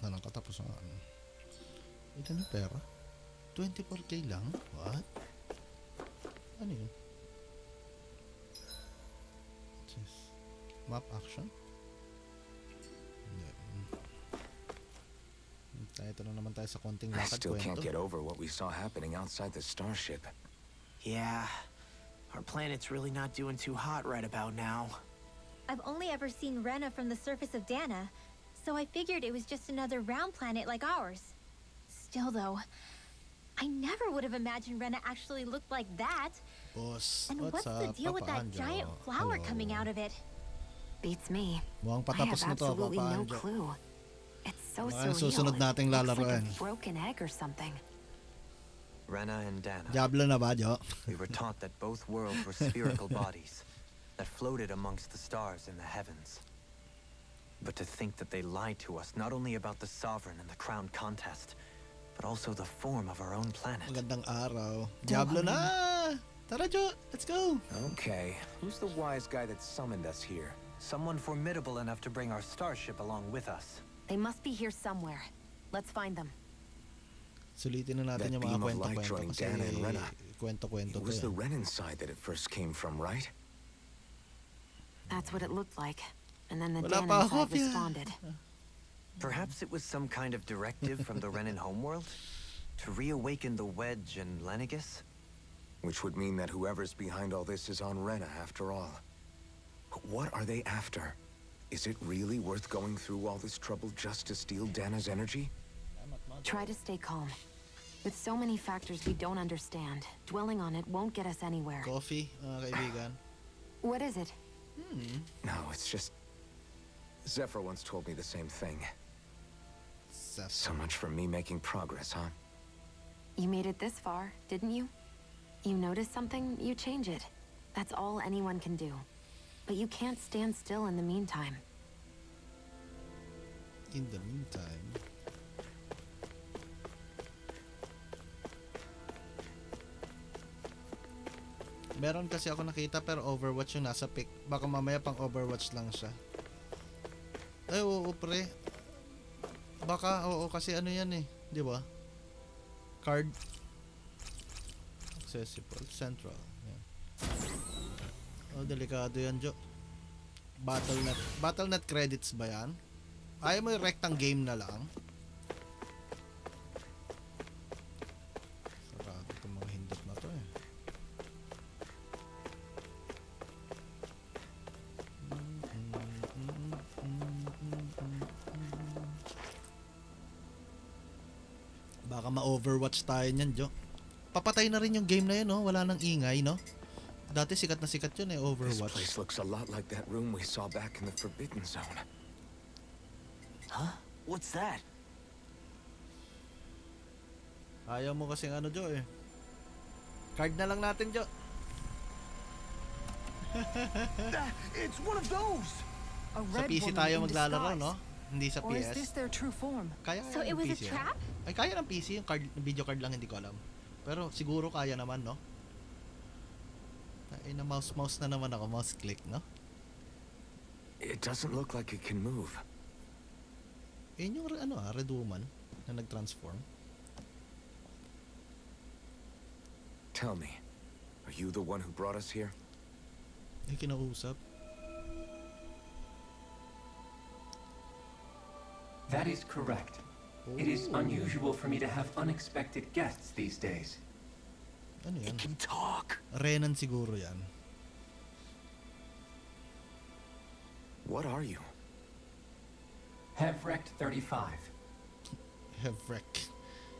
na ng katapusan. Ito na pera. 24k lang? What? Ano yun? Map action? Ito na naman tayo sa konting I lakad still can't kwento. get over what we saw happening outside the starship. Yeah, our planet's really not doing too hot right about now. I've only ever seen Rena from the surface of Dana, so I figured it was just another round planet like ours. Still though, I never would have imagined Rena actually looked like that. Boss, And what's what's the up, deal with Papa that Anjo? giant flower Hello. coming out of it? Beats me. Mukhang I have patapos na to, absolutely Papa no Anjo. clue. It's so Mga surreal. susunod nating It looks lalaroan. like a broken egg or something. Rena and Dana. Diablo na ba, Jo? We were taught that both worlds were spherical bodies that floated amongst the stars in the heavens. But to think that they lied to us not only about the sovereign and the crown contest, but also the form of our own planet. Magandang araw. Diablo na! Tara, Jo! Let's go! Okay, who's the wise guy that summoned us here? Someone formidable enough to bring our starship along with us. They must be here somewhere. Let's find them. Sulitin na natin That yung mga beam of light kwento-kwento joining kasi Dana and Rena. kwento-kwento It to was the yan. Renan side that it first came from, right? That's what it looked like. And then the Wala Dana pa ako, side Pia. responded. Perhaps it was some kind of directive from the Renan homeworld to reawaken the Wedge and Lenegus? Which would mean that whoever's behind all this is on Rena after all. But what are they after? Is it really worth going through all this trouble just to steal Dana's energy? Try to stay calm. With so many factors we don't understand, dwelling on it won't get us anywhere. Coffee, mga kaibigan. What is it? No, it's just... Zephyr once told me the same thing. So much for me making progress, huh? You made it this far, didn't you? You notice something, you change it. That's all anyone can do. But you can't stand still in the meantime. In the meantime... Meron kasi ako nakita pero Overwatch yung nasa pic. Baka mamaya pang Overwatch lang siya. Ay, oo, pre. Baka, oo, kasi ano yan eh. Di ba? Card. Accessible. Central. Yan. Oh, delikado yan, Jo. Battle.net. Battle.net credits ba yan? Ayaw mo yung rectang game na lang? Sarado itong mga hindot na to eh. Baka ma-overwatch tayo niyan, Jo. Papatay na rin yung game na yun, no? Wala nang ingay, no? Dati sikat na sikat yun eh, This Overwatch. place looks a lot like that room we saw back in the Forbidden Zone. Huh? What's that? Ayaw mo kasing ano, Jo, eh. Card na lang natin, Jo. It's one of those. A Sa red PC woman tayo in maglalaro, disguise. no? Hindi sa Or is this PS. their true form? Kaya So it ng was a PC yan. trap? Ay, kaya ng PC. Yung card, video card lang, hindi ko alam. Pero siguro kaya naman, no? Ay, na mouse na naman ako. Mouse click, no? It doesn't look like it can move. Yun yung ano, red woman na nag-transform. Tell me, are you the one who brought us here? Ay, kinausap. That is correct. It is unusual for me to have unexpected guests these days. Ano yan? It can talk. Renan siguro yan. What are you? Have wrecked 35. Have wreck.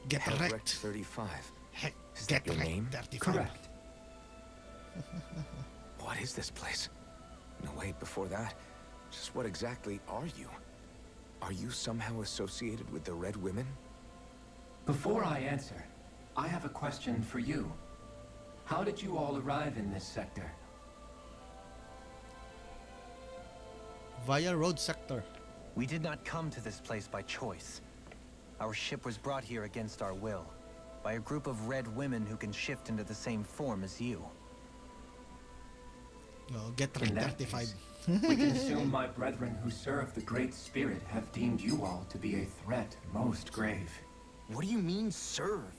Get Wrecked wrecked. 35. Heck, Is get that your wrecked. name? 35. Correct. What is this place? No, wait, before that, just what exactly are you? Are you somehow associated with the Red Women? Before I answer, I have a question for you. How did you all arrive in this sector? Via road sector. We did not come to this place by choice. Our ship was brought here against our will, by a group of red women who can shift into the same form as you. Oh, get In that 35. case, we can assume my brethren who serve the Great Spirit have deemed you all to be a threat most grave. What do you mean, serve?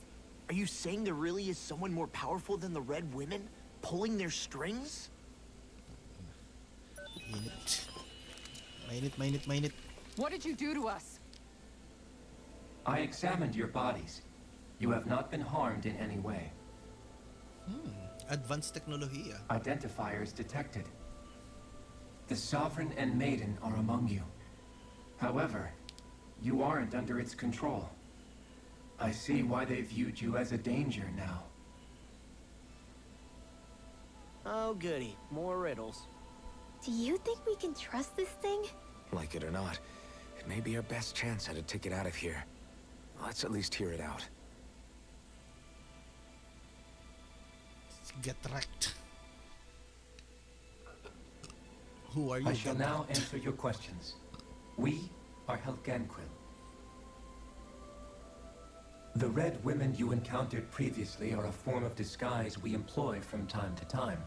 Are you saying there really is someone more powerful than the Red Women, pulling their strings? Mainit. Mainit, mainit, mainit. What did you do to us? I examined your bodies. You have not been harmed in any way. Advanced teknolohiya. Identifiers detected. The Sovereign and Maiden are among you. However, you aren't under its control. I see why they viewed you as a danger now. Oh, goody. More riddles. Do you think we can trust this thing? Like it or not, it may be our best chance at a ticket out of here. Let's at least hear it out. Let's get wrecked. Who are you? I shall Get now wrecked? answer your questions. We are Helganquil. The Red Women you encountered previously are a form of disguise we employ from time to time,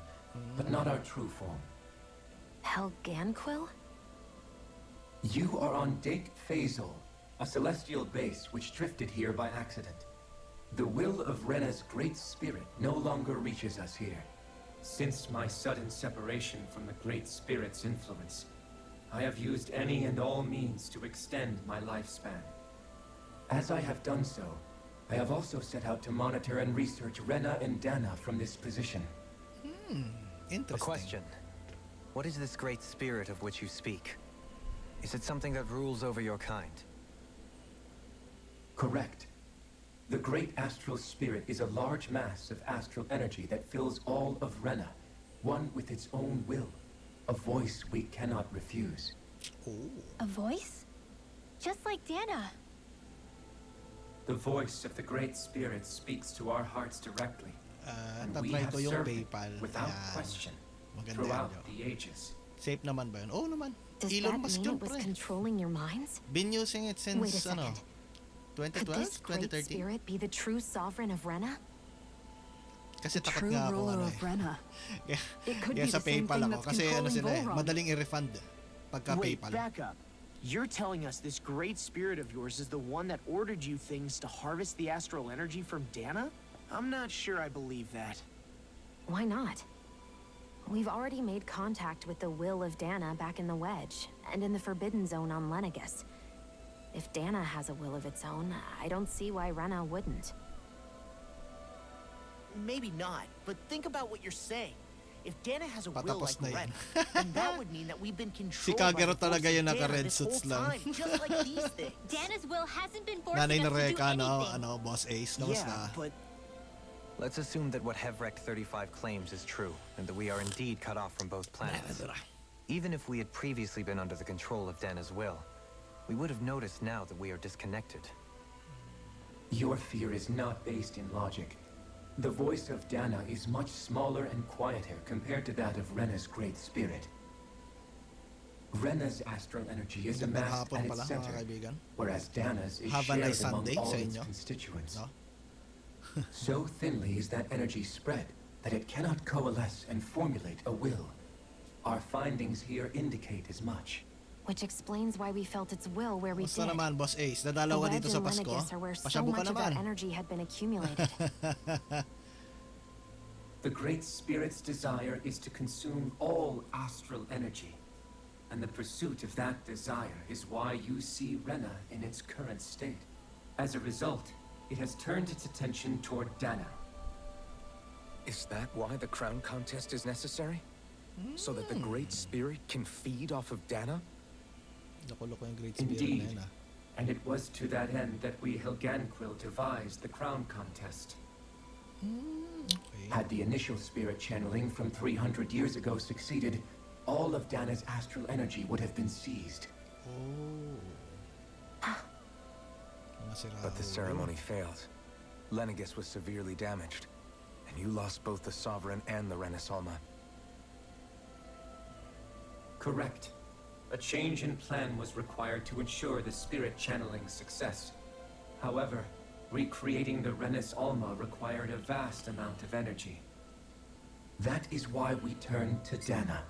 but not our true form. Helganquil? You are on Dake Phasol, a celestial base which drifted here by accident. The will of Rena's great spirit no longer reaches us here. Since my sudden separation from the Great Spirit's influence, I have used any and all means to extend my lifespan. As I have done so, I have also set out to monitor and research Rena and Dana from this position. Interesting. A question. What is this great spirit of which you speak? Is it something that rules over your kind? Correct. The Great Astral Spirit is a large mass of astral energy that fills all of Rena, one with its own will, a voice we cannot refuse. A voice? Just like Dana. The voice of the Great Spirit speaks to our hearts directly, and we tatry have ko yung served it PayPal. without Ayan. question Maganda throughout yan, the ages. Safe naman ba yun? Oo naman. Does Elon that Musk mean yun, it was pre. controlling your minds? Been using it since, Wait a second. 2012? Could this great 2013? spirit be the true sovereign of Rena? Kasi The takot true nga ako ruler ano of eh. Rena. Kaya, It could kaya be sa the same PayPal thing ako. that's Kasi ano controlling sila eh, Volron. madaling i-refund pagka Wait, PayPal. back up. You're telling us this great spirit of yours is the one that ordered you things to harvest the astral energy from Dana? I'm not sure I believe that. Why not? We've already made contact with the will of Dana back in the Wedge, and in the Forbidden Zone on Lenegus. If Dana has a will of its own, I don't see why Rena wouldn't. Maybe not, but think about what you're saying. If Dana has a will Patapos like na yan. Rena, then that would mean that we've been Si controlled by Kagero the force talaga of yung Dana naka-red this whole suits lang. time, just like these things. Dana's will hasn't been forcing Nanay us na to do Reka, anything. ano, Boss Ace. Kamusta? Yeah, but Let's assume that what Hevrek 35 claims is true, and that we are indeed cut off from both planets. Even if we had previously been under the control of Dana's will, we would have noticed now that we are disconnected. Your fear is not based in logic. The voice of Dana is much smaller and quieter compared to that of Rena's great spirit. Rena's astral energy is Magandang amassed hapon at pala, its mga center, kaibigan. whereas Dana's is Have a nice shared among Sunday all sa its inyo. constituents. No? So thinly is that energy spread that it cannot coalesce and formulate a will. Our findings here indicate as much. Which explains why we felt its will where we Basta did. naman, Boss Ace. The Dadalaw ka Wedge dito sa and Pasko. Lenegus are where so Pasyabu ka much of that naman. energy had been accumulated. The Great Spirit's desire is to consume all astral energy. And the pursuit of that desire is why you see Rena in its current state. As a result, it has turned its attention toward Dana. Is that why the crown contest is necessary? So that the Great Spirit can feed off of Dana? Loko-loko yung Great Spirit na Indeed. yun ah. And it was to that end that we Helganquil devised the crown contest. Okay. Had the initial spirit channeling from 300 years ago succeeded, all of Dana's astral energy would have been seized. Oh. Mga sira But the ulo. ceremony failed. Lenegus was severely damaged, and you lost both the Sovereign and the Renasalma. Correct. A change in plan was required to ensure the spirit channeling success. However, recreating the Renis Alma required a vast amount of energy. That is why we turned to Dana.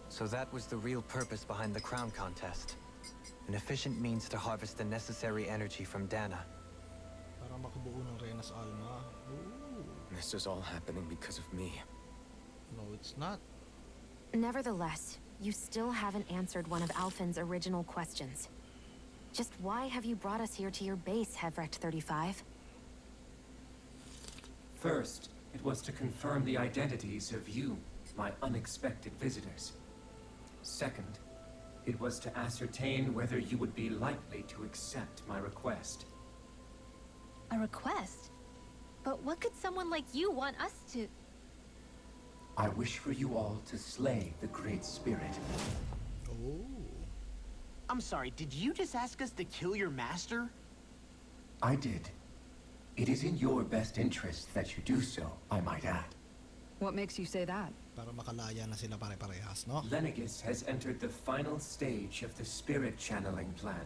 So that was the real purpose behind the crown contest. An efficient means to harvest the necessary energy from Dana. Para makabuo ng Rena's alma. Ooh. This is all happening because of me. No, it's not. Nevertheless, you still haven't answered one of Alphen's original questions. Just why have you brought us here to your base, Hevrecht 35? First, it was to confirm the identities of you, my unexpected visitors. Second, it was to ascertain whether you would be likely to accept my request. A request? But what could someone like you want us to... I wish for you all to slay the Great Spirit. Oh. I'm sorry, did you just ask us to kill your master? I did. It is in your best interest that you do so, I might add. What makes you say that? Para makalaya na sila pare-parehas, no? Lenegis has entered the final stage of the spirit channeling plan.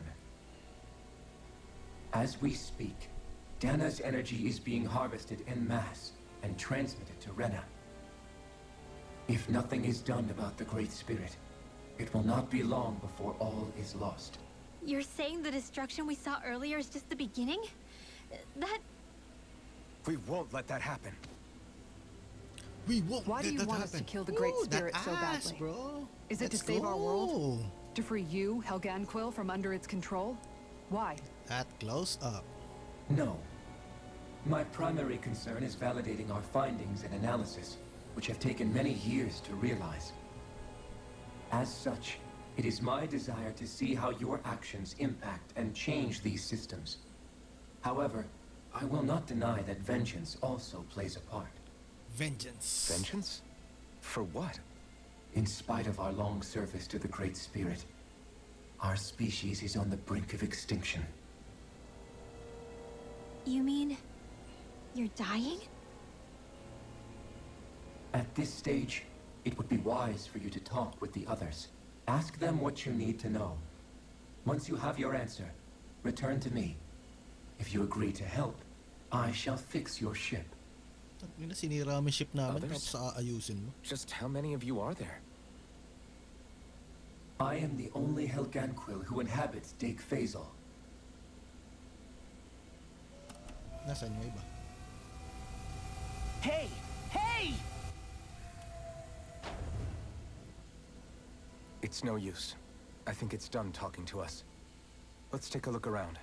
As we speak, Dana's energy is being harvested en masse and transmitted to Rena. If nothing is done about the Great Spirit, it will not be long before all is lost. You're saying the destruction we saw earlier is just the beginning? That... We won't let that happen. We won't Why do let you that want us to happen. kill the Great Ooh, Spirit that so ass, badly? bro. Is it to Let's save our world? go. To free you, Helganquil, from under its control? Why? At close up. No. My primary concern is validating our findings and analysis, which have taken many years to realize. As such, it is my desire to see how your actions impact and change these systems. However, I will not deny that vengeance also plays a part. Vengeance. Vengeance? For what? In spite of our long service to the Great Spirit, our species is on the brink of extinction. You mean... you're dying? At this stage, it would be wise for you to talk with the others. Ask them what you need to know. Once you have your answer, return to me. If you agree to help, I shall fix your ship. Tangina, sinira mo yung ship namin Others? tapos aayusin mo. Just how many of you are there? I am the only Helganquil who inhabits Dake Faisal. Nasaan yung iba? Hey! Hey! It's no use. I think it's done talking to us. Let's take a look around.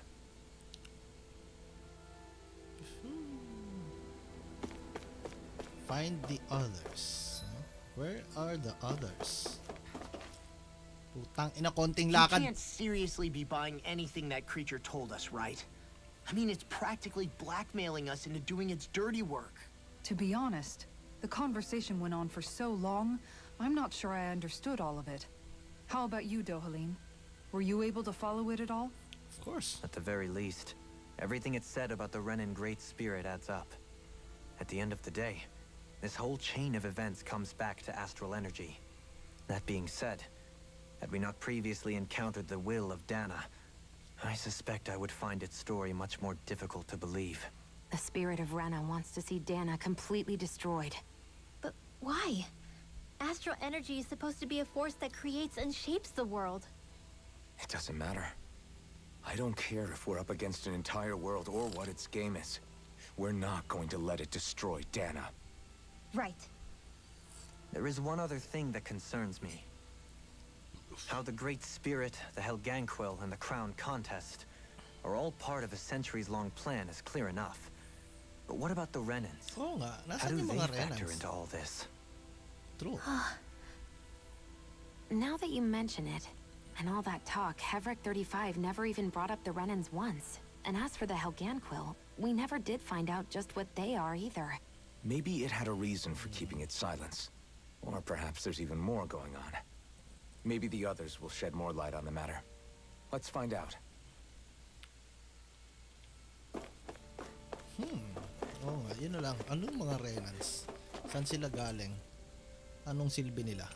Find the others. Where are the others? Putang ina, konting You lakad. can't seriously be buying anything that creature told us, right? I mean, it's practically blackmailing us into doing its dirty work. To be honest, the conversation went on for so long, I'm not sure I understood all of it. How about you, Dohalim? Were you able to follow it at all? Of course. At the very least, everything it said about the Renan Great Spirit adds up. At the end of the day, this whole chain of events comes back to astral energy. That being said, had we not previously encountered the will of Dana, I suspect I would find its story much more difficult to believe. The spirit of Rena wants to see Dana completely destroyed. But why? Astral energy is supposed to be a force that creates and shapes the world. It doesn't matter. I don't care if we're up against an entire world or what its game is. We're not going to let it destroy Dana. Right. There is one other thing that concerns me. How the Great Spirit, the Helganquil, and the Crown Contest are all part of a centuries-long plan is clear enough. But what about the Renans? Oo nga, How nasaan do yung they mga factor Renans? into all this? True. Now that you mention it, and all that talk, Hevrecht 35 never even brought up the Renans once. And as for the Helganquil, we never did find out just what they are either. Maybe it had a reason for keeping its silence. Or perhaps there's even more going on. Maybe the others will shed more light on the matter. Let's find out. Oo nga, yun na lang. Anong mga Renans? Saan sila galing? Anong silbi nila?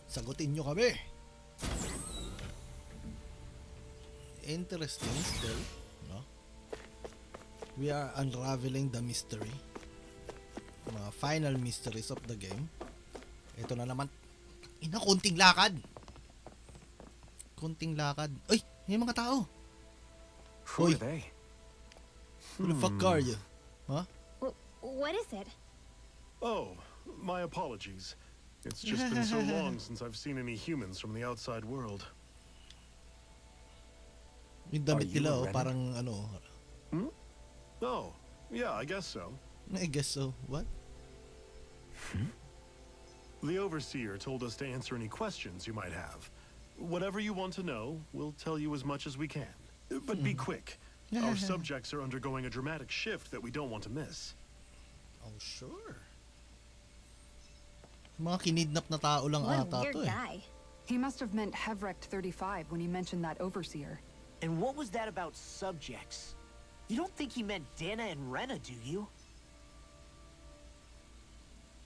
Sagutin nyo kami! Interesting still, no? We are unraveling the mystery. Mga final mysteries of the game. Ito na naman. Ina, konting lakad. Konting lakad. Ay, may mga tao. Who Oi. are they? Who the fuck are you? Huh? What is it? Oh, my apologies. It's just been so long since I've seen any humans from the outside world. Yung damit Are you nila, a oh, Rena? parang ano. Oh, yeah, I guess so. I guess so. What? The Overseer told us to answer any questions you might have. Whatever you want to know, we'll tell you as much as we can. But be quick. Our subjects are undergoing a dramatic shift that we don't want to miss. Oh, sure. Mga kinidnap na tao lang What ata a weird to eh. guy. He must have meant Hevrect 35 when he mentioned that overseer. And what was that about subjects? You don't think he meant Dana and Rena, do you?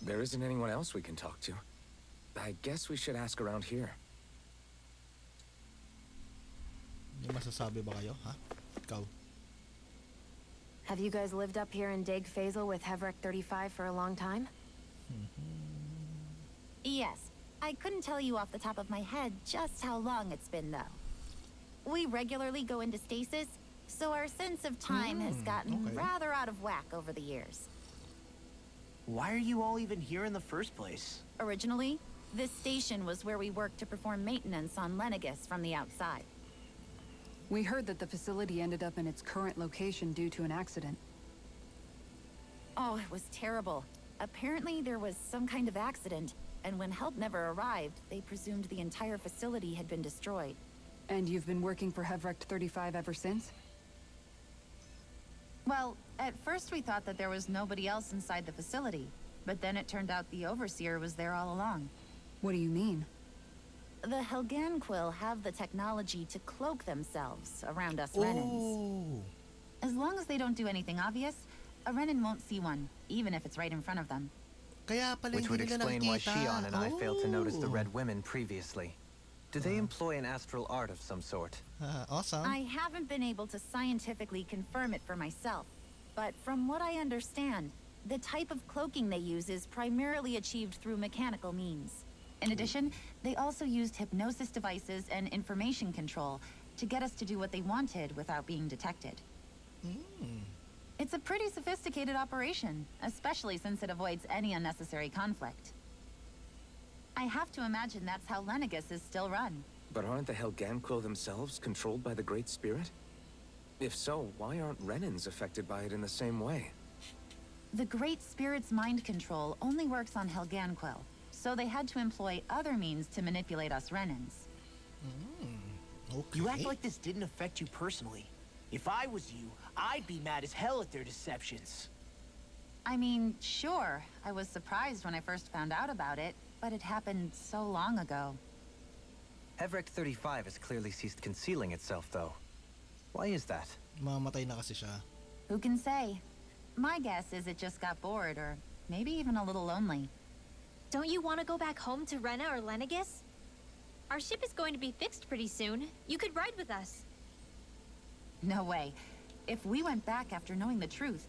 There isn't anyone else we can talk to. I guess we should ask around here. May masasabi ba kayo, ha? Ikaw. Have you guys lived up here in Dig Faisal with Hevrect 35 for a long time? Yes. I couldn't tell you off the top of my head just how long it's been, though. We regularly go into stasis, so our sense of time has gotten okay. rather out of whack over the years. Why are you all even here in the first place? Originally, this station was where we worked to perform maintenance on Lenegis from the outside. We heard that the facility ended up in its current location due to an accident. Oh, it was terrible. Apparently there was some kind of accident, and when help never arrived, they presumed the entire facility had been destroyed. And you've been working for Hevrect 35 ever since? Well, at first we thought that there was nobody else inside the facility, but then it turned out the Overseer was there all along. What do you mean? The Helganquil have the technology to cloak themselves around us Renans. Oh. As long as they don't do anything obvious, a Renan won't see one, even if it's right in front of them. Kaya pala Which would hindi nila explain why nakikita. Shion and I failed to notice the Oh. red women previously. Do they employ an astral art of some sort? Awesome. I haven't been able to scientifically confirm it for myself, but from what I understand, the type of cloaking they use is primarily achieved through mechanical means. In addition, they also used hypnosis devices and information control to get us to do what they wanted without being detected. It's a pretty sophisticated operation, especially since it avoids any unnecessary conflict. I have to imagine that's how Lenegis is still run. But aren't the Helganquil themselves controlled by the Great Spirit? If so, why aren't Renans affected by it in the same way? The Great Spirit's mind control only works on Helganquil, so they had to employ other means to manipulate us Renans. Okay. You act like this didn't affect you personally. If I was you, I'd be mad as hell at their deceptions. I mean, sure, I was surprised when I first found out about it, but it happened so long ago. Hevrect 35 has clearly ceased concealing itself, though. Why is that? Mamatay na kasi siya. Who can say? My guess is it just got bored, or maybe even a little lonely. Don't you want to go back home to Rena or Lenegis? Our ship is going to be fixed pretty soon. You could ride with us. No way. If we went back after knowing the truth,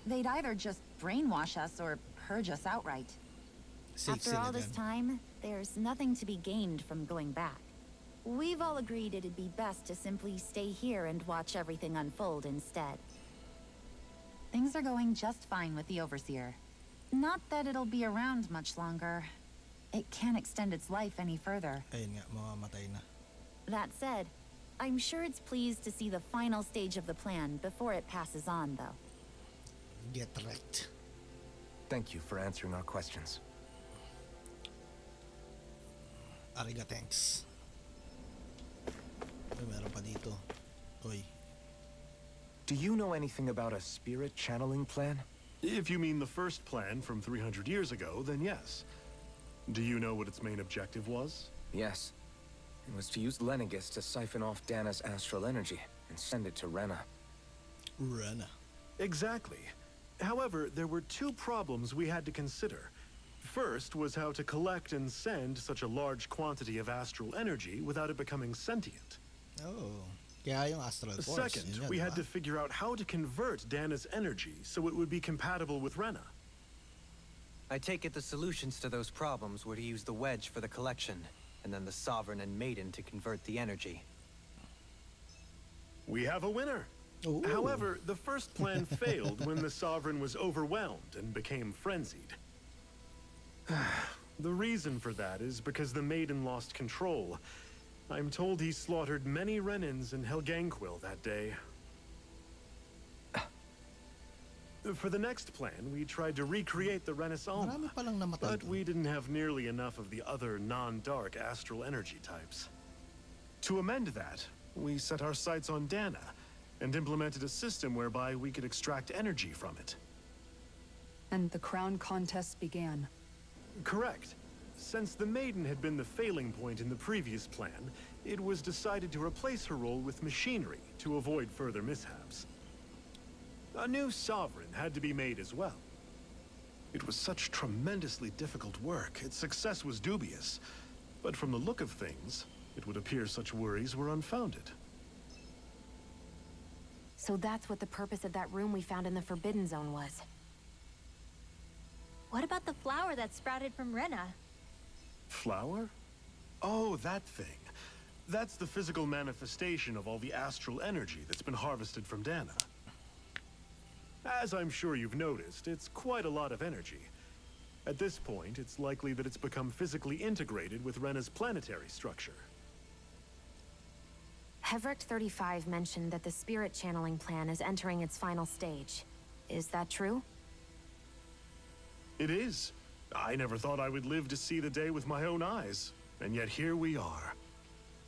they'd either just brainwash us or purge us outright. Safe After all sila this dyan. time, there's nothing to be gained from going back. We've all agreed it'd be best to simply stay here and watch everything unfold instead. Things are going just fine with the Overseer. Not that it'll be around much longer. It can't extend its life any further. Ayun nga, mamamatay na. That said, I'm sure it's pleased to see the final stage of the plan before it passes on, though. Get wrecked. Thank you for answering our questions. Ariga, thanks. Ay, meron pa dito. Oy. Do you know anything about a spirit channeling plan? If you mean the first plan from 300 years ago, then yes. Do you know what its main objective was? Yes. It was to use Lenegis to siphon off Dana's astral energy and send it to Rena. Rena. Exactly. However, there were two problems we had to consider. First was how to collect and send such a large quantity of astral energy without it becoming sentient. Oh. Kaya yung astral force. Second, yun yan, we had diba? to figure out how to convert Dana's energy so it would be compatible with Rena. I take it the solutions to those problems were to use the wedge for the collection, and then the Sovereign and Maiden to convert the energy. We have a winner. Ooh. However, the first plan failed when the Sovereign was overwhelmed and became frenzied. The reason for that is because the Maiden lost control. I'm told he slaughtered many Renans in Helganquil that day. For the next plan, we tried to recreate the Renaissance, Marami palang namatay but doon. we didn't have nearly enough of the other non-dark astral energy types. To amend that, we set our sights on Dana and implemented a system whereby we could extract energy from it. And the crown contest began. Correct. Since the Maiden had been the failing point in the previous plan, it was decided to replace her role with machinery to avoid further mishaps. A new Sovereign had to be made as well. It was such tremendously difficult work, its success was dubious. But from the look of things, it would appear such worries were unfounded. So that's what the purpose of that room we found in the Forbidden Zone was. What about the flower that sprouted from Rena? Flower? Oh, that thing. That's the physical manifestation of all the astral energy that's been harvested from Dana. As I'm sure you've noticed, it's quite a lot of energy. At this point, it's likely that it's become physically integrated with Rena's planetary structure. Hevrecht 35 mentioned that the spirit channeling plan is entering its final stage. Is that true? It is. I never thought I would live to see the day with my own eyes. And yet here we are.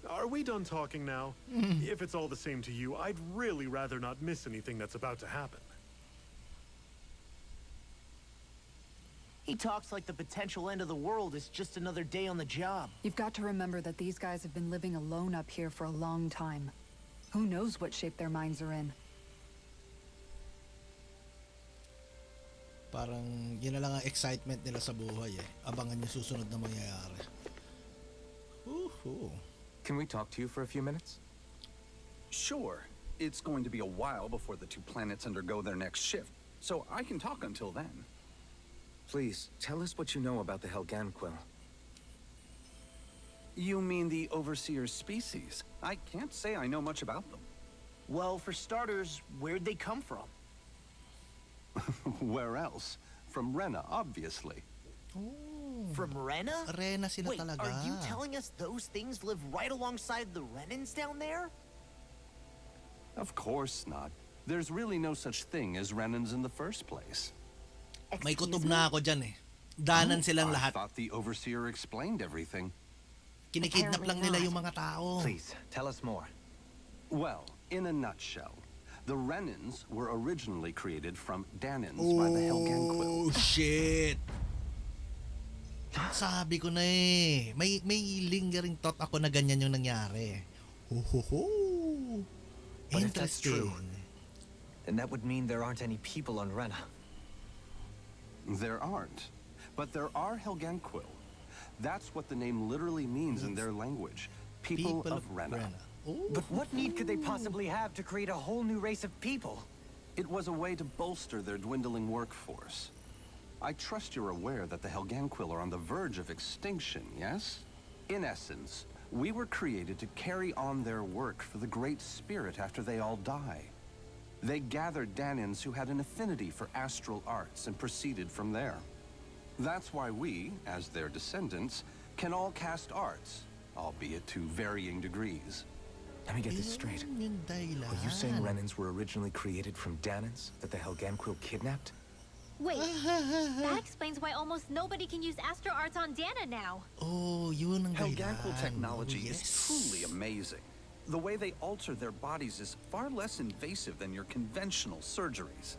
Are we done talking now? If it's all the same to you, I'd really rather not miss anything that's about to happen. He talks like the potential end of the world is just another day on the job. You've got to remember that these guys have been living alone up here for a long time. Who knows what shape their minds are in? Parang yun na lang ang excitement nila sa buhay eh. Abangan yung susunod na mangyayari. Woohoo. Can we talk to you for a few minutes? Sure. It's going to be a while before the two planets undergo their next shift, so I can talk until then. Please, tell us what you know about the Helganquil. You mean the Overseer's species? I can't say I know much about them. Well, for starters, where'd they come from? Where else? From Rena, obviously. Oh. From Rena? Rena sila Wait, talaga. are you telling us those things live right alongside the Renans down there? Of course not. There's really no such thing as Renans in the first place. May kutob na ako dyan eh. Danan silang I lahat. thought the Overseer explained everything. Kinikidnap lang nila yung mga tao. Please, tell us more. Well, in a nutshell, the Renans were originally created from Danans by the Helganquil. Oh, shit. Sabi ko na eh. May lingering thought ako na ganyan yung nangyari. Ho. But if that's Interesting. true, then that would mean there aren't any people on Rena. There aren't, but there are Helganquil. That's what the name literally means in their language. People of Rena. Oh. But what need could they possibly have to create a whole new race of people? It was a way to bolster their dwindling workforce. I trust you're aware that the Helganquil are on the verge of extinction, yes? In essence, we were created to carry on their work for the Great Spirit after they all die. They gathered Danans who had an affinity for astral arts and proceeded from there. That's why we, as their descendants, can all cast arts, albeit to varying degrees. Let me get this straight. Yung dahilan. Are you saying Renans were originally created from Danans that the Helganquil kidnapped? Wait, that explains why almost nobody can use astro arts on Dana now. Oh, yun ang dahilan. Helganquil technology Oh, is yes. truly amazing. The way they alter their bodies is far less invasive than your conventional surgeries.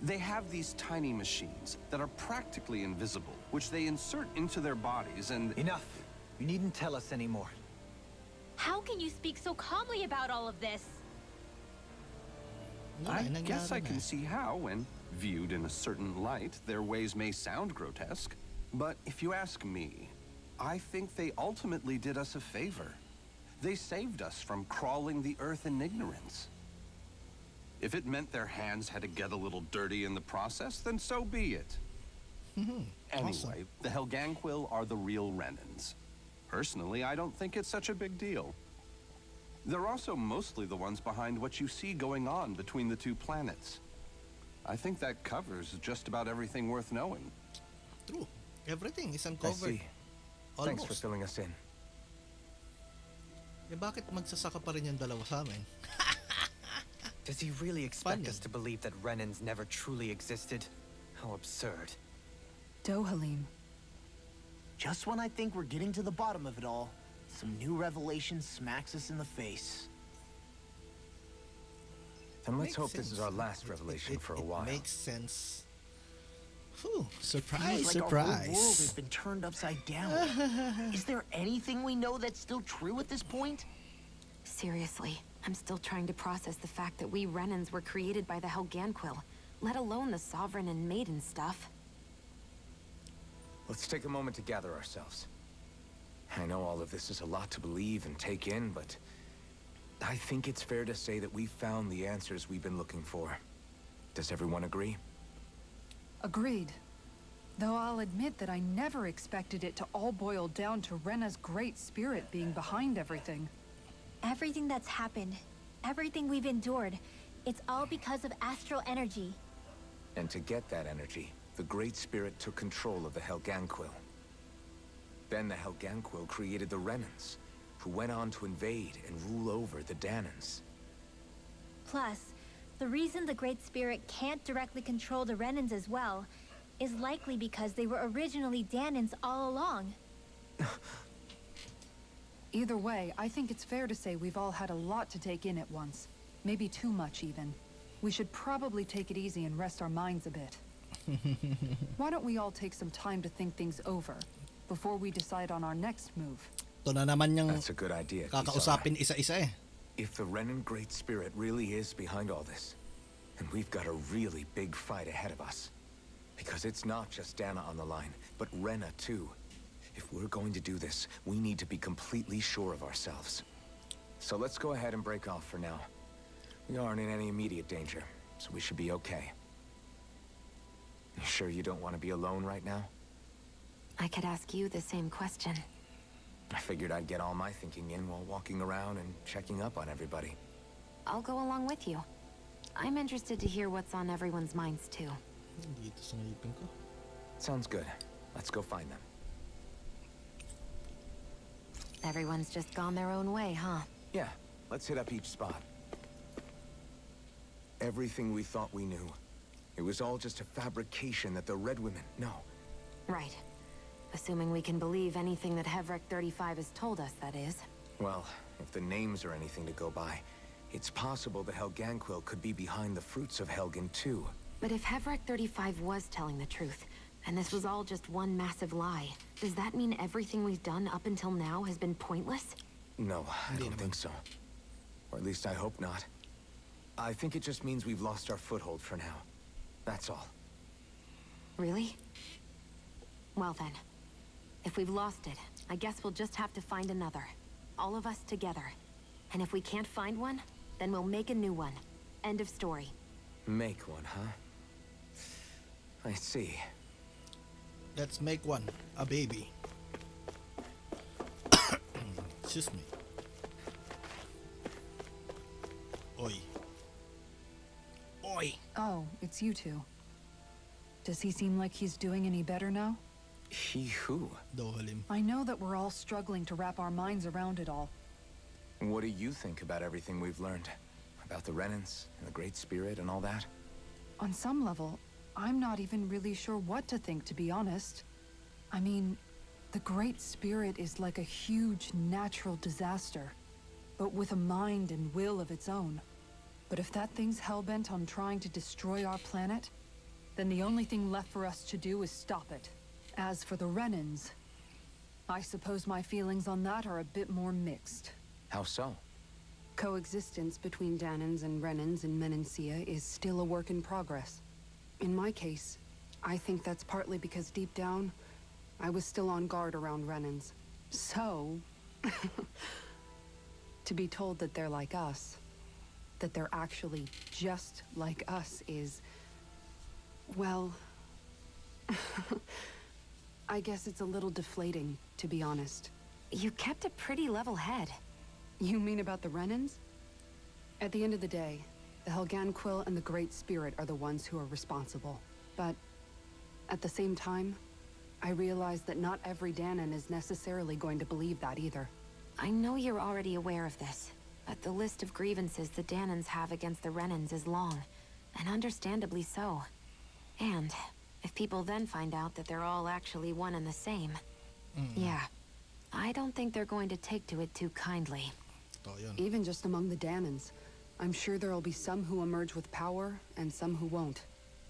They have these tiny machines that are practically invisible, which they insert into their bodies and... Enough. You needn't tell us anymore. How can you speak so calmly about all of this? I Wala, guess I nangyari can na. see how, when viewed in a certain light, their ways may sound grotesque. But if you ask me, I think they ultimately did us a favor. They saved us from crawling the earth in ignorance. If it meant their hands had to get a little dirty in the process, then so be it. Anyway, the Helganquil are the real Renans. Personally, I don't think it's such a big deal. They're also mostly the ones behind what you see going on between the two planets. I think that covers just about everything worth knowing. True. Everything is I uncovered. see. Thanks for Almost. filling us in. Eh bakit magsasaka pa rin yung dalawa sa amin? Does he really expect Funny. us to believe that Renans never truly existed? How absurd. Dohalim. Just when I think we're getting to the bottom of it all, some new revelation smacks us in the face. Then let's Makes hope this is sense. our last revelation for a while. It makes sense. Whew, Feels surprise, like our whole world has surprise. been turned upside down. Is there anything we know that's still true at this point? Seriously, I'm still trying to process the fact that we Renans were created by the Helganquil, let alone the Sovereign and Maiden stuff. Let's take a moment to gather ourselves. I know all of this is a lot to believe and take in, but I think it's fair to say that we've found the answers we've been looking for. Does everyone agree? Agreed. Though I'll admit that I never expected it to all boil down to Rena's great spirit being behind everything. Everything that's happened, everything we've endured, it's all because of astral energy. And to get that energy, the Great Spirit took control of the Helganquil. Then the Helganquil created the Renans, who went on to invade and rule over the Danans. Plus, the reason the Great Spirit can't directly control the Renans as well is likely because they were originally Danans all along. Either way, I think it's fair to say we've all had a lot to take in at once. Maybe too much, even. We should probably take it easy and rest our minds a bit. Why don't we all take some time to think things over before we decide on our next move? Ito na naman yung That's a good idea, Kisara. kakausapin isa-isa eh. If the Renan Great Spirit really is behind all this, then we've got a really big fight ahead of us. Because it's not just Dana on the line, but Rena too. If we're going to do this, we need to be completely sure of ourselves. So let's go ahead and break off for now. We aren't in any immediate danger, so we should be okay. You sure you don't want to be alone right now? I could ask you the same question. I figured I'd get all my thinking in while walking around and checking up on everybody. I'll go along with you. I'm interested to hear what's on everyone's minds too. Dito sa ngipin ko. Sounds good. Let's go find them. Everyone's just gone their own way, huh? Yeah, let's hit up each spot. Everything we thought we knew, it was all just a fabrication that the Red Women... No. Right. Assuming we can believe anything that Hevrek 35 has told us, that is. Well, if the names are anything to go by, it's possible the Helganquil could be behind the fruits of Helgen too. But if Hevrek 35 was telling the truth, and this was all just one massive lie, does that mean everything we've done up until now has been pointless? No, I don't think so. Or at least I hope not. I think it just means we've lost our foothold for now. That's all. Really? Well then, if we've lost it, I guess we'll just have to find another. All of us together. And if we can't find one, then we'll make a new one. End of story. Make one, huh? I see. Let's make one. A baby. Excuse me. Oi. Oi. Oh, it's you two. Does he seem like he's doing any better now? He who? Dohalim. I know that we're all struggling to wrap our minds around it all. What do you think about everything we've learned? About the Renans and the Great Spirit and all that? On some level, I'm not even really sure what to think, to be honest. I mean, the Great Spirit is like a huge natural disaster, but with a mind and will of its own. But if that thing's hellbent on trying to destroy our planet, then the only thing left for us to do is stop it. As for the Renans, I suppose my feelings on that are a bit more mixed. How so? Coexistence between Danans and Renans in Menancia is still a work in progress. In my case, I think that's partly because deep down, I was still on guard around Renans. So, to be told that they're like us, that they're actually just like us is, well, I guess it's a little deflating, to be honest. You kept a pretty level head. You mean about the Renans? At the end of the day, the Helganquil and the Great Spirit are the ones who are responsible. But at the same time, I realize that not every Danan is necessarily going to believe that either. I know you're already aware of this, but the list of grievances the Danans have against the Renans is long, and understandably so. And if people then find out that they're all actually one and the same, yeah, I don't think they're going to take to it too kindly. Even just among the Danans, I'm sure there'll be some who emerge with power and some who won't.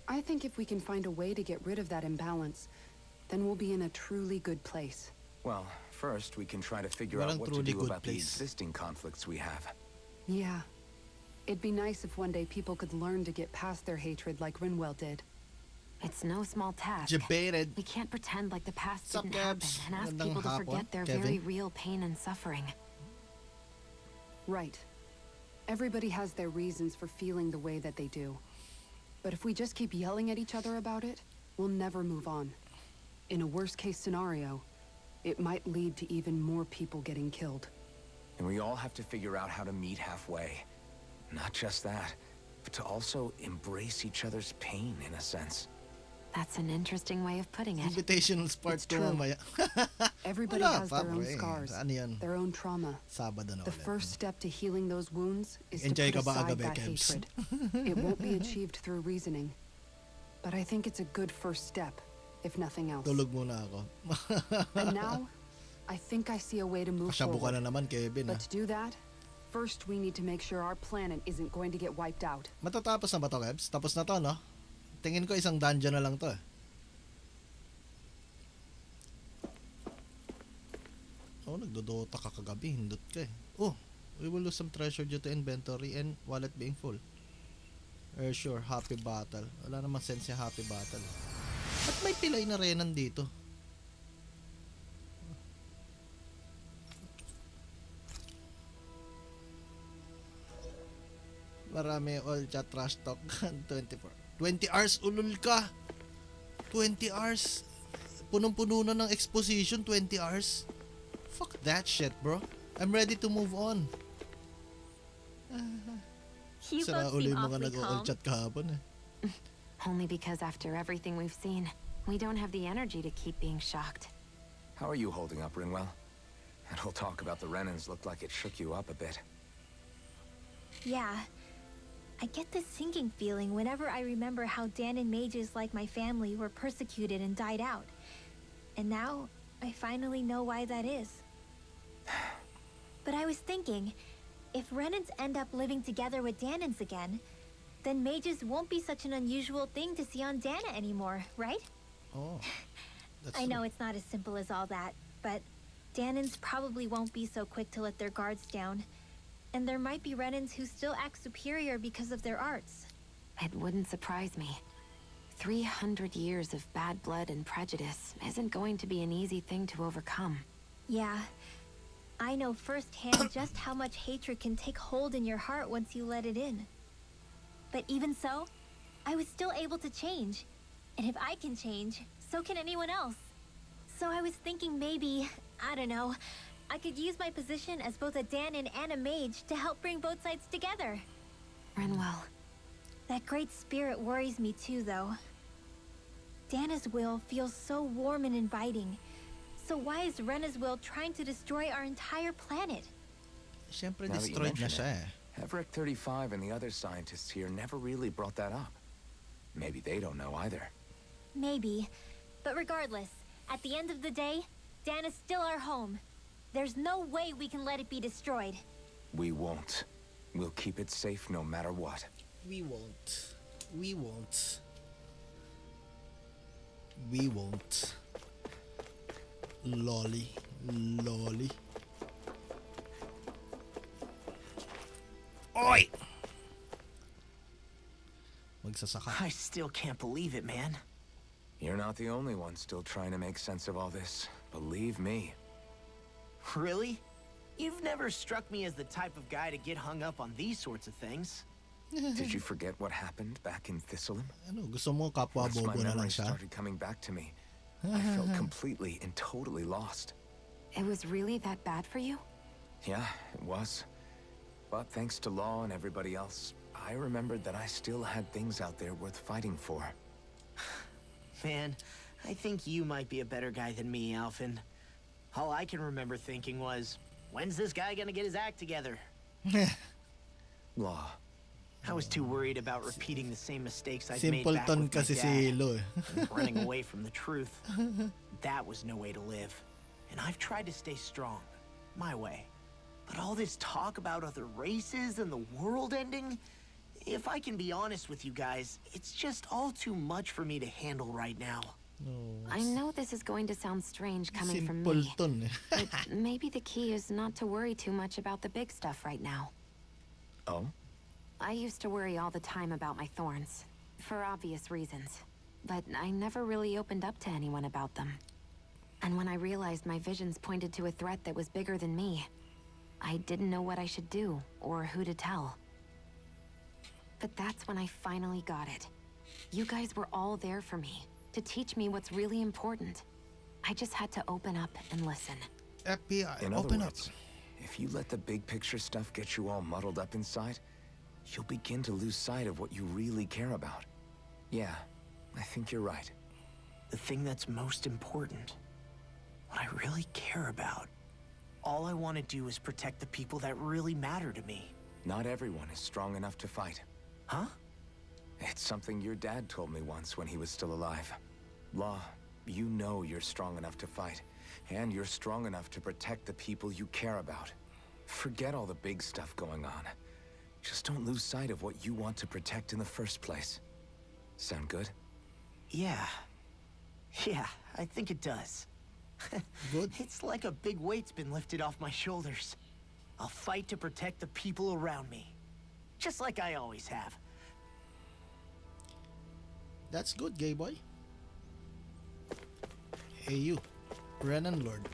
I think if we can find a way to get rid of that imbalance, then we'll be in a truly good place. Well, first we can try to figure out what to do about the existing conflicts we have. Yeah. It'd be nice if one day people could learn to get past their hatred like Rinwell did. It's no small task. Debated. We can't pretend like the past Sup, didn't happen Gabs? and ask Magandang people to hapon, forget their Kevin. very real pain and suffering. Right. Everybody has their reasons for feeling the way that they do. But if we just keep yelling at each other about it, we'll never move on. In a worst-case scenario, it might lead to even more people getting killed. And we all have to figure out how to meet halfway. Not just that, but to also embrace each other's pain in a sense. That's an interesting way of putting it. Invitational part 2 mamaya. Everybody Wala has pa, their own pre. scars, Ano yan? their own trauma. Sabado na The ulit. first step to healing those wounds is Enjoy to ka put ba aside agabi, that Kebs? hatred. It won't be achieved through reasoning. But I think it's a good first step, if nothing else. Tulog muna ako. And now, I think I see a way to move Kasyabo ka forward. na naman, Kevin. But to do that, first we need to make sure our planet isn't going to get wiped out. Matatapos na ba to, Kebs? Tapos na to, no? Tingin ko isang dungeon na lang to, eh. Oh, nagdodota ka kagabi. Hindot ka, eh. Oh, we will lose some treasure due to inventory and wallet being full. Sure, happy battle. Wala namang sense yung happy battle. Ba't may pilay na Renan dito? Marami all chat trash talk. 20 hours, ulul ka! 20 hours! Punong-puno na ng exposition, 20 hours. Fuck that shit, bro. I'm ready to move on. You Sira both uli seem yung mga awfully nag-all calm. chat kahapon, eh. Only because after everything we've seen, we don't have the energy to keep being shocked. How are you holding up, Rinwell? That whole talk about the Renans looked like it shook you up a bit. Yeah. I get this sinking feeling whenever I remember how Danan mages like my family were persecuted and died out. And now, I finally know why that is. But I was thinking, if Renans end up living together with Danans again, then mages won't be such an unusual thing to see on Dana anymore, right? Oh, that's I know true. it's not as simple as all that, but Danans probably won't be so quick to let their guards down. And there might be Renans who still act superior because of their arts. It wouldn't surprise me. 300 years of bad blood and prejudice isn't going to be an easy thing to overcome. Yeah. I know firsthand just how much hatred can take hold in your heart once you let it in. But even so, I was still able to change. And if I can change, so can anyone else. So I was thinking maybe, I don't know, I could use my position as both a Danan and a mage to help bring both sides together. Renwell. That great spirit worries me too, though. Dana's will feels so warm and inviting. So why is Rena's will trying to destroy our entire planet? Siyempre, Now that you destroyed na mention siya, it, eh. Everett 35 and the other scientists here never really brought that up. Maybe they don't know either. Maybe. But regardless, at the end of the day, Dana's still our home. There's no way we can let it be destroyed. We won't. We'll keep it safe no matter what. We won't. We won't. We won't. Lolly. Lolly. Oi! Magsasaka. I still can't believe it, man. You're not the only one still trying to make sense of all this. Believe me. Really? You've never struck me as the type of guy to get hung up on these sorts of things. Did you forget what happened back in Thistleum? Ano, gusto mo kapwa Once my bobo na lang memories siya? started coming back to me, I felt completely and totally lost. It was really that bad for you? Yeah, it was. But thanks to Law and everybody else, I remembered that I still had things out there worth fighting for. Man, I think you might be a better guy than me, Alphen. All I can remember thinking was, when's this guy gonna get his act together? Law. I was too worried about repeating the same mistakes I'd made back Simpleton with my kasi si dad, Lo eh. and running away from the truth. That was no way to live. And I've tried to stay strong, my way. But all this talk about other races and the world ending, if I can be honest with you guys, it's just all too much for me to handle right now. I know this is going to sound strange coming from me, Simpleton eh. but maybe the key is not to worry too much about the big stuff right now. Oh? I used to worry all the time about my thorns, for obvious reasons, but I never really opened up to anyone about them. And when I realized my visions pointed to a threat that was bigger than me, I didn't know what I should do or who to tell. But that's when I finally got it. You guys were all there for me, to teach me what's really important. I just had to open up and listen. FBI, In other open up. words, if you let the big picture stuff get you all muddled up inside, you'll begin to lose sight of what you really care about. Yeah, I think you're right. The thing that's most important, what I really care about. All I want to do is protect the people that really matter to me. Not everyone is strong enough to fight. Huh? It's something your dad told me once when he was still alive. Law, you know you're strong enough to fight, and you're strong enough to protect the people you care about. Forget all the big stuff going on. Just don't lose sight of what you want to protect in the first place. Sound good? Yeah. Yeah, I think it does. Good. It's like a big weight's been lifted off my shoulders. I'll fight to protect the people around me. Just like I always have. That's good, gay boy. Hey you, Renan Lord.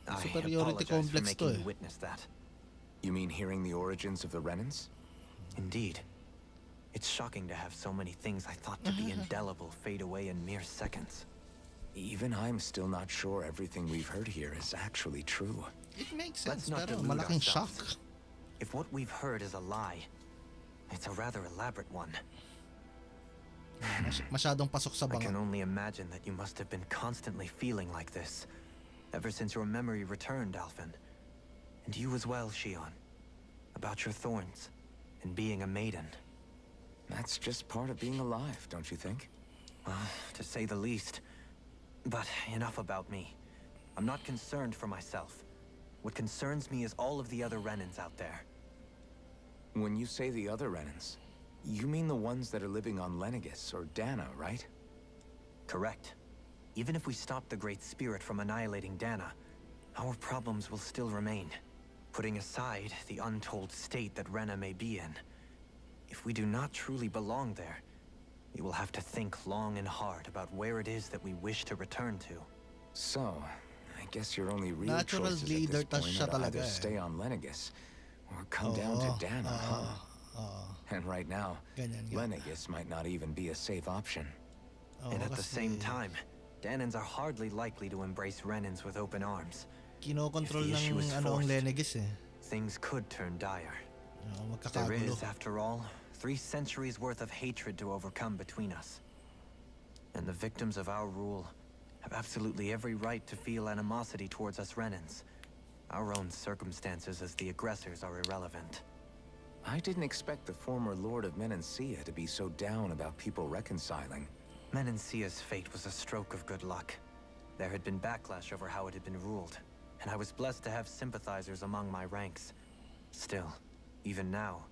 I Superiority apologize for complex to making eh. you witness that. You mean hearing the origins of the Renans? Indeed. It's shocking to have so many things I thought to be indelible fade away in mere seconds. Even I'm still not sure everything we've heard here is actually true. It makes Let's sense, not pero delude malaking shock. ourselves. If what we've heard is a lie, it's a rather elaborate one. Masyadong pasok sa I can banga. only imagine that you must have been constantly feeling like this, ever since your memory returned, Alphen. And you as well, Shion. About your thorns, and being a maiden. That's just part of being alive, don't you think? Well, to say the least. But enough about me. I'm not concerned for myself. What concerns me is all of the other Renans out there. When you say the other Renans, you mean the ones that are living on Lenegis or Dana, right? Correct. Even if we stop the Great Spirit from annihilating Dana, our problems will still remain. Putting aside the untold state that Rena may be in, if we do not truly belong there, we will have to think long and hard about where it is that we wish to return to. So, I guess your only real Natural choices leader at this tas point siya are to talaga either eh. stay on Lenegis or come down to Dana, huh? And right now, Ganyan nga. Lenegis might not even be a safe option. Oo, And at the kasi same time, Danans are hardly likely to embrace Renans with open arms. kinokontrol If the issue ng is ano ang forced, Lenegis eh. Things could turn dire. Oo, There magkakagulo. is, after all, 3 centuries worth of hatred to overcome between us. And the victims of our rule have absolutely every right to feel animosity towards us Renans. Our own circumstances as the aggressors are irrelevant. I didn't expect the former Lord of Menancia to be so down about people reconciling. Menancia's fate was a stroke of good luck. There had been backlash over how it had been ruled, and I was blessed to have sympathizers among my ranks. Still, even now,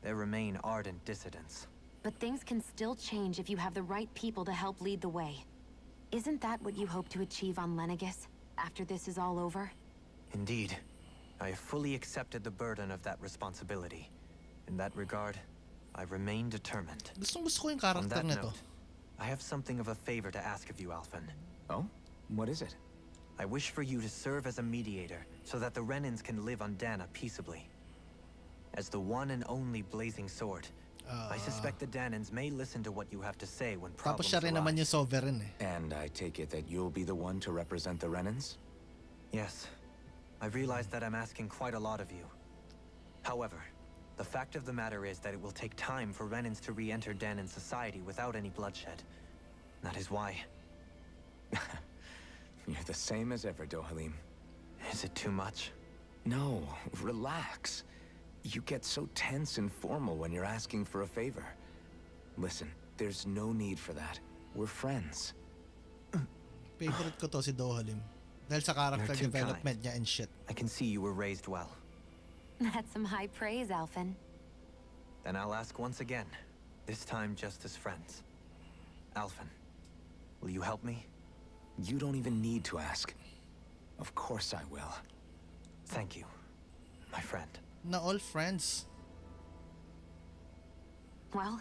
there remain ardent dissidents. But things can still change if you have the right people to help lead the way. Isn't that what you hope to achieve on Lenegis, after this is all over? Indeed. I have fully accepted the burden of that responsibility. In that regard, I remain determined. Gusto ko yung On karakter that nito. note, I have something of a favor to ask of you, Alphen. Oh? What is it? I wish for you to serve as a mediator so that the Renans can live on Dana peaceably. as the one and only blazing sword. I suspect the Danans may listen to what you have to say when Tapos problems siya rin naman yung arise. sovereign eh. And I take it that you'll be the one to represent the Renans? Yes. I realize that I'm asking quite a lot of you. However, the fact of the matter is that it will take time for Renans to re-enter Danan society without any bloodshed. That is why. You're the same as ever, Dohalim. Is it too much? No, relax. You get so tense and formal when you're asking for a favor. Listen, there's no need for that. We're friends. Favorite ko to si Dohalim. Dahil sa character You're too development kind. niya and shit. I can see you were raised well. That's some high praise, Alphen. Then I'll ask once again, this time just as friends. Alphen, will you help me? You don't even need to ask. Of course I will. Thank you, my friend. Na all friends. Well,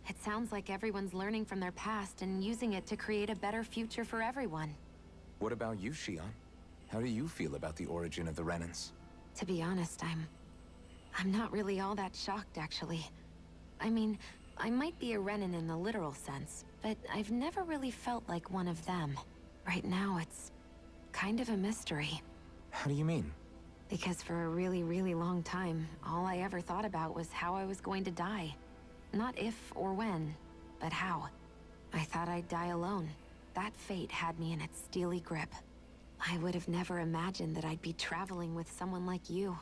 it sounds like everyone's learning from their past and using it to create a better future for everyone. What about you, Shion? How do you feel about the origin of the Renans? To be honest, I'm not really all that shocked, actually. I mean, I might be a Renan in the literal sense, but I've never really felt like one of them. Right now, it's kind of a mystery. How do you mean? Because for a really, really long time, all I ever thought about was how I was going to die. Not if or when, but how. I thought I'd die alone. That fate had me in its steely grip. I would have never imagined that I'd be traveling with someone like you,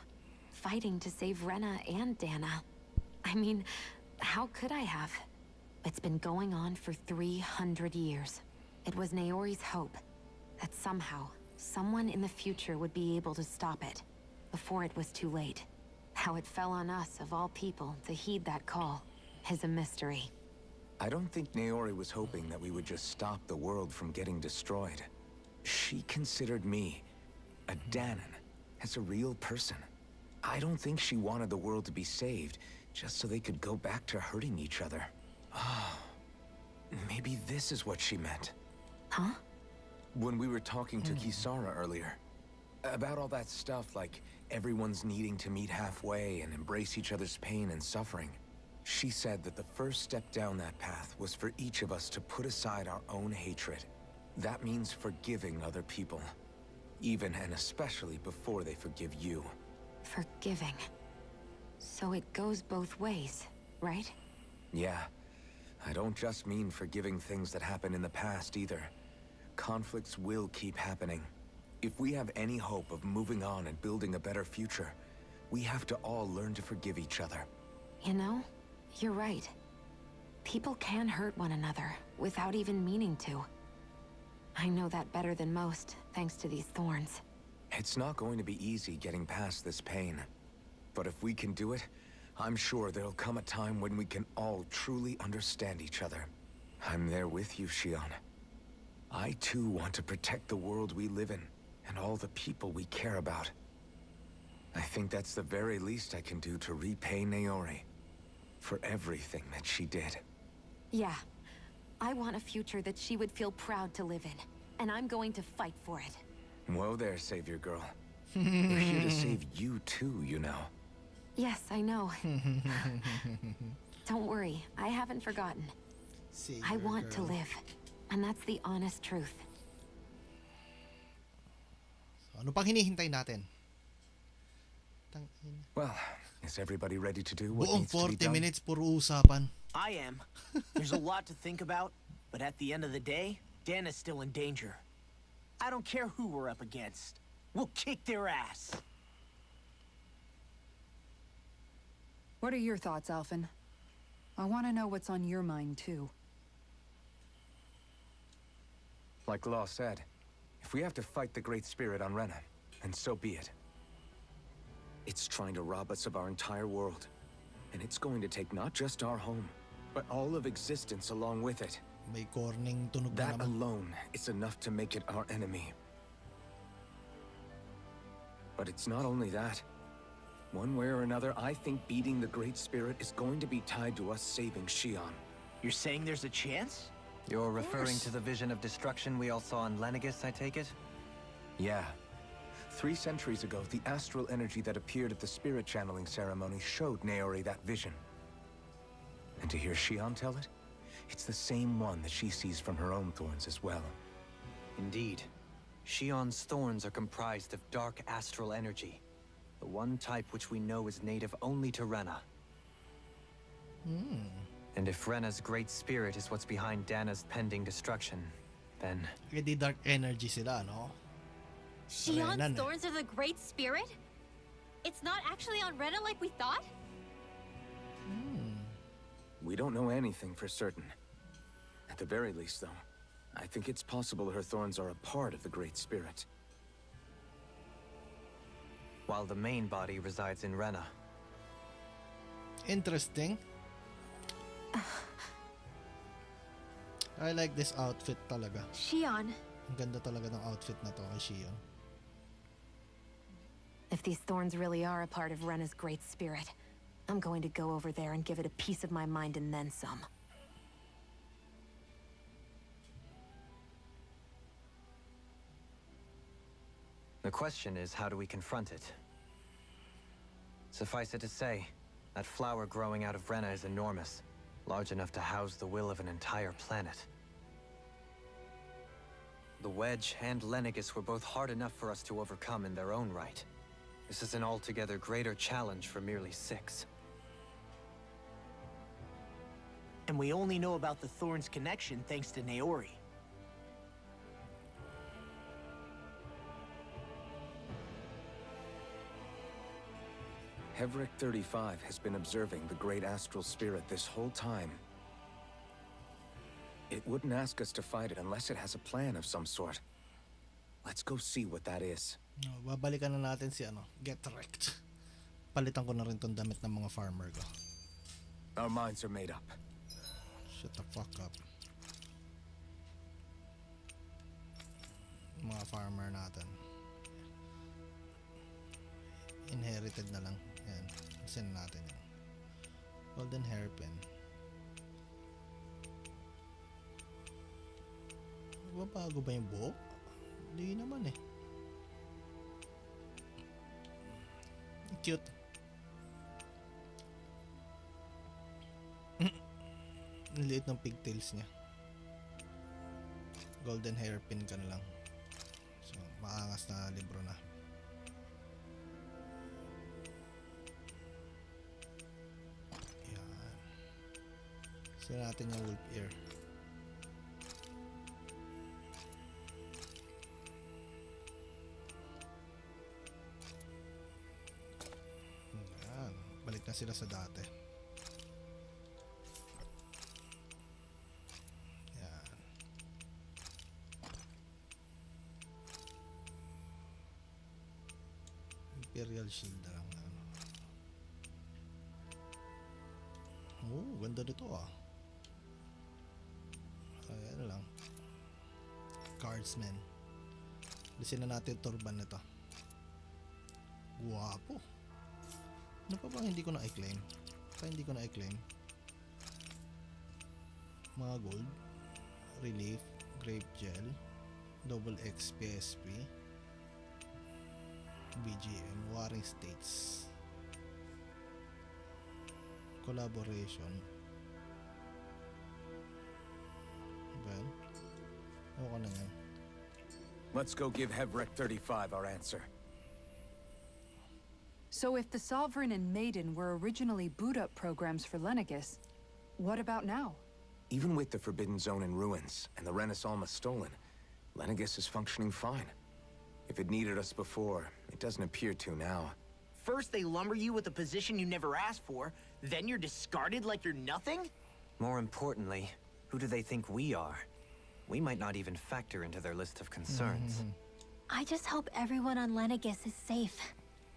fighting to save Rena and Dana. I mean, how could I have? It's been going on for 300 years. It was Naori's hope that somehow, someone in the future would be able to stop it, before it was too late. How it fell on us, of all people, to heed that call, is a mystery. I don't think Naori was hoping that we would just stop the world from getting destroyed. She considered me, a Danan, as a real person. I don't think she wanted the world to be saved, just so they could go back to hurting each other. Oh, maybe this is what she meant. Huh? When we were talking to Kisara earlier, about all that stuff like everyone's needing to meet halfway and embrace each other's pain and suffering, she said that the first step down that path was for each of us to put aside our own hatred. That means forgiving other people, even and especially before they forgive you. Forgiving. So it goes both ways, right? Yeah, I don't just mean forgiving things that happened in the past either. Conflicts will keep happening. If we have any hope of moving on and building a better future, we have to all learn to forgive each other. You know, you're right. People can hurt one another without even meaning to. I know that better than most, thanks to these thorns. It's not going to be easy getting past this pain. But if we can do it, I'm sure there'll come a time when we can all truly understand each other. I'm there with you, Shion. I too want to protect the world we live in, and all the people we care about. I think that's the very least I can do to repay Naori for everything that she did. Yeah. I want a future that she would feel proud to live in, and I'm going to fight for it. Whoa there, Savior Girl. We're here to save you too, you know. Yes, I know. Don't worry, I haven't forgotten. I want to live, and that's the honest truth. So, ano pang hinihintay natin? Well, is everybody ready to do what Buong needs to be 40 done? minutes, puro usapan. I am. There's a lot to think about, but at the end of the day, Dana's still in danger. I don't care who we're up against. We'll kick their ass. What are your thoughts, Alphen? I want to know what's on your mind, too. Like Law said, if we have to fight the Great Spirit on Rena, then so be it. It's trying to rob us of our entire world. And it's going to take not just our home, but all of existence along with it. May corning tunog na That naman. alone is enough to make it our enemy. But it's not only that. One way or another, I think beating the Great Spirit is going to be tied to us saving Shion. You're saying there's a chance? You're referring to the vision of destruction we all saw in Lenegis, I take it? Yeah. 3 centuries ago, the astral energy that appeared at the spirit channeling ceremony showed Naori that vision. And to hear Shion tell it, it's the same one that she sees from her own thorns as well. Indeed. Shion's thorns are comprised of dark astral energy, the one type which we know is native only to Rena. And if Rena's great spirit is what's behind Dana's pending destruction, then... Hindi dark energy sila, no? Shion's Renan eh. thorns are the Great Spirit? It's not actually on Rena like we thought? We don't know anything for certain. At the very least, though, I think it's possible her thorns are a part of the Great Spirit. While the main body resides in Rena. Interesting. I like this outfit talaga. Shion. Ang ganda talaga ng outfit na to kay Shion. If these thorns really are a part of Rena's great spirit, I'm going to go over there and give it a piece of my mind and then some. The question is, how do we confront it? Suffice it to say, that flower growing out of Rena is enormous, large enough to house the will of an entire planet. The Wedge and Lenegis were both hard enough for us to overcome in their own right. This is an altogether greater challenge for merely 6. And we only know about the Thorns connection thanks to Naori. Hevric 35 has been observing the great astral spirit this whole time. It wouldn't ask us to fight it unless it has a plan of some sort. Let's go see what that is. Babalikan na natin si Get Wrecked. Palitan ko na rin tong damit ng mga farmer ko. Our minds are made up. Shut the fuck up. Mga farmer natin. Inherited na lang. Yan. Send natin yan. Golden hairpin. Babago ba yung buhok? Hindi naman eh. Cute. Ang liit ng pigtails niya. Golden hairpin ka na lang. So, maangas na libro na. Yan. Sira natin yung wolf ear. Yan. Balik na sila sa dati. Imperial shield na lang. Oh, ganda nito ah. Ayan lang. Guardsman. Lisin na natin turban nito. Guwapo. Ano pa ba hindi ko na i-claim? Hindi ko na i-claim. Mga gold. Relief. Grape gel. Double XP SP. BGM, Warring States, Collaboration. Ben, ako na yan. Let's go give Hevric 35 our answer. So if the Sovereign and Maiden were originally boot-up programs for Lenegis, what about now? Even with the Forbidden Zone in ruins and the Renis Alma stolen, Lenegis is functioning fine. If it needed us before, it doesn't appear to now. First they lumber you with a position you never asked for, then you're discarded like you're nothing? More importantly, who do they think we are? We might not even factor into their list of concerns. I just hope everyone on Lenegis is safe.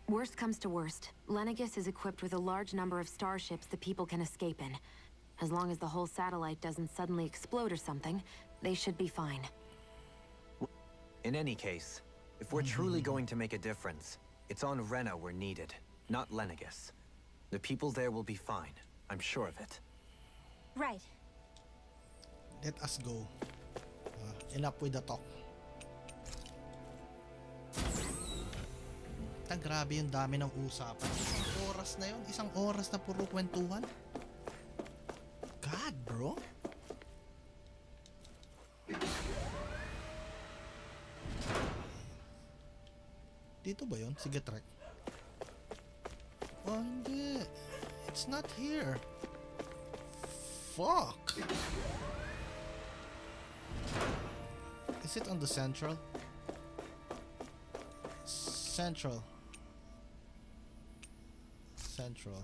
Worst comes to worst, Lenegis is equipped with a large number of starships the people can escape in. As long as the whole satellite doesn't suddenly explode or something, they should be fine. In any case, if we're truly going to make a difference, it's on Rena we're needed, not Lenegis. The people there will be fine. I'm sure of it. Right. Let us go. Enough with the talk. grabe yung dami ng usapan. Isang oras na yun. Isang oras na puro kwentuhan. God, bro. Dito ba yun? Sige, track. Oh, hindi. It's not here. Fuck. Is it on the central? Central. Central.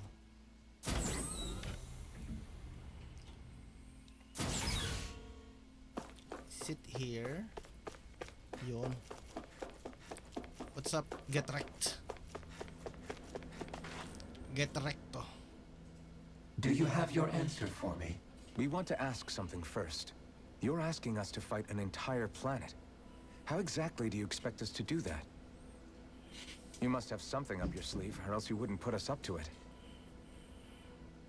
Sit here. Yun. What's up? Get wrecked. Get wrecked. Do you have your answer for me? We want to ask something first. You're asking us to fight an entire planet. How exactly do you expect us to do that? You must have something up your sleeve, or else you wouldn't put us up to it.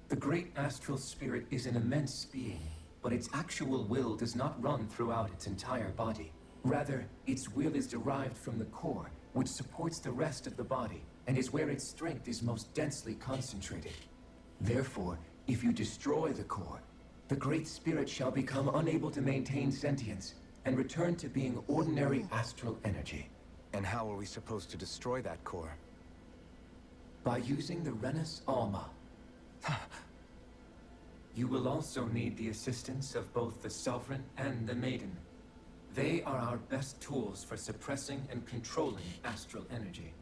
The great astral spirit is an immense being, but its actual will does not run throughout its entire body. Rather, its will is derived from the core, which supports the rest of the body, and is where its strength is most densely concentrated. Therefore, if you destroy the core, the great spirit shall become unable to maintain sentience, and return to being ordinary astral energy. And how are we supposed to destroy that core? By using the Rena's Alma. You will also need the assistance of both the Sovereign and the Maiden. They are our best tools for suppressing and controlling astral energy.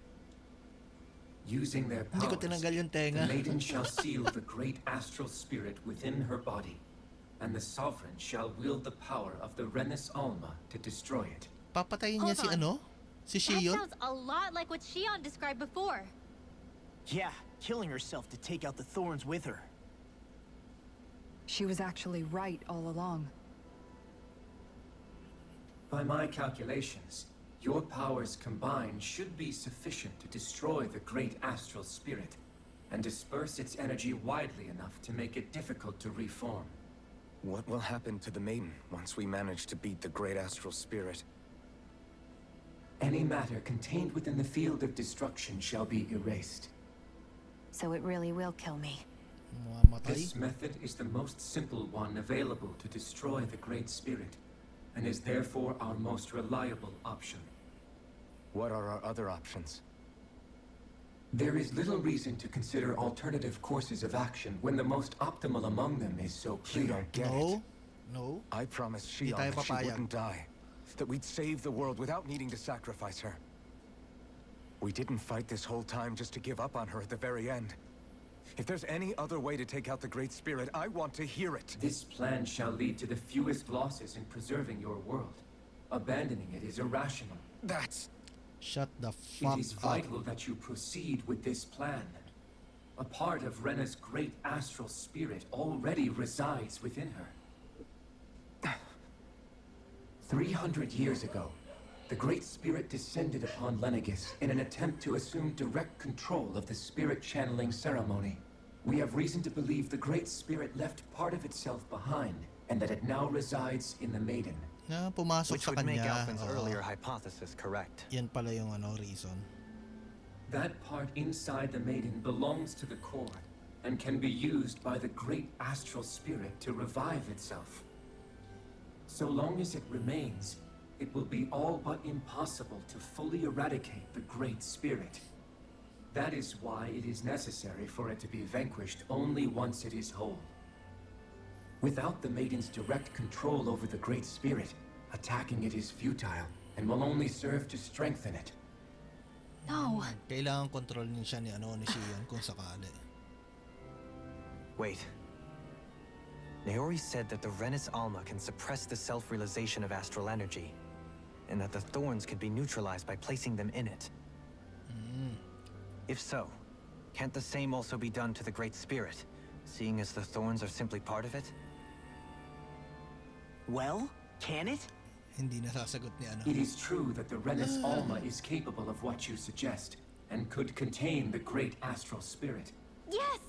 Using their Hindi ko powers, tinanggal yung the tenga. Maiden shall seal the great astral spirit within her body, and the Sovereign shall wield the power of the Rena's Alma to destroy it. Papatayin niya si Hold on. ano? Si That Shion? sounds a lot like what Shion described before. Yeah, killing herself to take out the thorns with her. She was actually right all along. By my calculations, your powers combined should be sufficient to destroy the great astral spirit and disperse its energy widely enough to make it difficult to reform. What will happen to the Maiden once we manage to beat the great astral spirit? Any matter contained within the field of destruction shall be erased. So it really will kill me. Mamamatay? This method is the most simple one available to destroy the great spirit, and is therefore our most reliable option. What are our other options? There is little reason to consider alternative courses of action when the most optimal among them is so You clear. don't get it. No. No. I promised Di Shion tayo that she papayag. wouldn't die. That we'd save the world without needing to sacrifice her. We didn't fight this whole time just to give up on her at the very end. If there's any other way to take out the Great Spirit, I want to hear it. This plan shall lead to the fewest losses in preserving your world. Abandoning it is irrational. That's... Shut the It fuck is up. vital that you proceed with this plan. A part of Rena's great astral spirit already resides within her. 300 years ago, the Great Spirit descended upon Lenegis in an attempt to assume direct control of the spirit channeling ceremony. We have reason to believe the Great Spirit left part of itself behind, and that it now resides in the Maiden. Na pumasok Which sa would make kanya. Alphen's Oo. earlier hypothesis correct. Yan pala yung ano, reason. That part inside the Maiden belongs to the core, and can be used by the great astral spirit to revive itself. So long as it remains, it will be all but impossible to fully eradicate the great spirit. That is why it is necessary for it to be vanquished only once it is whole. Without the Maiden's direct control over the great spirit, attacking it is futile, and will only serve to strengthen it. No. Kailangan kontrolin siya ni ano ni Shion kung sakali. Wait. Naori said that the Renis Alma can suppress the self-realization of astral energy, and that the thorns could be neutralized by placing them in it. If so, can't the same also be done to the Great Spirit, seeing as the thorns are simply part of it? Well, can it? Hindi nasasagot ni ano. It is true that the Renis Alma is capable of what you suggest, and could contain the great astral spirit. Yes!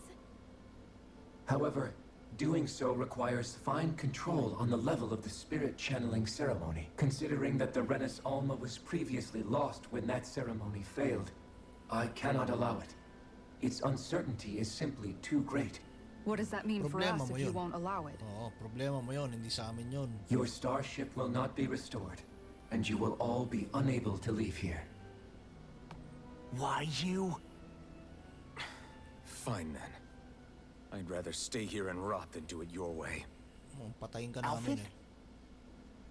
However, doing so requires fine control on the level of the spirit channeling ceremony, considering that the Renis Alma was previously lost when that ceremony failed. I cannot allow it. Its uncertainty is simply too great. What does that mean for Problema us mo if you yun. won't allow it? Oo, problema mo yun, hindi sa amin yun. Your starship will not be restored, and you will all be unable to leave here. Why you? Fine then. I'd rather stay here and rot than do it your way. Oh, patayin ka Alfred? namin eh.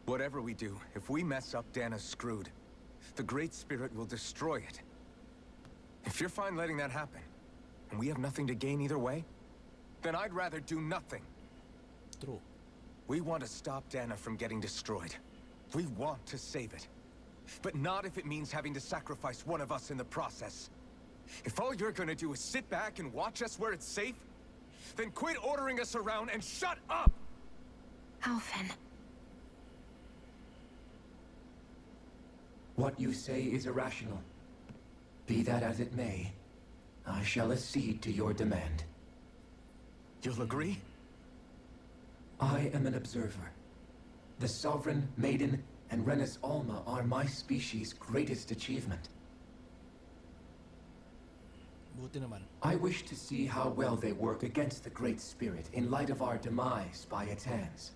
Whatever we do, if we mess up, Dana's screwed. The Great Spirit will destroy it. If you're fine letting that happen, and we have nothing to gain either way, then I'd rather do nothing. True. We want to stop Dana from getting destroyed. We want to save it. But not if it means having to sacrifice one of us in the process. If all you're gonna do is sit back and watch us where it's safe, then quit ordering us around and shut up! Alphen. What you say is irrational. Be that as it may, I shall accede to your demand. You'll agree? I am an observer. The Sovereign, Maiden, and Rena's Alma are my species' greatest achievement. Buti naman. I wish to see how well they work against the Great Spirit in light of our demise by its hands.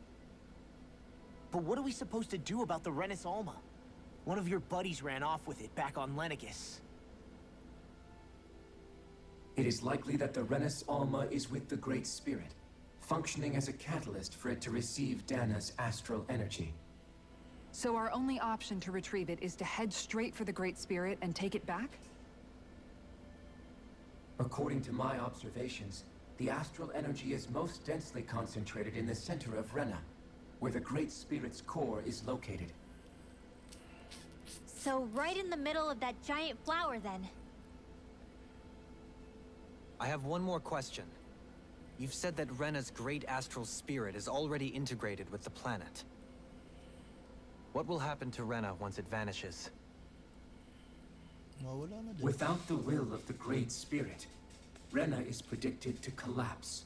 But what are we supposed to do about the Renis Alma? One of your buddies ran off with it back on Lenegis. It is likely that the Renis Alma is with the Great Spirit, functioning as a catalyst for it to receive Dana's astral energy. So our only option to retrieve it is to head straight for the Great Spirit and take it back? According to my observations, the astral energy is most densely concentrated in the center of Rena, where the Great Spirit's core is located. So right in the middle of that giant flower then. I have one more question. You've said that Rena's great astral spirit is already integrated with the planet. What will happen to Rena once it vanishes? Mawala na din. Without the will of the Great Spirit, Rena is predicted to collapse.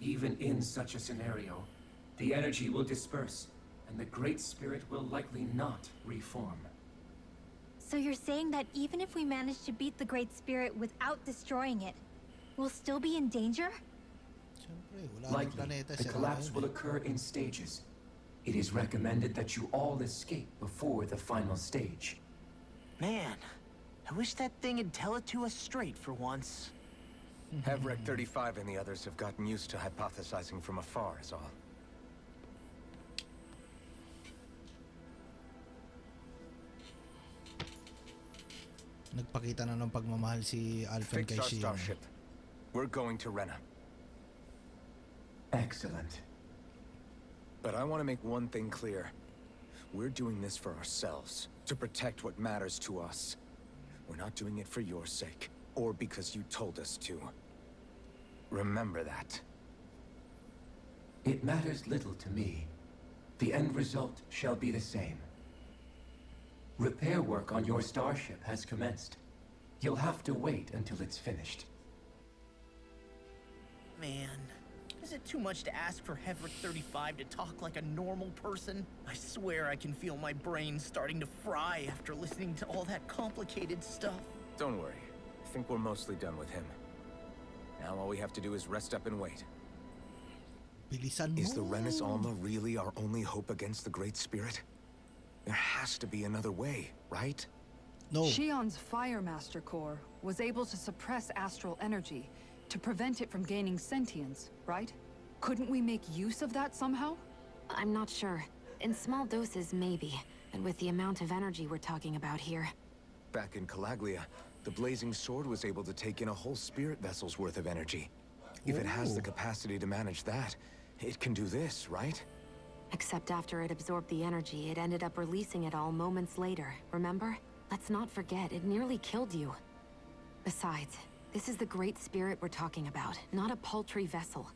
Even in such a scenario, the energy will disperse, and the Great Spirit will likely not reform. So you're saying that even if we manage to beat the Great Spirit without destroying it, we'll still be in danger? Siyempre, wala nang Likely, planeta, the sira collapse na will yun eh. occur in stages. It is recommended that you all escape before the final stage. Man, I wish that thing would tell it to us straight for once. Havrek 35 and the others have gotten used to hypothesizing from afar is all. Nagpakita na ng pagmamahal si Alphen Fix kay our Shion. starship. We're going to Rena. Excellent. But I want to make one thing clear. We're doing this for ourselves, to protect what matters to us. We're not doing it for your sake, or because you told us to. Remember that. It matters little to me. The end result shall be the same. Repair work on your starship has commenced. You'll have to wait until it's finished. Man, is it too much to ask for Hevrick 35 to talk like a normal person? I swear I can feel my brain starting to fry after listening to all that complicated stuff. Don't worry. I think we're mostly done with him. Now all we have to do is rest up and wait. Bilisan mo. Is the Renis Alma really our only hope against the Great Spirit? There has to be another way, right? No. Shion's Fire Master Core was able to suppress astral energy to prevent it from gaining sentience, right? Couldn't we make use of that somehow? I'm not sure. In small doses, maybe. And with the amount of energy we're talking about here. Back in Calaglia, the Blazing Sword was able to take in a whole spirit vessel's worth of energy. If it has the capacity to manage that, it can do this, right? Except after it absorbed the energy, it ended up releasing it all moments later, remember? Let's not forget, it nearly killed you. Besides, this is the Great Spirit we're talking about, not a paltry vessel.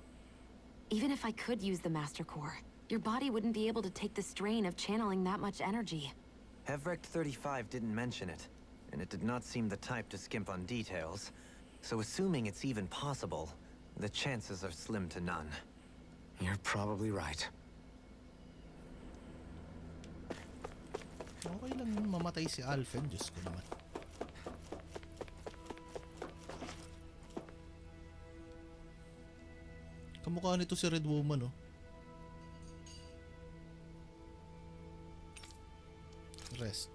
Even if I could use the Master Core, your body wouldn't be able to take the strain of channeling that much energy. Hevrick 35 didn't mention it, and it did not seem the type to skimp on details. So assuming it's even possible, the chances are slim to none. You're probably right. Okay lang yun, mamatay si Alphen. Diyos ko naman. Kamukha nito si Red Woman, oh. Rest.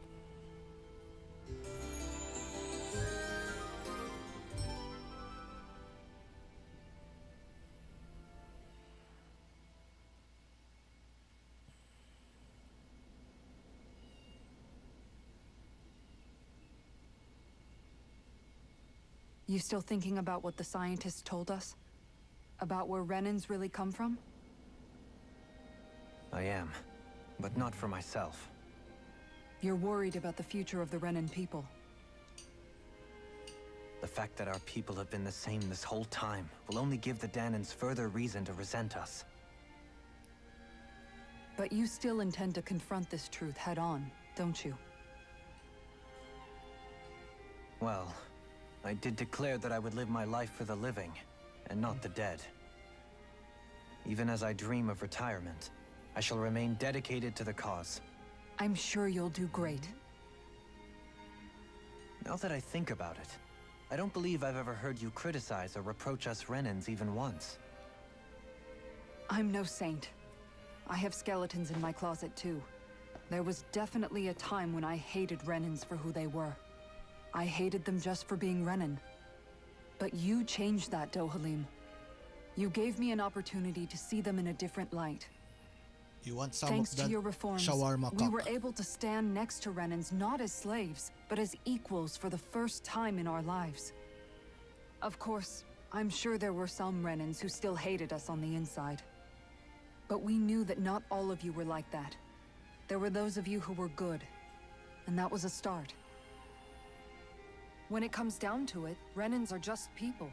You still thinking about what the scientists told us? About where Renans really come from? I am, but not for myself. You're worried about the future of the Renan people. The fact that our people have been the same this whole time will only give the Danans further reason to resent us. But you still intend to confront this truth head on, don't you? Well, I did declare that I would live my life for the living, and not the dead. Even as I dream of retirement, I shall remain dedicated to the cause. I'm sure you'll do great. Now that I think about it, I don't believe I've ever heard you criticize or reproach us Renans even once. I'm no saint. I have skeletons in my closet too. There was definitely a time when I hated Renans for who they were. I hated them just for being Renan. But you changed that, Dohalim. You gave me an opportunity to see them in a different light. You want some Thanks of to that your reforms, shawarma we cock. were able to stand next to Renans not as slaves, but as equals for the first time in our lives. Of course, I'm sure there were some Renans who still hated us on the inside. But we knew that not all of you were like that. There were those of you who were good, and that was a start. When it comes down to it, Renans are just people.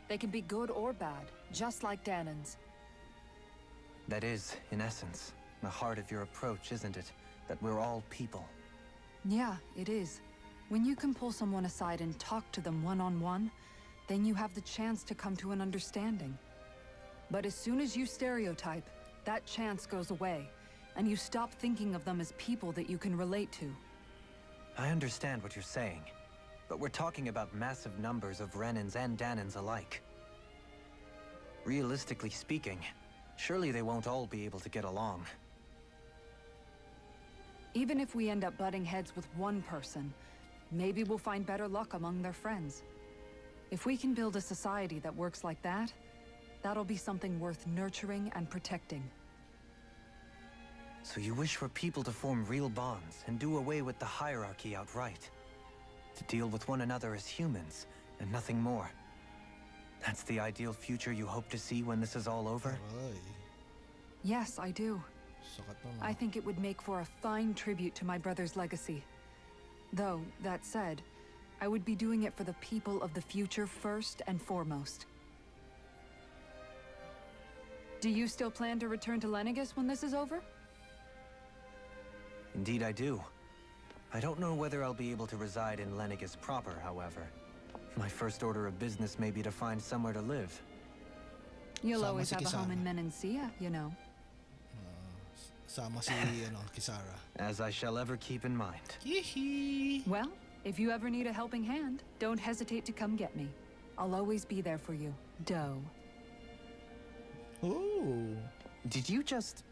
They can be good or bad, just like Danans. That is, in essence, the heart of your approach, isn't it? That we're all people. Yeah, it is. When you can pull someone aside and talk to them one-on-one, then you have the chance to come to an understanding. But as soon as you stereotype, that chance goes away, and you stop thinking of them as people that you can relate to. I understand what you're saying, but we're talking about massive numbers of Renans and Danans alike. Realistically speaking, surely they won't all be able to get along. Even if we end up butting heads with one person, maybe we'll find better luck among their friends. If we can build a society that works like that, that'll be something worth nurturing and protecting. So you wish for people to form real bonds and do away with the hierarchy outright? To deal with one another as humans, and nothing more? That's the ideal future you hope to see when this is all over? Aray, Yes, I do. sakat naman. I think it would make for a fine tribute to my brother's legacy. Though, that said, I would be doing it for the people of the future first and foremost. Do you still plan to return to Lenegis when this is over? Indeed I do. I don't know whether I'll be able to reside in Lenegis proper, however. My first order of business may be to find somewhere to live. You'll Sama always si have a home Kisara. in Menancia, you know. Sama si, Kisara. As I shall ever keep in mind. Yee-hee. Well, if you ever need a helping hand, don't hesitate to come get me. I'll always be there for you, Doe. Oh. Did you just...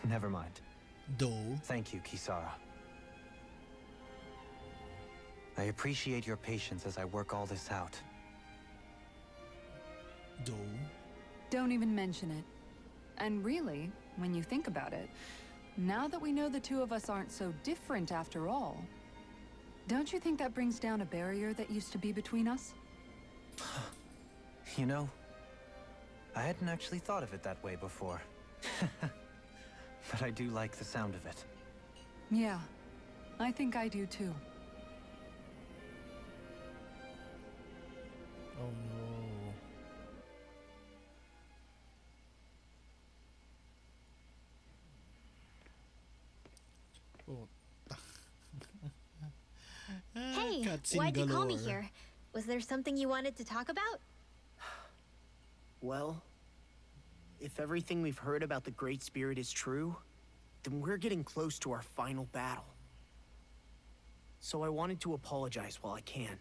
Never mind. Dough. Thank you, Kisara. I appreciate your patience as I work all this out. Dough. Don't even mention it. And really, when you think about it, now that we know the two of us aren't so different after all, don't you think that brings down a barrier that used to be between us? You know, I hadn't actually thought of it that way before. But I do like the sound of it. Yeah, I think I do too. Oh no. Oh. Hey, Cutscene why'd you call me galore. here? Was there something you wanted to talk about? Well, if everything we've heard about the Great Spirit is true, then we're getting close to our final battle. So I wanted to apologize while I can.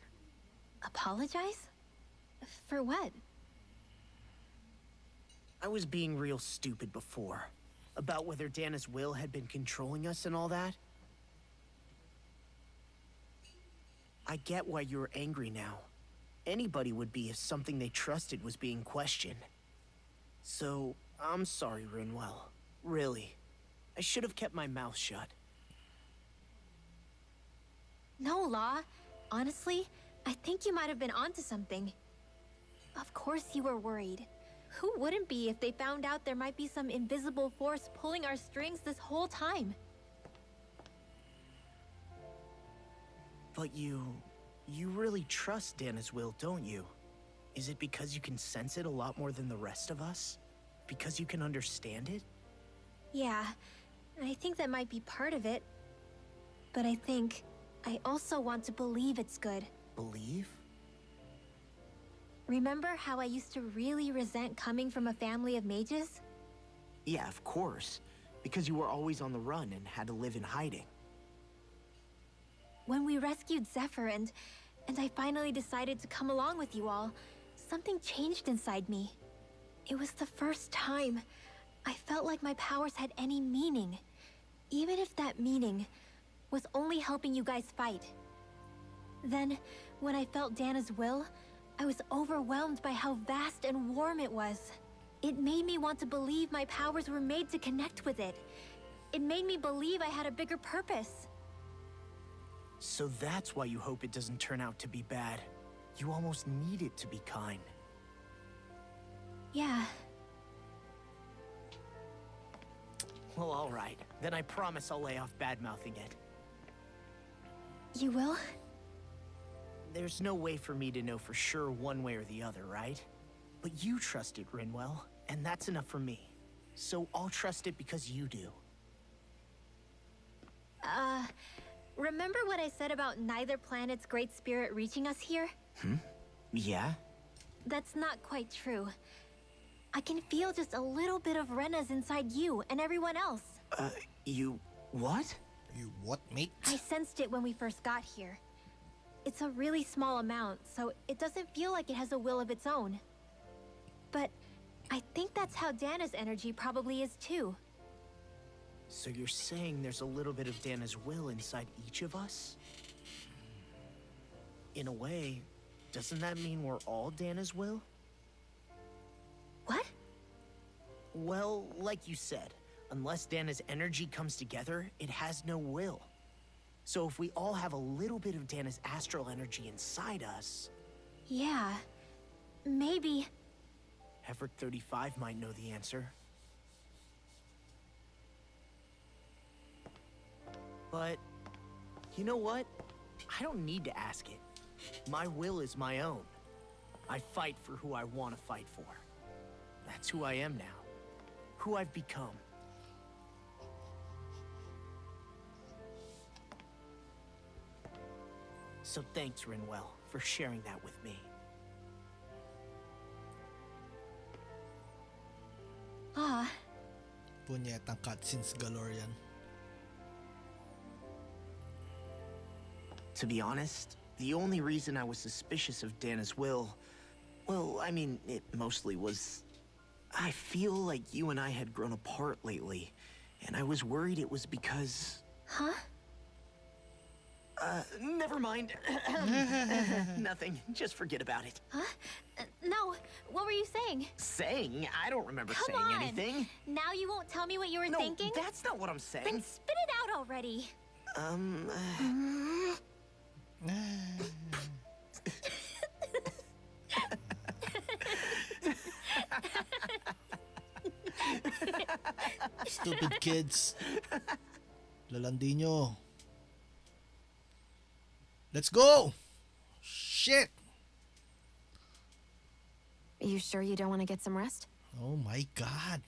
Apologize? For what? I was being real stupid before. About whether Dana's will had been controlling us and all that. I get why you're angry now. Anybody would be if something they trusted was being questioned. So, I'm sorry, Rinwell. Really. I should have kept my mouth shut. No, Law. Honestly, I think you might have been onto something. Of course you were worried. Who wouldn't be if they found out there might be some invisible force pulling our strings this whole time? But you really trust Dana's will, don't you? Is it because you can sense it a lot more than the rest of us? Because you can understand it? Yeah, I think that might be part of it. But I also want to believe it's good. Believe? Remember how I used to really resent coming from a family of mages? Yeah, of course. Because you were always on the run and had to live in hiding. When we rescued Zephyr and I finally decided to come along with you all, something changed inside me. It was the first time I felt like my powers had any meaning, even if that meaning was only helping you guys fight. Then, when I felt Dana's will, I was overwhelmed by how vast and warm it was. It made me want to believe my powers were made to connect with it. It made me believe I had a bigger purpose. So that's why you hope it doesn't turn out to be bad. You almost need it to be kind. Yeah. Well, all right. Then I promise I'll lay off bad-mouthing it. You will? There's no way for me to know for sure one way or the other, right? But you trust it, Rinwell, and that's enough for me. So I'll trust it because you do. Remember what I said about neither planet's great spirit reaching us here? Yeah? That's not quite true. I can feel just a little bit of Rena's inside you and everyone else. You... what? You what, mate? I sensed it when we first got here. It's a really small amount, so it doesn't feel like it has a will of its own. But I think that's how Dana's energy probably is too. So you're saying there's a little bit of Dana's will inside each of us? In a way, doesn't that mean we're all Dana's will? What? Well, like you said, unless Dana's energy comes together, it has no will. So if we all have a little bit of Dana's astral energy inside us... Yeah, maybe. Effort 35 might know the answer. But, you know what? I don't need to ask it. My will is my own. I fight for who I want to fight for. That's who I am now. Who I've become. So thanks, Rinwell, for sharing that with me. Punyetang cutscenes galore yan. To be honest, the only reason I was suspicious of Dana's will... well, I mean, it mostly was... I feel like you and I had grown apart lately, and I was worried it was because... Huh? Never mind. Nothing. Just forget about it. Huh? No, what were you saying? Saying? I don't remember Come saying on. anything. Now you won't tell me what you were No, thinking? that's not what I'm saying. Then spit it out already. Stupid kids. Lalandi nyo. Let's go! Shit! You sure you don't want to get some rest? Oh my god.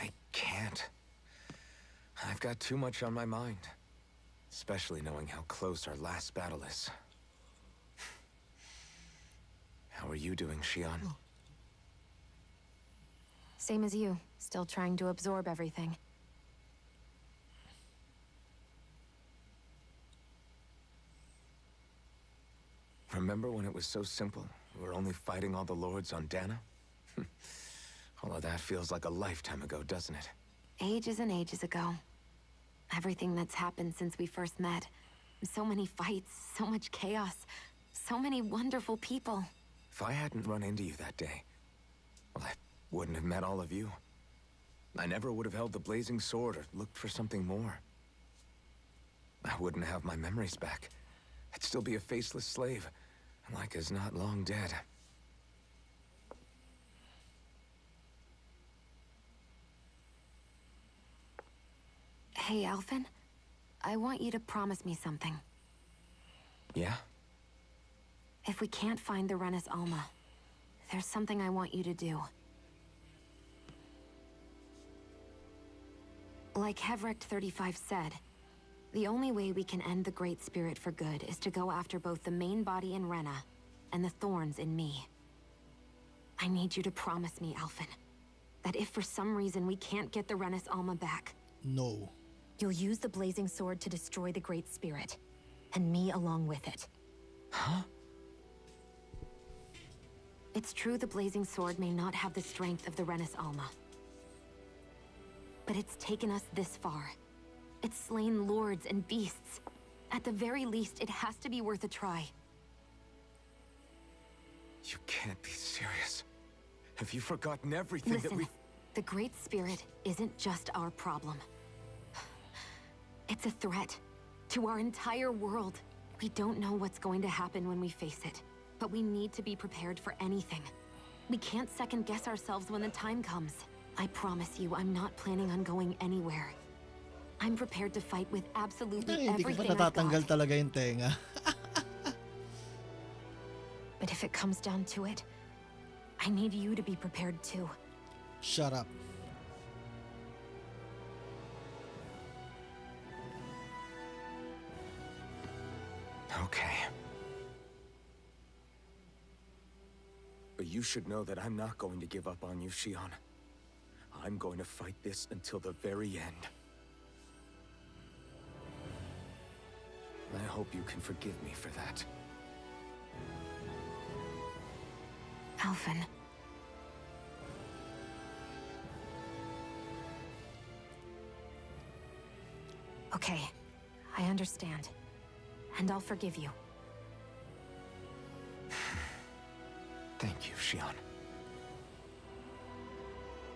I can't. I've got too much on my mind. Especially knowing how close our last battle is. How are you doing, Xion? Same as you. Still trying to absorb everything. Remember when it was so simple? We were only fighting all the lords on Dana? All of that feels like a lifetime ago, doesn't it? Ages and ages ago. Everything that's happened since we first met. So many fights, so much chaos, so many wonderful people. If I hadn't run into you that day, well, I wouldn't have met all of you. I never would have held the blazing sword or looked for something more. I wouldn't have my memories back. I'd still be a faceless slave, like as not long dead. Hey, Alphen. I want you to promise me something. Yeah? If we can't find the Rena's Alma, there's something I want you to do. Like Hevrect 35 said, the only way we can end the Great Spirit for good is to go after both the main body in Rena and the thorns in me. I need you to promise me, Alphen, that if for some reason we can't get the Rena's Alma back... No. You'll use the blazing sword to destroy the Great Spirit, and me along with it. Huh? It's true the blazing sword may not have the strength of the Rena's Alma. But it's taken us this far. It's slain lords and beasts. At the very least, it has to be worth a try. You can't be serious. Have you forgotten everything Listen, that we... the Great Spirit isn't just our problem. It's a threat to our entire world. We don't know what's going to happen when we face it, but we need to be prepared for anything. We can't second-guess ourselves when the time comes. I promise you, I'm not planning on going anywhere. I'm prepared to fight with absolutely Hindi ko pa everything I've natatanggal got. talaga yung tenga. But if it comes down to it, I need you to be prepared too. Shut up. Okay. But you should know that I'm not going to give up on you, Shion. I'm going to fight this until the very end. I hope you can forgive me for that. Alphen. Okay, I understand. And I'll forgive you. Thank you, Shion.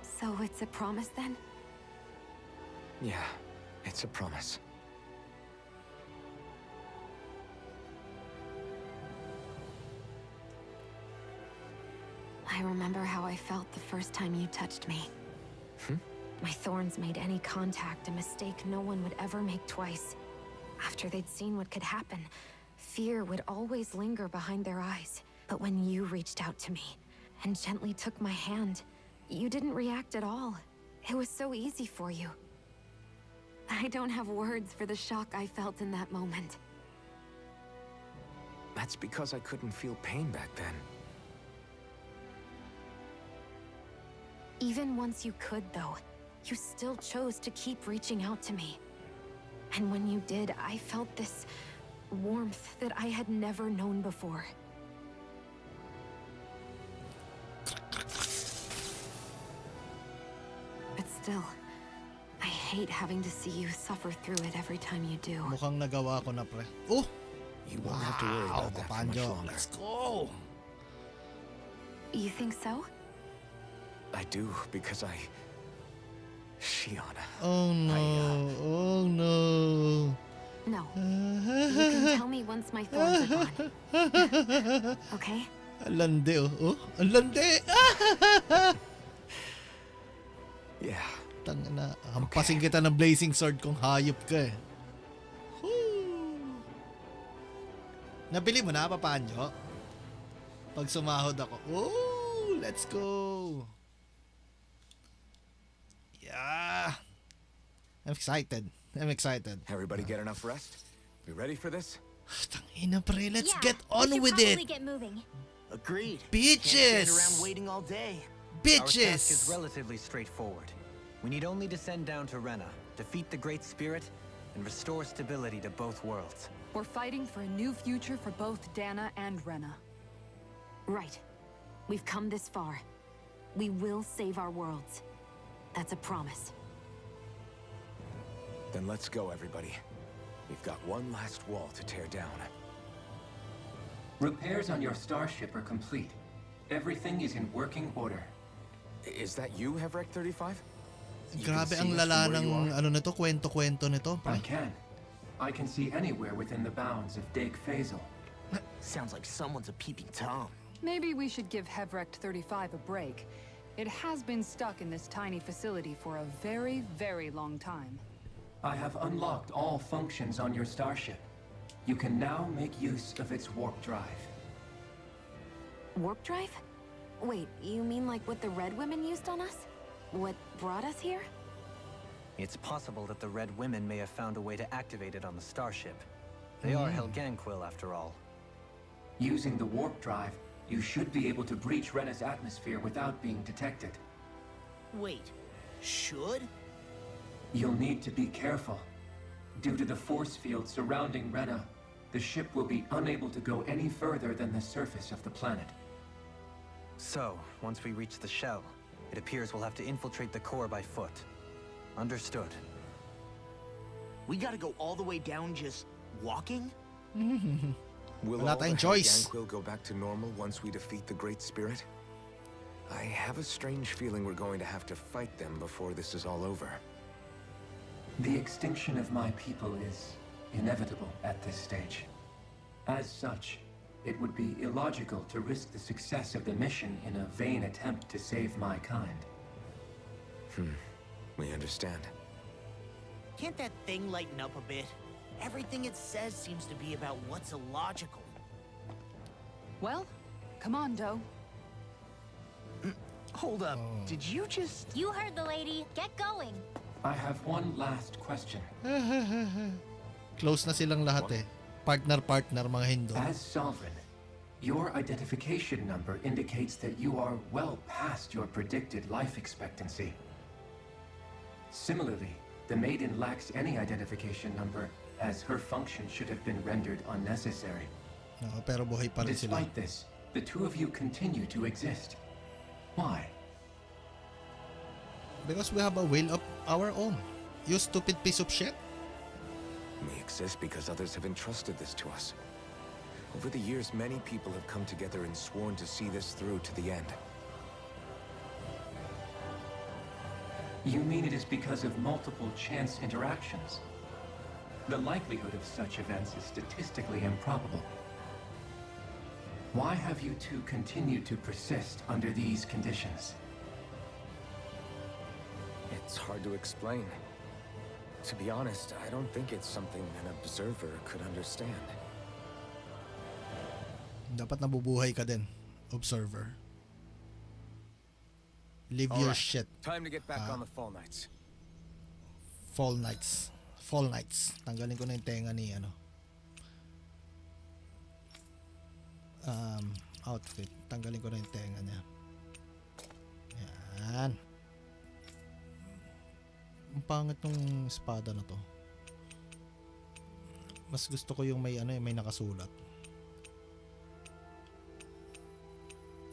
So it's a promise then? Yeah, it's a promise. I remember how I felt the first time you touched me. My thorns made any contact a mistake no one would ever make twice. After they'd seen what could happen, fear would always linger behind their eyes. But when you reached out to me and gently took my hand, you didn't react at all. It was so easy for you. I don't have words for the shock I felt in that moment. That's because I couldn't feel pain back then. Even once you could, though, you still chose to keep reaching out to me. And when you did, I felt this warmth that I had never known before. But still, I hate having to see you suffer through it every time you do. Mukhang nagawa ko na, pre. Oh! You won't have to worry about that for much Papanjo. longer. Let's go! You think so? I do, because Shion. Oh no. Oh no. No. You can tell me once my thorns are gone. Okay? Ang landi, oh. Oh, ang landi! Yeah. Tangina, hampasin kita ng blazing sword kung hayop ka eh. Woo! Nabili mo na, Papanjo? Pag sumahod ako. Oh, let's go! Yeah! I'm excited. I'm excited. Everybody get enough rest? We ready for this? Tangina, pre, let's Yeah, get on we should with probably it! get moving. Agreed. Bitches! Can't stand around waiting all day. Our task is Bitches! relatively straightforward. We need only descend down to Rena, defeat the Great Spirit, and restore stability to both worlds. We're fighting for a new future for both Dana and Rena. Right. We've come this far. We will save our worlds. That's a promise. Then let's go, everybody. We've got one last wall to tear down. Repairs on your starship are complete. Everything is in working order. Is that you, Hevrek 35? You can Grabe see ang us lala from where you ng are? ano nito, kwento-kwento nito. I can. I can see anywhere within the bounds of Dake Faisal. Sounds like someone's a peeping Tom. Maybe we should give Hevrect 35 a break. It has been stuck in this tiny facility for a very, very long time. I have unlocked all functions on your starship. You can now make use of its warp drive. Warp drive? Wait, you mean like what the Red Women used on us? What brought us here? It's possible that the Red Women may have found a way to activate it on the starship. They are Helganquil, after all. Using the warp drive, you should be able to breach Rena's atmosphere without being detected. Wait, should? You'll need to be careful. Due to the force field surrounding Rena, the ship will be unable to go any further than the surface of the planet. So, once we reach the shell, it appears we'll have to infiltrate the core by foot. Understood. We gotta go all the way down just walking? Will Wala all the tayong choice. Helganquil go back to normal once we defeat the Great Spirit? I have a strange feeling we're going to have to fight them before this is all over. The extinction of my people is inevitable at this stage. As such, it would be illogical to risk the success of the mission in a vain attempt to save my kind. We understand. Can't that thing lighten up a bit? Everything it says seems to be about what's illogical. Well, come on, Doe. Hold up, did you just... You heard the lady. Get going. I have one last question. Close na silang lahat eh. Partner-partner mga Hindu. As Sovereign, your identification number indicates that you are well past your predicted life expectancy. Similarly, the Maiden lacks any identification number, as her function should have been rendered unnecessary. Oo, pero buhay pa rin sila. Despite this, the two of you continue to exist. Why? Because we have a will of our own. You stupid piece of shit. We exist because others have entrusted this to us. Over the years, many people have come together and sworn to see this through to the end. You mean it is because of multiple chance interactions? The likelihood of such events is statistically improbable. Why have you two continued to persist under these conditions? It's hard to explain. To be honest, I don't think it's something an observer could understand. Dapat nabubuhay ka din, observer. Live your shit. Time to get back on the Fall Knights. Fall Knights. Fall Knights. Tanggalin ko na yung tenga ni ano. Outfit. Tanggalin ko na yung tenga niya. Yan. Ang pangit ng espada na to. Mas gusto ko yung may ano, may nakasulat.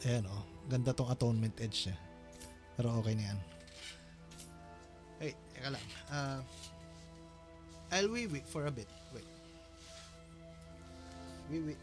Ayan oh. Ganda tong atonement edge niya. Pero okay na yan. Hey, teka lang. I'll wait for a bit. Wait. Wait.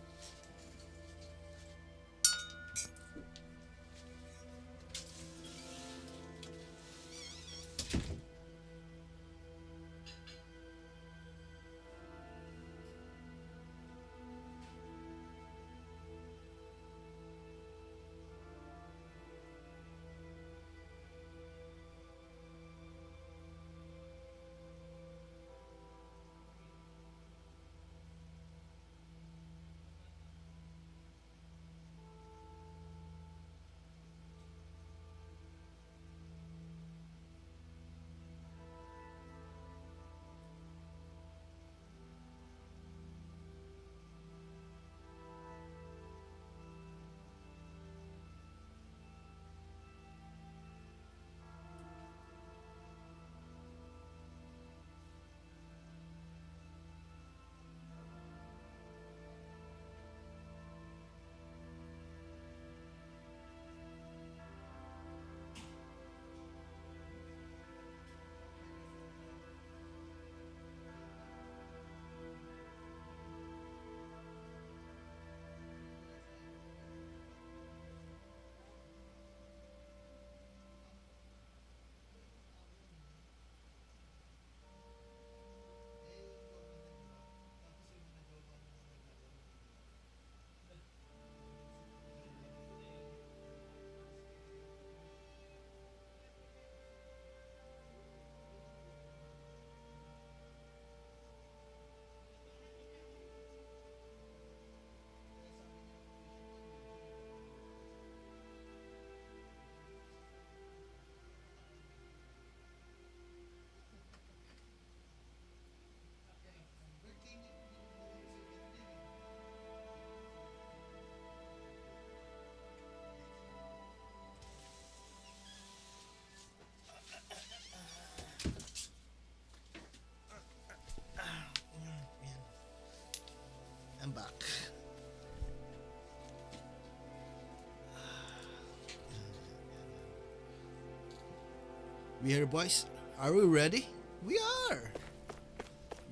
We here, boys? Are we ready? We are!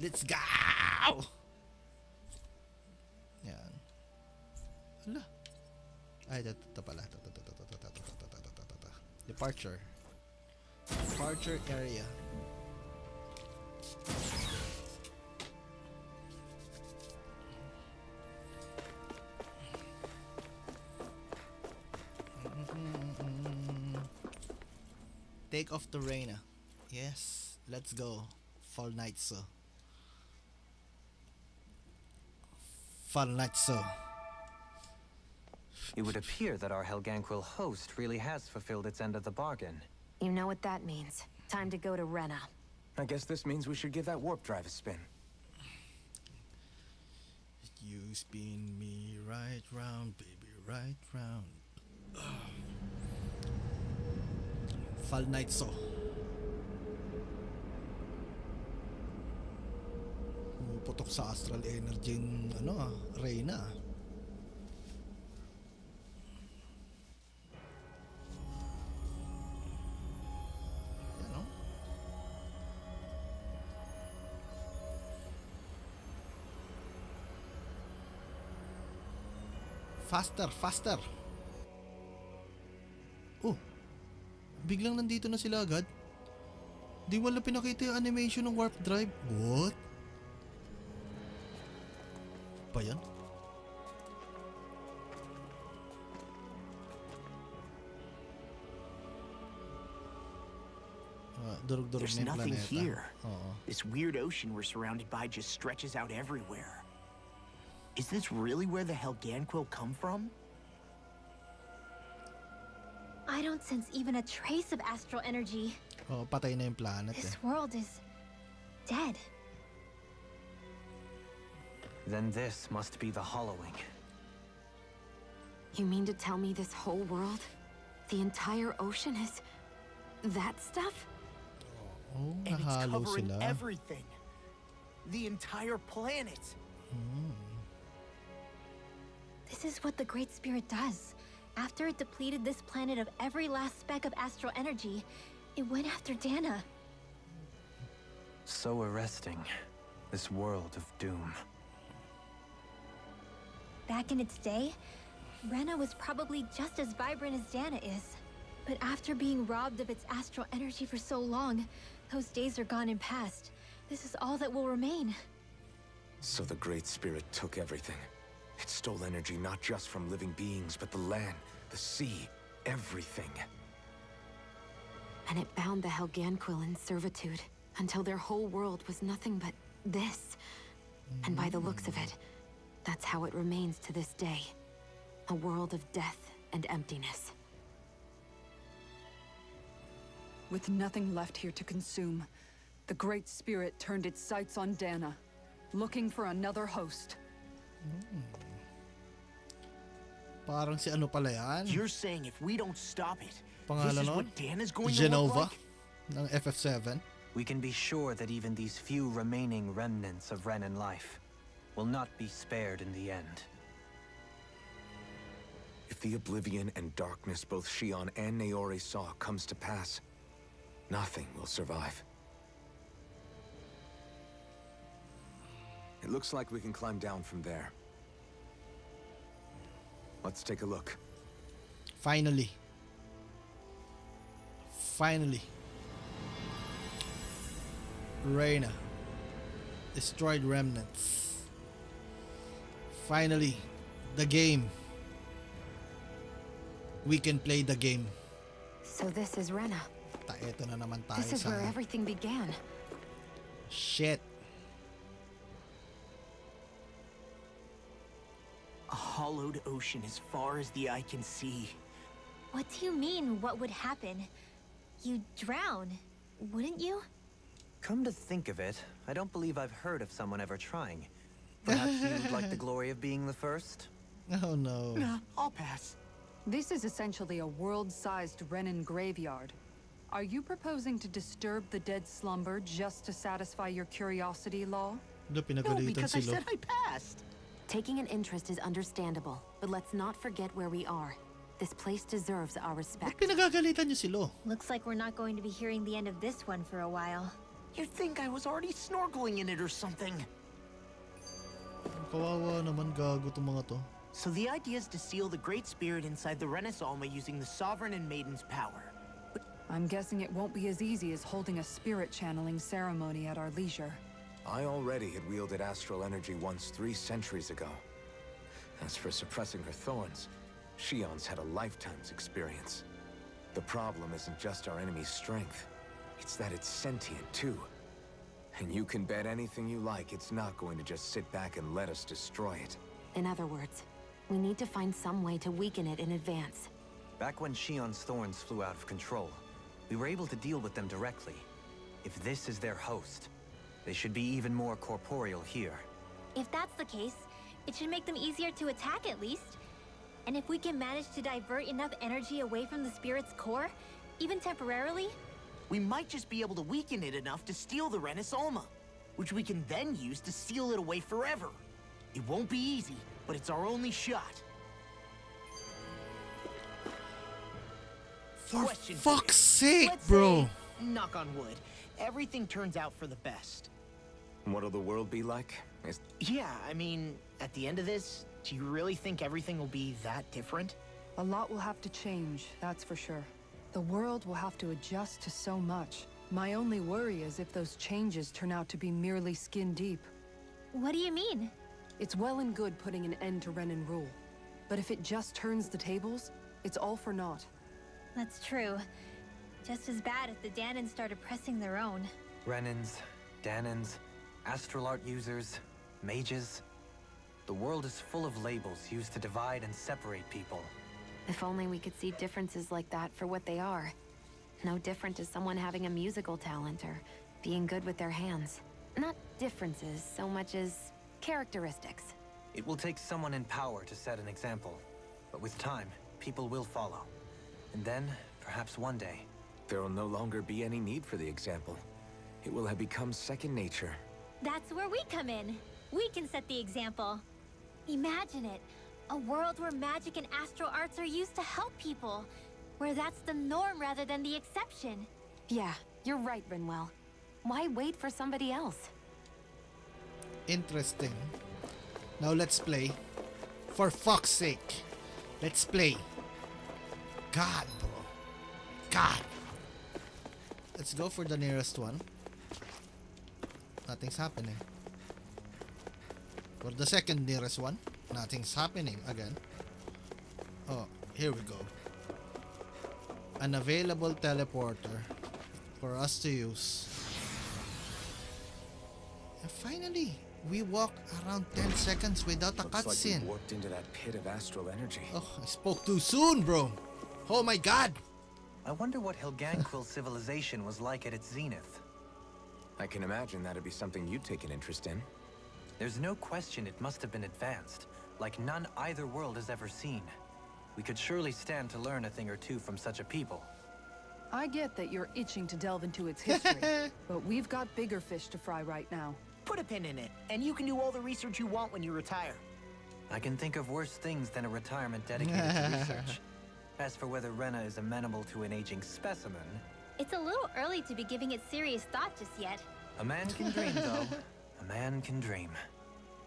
Let's go! Yan. Hala. Ay, ito pala. Departure. Departure area. Take off the Rena. Yes, let's go. Fall night so. Fall night so. It would appear that our Helganquil host really has fulfilled its end of the bargain. You know what that means. Time to go to Rena. I guess this means we should give that warp drive a spin. You spin me right round, baby, right round. Fall night so. Putok sa astral energy ng Rena. Yan, no? Faster, faster. Oh. Biglang nandito na sila agad. Di wala pinakita yung animation ng warp drive. What? Pa yan? Durug-durug There's na yung nothing planeta. here. Oo. This weird ocean we're surrounded by just stretches out everywhere. Is this really where the Helganquil come from? I don't sense even a trace of astral energy. Oh, patay na yung planet This eh. world is dead. Then this must be the hollowing. You mean to tell me this whole world, the entire ocean is that stuff? Oh, And it's nahalo covering sila. everything. The entire planet. This is what the Great Spirit does. After it depleted this planet of every last speck of astral energy, it went after Dana. So arresting. This world of doom. Back in its day, Rena was probably just as vibrant as Dana is. But after being robbed of its astral energy for so long, those days are gone and past. This is all that will remain. So the Great Spirit took everything. It stole energy not just from living beings, but the land, the sea, everything. And it bound the Helganquil in servitude until their whole world was nothing but this. And by the looks of it, that's how it remains to this day. A world of death and emptiness. With nothing left here to consume, the Great Spirit turned its sights on Dana, looking for another host. Parang si ano pala yan? You're saying if we don't stop it, this Pangalan is nun? what Dana's going to look Genova like? ng FF7. We can be sure that even these few remaining remnants of Renan life will not be spared in the end. If the oblivion and darkness both Shion and Naori saw comes to pass, nothing will survive. It looks like we can climb down from there. Let's take a look. Finally. Finally. Rena. Destroyed remnants. Finally. The game. We can play the game. So this is Rena. Ito na naman tayo This is sa... where everything began. Shit. A hollowed ocean as far as the eye can see. What do you mean, what would happen? You'd drown, wouldn't you? Come to think of it, I don't believe I've heard of someone ever trying. Perhaps you'd like the glory of being the first? Oh no. Nah, I'll pass. This is essentially a world-sized Renan graveyard. Are you proposing to disturb the dead slumber just to satisfy your curiosity, Law? Lo, No, pinagalitan because si I Lo. said I passed. Taking an interest is understandable, but let's not forget where we are. This place deserves our Ba't respect. pinagagalitan niyo si Lo? Looks like we're not going to be hearing the end of this one for a while. You'd think I was already snorkeling in it or something. Kawawa naman, gago tong mga to. So the idea is to seal the Great Spirit inside the Renaissance using the Sovereign and Maiden's power. I'm guessing it won't be as easy as holding a spirit channeling ceremony at our leisure. I already had wielded astral energy once 3 centuries ago. As for suppressing her thorns, Shion's had a lifetime's experience. The problem isn't just our enemy's strength. It's that it's sentient, too. And you can bet anything you like it's not going to just sit back and let us destroy it. In other words, we need to find some way to weaken it in advance. Back when Shion's thorns flew out of control, we were able to deal with them directly. If this is their host, they should be even more corporeal here. If that's the case, it should make them easier to attack at least. And if we can manage to divert enough energy away from the spirit's core, even temporarily, We might just be able to weaken it enough to steal the Renaissance, which we can then use to seal it away forever. It won't be easy, but it's our only shot. For Question for fuck's you. sake, Let's bro. say, knock on wood, everything turns out for the best. What'll the world be like? Yeah, I mean, at the end of this, do you really think everything will be that different? A lot will have to change, that's for sure. The world will have to adjust to so much. My only worry is if those changes turn out to be merely skin deep. what do you mean? It's well and good putting an end to Renan rule. But if it just turns the tables, it's all for naught. That's true. Just as bad if the Danans started pressing their own. Renans, Danans, astral art users, mages. The world is full of labels used to divide and separate people. If only we could see differences like that for what they are. No different to someone having a musical talent or being good with their hands. Not differences so much as characteristics. It will take someone in power to set an example. But with time, people will follow. And then, perhaps one day, There will no longer be any need for the example. It will have become second nature. That's where we come in. We can set the example. Imagine it. A world where magic and astral arts are used to help people. Where that's the norm rather than the exception. Yeah, you're right, Rinwell. Why wait for somebody else? Interesting. Now let's play. For fuck's sake. Let's play. God, bro. God. Let's go for the nearest one. Nothing's happening. For the second nearest one, nothing's happening again. Oh, here we go. An available teleporter for us to use. And finally, we walk around 10 seconds without a Looks like we cutscene. warped into that pit of astral energy. Oh, I spoke too soon, bro. Oh my god. I wonder what Helganquil civilization was like at its zenith. I can imagine that'd be something you'd take an interest in. There's no question it must have been advanced, like none either world has ever seen. We could surely stand to learn a thing or two from such a people. I get that you're itching to delve into its history, but we've got bigger fish to fry right now. Put a pin in it, and you can do all the research you want when you retire. I can think of worse things than a retirement dedicated to research. As for whether Rena is amenable to an aging specimen, It's a little early to be giving it serious thought just yet. a man can dream, though. A man can dream.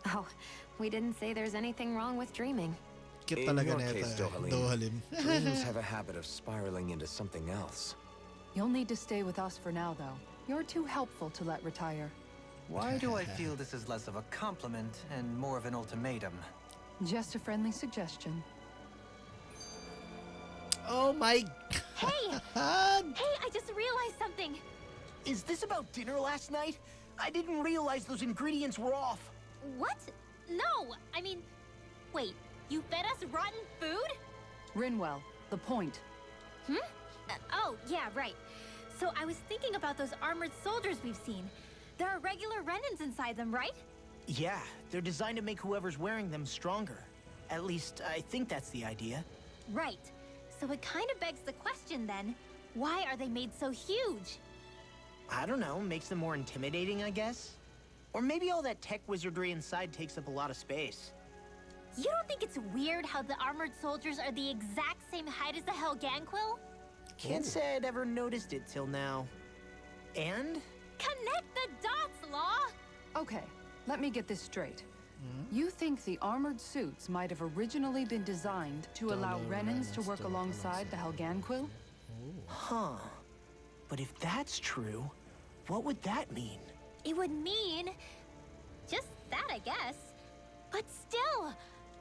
Oh, we didn't say there's anything wrong with dreaming. Kit In talaga your neta, case, Dohalim, Dohalim. dreams have a habit of spiraling into something else. You'll need to stay with us for now, though. You're too helpful to let retire. Why do I feel this is less of a compliment and more of an ultimatum? Just a friendly suggestion. Oh my Hey! god. Hey, I just realized something! Is this about dinner last night? I didn't realize those ingredients were off. What? No! I mean, wait, you fed us rotten food? Rinwell, the point. Oh, yeah, right. So I was thinking about those armored soldiers we've seen. There are regular Renans inside them, right? Yeah, they're designed to make whoever's wearing them stronger. At least, I think that's the idea. Right. So it kind of begs the question then, why are they made so huge? I don't know, makes them more intimidating, I guess? Or maybe all that tech wizardry inside takes up a lot of space. You don't think think it's weird how the armored soldiers are the exact same height as the Helganquil? Can't say I'd ever noticed it till now. And? Connect the dots, Law! Okay, let me get this straight. You think the armored suits might have originally been designed to allow Renans to work alongside the Helganquil? Huh. But if that's true, what would that mean? It would mean... just that, I guess. But still...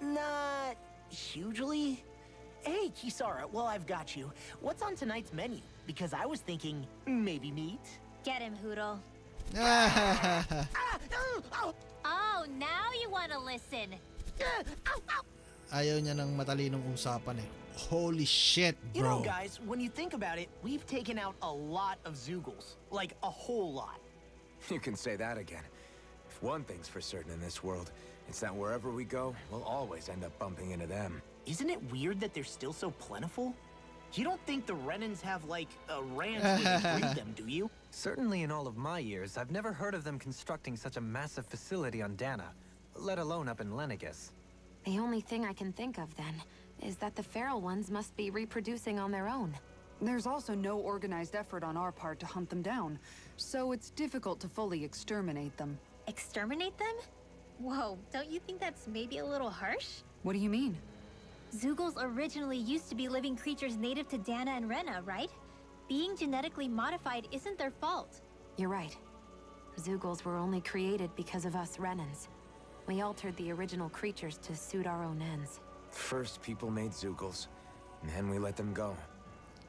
Not hugely. Hey, Kisara, well, I've got you. What's on tonight's menu? Because I was thinking maybe meat. Get him, Hoodle. Oh, now you want to listen. Ayaw niya ng matalinong usapan eh. Holy shit, bro. You know, guys, when you think about it, we've taken out a lot of Zoogles. Like, a whole lot. You can say that again. If one thing's for certain in this world, it's that wherever we go, we'll always end up bumping into them. Isn't it weird that they're still so plentiful? You don't think the Renans have, like, a ranch where they breed them, do you? Certainly in all of my years, I've never heard of them constructing such a massive facility on Dana, let alone up in Lenegis. The only thing I can think of, then, is that the feral ones must be reproducing on their own. There's also no organized effort on our part to hunt them down, so it's difficult to fully exterminate them. Exterminate them? Whoa, don't you think that's maybe a little harsh? What do you mean? Zoogles originally used to be living creatures native to Dana and Rena, right? Being genetically modified isn't their fault. You're right. Zoogles were only created because of us Renans. We altered the original creatures to suit our own ends. First, people made Zoogles, and then we let them go.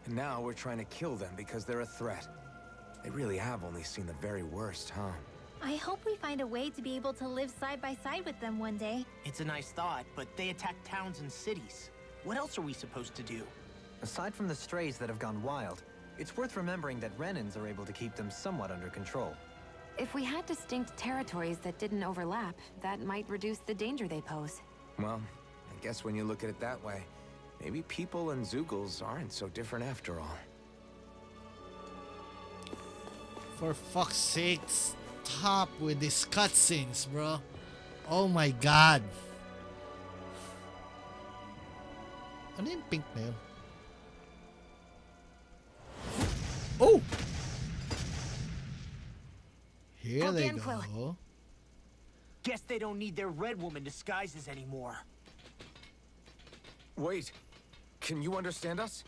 And now we're trying to kill them because they're a threat. They really have only seen the very worst, huh? I hope we find a way to be able to live side by side with them one day. It's a nice thought, but they attack towns and cities. What else are we supposed to do? Aside from the strays that have gone wild, it's worth remembering that Renans are able to keep them somewhat under control. If we had distinct territories that didn't overlap, that might reduce the danger they pose. Well, I guess when you look at it that way, maybe people and Zoogles aren't so different after all. For fuck's sake, stop with these cutscenes, bro. Oh my god. Ano yung pink na yun? Oh! Here they go. Guess they don't need their Red Woman disguises anymore. Wait, can you understand us?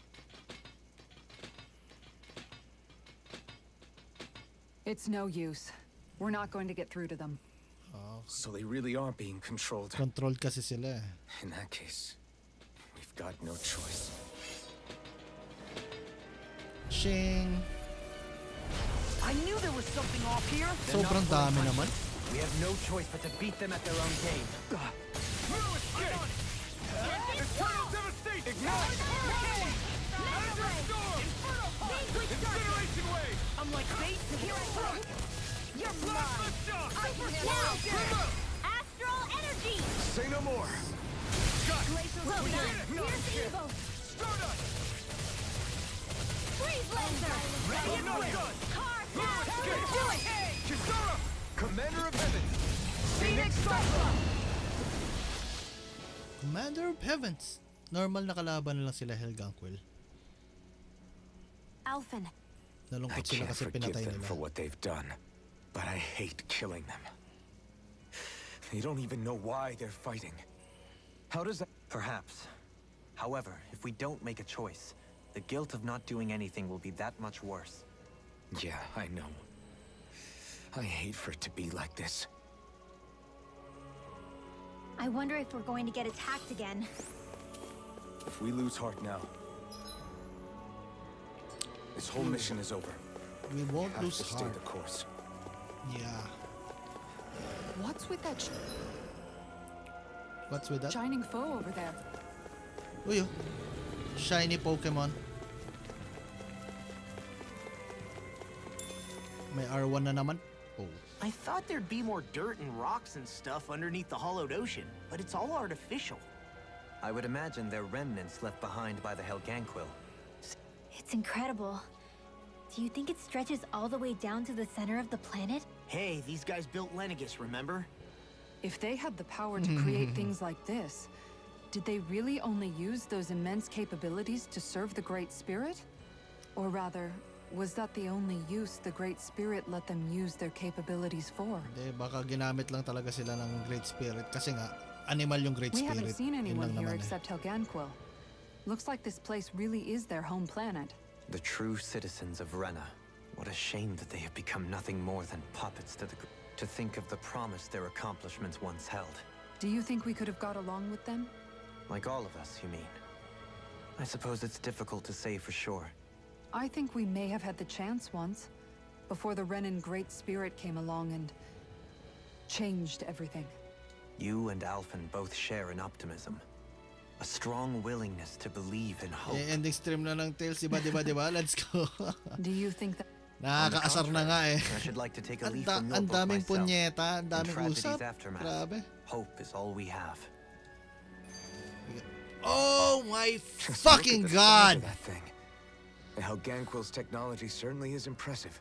It's no use. We're not going to get through to them. So they really are being controlled. Controlled kasi sila eh. In that case, we've got no choice. Shing! I knew there was something off here. Sobrang dami naman. We have no choice but to beat them at their own game. I'm like bait to the front. You're mine! Now! Astral energy! Say no more. Well done! Here's the evil! Freeze laser! Ready and done! Car pass! Do it! Kisara! Commander of Heavens! Phoenix Cyclone! Commander of Heavens! Normal na kalaban lang sila Helganquil. Alphen. I Nalungkot sila can't kasi forgive pinatay them nila. for what they've done, but I hate killing them. They don't even know why they're fighting. How does that... Perhaps. However, if we don't make a choice, the guilt of not doing anything will be that much worse. Yeah, I know. I hate for it to be like this. I wonder if we're going to get attacked again. If we lose heart now, this whole mission is over. We won't We have lose to stay heart. the course. Yeah. What's with that What's with that? shining foe over there? Uy, oh. Shiny Pokemon. May R1 na naman. Oh. I thought there'd be more dirt and rocks and stuff underneath the hollowed ocean, but it's all artificial. I would imagine they're remnants left behind by the Helganquil. It's incredible. Do you think it stretches all the way down to the center of the planet? Hey, these guys built Lenegis, remember? If they had the power to create things like this, Did they really only use those immense capabilities to serve the Great Spirit? Or rather, was that the only use the Great Spirit let them use their capabilities for? Hindi, baka ginamit lang talaga sila ng Great Spirit kasi nga, animal yung Great We Spirit. haven't seen Yun anyone lang here naman eh. except Helganquil. Looks like this place really is their home planet. The true citizens of Rena. What a shame that they have become nothing more than puppets to the... To think of the promise their accomplishments once held. Do you think we could have got along with them? Like all of us, you mean? I suppose it's difficult to say for sure. I think we may have had the chance once, before the Renan Great Spirit came along and changed everything. You and Alphen both share an optimism. A strong willingness to believe in hope. Eh, ending stream na ng Tales, diba? Let's go. Do you think that... Nakakaasar na nga eh. I should like to take a leaf from your Ang book daming myself. punyeta, ang daming In tragedy's usap. aftermath, Grabe. hope is all we have. Oh my Just fucking look at the size god! of that thing. The Helganquil's technology certainly is impressive.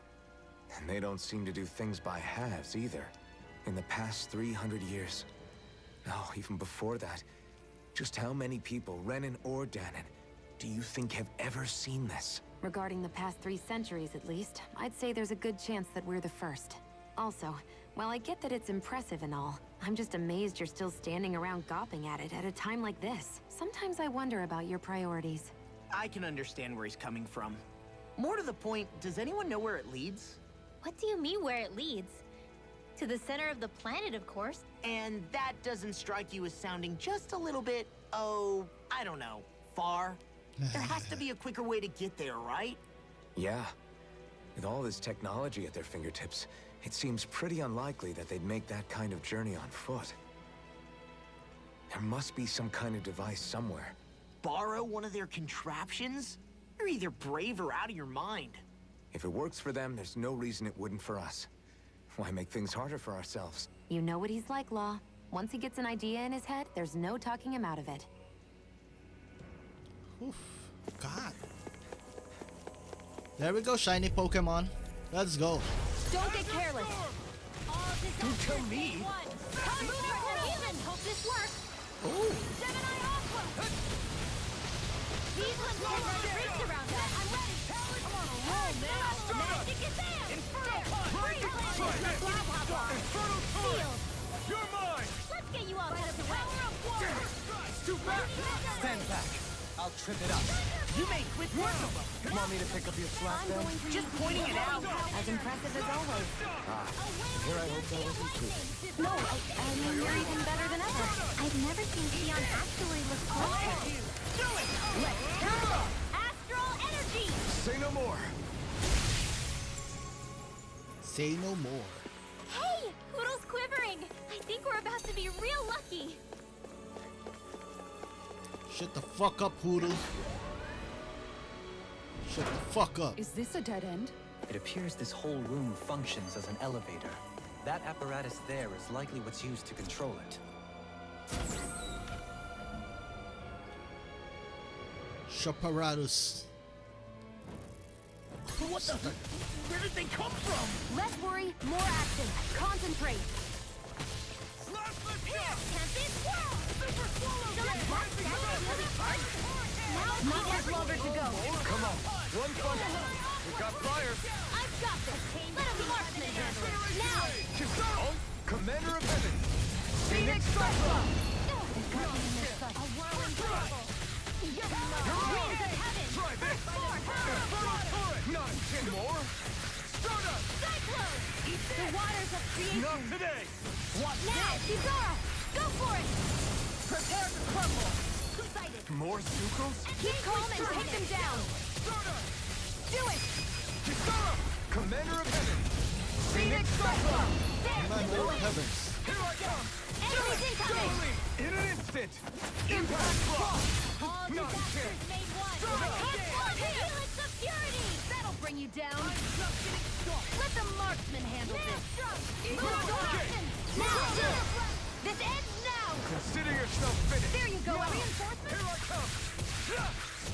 And they don't seem to do things by halves either. In the past 300 years. No, even before that. Just how many people, Renan or Danon, do you think have ever seen this? Regarding the past 3 centuries at least, I'd say there's a good chance that we're the first. Also, while I get that it's impressive and all, I'm just amazed you're still standing around gawping at it at a time like this. Sometimes I wonder about your priorities. I can understand where he's coming from. More to the point, does anyone know where it leads? What do you mean where it leads? To the center of the planet, of course. And that doesn't strike you as sounding just a little bit, oh, I don't know, far? There has to be a quicker way to get there, right? Yeah. With all this technology at their fingertips, it seems pretty unlikely that they'd make that kind of journey on foot. There must be some kind of device somewhere. Borrow one of their contraptions? You're either brave or out of your mind. If it works for them, there's no reason it wouldn't for us. Why make things harder for ourselves? You know what he's like, Law. Once he gets an idea in his head, there's no talking him out of it. Oof. God. There we go, shiny Pokemon. Let's go. Don't get careless. Don't tell me. Hope this works. Ooh. Gemini Aqua. These ones can run rings around us. I'm ready. I'm on a roll now. Magic is there. Inferno Punch. Shield. You're mine! Let's get you all out of the way. Too fast! Stand back. I'll trip it up. You made quick work of them. Want me to pick up your slack I'm then? going to Just need pointing it out. as impressive as always. Here I hope that wasn't true. No, I mean, you're even better than ever. I've never seen Xion actually look closer. Do it! Let's go! Astral energy! Say no more! Say no more. Hey! Poodle's quivering! I think we're about to be real lucky. Shut the fuck up, Hoodle. Shut the fuck up. Is this a dead end? It appears this whole room functions as an elevator. That apparatus there is likely what's used to control it. Shaparatus. What the? Where did they come from? Less worry, more action. Concentrate. Tempest swirl! Super swallow! Not much longer to go. Come on, one punch. We got fire. I've got this. Let a marksman handle it. Now! Kisaro, Commander of Heaven. Phoenix Cyclone! A whirling trouble. You're winds of heaven! Try this. Not 10 more. Stardust. Cyclone! The waters of creation! Not today. Now, Kizara! Go for it! Prepare to crumble! Two-sided! More Sucrose? Keep calm and take them down! Stardust. Do it! Kisaro, Commander of Heaven. Phoenix Cyclone! There! Commander of Heavens. Here I come. Enemies incoming! In an instant. Impact block. All Not disasters ten. made one! Helix of Purity! That'll bring you down! Let the marksman handle this! Now! This ends now! Consider yourself finished. There you go, a reinforcement! Here I come.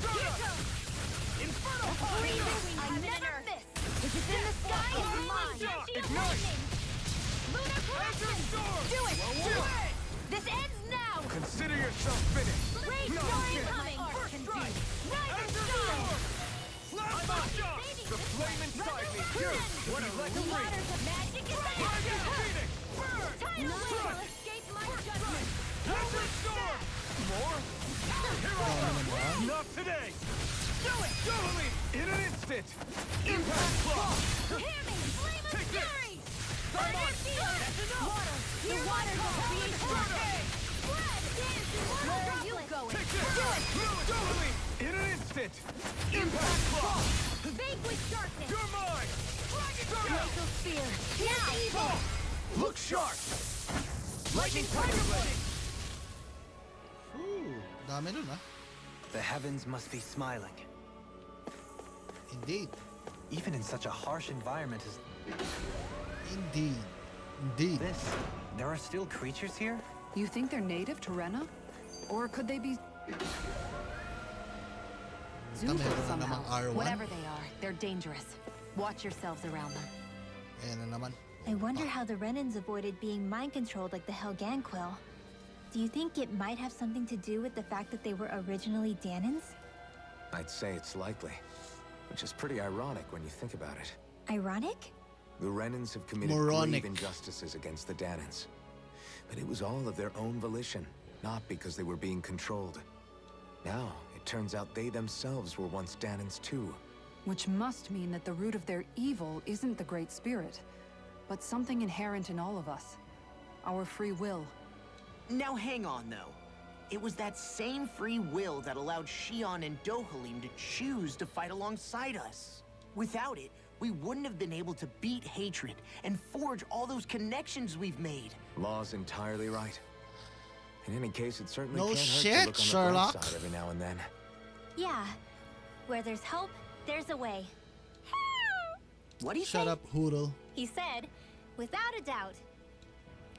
Stardust. Inferno I never miss! If it's in the sky, it's mine! Ignite. Lunar corruption! Do it! This ends now! Consider yourself finished. The waters of magic is None shall escape my judgment. More? Not today! Do it! Totally! In an instant! Impact block! Hear me! Flame of fury! Burn it! Water! The waters of creation! Spread! Dance in water droplets! Take this! Totally! In an instant! Impact block! Vanquish darkness! You're mine! Glacial spear! Now! Evil! Look sharp! Lightning Tiger Blade! Ooh, dami nun ah. The heavens must be smiling. Indeed. Even in such a harsh environment as Indeed. Indeed. this, there are still creatures here? You think they're native to Rena? Or could they be Basta zooted meron na somehow? namang R1. Whatever they are, they're dangerous. Watch yourselves around them. Ayan na naman. I wonder how the Renans avoided being mind-controlled like the Helganquill. Do you think it might have something to do with the fact that they were originally Danans? I'd say it's likely, which is pretty ironic when you think about it. Ironic? The Renans have committed Moronic. grave injustices against the Danans. But it was all of their own volition, not because they were being controlled. Now, it turns out they themselves were once Danans too. Which must mean that the root of their evil isn't the Great Spirit, but something inherent in all of us. Our free will. Now hang on, though. It was that same free will that allowed Shion and Dohalim to choose to fight alongside us. Without it, we wouldn't have been able to beat hatred and forge all those connections we've made. Law's entirely right. In any case, it certainly No can't hurt shit, to look on the Sherlock. bright side every now and then. Yeah. Where there's hope, there's a way. What do you Shut say? up, Hoodle. He said, without a doubt.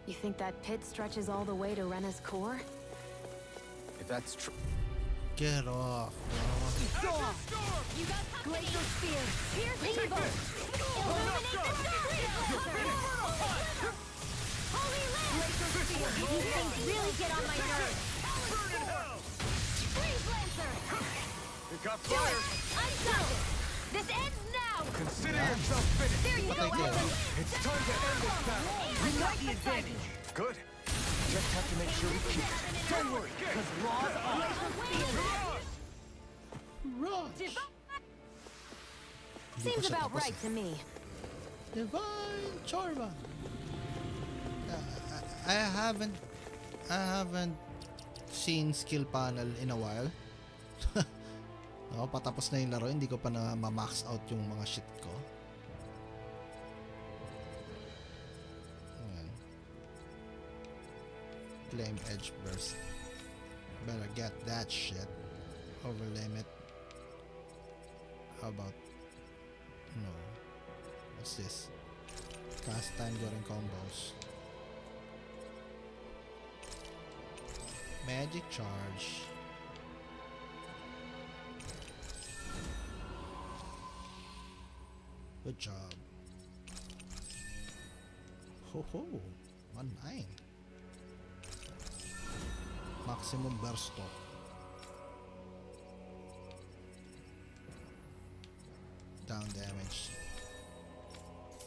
You think that pit stretches all the way to Rena's core? If that's true. Get off. You got Glacial spear! Pierce evil! Illuminate the darkness! Holy Glacial spear! These things really get on my nerves! Freeze Lancer! It got Do fire! it! I'm done! This ends now! Consider yourself finished! There you go, Thank you. Hudson! It's time to end this battle! We got the advantage. Good. Just have to make sure we keep it. Don't worry, because Law's on. Rush. Hindi ko Seems siya about tapos right to me. Divine Charma. I haven't seen skill panel in a while. No, patapos na yung laro, hindi ko pa na ma-max out yung mga shit ko. Ayan. Claim edge burst. Better get that shit. Over limit. How about no? What's this? Cast time during combos. Magic charge. Good job. Ho ho. 1-9. Maximum burst off. Down damage.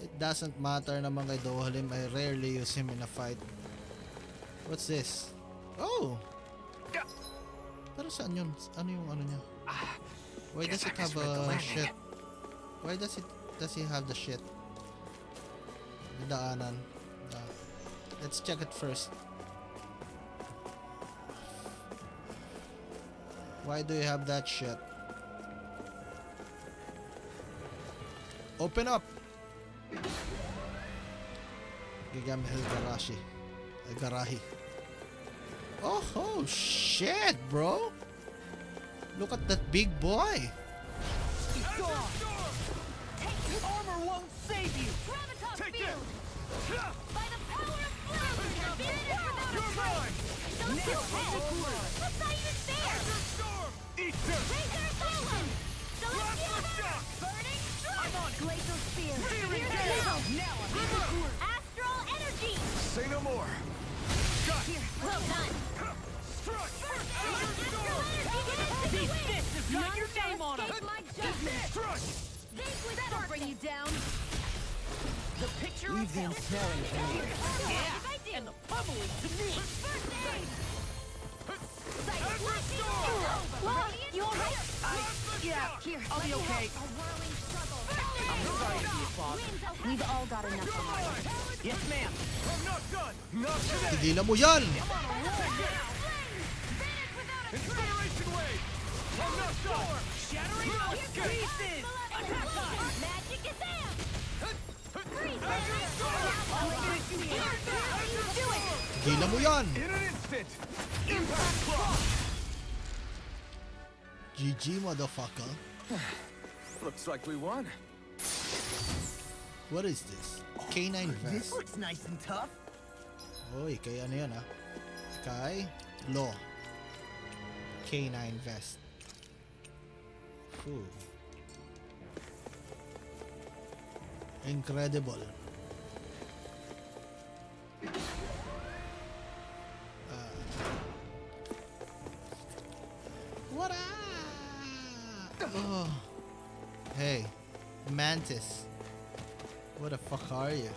It doesn't matter naman kay Dohalim. I rarely use him in a fight. What's this? Oh! Pero saan yun? Ano yung ano niya? Why does it have a shit? Why does he have the shit? The daanan. Let's check it first. Why do you have that shit? Open up! Gigam Garahi. Oh shit, bro! Look at that big boy! It's gone. Armor won't save you. Gravitas Take field! this! By the power of Flamer! You're mine! Don't you What's not even fair? Storm! Eat this! Razor Asylum! Celestial Shock! Burning Strike! Glacial spear! Searing Here Gale! now! Astral energy! Say no more! Got it! Well done! Strike! Astral energy! These fists have got your name on them. Escape my judgment! Strike! Vanquish that'll bring you down! Leave the ensnaring to me. Yeah, and the pummeling to me. You alright? Yeah, here, I'll be okay. I'm sorry to be a father. We've all got enough of it. Yes, ma'am. I'm not done. Not today. Tigilan mo yan! Incineration wave. I'm not done. Shattering to pieces. Attack time. Magic is there! Tigilan mo yan! In an instant. Impact cross. GG, motherfucker. Looks like we won. What is this? K9 This vest. looks nice and tough. Oy, kay ano yan Kay Law. K9 vest. Whew. Incredible. What up? Oh. Hey, Mantis. What the fuck are you?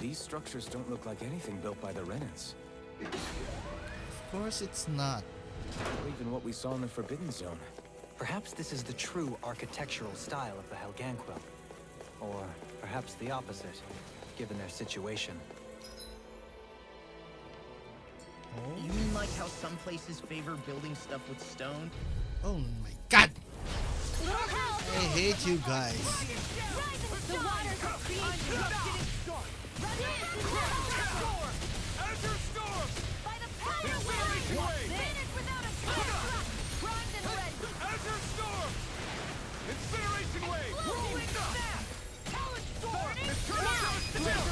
These structures don't look like anything built by the Renans. Of course it's not. Or even what we saw in the Forbidden Zone. Perhaps this is the true architectural style of the Helganquil. Or perhaps the opposite, given their situation. You mean like how some places favor building stuff with stone? Oh my god! Little help! I hate you guys. The waters of creation! Azure Storm! By the power of will! Finish without a trace! Primed and ready! Azure Storm! Incineration Wave! Rolling Snap! Talent Storm! Now!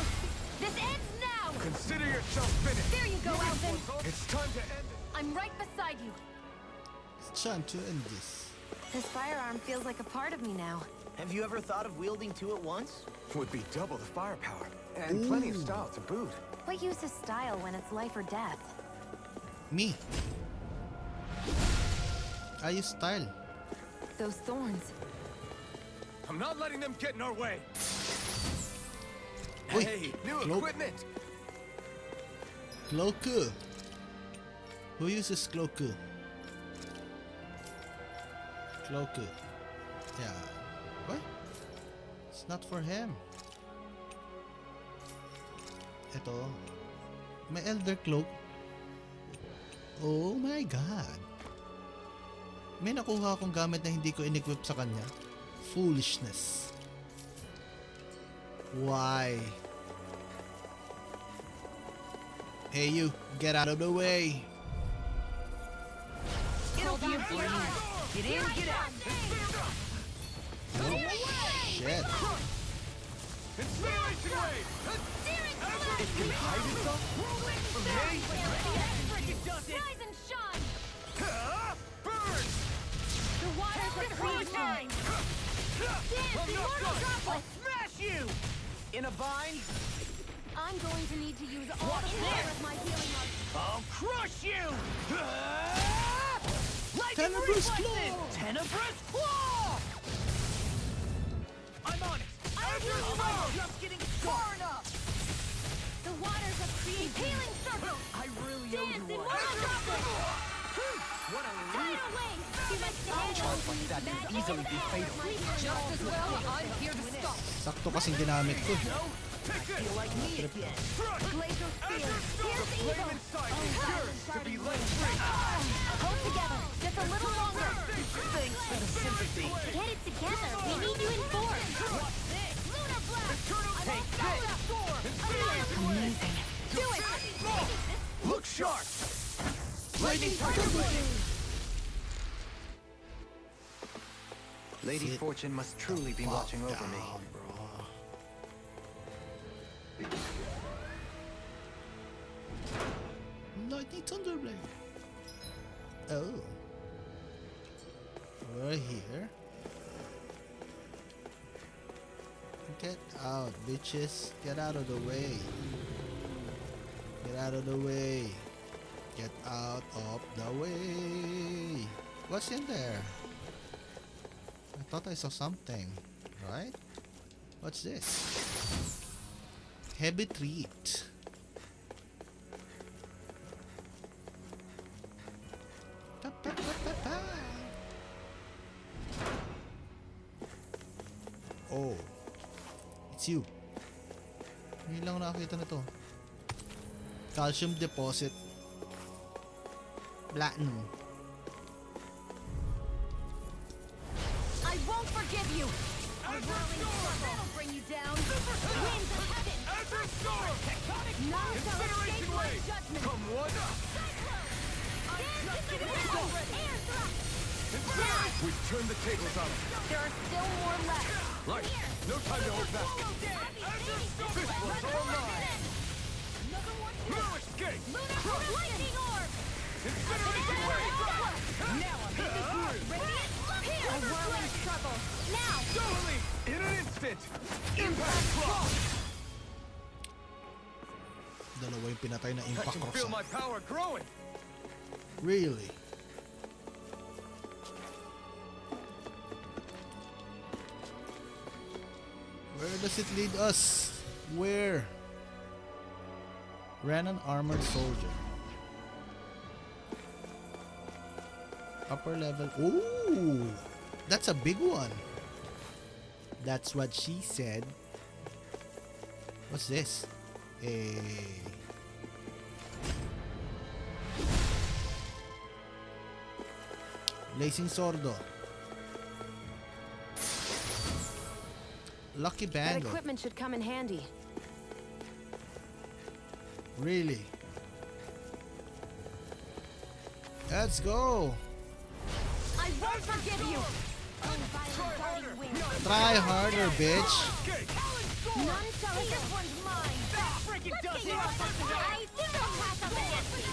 This ends now! Consider yourself finished. There you go, Alvin! It's time to end it. I'm right beside you! It's time to end this. This firearm feels like a part of me now. Have you ever thought of wielding two at once? Would be double the firepower. And plenty of style to boot. What use is style when it's life or death? Me. I use style. Those thorns. I'm not letting them get in our way. Uy, Hey, new cloak. equipment. Cloaku. Who uses Cloaku? Cloaku. Yeah. What? It's not for him. Ito. May Elder Cloak. Oh my god. May nakuha akong gamit na hindi ko in-equip sa kanya. Foolishness. Why? Hey you, get out of the way. It'll be a breeze! Get in, get out! Oh shit. Incineration Wave! It can hide itself from me! It does it! Rise and shine! Burn! The waters of creation! Dance, immortal droplet! Smash you! In a bind? I'm going to need to use all the power of my healing art. I'll crush you! Lightning Tenebrous reflexes! Claw! Tenebrous Claw! I'm on it! I'm just getting far enough! The waters of creation! Healing circle! I really owe Dance, you one. immortal droplet! What a Tidal relief! wave! Too much to handle! Charge like that can easily be fatal. Just as well, I'm here to stop. Sakto kasing ginamit ko. I feel like me again. Glacial spear! Here's evil! Flame inside is yours to be let free! Hold together! Just a little longer! Thanks for the sympathy. Get it together! We need you in force! What's this? Lunar blast! Take this! Amazing. Do it! Look sharp! Lightning Tiger Blade! Lady Sit Fortune must truly be watching over me. Down, bro. Lightning Thunderblade. Oh. We're here. Get out, bitches. Get out of the way. Get out of the way. Get out of the way. What's in there? I thought I saw something, right? What's this? Heavy treat. Pa, pa, pa, pa, pa. Oh. It's you. Hindi lang ako nakakita na to. Calcium deposit. Platinum. I won't forgive you! A whirling that'll bring you down! Winds of heaven! None shall escape my judgment! Come one up! Air thrust! We've turned the tables on them. There are still more left! Right. No time to hold back. This one's all mine. No escape. Lightning orb! Incineration wave. Now I'm in the groove! Radiant! A whirling struggle! Now! Totally. In an instant. Impact cross. Dalawa yung pinatay na I impact can cross. feel my power growing. Really? Where does it lead us? Where? Renan armored soldier. Upper level. Ooh, that's a big one. That's what she said. What's this? Blazing Sordo. Lucky That Bangle. equipment should come in handy. Really? Let's go. I won't forgive you! Try harder, bitch. None shall escape! This one's mine! That freaking does it! I think I'll pass up against me!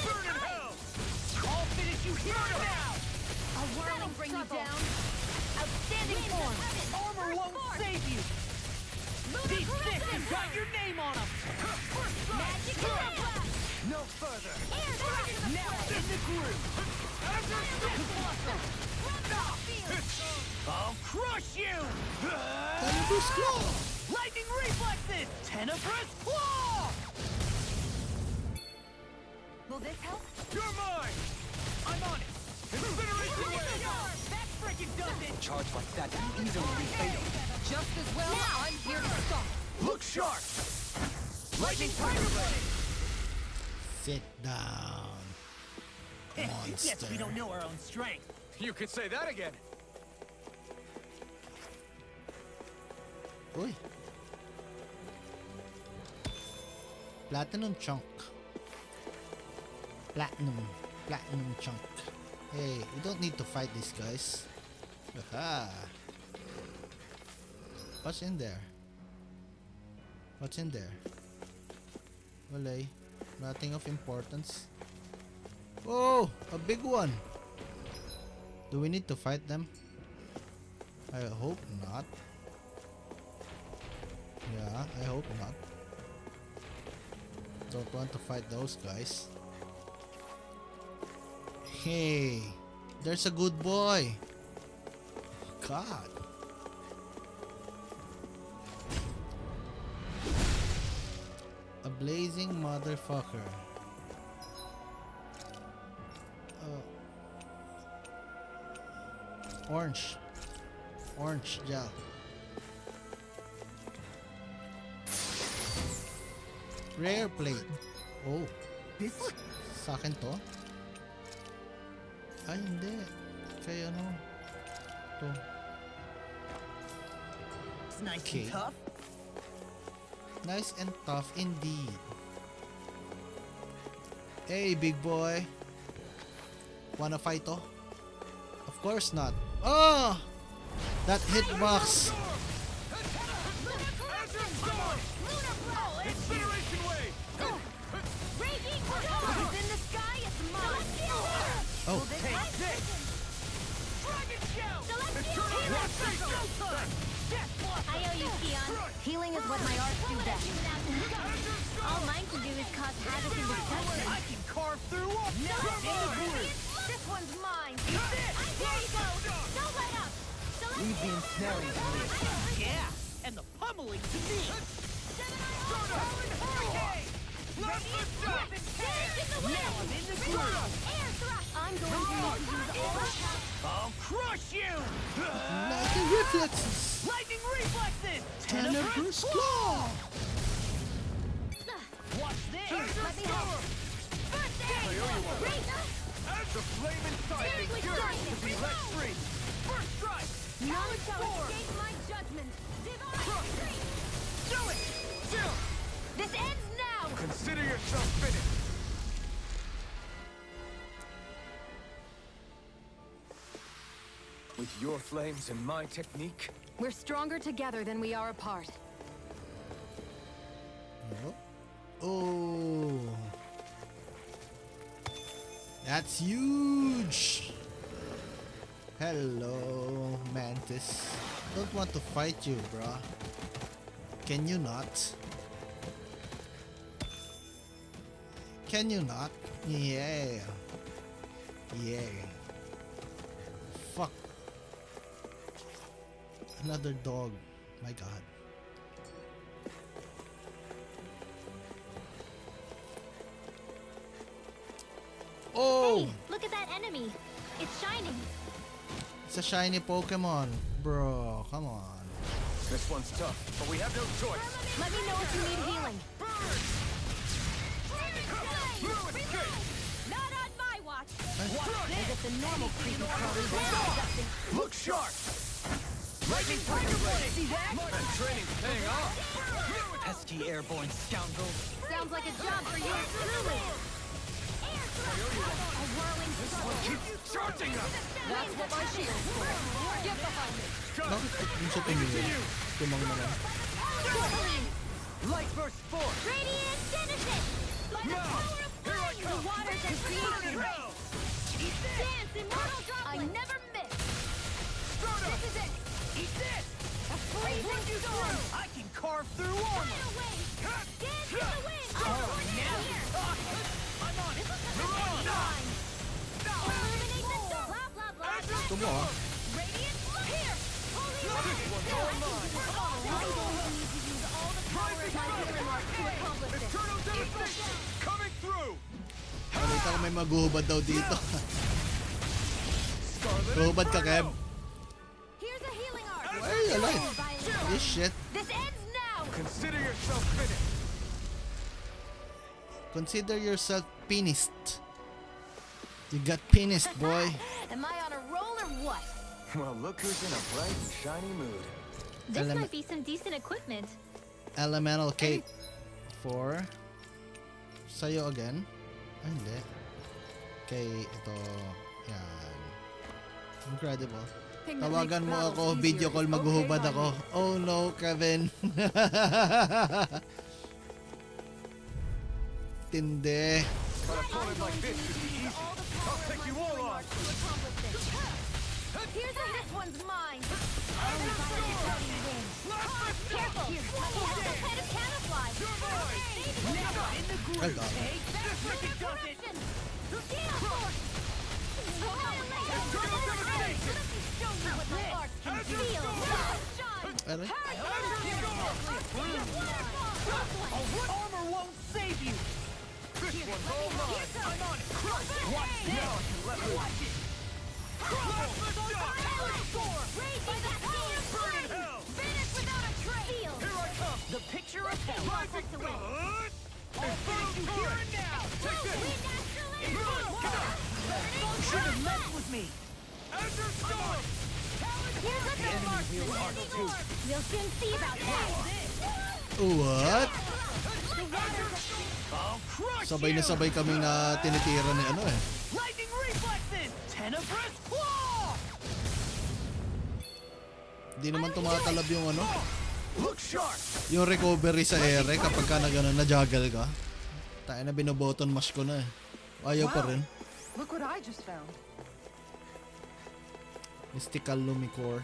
Burn in hell! I'll finish you here now! A whirling bring you down! Outstanding form! Armor won't save you! These six have got your name on them! Magic blast! No further. Now in the groove! I'll crush you! Tenebrous Claw. Lightning reflexes! Tenebrous claw! Will this help? You're mine. I'm on it! Incineration wave. That freaking does it! Charge like that can easily be fatal. Just as well, I'm here to stop! Look sharp. Lightning tiger ready. Sit down, monster. Guess we don't know our own strength. You could say that again. Uy. Platinum chunk. Platinum chunk. Hey, we don't need to fight these guys. Aha. What's in there? What's in there? Wala. Nothing of importance. Oh, a big one. Do we need to fight them? I hope not. Yeah, I hope not. Don't want to fight those guys. Hey, there's a good boy. God. A blazing motherfucker. Orange. Orange gel. Rare plate. Oh. Sa akin to? Ay, hindi. Kaya ano? To. It's nice Okay. and tough. Nice and tough indeed. Hey, big boy. Wanna fight to? Of course not. Oh! That hitbox. Incineration wave. Raging What's in the sky is mine! Oh. Take this! Dragon shell! I owe you, Keon. Healing is what my arts do best. All mine can do is cause havoc and destruction. I can carve through a This one's mine. There you go! Don't let up! Leave the ensnaring to me. Yeah, and the pummeling to me. Now I'm in the groove. I'm going to need to use all the I'll crush you! Lightning reflexes. Lightning reflexes! Tenebrous claw. Watch this! Let me help. The flame inside me yearns to be let free. First strike! None shall escape my judgment. Do it! This ends now! Consider yourself finished. With your flames and my technique, We're stronger together than we are apart. Oh. That's huge. Hello, Mantis. Don't want to fight you, bruh. Can you not? Can you not? Yeah. Yeah. Fuck. Another dog. My god. Oh! Hey, look at that enemy. It's shining. It's a shiny Pokemon. Bro, come on. this one's tough, but we have no choice. Let me know if you need healing. Not on my watch. As if the normal creepy crawlies are Look sharp! Lightning Breaker Blade! See that? My training's paying off! Pesky airborne scoundrel. Sounds like a job for you truly. A whirling struggle. Keep charging us! That's what my shield's for. Get behind me. Bakit dun siya tumingin? Tumang naman. Light burst force! Radiant Genesis! By the power of flame! The waters of creation! Dance, immortal droplet! I never miss! This is it! Eat this! A freezing storm! I can carve through armor! Final wave! Dance in the wind! Oh, now you're talking! I'm on it! You're on! Illuminate the dark! Blah, blah, blah! Gusto mo ah. Radiant here! Holy light! one's all mine! I'm going to need to use all the power of my healing art to accomplish this. Eternal devastation! Coming through! Balita ko may maguhubad daw dito. Scarlet Guhubad ka, Kev. Here's a healing art! Ay, alay. This shit. This ends now! Consider yourself finished! Consider yourself finished. You got finished, boy. Am I on a roll or what? Well, look who's in a bright and shiny mood. This might be some decent equipment. Elemental Cape. 4. Sa'yo again. Ay, hindi. Okay, ito. Yan. Incredible. Tawagan mo ako, video call, maghuhubad ako. Oh no, Kevin. Tindi. An opponent like this should be easy. I'll take you all on! Here's this one's mine. Careful! He has some kind of camouflage. Never in the groove! Ay, God. Take this! Wicked does it! Gale Force! Show me what my art can do. Shine! Aray. Armor won't save you! This one's all mine! I'm on it! Watch now! Let me watch it! Finish without a trail! Here I come! The picture of hell! Perfect to win! I'll finish you here and now! Take this! You should have messed with me! Ender Storm! Here's a Enemy wheel art too! We'll soon see about that! What? I'll crush Sabay na you! sabay kami na tinitira ni ano eh. Lightning reflexes! Tenebrous claw! Hindi naman tumatalab yung ano. Look sharp! Yung recovery sa ere kapag ka na-juggle ka. Tayo na binoboton mash ko na eh. Ayaw pa rin. Look what I just found. Mystical Lumicore.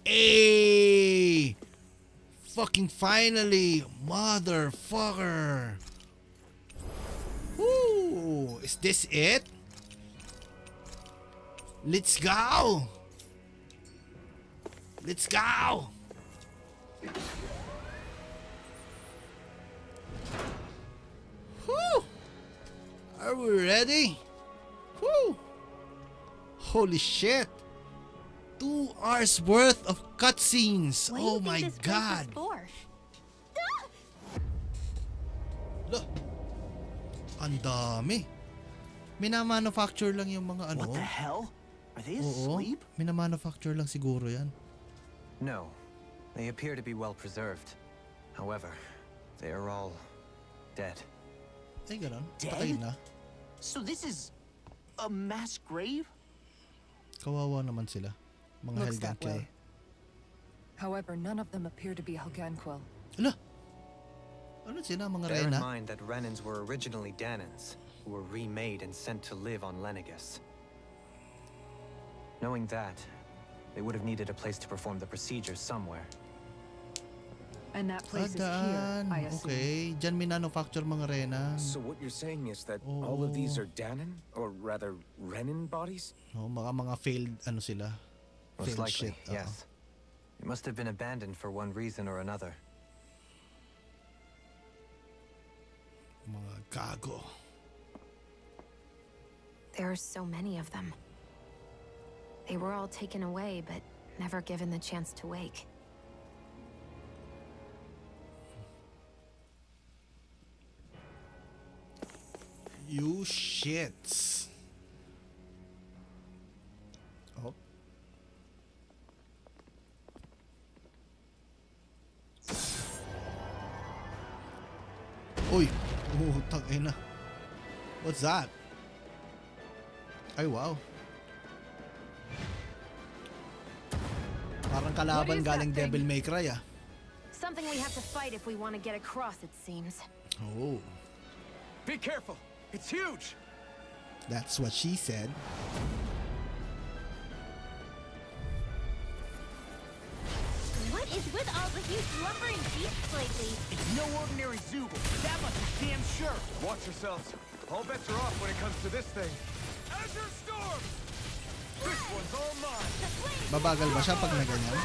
Hey! Fucking finally! Motherfucker! Woo! Is this it? Let's go! Let's go! Whew! Are we ready? Whew! Holy shit! 2 hours worth of cutscenes. What do Oh you think my this place god. is for? Look. Ang dami. Minamanufacture lang yung mga ano. What the hell? Are they Oo. asleep? Minamanufacture lang siguro yan. No, they appear to be well preserved. However, they are all dead. Ay, ganon. Dead? Patay na. So this is a mass grave? Kawawa naman sila. Mga Looks that Helganquil. way. However, none of them appear to be Helganquil. Ala! Ano sila, mga Bear in Rena? mind that Renans were originally Danans, who were remade and sent to live on Lenegus. Knowing that, they would have needed a place to perform the procedure somewhere. And that place is here, Daan. I assume. Okay. Diyan minanufacture mga Rena. So what you're saying is that all of these are Danan, or rather Renan bodies? Oh, mga failed ano sila. Most Failed likely, shit. yes. It must have been abandoned for one reason or another. Mga gago. There are so many of them. They were all taken away, but never given the chance to wake. You shits. Oh. Uy! Utang ina. What's that? Ay, wow. Parang kalaban galing Devil May Cry, ah. Something we have to fight if we want to get across, it seems. Oh. Be careful! It's huge! That's what she said. What is with all the huge lumbering beasts lately? It's no ordinary Zoogle. That much is damn sure. Watch yourselves. All bets are off when it comes to this thing. Azure Storm! This one's all mine! Babagal ba siya pag na ganyan?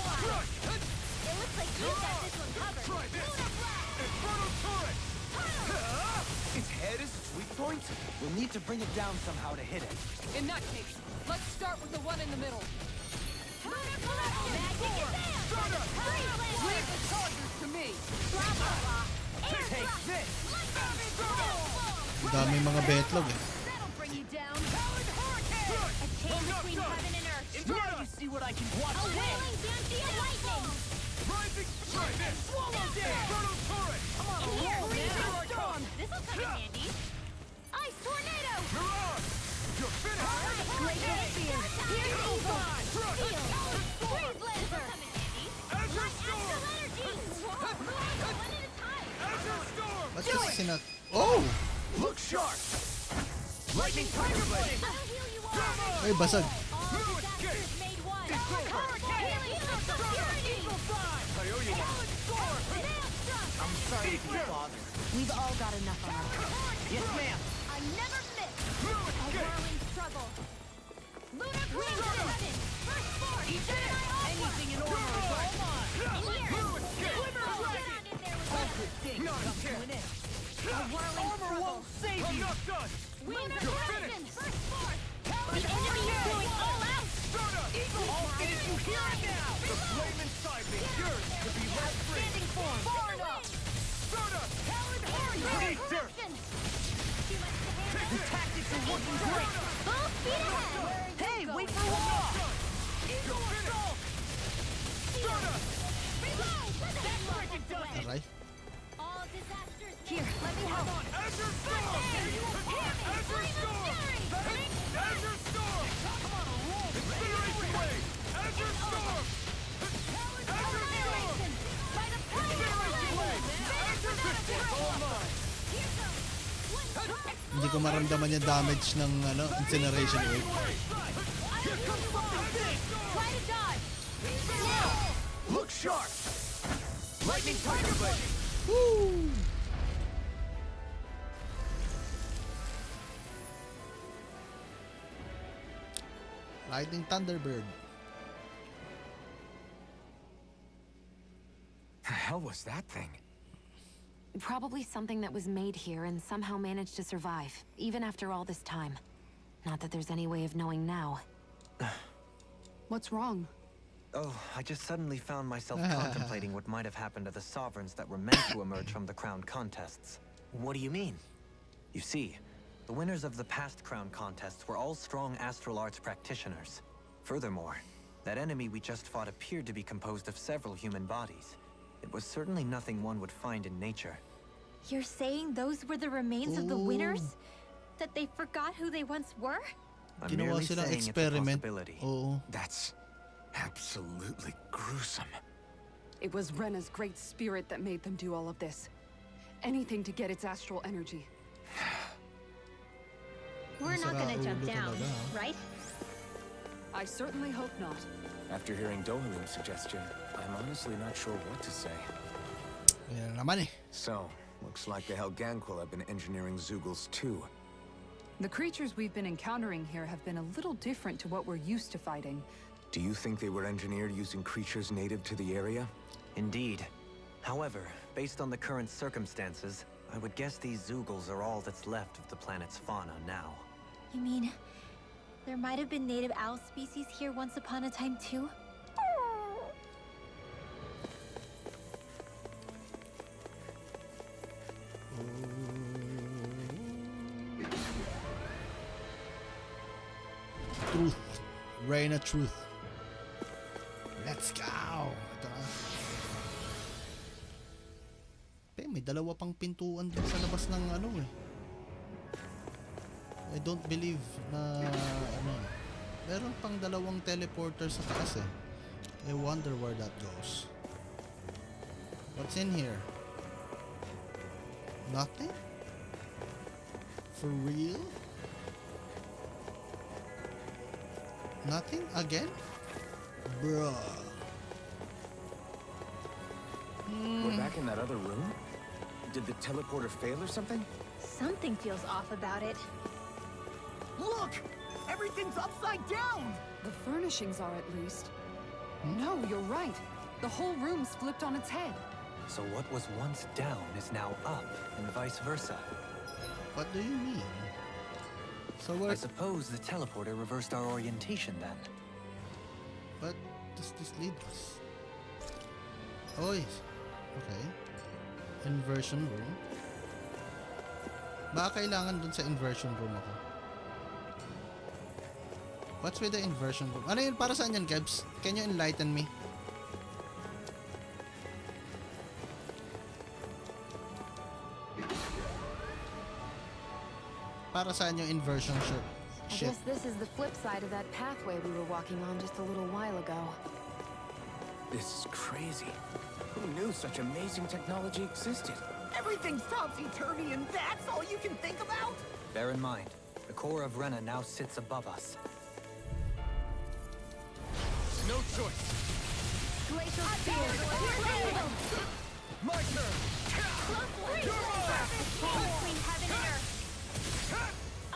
It looks like you got this one covered. Try this! Inferno Turret! Its head is its weak point? We'll need to bring it down somehow to hit it. In that case, let's start with the one in the middle. Leave the chargers to me. Take this! Ang dami mga betlog eh. That'll bring you down. A chain between heaven and earth. Now you see what I can watch A win! whirling banshee of lightning. Rising! Try this! Swallow this! Inferno Turret! I'm on a Here, roll, man! freezing storm. This'll come in handy. Ice tornado. Mirage! You're finished! Glacial spear. Here's evil. Steel. Freeze laser. Azure Storm! Energy. One at a time. Azure Storm! Ba't kasi sinat... Oh! Look sharp! Lightning Tiger Blade! I'll heal you all. Ay, basag. All disasters made one. Healing from security. I owe you one. I'm sorry to be a bother. We've all got enough on our plate. Yes, ma'am. I never miss. A whirling struggle. Lunar Queen to heaven. First force. Anything in order is all mine. In here. Quiver. Get on in there with All us. good things Not come here. to an end. A whirling Armor struggle. won't save I'm you! not done! Lunar You're Dragon. finished. First force. The enemy is going all out. Stardust! I'll finish you here and now! The flame inside me yearns to be let free! Standing form. Far enough! Stardust! Eat dirt. The tactics are working great! Full speed ahead. Hey, wait for law! Eagle Assault! Stardust! Aray. All disasters. Here, let me help. Azure Storm! Azure Storm! Azure Storm! Incineration Wave! Azure Storm! Azure Storm! Incineration Wave! Azure Storm! All mine! Hindi ko maramdaman yung damage ng ano, incineration wave. Try to dodge. Look sharp! Lightning Tiger Blade! Lightning Thunderbird. The hell was that thing? Probably something that was made here and somehow managed to survive, even after all this time. Not that there's any way of knowing now. What's wrong? Oh, I just suddenly found myself contemplating what might have happened to the sovereigns that were meant to emerge from the crown contests. What do you mean? You see, the winners of the past crown contests were all strong astral arts practitioners. Furthermore, that enemy we just fought appeared to be composed of several human bodies. It was certainly nothing one would find in nature. You're saying those were the remains of the winners? That they forgot who they once were? I'm Ginawa merely silang saying it's a experiment. possibility. Oo. That's absolutely gruesome. It was Rena's great spirit that made them do all of this. Anything to get its astral energy. We're not gonna jump Saraulo down, talaga. right? I certainly hope not. After hearing Dohalim's suggestion, I'm honestly not sure what to say. Yan na naman eh. So, looks like the Helganquil have been engineering Zeugles too. The creatures we've been encountering here have been a little different to what we're used to fighting. Do you think they were engineered using creatures native to the area? Indeed. However, based on the current circumstances, I would guess these Zeugles are all that's left of the planet's fauna now. You mean, there might have been native owl species here once upon a time too? Truth. Rena truth. Let's go! Ito na. May dalawa pang pintuan dun sa labas ng ano eh. I don't believe na ano. Meron pang dalawang teleporter sa taas eh. I wonder where that goes. What's in here? Nothing? For real? Nothing? Again? Bruh. We're back in that other room? Did the teleporter fail or something? Something feels off about it. Look! Everything's upside down! The furnishings are at least. No, you're right. The whole room's flipped on its head. So what was once down is now up, and vice versa. What do you mean? So I where... suppose the teleporter reversed our orientation then. What does this lead us? Oh, yes. Okay. Inversion room. Baka kailangan dun sa inversion room ako. What's with the inversion room? Ano yun? Para saan yan, Kebs? Can you enlighten me? Para saan yung inversion I ship? guess this is the flip side of that pathway we were walking on just a little while ago. This is crazy. Who knew such amazing technology existed? Everything's topsy-turvy and that's all you can think about? Bear in mind, the core of Rena now sits above us. No choice. Glacial spear! My turn. Between heaven and earth!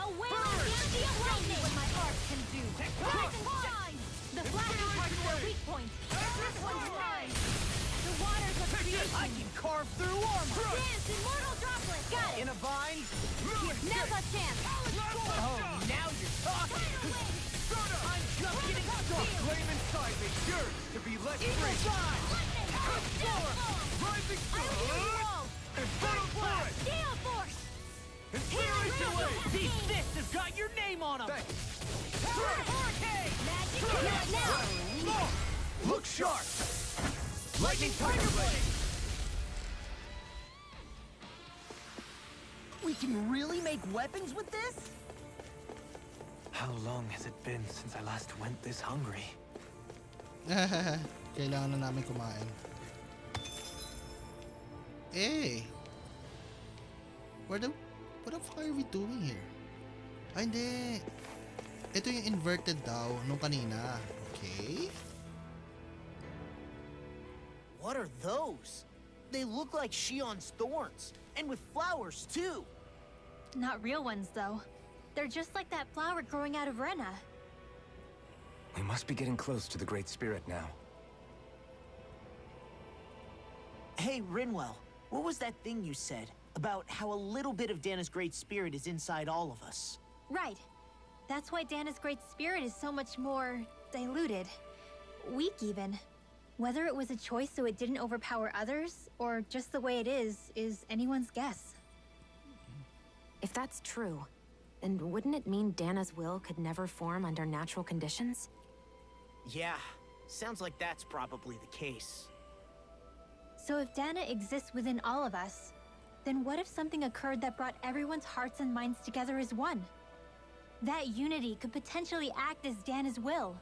A whale can't be a lightning! What my art can do! Rise and shine! The flashing part is their weak point! This one's mine! The waters of creation! I can carve through armor! Dance, immortal droplet! Got it! In a bind? Never chance! Oh, now you're talking! I'm just getting started! Flame inside me yearns to be let Eagle free. Fly! Rising I will heal you all! and funnel through it. Gale force! These fists have got your name on them! Thanks. Hurricane! Magic kill it now! Look sharp. Lightning Tiger Blade! We can really make weapons with this? How long has it been since I last went this hungry? Kailangan na namin kumain. Eh! What the fuck are we doing here? Ay, hindi. Ito yung inverted daw nung kanina. Okay? What are those? They look like Shion's thorns, and with flowers too. Not real ones, though. They're just like that flower growing out of Rena. We must be getting close to the Great Spirit now. Hey, Rinwell, what was that thing you said about how a little bit of Dana's Great Spirit is inside all of us? Right. That's why Dana's Great Spirit is so much more diluted. Weak, even. Whether it was a choice so it didn't overpower others, or just the way it is anyone's guess. If that's true, then wouldn't it mean Dana's will could never form under natural conditions? Yeah, sounds like that's probably the case. So if Dana exists within all of us, then what if something occurred that brought everyone's hearts and minds together as one? That unity could potentially act as Dana's will.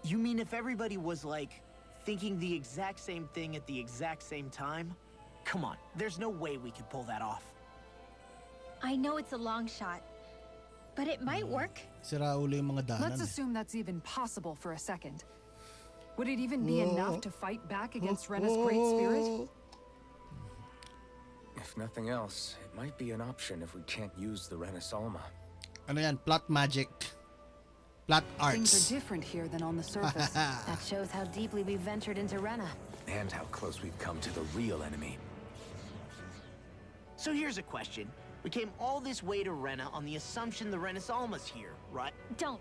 You mean if everybody was, like, thinking the exact same thing at the exact same time? Come on, there's no way we could pull that off. I know it's a long shot, but it might work. Sira ulo yung mga danan. Let's assume that's even possible for a second. Would it even be enough to fight back against Rena's Great Spirit? If nothing else, it might be an option if we can't use the Renasalma. Ano yan? Plot magic. Plot Things arts. are different here than on the surface. That shows how deeply we've ventured into Rena. And how close we've come to the real enemy. So here's a question. We came all this way to Rena on the assumption the Renasalma's here, right? Don't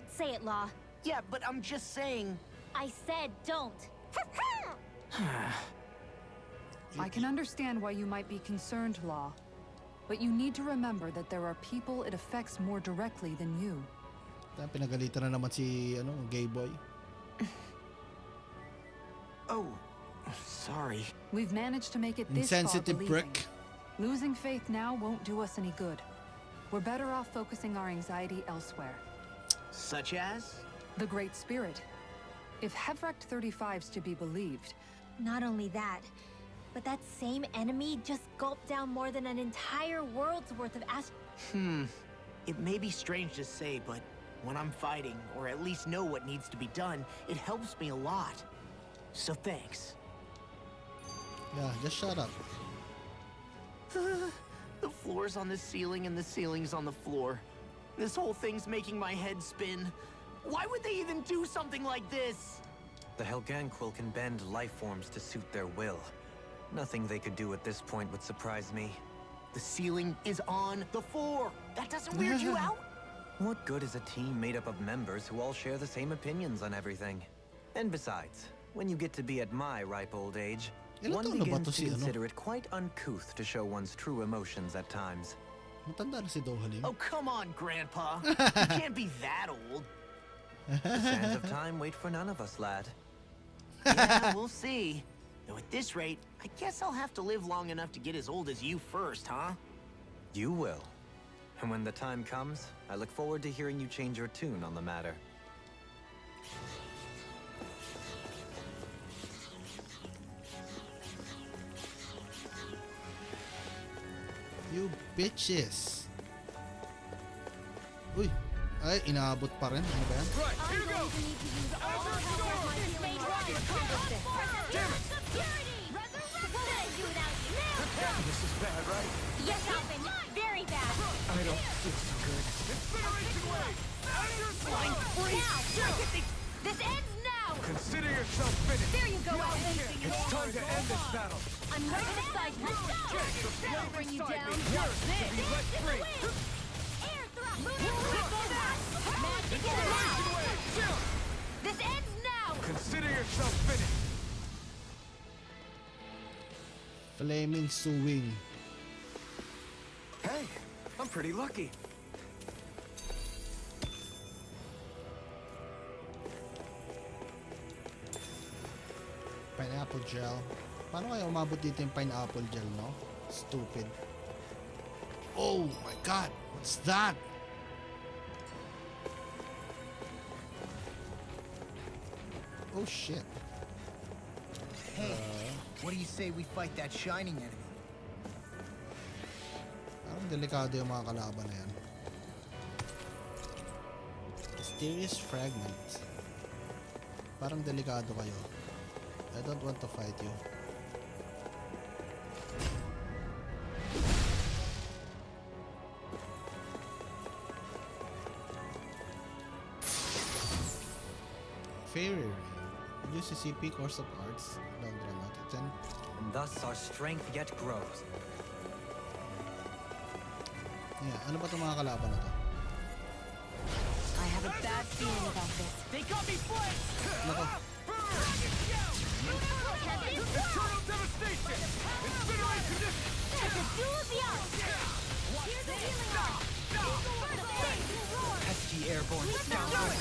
say it, Law. Yeah, but I'm just saying... I said don't. I can understand why you might be concerned, Law. But you need to remember that there are people it affects more directly than you. Pinagalitan na naman si gay boy. Oh, sorry. We've managed to make it this far Insensitive believing. prick. Losing faith now won't do us any good. We're better off focusing our anxiety elsewhere. Such as? The Great Spirit. If Hevrecht 35's to be believed, Not only that, but that same enemy just gulped down more than an entire world's worth of It may be strange to say, but when I'm fighting, or at least know what needs to be done, it helps me a lot. So thanks. Yeah, just shut up. The floor's on the ceiling and the ceiling's on the floor. This whole thing's making my head spin. Why would they even do something like this? The Helganquil can bend life forms to suit their will. Nothing they could do at this point would surprise me. The ceiling is on the floor. That doesn't weird you out? What good is a team made up of members who all share the same opinions on everything? And besides, when you get to be at my ripe old age, Ilan one taon na ba begins to to si consider it quite uncouth to show one's true emotions at times. Matanda na si Dohalim. Oh, come on, Grandpa. You can't be that old. The sands of time wait for none of us, lad. Yeah, we'll see. Though at this rate, I guess I'll have to live long enough to get as old as you first, huh? You will. And when the time comes, I look forward to hearing you change your tune on the matter. You bitches. Uy. Ay, inaabot pa rin. Ano ba yan? I'm going to need to use all the power of my human body to accomplish this. Security! Resurrection! What would I do without you? Now! This is bad, right? Yes, Alvin. Very bad. I don't feel so good. Incineration wave! Flying free! Now! This ends now! Consider yourself finished. There you go, Alvin. It's time to end this battle. I'm right beside you. I'll bring you down. Yours to be let free. Air thrust! Magic in the now! This ends now! Consider yourself finished. Flaming swing. Hey, I'm pretty lucky. Pineapple gel. Paano kaya umabot dito yung pineapple gel, no? Stupid. Oh my god! What's that? Oh shit. Hey, what do you say we fight that shining enemy? Parang delikado yung mga kalaban na yan. Mysterious fragment. Parang delikado kayo. I don't want to fight you. Fairy Ring. UCCP Course of Arts. Natin. And thus our strength yet grows. Yeah, ano ba itong mga kalaban na to? I have a bad feeling about this. They got me flanked! Nako. Eternal devastation! Incineration this! SG Airborne Scoundrel!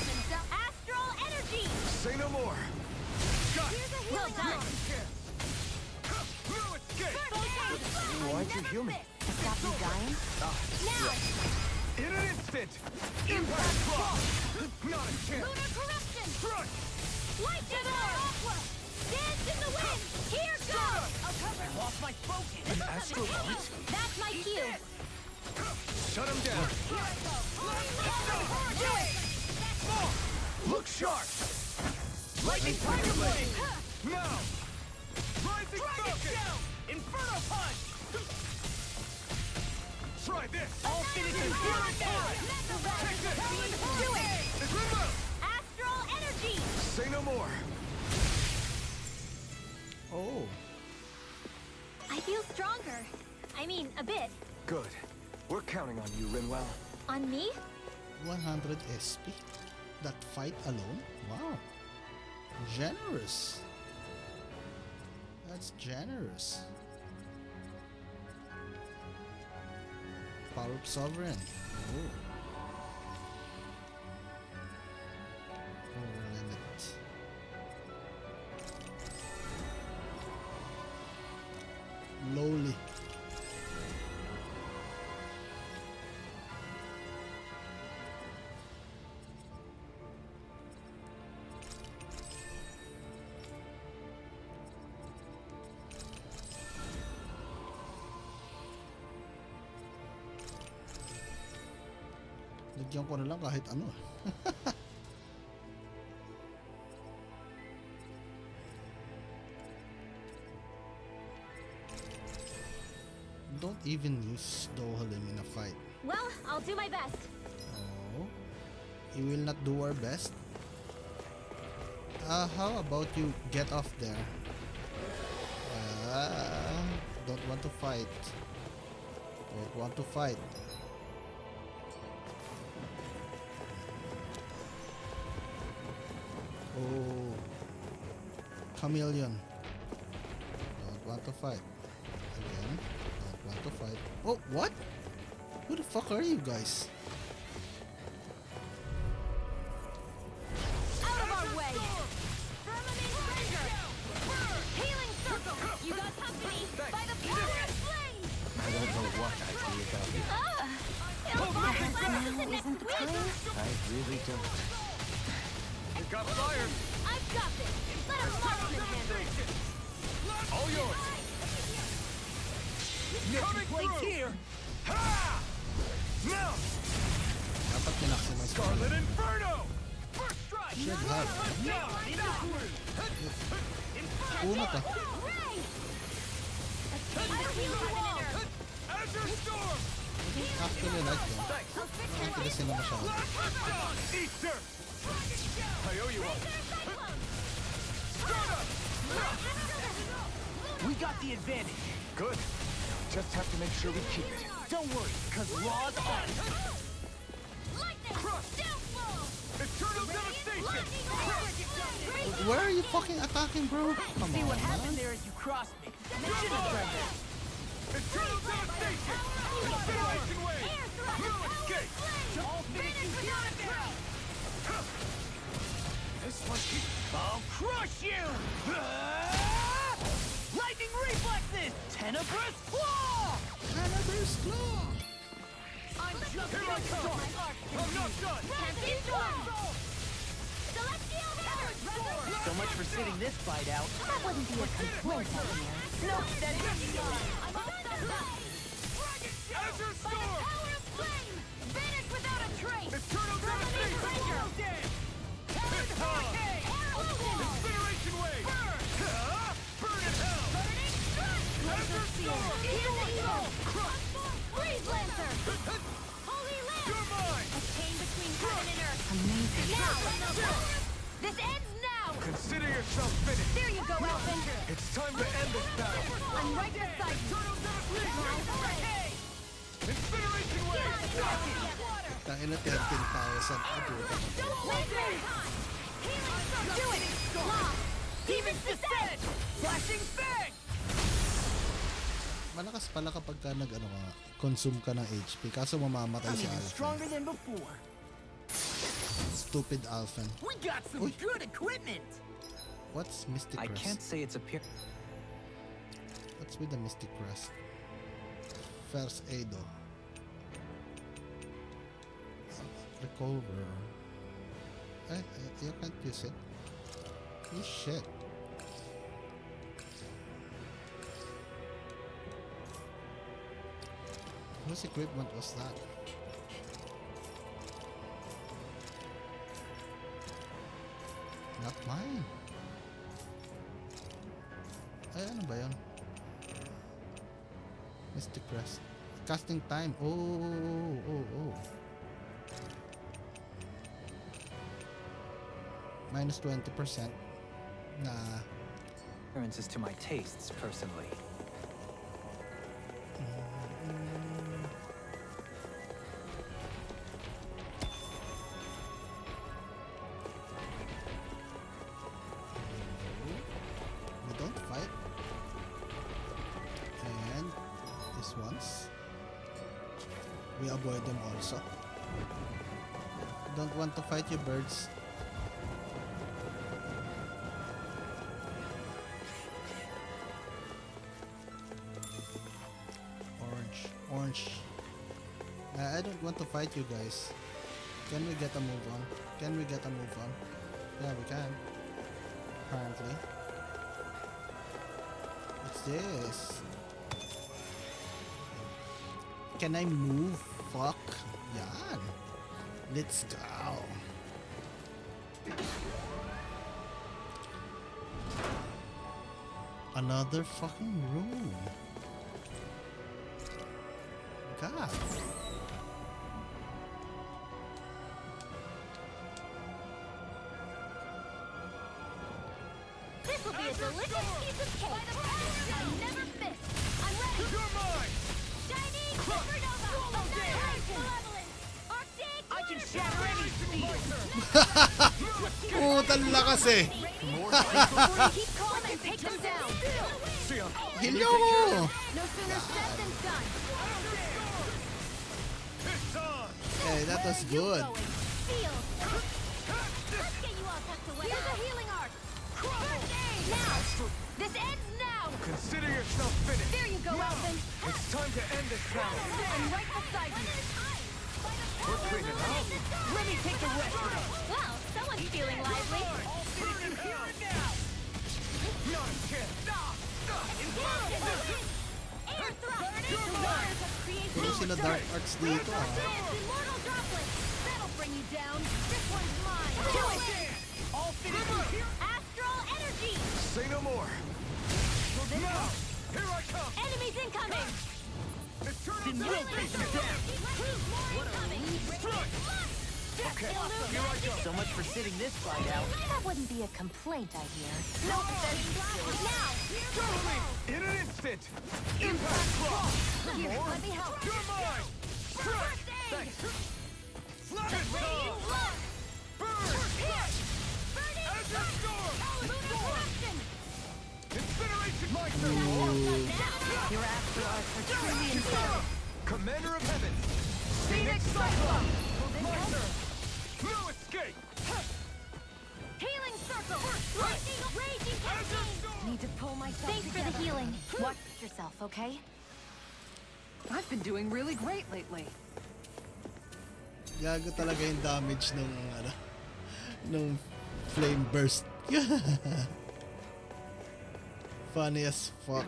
Astral energy! Say no more. Well done! Why'd you human? Stop you dying? Now! In an instant! Impact block! Not a chance! Lunar corruption! Crush! Light aqua! Dance in the wind! Here goes! I'll cover! Lost my focus! An astral light? That's my cue! Shut him down! Look sharp! Lightning Tiger Blade! Now! Rising focus! Inferno Punch! Try this! All finishes here and now! Take this! Do it! Limbo! Astral energy! Say no more! Oh. I feel stronger. I mean, a bit. Good. We're counting on you, Rinwell. On me? 100 SP? That fight alone? Wow. Generous. That's generous. Power of Sovereign. Oh. Over limit. Lowly. Lagyan ko na lang kahit ano. Don't even use Dohalim in a fight. Well, I'll do my best. Oh, you will not do our best? How about you get off there? Don't want to fight. Don't want to fight. Oh, chameleon. Don't want to fight. Again, don't want to fight. Oh, what? Who the fuck are you guys? Out of our way! Firmament Ranger! Healing circle! You got company! By the power of flame! I don't know what I feel about you. Now isn't the time? I really don't. It got fired! I've got this! Let a marksman handle it! All yours! Coming through! Here! Ha! Now! Dapat pinaximize ko. Scarlet Inferno! First strike! Should have. Now, in the groove! Uno to. Ray! Azure Storm! Actually like them. Actually sila masyado. Easter! I owe you one. We got the advantage. Good. Just have to make sure we keep it. Don't worry, cause Raw's on it. Eternal devastation! Where are you fucking attacking, bro? Come See on, what happened man. there is you crossed me. You should have tried that. Eternal devastation! Incineration wave! No escape! All finishing here and now! This one I'll crush you! Lightning reflexes! Tenebrous claw! Tenebrous claw! I'm just here I come! I'm not done! So much for sitting this fight out. That wouldn't be a complaint, engineer. No, that is Azure Storm! Vanish without a trace! Eternal devastation! Incineration wave! Burn in hell! Azure Storm! Freeze Lancer! Holy Lance! You're mine! A chain between heaven and earth. Amazing. Now, this ends now! yourself finished! There you go, Elfin. It's time to end this battle! I'm right beside you. Incineration wave! Tangin na 13,000. Abuto. Don't waste your time. Do it. Lock. Demon's descent. Flashing fang. Malakas pala kapag ka consume ka ng HP. Kaso mamamatay si Alpha. Stronger than before. Stupid Alpha. We got some good equipment. What's Mystic I Crest? can't say it's a pure. What's with the Mystic Crest? First aid. Recover. You can't use it. Oh shit. Whose equipment was that? Not mine. Ay, ano ba yun? Mystic Crest. Casting time. Oh. Minus 20%. Nah. Differences to my tastes, personally. We don't fight. And these ones. We avoid them also. Don't want to fight you, birds. Orange. I don't want to fight you guys. Can we get a move on? Yeah, we can. Apparently. What's this? Can I move? Fuck. Yan. Let's go. Another fucking room. God. This will be a delicious piece of cake. I never miss. I'm ready. You're mine! Shining supernova. Malevolent. Arctic. I can shatter any steel. Putan lakas eh. Keep calm and take them down. Hilyo mo! No sooner said than done. Hey, that was good. Feel. Let's get you all tucked away. Here's a healing arc. First aid. Now. This ends now. Consider yourself finished! There you go, Elfin. It's time to end this battle! I'm right beside you. We're cleaning out! Let me take the rest of it. Well, someone's feeling lively. Not a chance! Air thrust. The waters of creation. Puro sila dark arts dito ah. Immortal droplet. That'll bring you down. This one's mine. Do it. All finished here. Astral energy. Say no more! Now! Here I come! Enemies incoming. Eternal Then we'll take you down. More incoming. Okay, here I go! So much for sitting this fight out. That wouldn't be a complaint, I hear. No, now. Follow me! In an instant! Impact block! Here, let me help. You're mine! Strike! Thanks. Good job! Burn! Azure Storm! Incineration! My turn! Your after arts are truly incredible. Commander of Heaven! Phoenix Cyclone. My turn! No escape! Healing circle. Raging campaign. Need to pull myself Thanks for the together. healing. Watch yourself, okay? I've been doing really great lately. Gago talaga yung damage nung flame burst. Funny as fuck.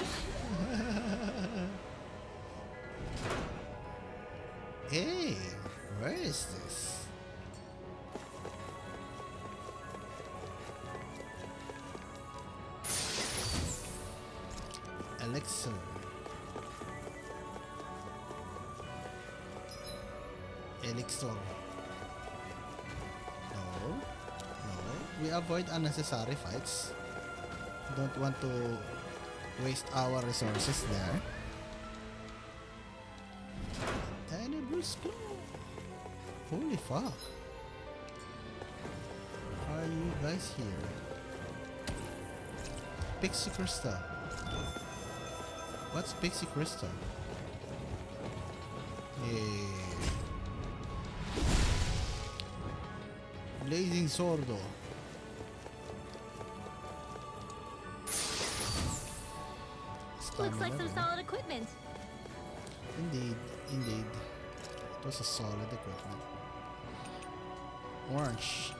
Hey, where is this? Elixir. Elixir. No. We avoid unnecessary fights. Don't want to waste our resources there. Tenebrisco. Holy fuck. Are you guys here? Pixie Crystal. What's Pixie Crystal? Blazing Sordo. Looks like some solid equipment. Indeed, indeed. It was a solid equipment. Orange.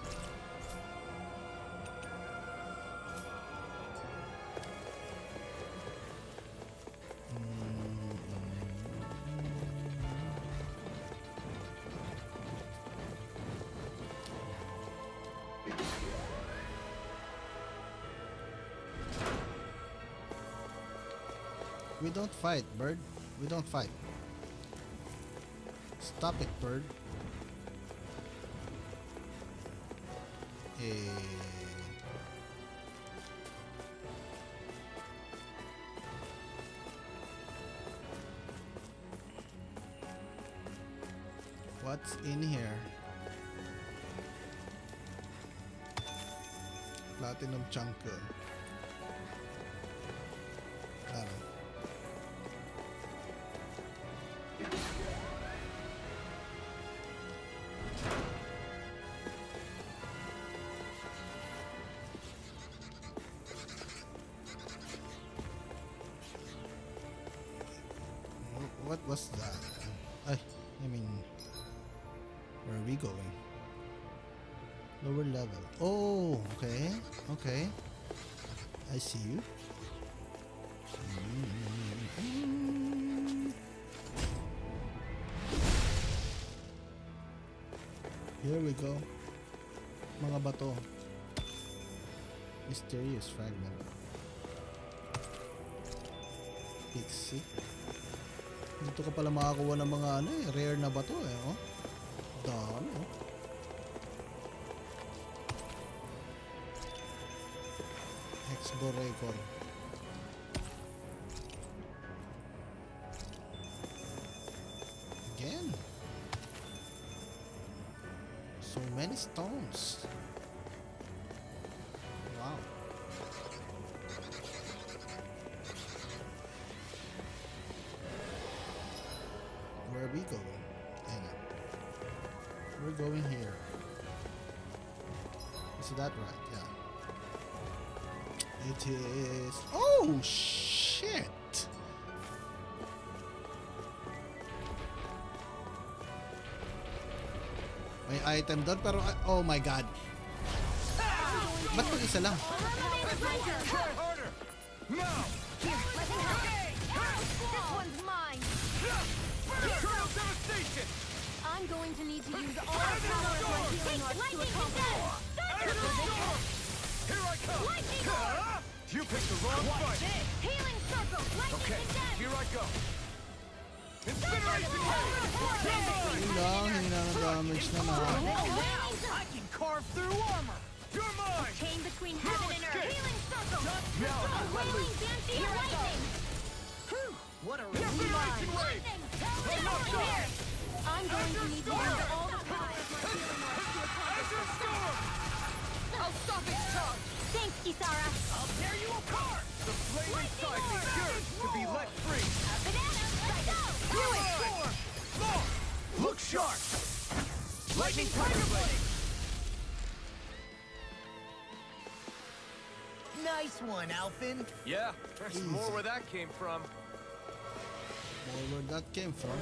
We don't fight, bird. We don't fight. Stop it, bird. What's in here? Platinum chunker. What was that? I mean, where are we going? Lower level. Oh, okay, okay. I see you. Here we go. Mga bato. Mysterious fragment. Pixie. Dito ka pala makakuha ng mga ano eh, rare na bato eh, oh. Dami, oh. Hexborator. Again. So many stones. Wow. Where are we going? Hang on. We're going here. Is that right? Yeah. It is. Oh shit! May item doon pero oh my god. Ba't pag isa lang? I'm going to need to use all the power of my healing arts to accomplish this. Here I come! Lightning orb! You picked the wrong fight! Healing circle! Lightning Okay, condensed! here I go! Incineration Hindi na damage na na. I can carve through armor. You're mine! Chain between heaven and earth! Healing circle! Now I'm Wailing dancing lightning! What a Incineration wave! I'm not done! I'm going to need to use all the power of my healing arts to accomplish this. I'll stop its tongue! Thanks, Kisara! I'll tear you apart. The flame inside me yearns to be let free! Banana, let's go! Do it! Look sharp! Lightning Tiger Blade! Nice one, Alpin. Yeah, there's more where that came from. More where that came from.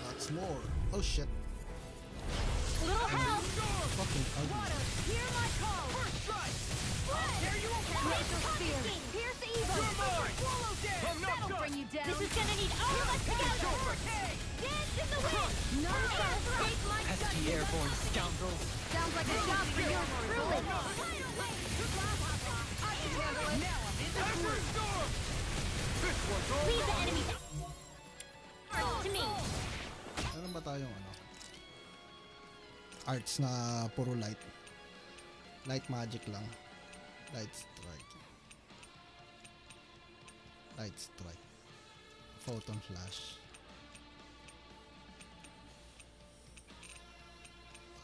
Lots more. Oh shit. Little help! Fucking ugly. Hear my call! First strike! There you go! Laser spear! Pierce evil! Swallow dead! I'm not That'll done! bring you down! This is gonna need all of us together! Dance in the wind! No escape my Pesky airborne scoundrels. Sounds like a job for your truly! I can handle it! Now I'm in the groove! This one's all Leave the enemy to me! Meron ba tayong ano? Arts na puro light. Light magic lang. Light strike. Light strike. Photon flash.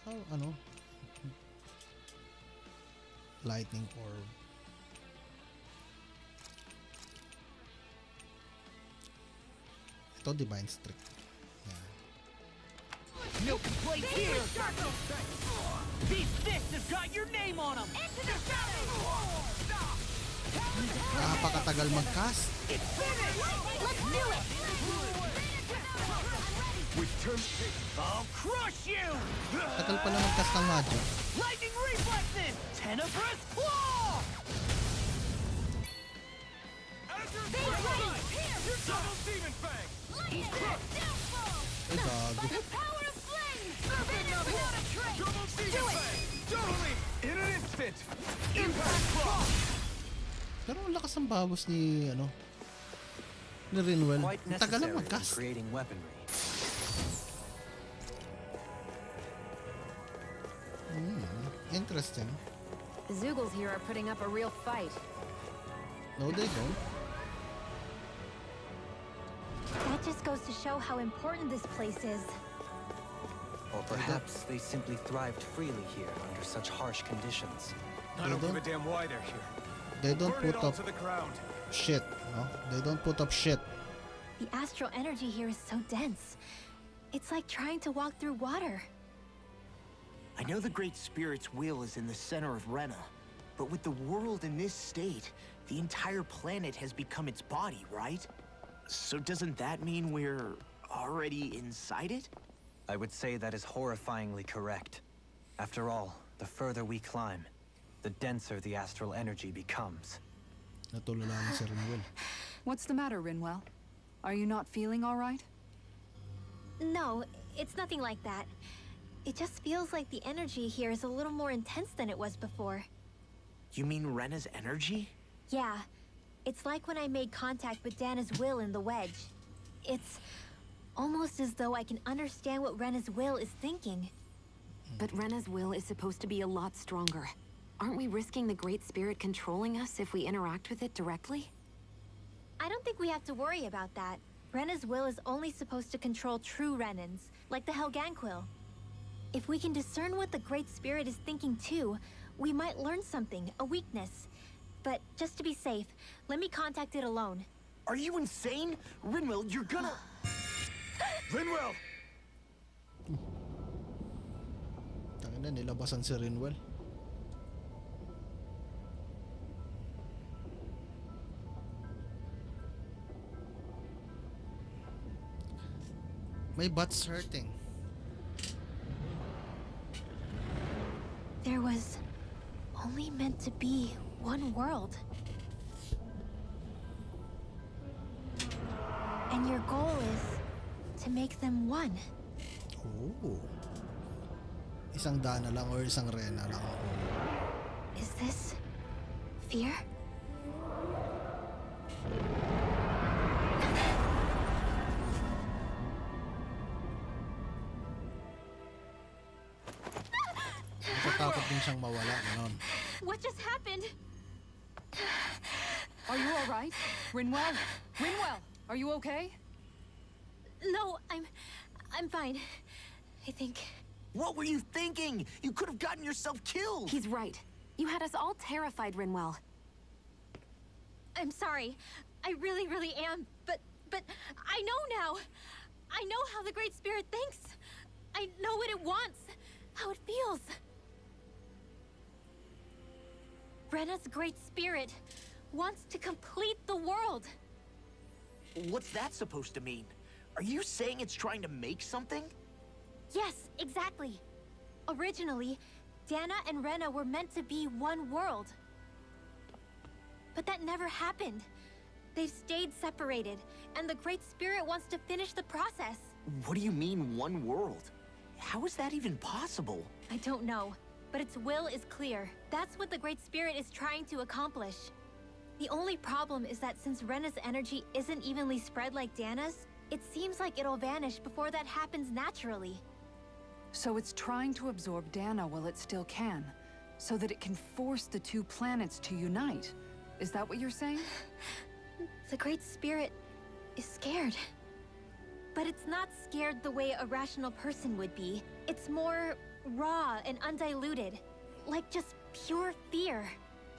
Oh, ano? Lightning orb. Ito, divine streak. Yeah. No complaints here! These fists have got your name on them! Into the Napakatagal mag-cast. It's finished! Let's do it! We've turned... I'll crush you! Tagal pala mag-cast ng magic. Lightning reflexes! Tenebrous claw! Your double demon fang! Ay, gago. Power of flame! Double demon fang! Totally! In an instant! Impact claw! Pero ang lakas ng bawas ni, ano, ni Rinwell. Quite Ang tagal necessary na in mag-cast. creating weaponry. Interesting. The Zoogles here are putting up a real fight. No, they don't. That just goes to show how important this place is. Or perhaps they simply thrived freely here under such harsh conditions. I don't give a damn why they're here. They don't Burn it put all up to the ground. shit, no? They don't put up shit. The astral energy here is so dense. It's like trying to walk through water. I know the Great Spirit's will is in the center of Rena, but with the world in this state, the entire planet has become its body, right? So doesn't that mean we're already inside it? I would say that is horrifyingly correct. After all, the further we climb, the denser the astral energy becomes. Natulala na si Rinwell. What's the matter, Rinwell? Are you not feeling all right? No, it's nothing like that. It just feels like the energy here is a little more intense than it was before. You mean Rena's energy? Yeah, it's like when I made contact with Dana's will in the wedge. It's almost as though I can understand what Rena's will is thinking. But Rena's will is supposed to be a lot stronger. Aren't we risking the Great Spirit controlling us if we interact with it directly? I don't think we have to worry about that. Rena's will is only supposed to control true Renans, like the Helganquil. If we can discern what the Great Spirit is thinking too, we might learn something, a weakness. But just to be safe, let me contact it alone. Are you insane? Rinwell, you're gonna... Rinwell! Tangina, nilabasan si Rinwell. My butt's hurting. There was only meant to be one world. And your goal is to make them one. Oh. Isang Dana lang or isang Rena lang. Is this fear? Natatakot din siyang mawala, ganon. What just happened? Are you all right? Rinwell? Rinwell, are you okay? No, I'm fine. I think. What were you thinking? You could have gotten yourself killed! He's right. You had us all terrified, Rinwell. I'm sorry. I really, really am. But I know now. I know how the Great Spirit thinks. I know what it wants. How it feels. Rena's Great Spirit wants to complete the world. What's that supposed to mean? Are you saying it's trying to make something? Yes, exactly. Originally, Dana and Rena were meant to be one world. But that never happened. They've stayed separated, and the Great Spirit wants to finish the process. What do you mean, one world? How is that even possible? I don't know, but its will is clear. That's what the Great Spirit is trying to accomplish. The only problem is that since Rena's energy isn't evenly spread like Dana's, it seems like it'll vanish before that happens naturally. So it's trying to absorb Dana while it still can, so that it can force the two planets to unite. Is that what you're saying? The Great Spirit is scared. But it's not scared the way a rational person would be. It's more raw and undiluted. Like just pure fear.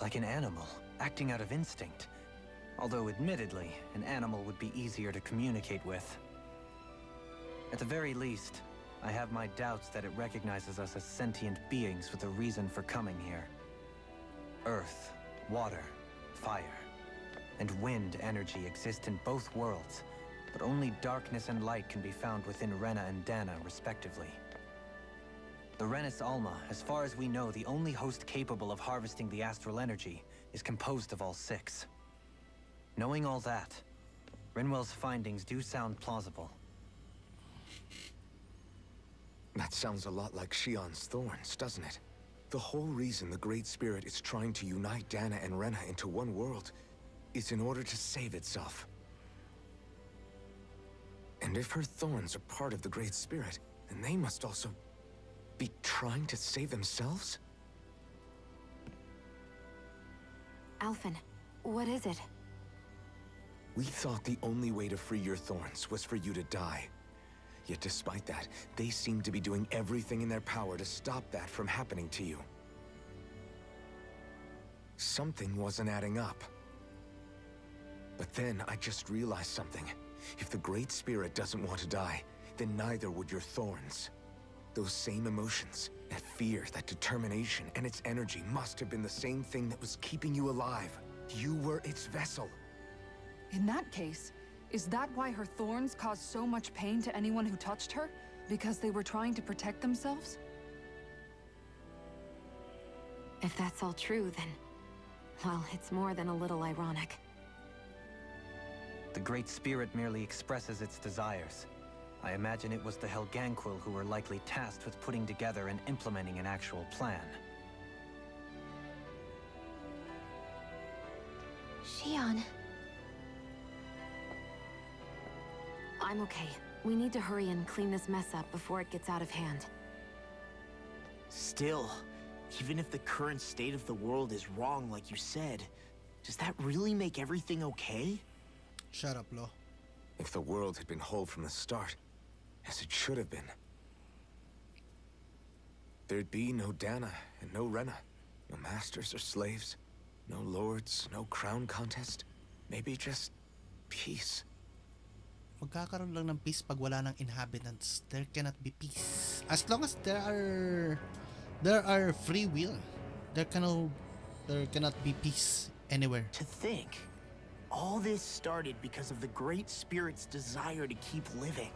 Like an animal, acting out of instinct. Although admittedly, an animal would be easier to communicate with. At the very least, I have my doubts that it recognizes us as sentient beings with a reason for coming here. Earth, water, fire, and wind energy exist in both worlds, but only darkness and light can be found within Rena and Dana, respectively. The Renis Alma, as far as we know, the only host capable of harvesting the astral energy, is composed of all 6. Knowing all that, Rinwell's findings do sound plausible. That sounds a lot like Shion's thorns, doesn't it? The whole reason the Great Spirit is trying to unite Dana and Rena into one world is in order to save itself. And if her thorns are part of the Great Spirit, then they must also be trying to save themselves? Alphen, what is it? We thought the only way to free your thorns was for you to die. Yet despite that, they seem to be doing everything in their power to stop that from happening to you. Something wasn't adding up. But then I just realized something. If the Great Spirit doesn't want to die, then neither would your thorns. Those same emotions, that fear, that determination, and its energy must have been the same thing that was keeping you alive. You were its vessel. In that case, is that why her thorns caused so much pain to anyone who touched her? Because they were trying to protect themselves? If that's all true, then... well, it's more than a little ironic. The Great Spirit merely expresses its desires. I imagine it was the Helganquil who were likely tasked with putting together and implementing an actual plan. Shion. I'm okay. We need to hurry and clean this mess up before it gets out of hand. Still, even if the current state of the world is wrong, like you said, does that really make everything okay? Shut up, Lo. If the world had been whole from the start, as it should have been, there'd be no Dana and no Rena, no masters or slaves, no lords, no crown contest, maybe just peace. Magkakaroon lang ng peace pag wala ng inhabitants. There cannot be peace. As long as there are free will, there cannot be peace anywhere. To think, all this started because of the Great Spirit's desire to keep living.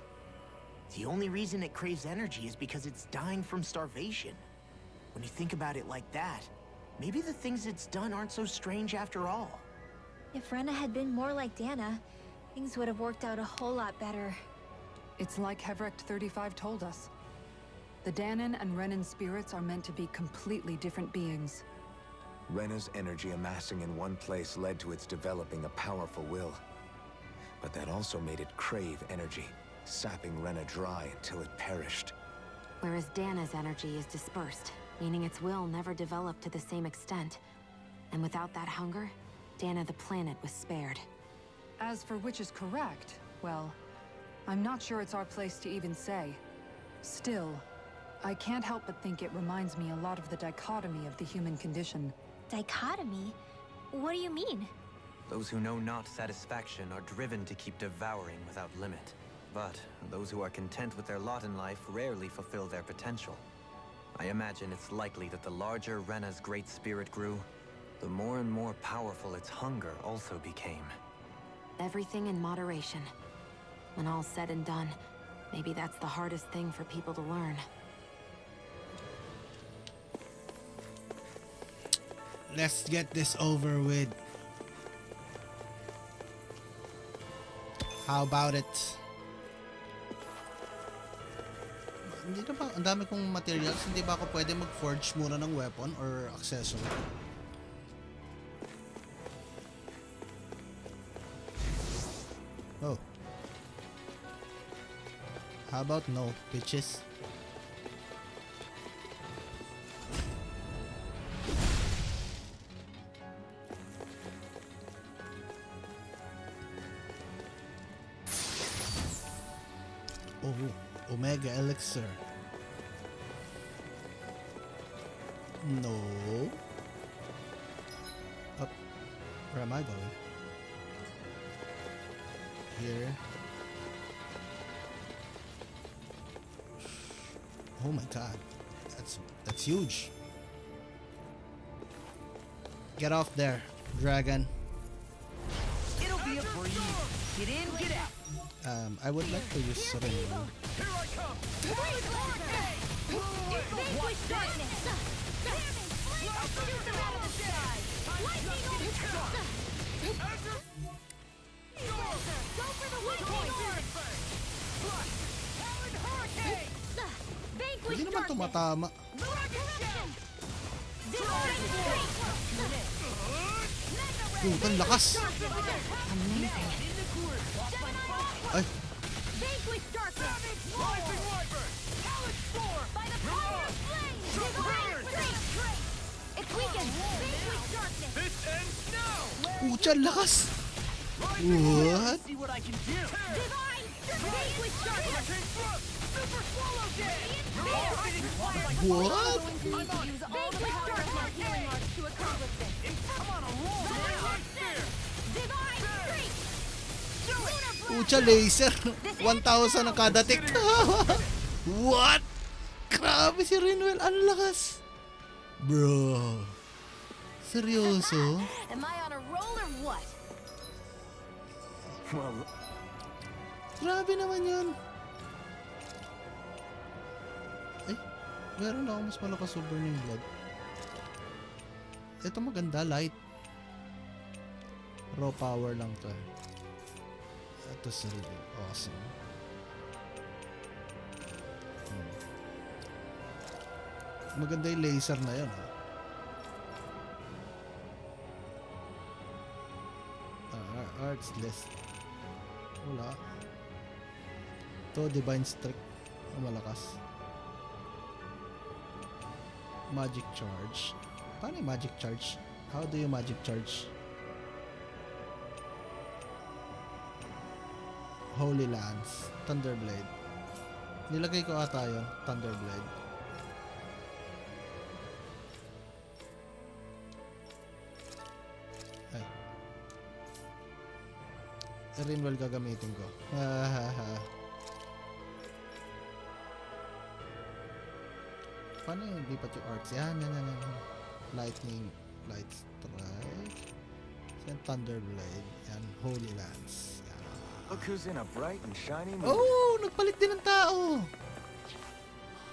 The only reason it craves energy is because it's dying from starvation. When you think about it like that, maybe the things it's done aren't so strange after all. If Rena had been more like Dana, things would have worked out a whole lot better. It's like Hevrecht 35 told us. The Danan and Renan spirits are meant to be completely different beings. Rena's energy amassing in one place led to its developing a powerful will. But that also made it crave energy, sapping Rena dry until it perished. Whereas Dana's energy is dispersed, meaning its will never developed to the same extent. And without that hunger, Dana the planet was spared. As for which is correct, well, I'm not sure it's our place to even say. Still, I can't help but think it reminds me a lot of the dichotomy of the human condition. Dichotomy? What do you mean? Those who know not satisfaction are driven to keep devouring without limit. But those who are content with their lot in life rarely fulfill their potential. I imagine it's likely that the larger Rena's Great Spirit grew, the more and more powerful its hunger also became. Everything in moderation. When all's said and done, maybe that's the hardest thing for people to learn. Let's get this over with. How about it? Hindi na ba, ang dami kong materials, hindi ba ako pwede mag-forge muna ng weapon or accessory? Oh. How about no, bitches? Oh, Omega Elixir. No. Up. Where am I going? Here. Oh my god. That's huge. Get off there, dragon. It'll be a breeze. Get in, get out. I would like to use Rena. Here I come. Vanquish darkness. Shoot them out of the sky. Lightning Go for the weak point. Vanquish Hindi naman tumatama. Ang lakas. Ay. Vanquish darkness. Lightning Wyvern. By the power of flame. Divine strength. It's weakened. Vanquish darkness. This ends now. Pucha, ang lakas. What? See what I can do. Divine Vanquish darkness. Super swallow dead. What? Vanquish darkness. Healing arts to accomplish this. I'm on a roll now. Divine strength. Pucha, laser. 1,000 ang kada tick. What? Grabe si Renwell. Ang lakas. Bro. Seryoso? Am I on a roll or what? Well, Grabe naman yun. Ay, meron ako mas malakas sa Burning Blood. Ito maganda, light. Raw power lang to. Ito is really awesome. Maganda yung laser na yun. Arts list. Wala. To Divine Strike. Malakas. Magic Charge. Paano yung Magic Charge? How do you Magic Charge? Holy Lance. Thunderblade. Nilagay ko ata yun. Thunderblade. Ay. Renwell gagamitin ko. Paano yung lipat yung arts? Yan. Lightning. Light Strike. Yan, Thunderblade. Yan, Holy Lance. Yan. Look who's in a bright and shiny mood. Oh! Nagpalit din ng tao!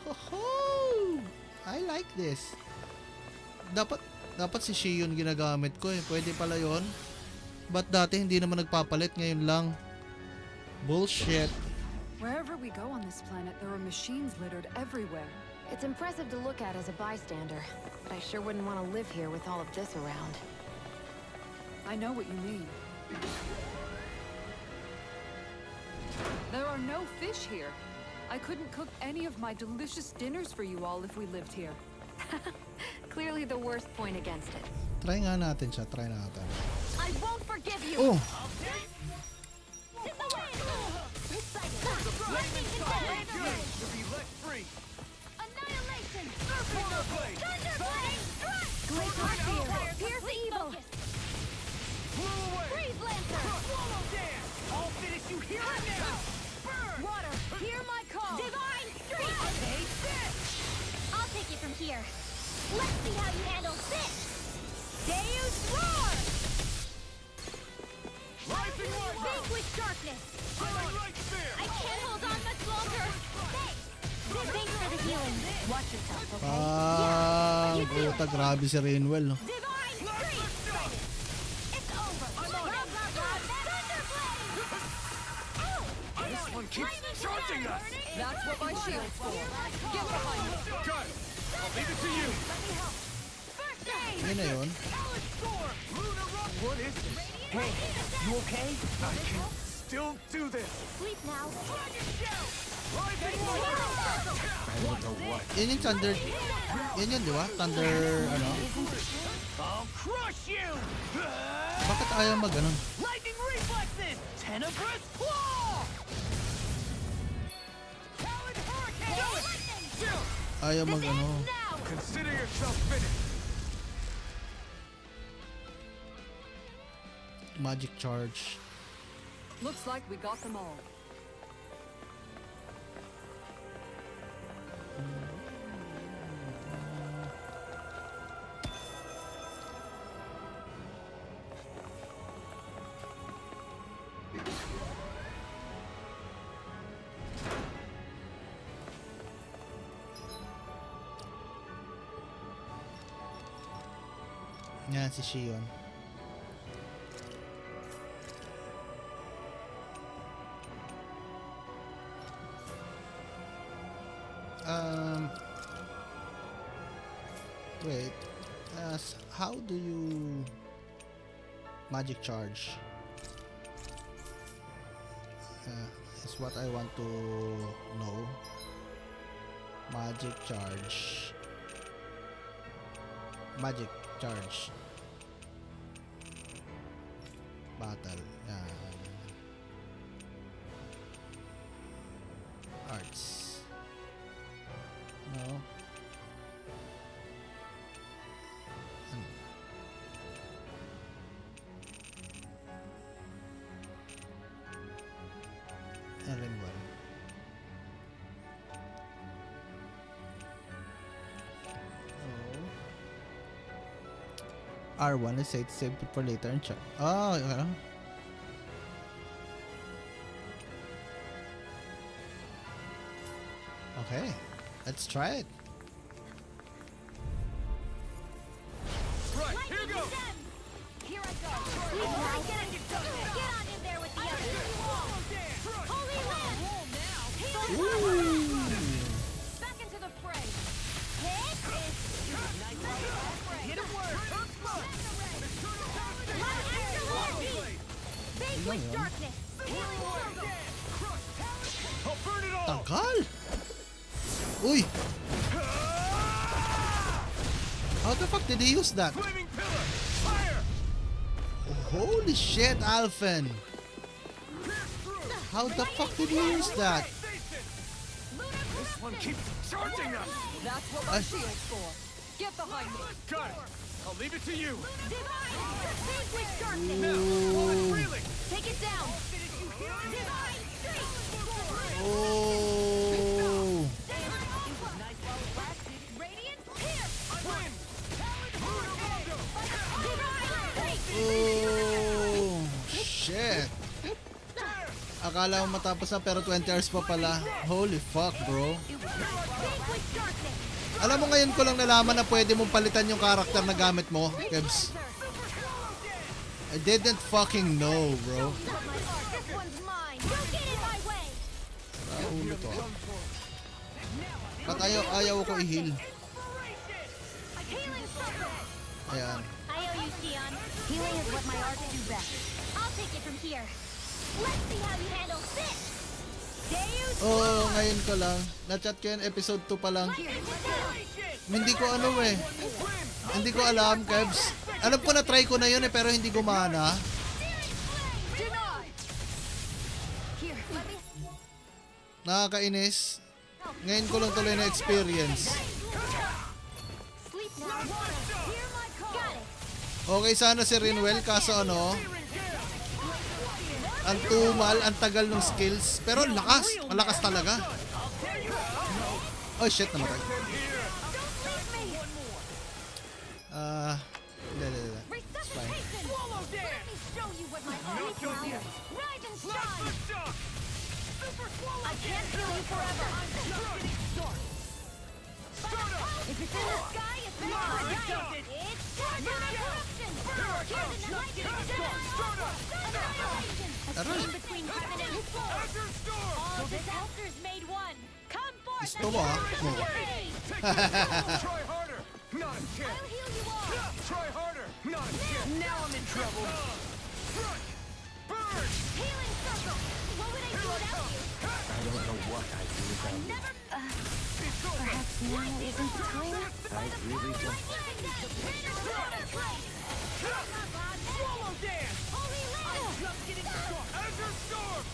Ho-ho! I like this. Dapat si Shion ginagamit ko eh. Pwede pala yon. Ba't dati hindi naman nagpapalit? Ngayon lang. Bullshit. Wherever we go on this planet, there are machines littered everywhere. It's impressive to look at as a bystander, but I sure wouldn't want to live here with all of this around. I know what you mean. There are no fish here. I couldn't cook any of my delicious dinners for you all if we lived here. Clearly the worst point against it. Try nga natin siya. Try natin. I won't forgive you. Oh! To be let free. Annihilation. Thunderblade. Glacial Spear. Pierce evil. Blew away. Freeze Lancer. Swallow dance. I'll finish you here and now. Burn. Water. Hear my call. Divine Strength. Take this. I'll take it from here. Let's see how you handle this. Deus Roar. Rising Wyvern. Vanquish darkness. Burning light spear. I can't hold on much longer. Thanks for the healing. Watch yourself, okay? Puta, grabe si Renwell. No? Divine Strength. It's over. Thunderblade. This one keeps charging us. That's what my shield's for. Get behind me. Got it. I'll leave it to you. First aid. Yun na yun. What is this? Hey, you okay? I can still do this. Sleep now. I don't know what. Yan yung Thunder. Yan yun, di ba? Thunder, ano? I'll crush you. Bakit ayaw Lightning reflexes. Tenebrous claw. Ayaw mag ano. Consider yourself finished. Magic charge. Looks like we got them all. Yan si Shion. Wait. How do you magic charge? Is what I want to know. Magic charge. Magic charge. Battle. Arts. No. Ring R1 is save it for later and check. Oh, yeah. Okay, let's try it. Right, here goes. Here I go. Get on in there with the others. Holy land. Back into the fray. Hit it work. Base with darkness. I'll burn it all. Tagal. Uy. How the fuck did he use that? Flaming pillar. Fire. Holy shit, Alphen. How the fuck did he use that? This one keeps charging us. That's what my shield's for. Get behind me. Got it. I'll leave it to you. Base with darkness. Now, reeling. Take it down. Divine streak. Oh. Oh. Shit. Akala mo matapos na pero 20 hours pa pala. Holy fuck, bro. Alam mo ngayon ko lang nalaman na pwede mong palitan yung karakter na gamit mo, Kebs. I didn't fucking know, bro. Ulo to. Ba't ayaw ko i-heal? Ayan. I owe you, Sion. Healing is what my arts do best. I'll take it from here. Let's see how you handle this. Oh, ngayon ko lang. Na-chat ko yun, episode 2 pa lang. Hindi ko ano eh. Hindi ko alam, Kebs. Alam ko na try ko na yun eh, pero hindi gumana. Nakakainis. Ngayon ko lang tuloy na experience. Okay sana si Rinwell, kaso ano, ang tumal, ang tagal ng skills. Pero lakas, malakas talaga. Oh shit, namatay. It's fine. I can't kill you forever. If it's in the sky, it's mine. It's corruption. Here's an annihilation. Between heaven and all disasters made one. Come forth. Gusto mo ah? Try harder. Not a chance. I'll heal you all. Try harder. Not a chance. Now I'm in trouble. Front. Burn. Healing circle. What would I do without you? I don't know what I'd do without you. Perhaps now isn't the time? I really don't. Swallow dance. Holy land. Azure storm.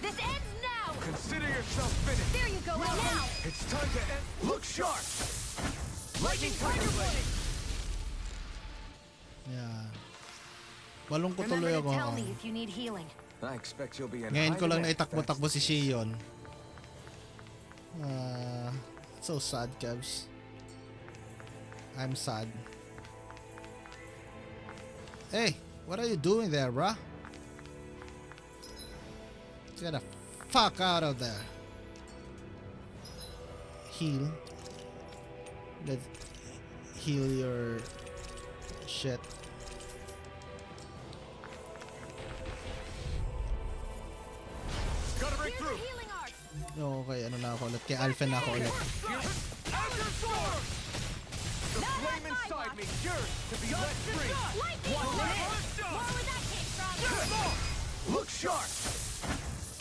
This ends now! Consider yourself finished. There you go, now! It's time to end. Look sharp. Lightning tiger blade. Yan. Walong ko Remember tuloy to ako. tell me if you need healing. I expect you'll be in Ngayon ko high lang demand, naitakbo-takbo si thanks Shion. So sad, Kevs. I'm sad. Hey, what are you doing there, bruh? Get the fuck out of there. Heal. Let's heal your shit. Gotta break through. Okay, ano na ako ulit? Kay Alpha na ako ulit. Azure Storm. The flame inside me yearns to be let free. Look sharp.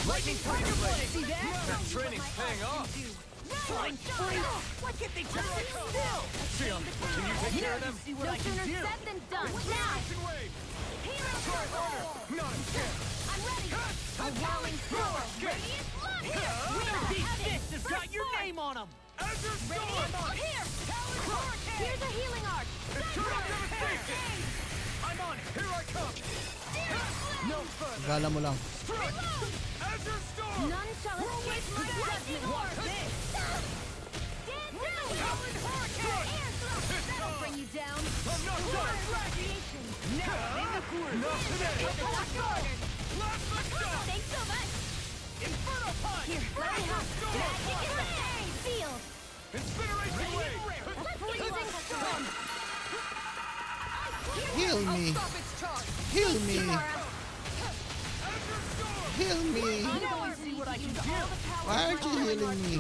Lightning tiger blade. See that? That training's paying off. Fine, fine. Why can't they just sit still? Shion, can you take care of them? See what I can do. Said than done. Now! Reaction wave. Try harder. Not a chance. I'm ready! A whirling thrower! Radiant blood! These fists have got your name on them. Azure Storm. Radiant here! Here's a healing arc! Eternal devastation. I'm on it. Here I come. No further. Gala mo lang. Azure Storm. None shall escape my judgment! Watch this. Stand down! That'll bring you down! I'm not done. Radiation! Not today. Blast my shot. Thanks so much! Inferno punch. Here, let me help! Magic is made! Sealed! Incineration wave. Freezing storm! Heal me. Stop its charge. Heal me. Azure Storm. Heal me. Now I see what I can do. Why aren't you healing me?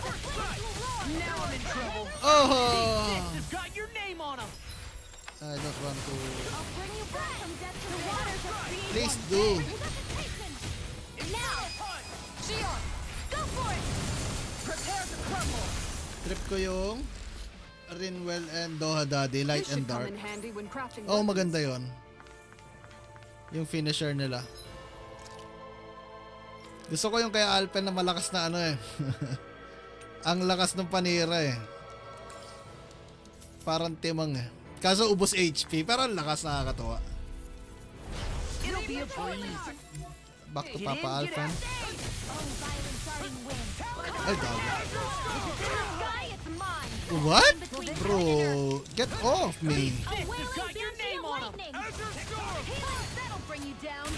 Now I'm in trouble. Oh! Fists have got your name on them. I don't want to. I'll bring you back from death to the waters of creation! Please do. Now! Shion! Go for it! Prepare to crumble. Trip ko yung Rinwell and Doha Daddy, Light This and should come Dark. in handy when crafting Oh, weapons. maganda yon. Yung finisher nila. Gusto ko yung kay Alpen na malakas na ano eh. Ang lakas ng panira eh. Parang timang eh. Kaso ubos HP, pero ang lakas, nakakatawa. It'll be a breeze. Back to Get Papa in, get Alpen. out. Ay, dog. Sky, it's mine! What? Bro, get off me. Fists have got your name on them. Azure Storm. That'll bring you down!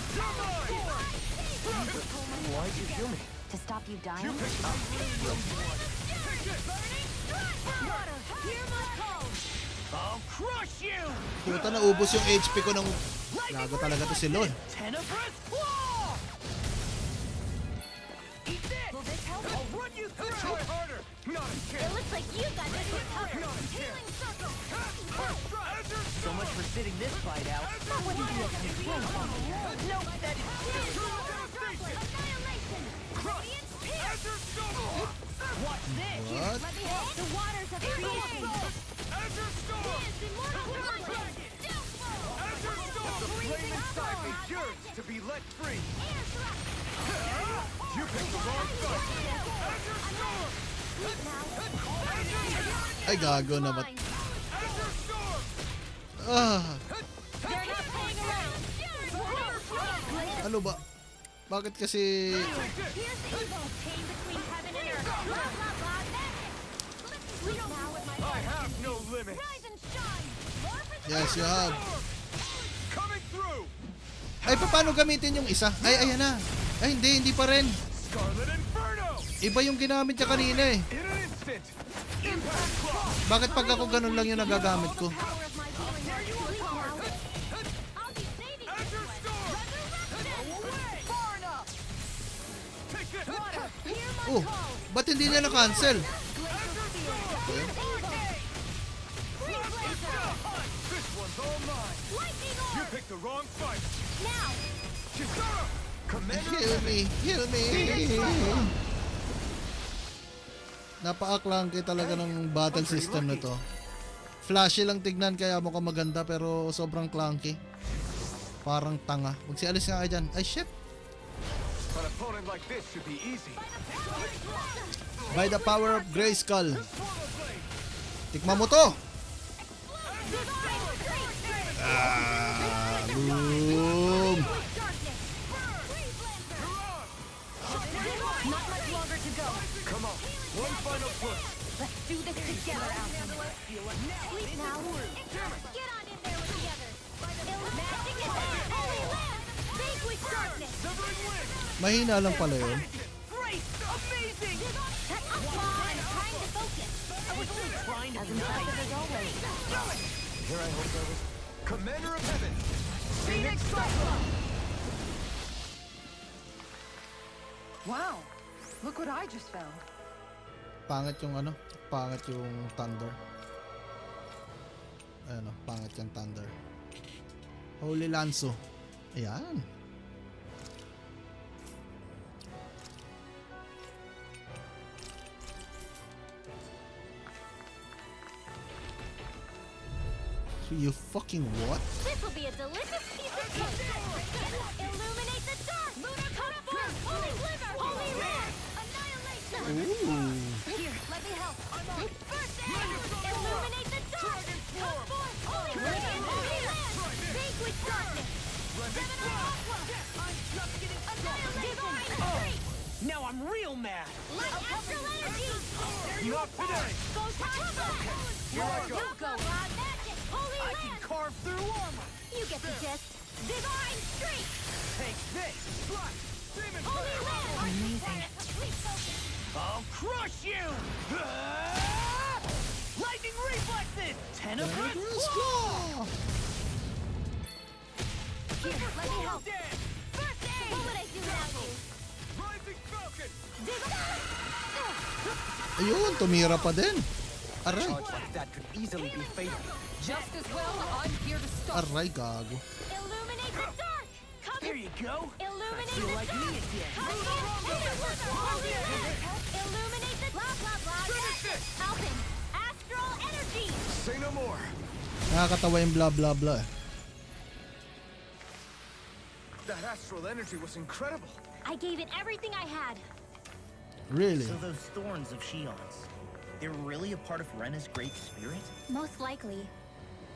Why'd you kill me? To stop you dying? Water, hear my call! I'll crush you. Puta, naubos yung HP ko ng... Gago talaga to si Lon. Tenebrous claw. Eat this. Will this help? I'll run you through. Try harder. Not a It chance. looks like you got this one covered! Healing circle! Azure So much for sitting this fight out. That wouldn't be a control. Nope, that is Annihilation! Radiant pierce! Azure Storm. Watch this. What? Let me help! The waters of creation! Azure Storm. Dance immortal light! Azure Storm. The flame inside me yearns to be let free. You picked the wrong fight. Azure Storm. Ay, gago naman. Azure Storm. Ah, They're not playing around! ano ba? Bakit kasi... Here's the evil chain between heaven and earth! Blah, blah, blah, magic! We don't know what my I have no limits. rise and shine! More for Yes, you have. Coming through. Ay, paano gamitin yung isa? Ay, ayan na. Ay, hindi pa rin. Scarlet Inferno. Iba yung ginamit niya kanina eh. In an instant. Impact Claw. Bakit pag ako ganun lang yung nagagamit ko? power of my healing arc to leap now! I'll be saving you! Azure Storm. Resurrection! Far enough. Take this. Water, hear my Oh, call! ba't hindi niya na-cancel? This one's all mine. Lightning You orb! picked the wrong fight. Now! Chisara. Commander. Heal me, heal me. Napaka-clunky talaga ng battle system na to. Flashy lang tignan kaya mukhang maganda pero sobrang clunky. Parang tanga. Magsialis nga kayo dyan. Ay shit! An opponent like this should be easy. By the power of Grayskull. Tikman mo to! Boom! Not much longer to go. Come on, one final push. Let's do this together, Alton. Sleep now. Get on in there with the others. Magic attack. Holy land. Vanquish darkness. Mahina lang pala yun. Great! Amazing! Come on. Trying to focus. I was only trying to As be nice. impressive as always. Here I hope that was Commander of Heaven. Phoenix Cyclone! Wow, look what I just found. Pangit yung ano? Pangit yung thunder. Ayan o, pangit yung thunder. Holy Lanzo. Ayan. So you fucking what? This will be a delicious piece of cake. Illuminate the dark. Come forth. Holy glimmer. Holy red. Annihilation. Ooh. Here, let me help. First aid. Illuminate the dark. Come forth. Holy radiant. Holy land. Vanquish darkness. Seminar aqua. I'm just getting annihilation. Divine strength. Now I'm real mad. Light astral energy. Not today. Go time flash. Here I go. Go. Magic. Holy I can land. carve through armor. You get the gist. Divine strength. Take this. Holy land. Amazing. I'll crush you! Ah! Lightning reflexes! Tenebrous claw! Here, let me help. First aid. What would I do without you? Rising Falcon. Ayun, tumira pa din. Aray. Charge like that could easily be fatal. Just as well, I'm here to stop. Aray, gago. Illuminate the dark. Come. There you go! Illuminate feel the like dark. me again. Come here. Holy land. Illuminate the blah blah blah. Alton. Astral energy. Say no more. Nakakatawa yung blah blah blah. That astral energy was incredible. I gave it everything I had. Really? So those thorns of Shion's, they're really a part of Rena's great spirit? Most likely,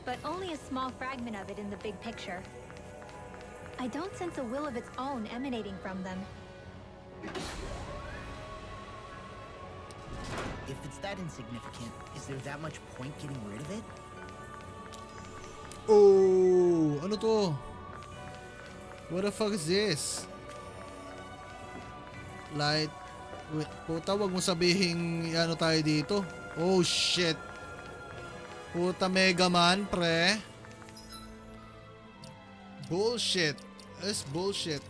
but only a small fragment of it in the big picture. I don't sense a will of its own emanating from them. If it's that insignificant, is there that much point getting rid of it? Oh, ano to? What the fuck is this? Light. Wait, puta, wag mo sabihin ano tayo dito. Oh shit. Puta, Mega Man, pre. Bullshit. That's bullshit.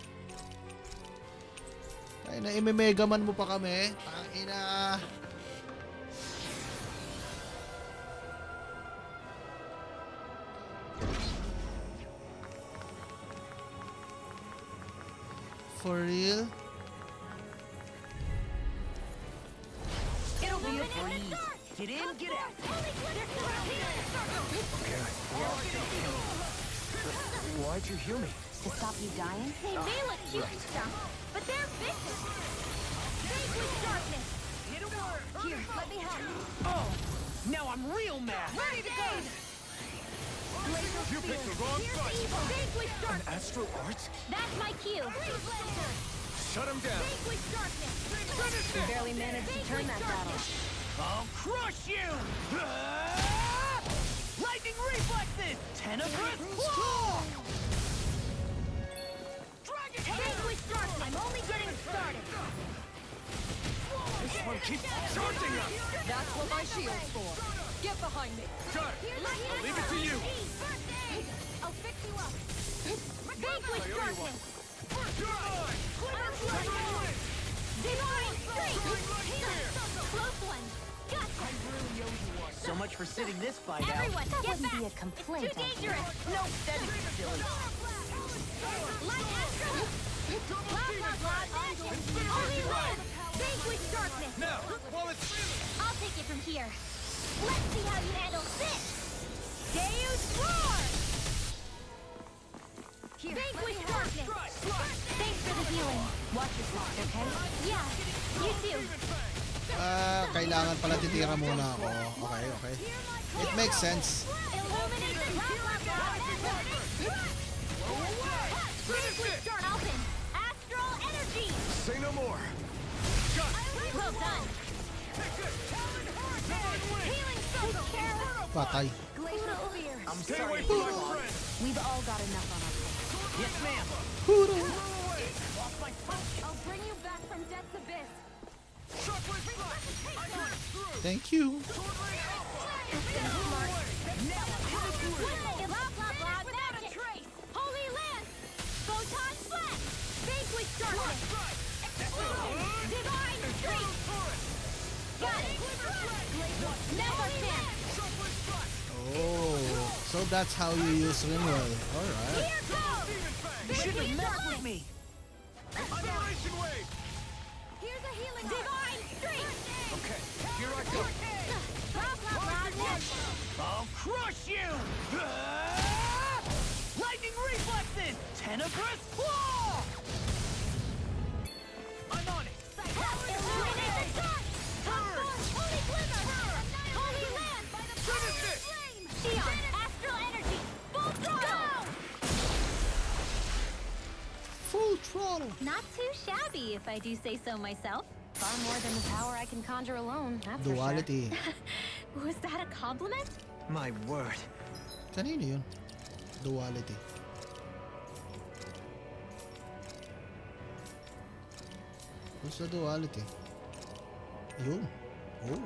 Ay na, ime-Mega Man mo pa kami. Tangina. For real? It'll be a breeze. Get in, get out. Why'd you heal me? To stop you dying? They may look cute and stuff, but they're vicious. Vanquish darkness. Here, let me help. Oh, now I'm real mad. Ready to go. You picked the wrong fight. Vanquish darkness. Astral art? That's my cue. Shut him down. Vanquish darkness. You barely managed to turn that battle. I'll crush you! Ah! Lightning reflexes! Tenebrous claw! Vanquish darkness. I'm only getting started. This one keeps charging us. That's what my shield's for. Get behind me. Got it. I'll leave it to you. I'll fix you up. Vanquish darkness. You're mine. Divine strength. Close one. Gotcha. So much for sitting this fight out. Everyone, That get wouldn't back. be a complaint, It's too I think. dangerous. No, that is silly. Light astral. Blah blah blah. Magic. Holy land. Vanquish darkness. Now, while it's I'll take it from here. Let's see how you handle this. Deus roar! Here, vanquish darkness. Thanks for the healing. Watch yourself, okay? Yeah, you too. Kailangan pala titira muna ako. Okay, okay. It makes sense. Illuminate the vanquish dark open. Astral energy. Say no more. Well done. Healing circle. Patay. Glacial spear. I'm Stay sorry. away from my friend. We've all got enough on our plate. Yes, ma'am. I'll bring you back from death's abyss. Thank you. Holy Lance. Photon flash. Vanquish darkness. Divine streak. Got it. Never chance. Oh, so that's how you use Rinwell. Alright. Here goes. You shouldn't have messed with me. Annihilation wave. Here's a healing divine streak. Okay, here I go. Blah blah blah. Next. I'll crush you! Lightning reflexes! Tenebrous claw! I'm on it! Illuminate the dark. Holy glimmer. Holy land by the power of flame. Neon. Astral energy. Full throttle. Full throttle. Not too shabby, if I do say so myself. Far more than the power I can conjure alone, that's Duality. Was that a compliment? My word. Kanino yun? Duality. What's the duality? Yun. Oh.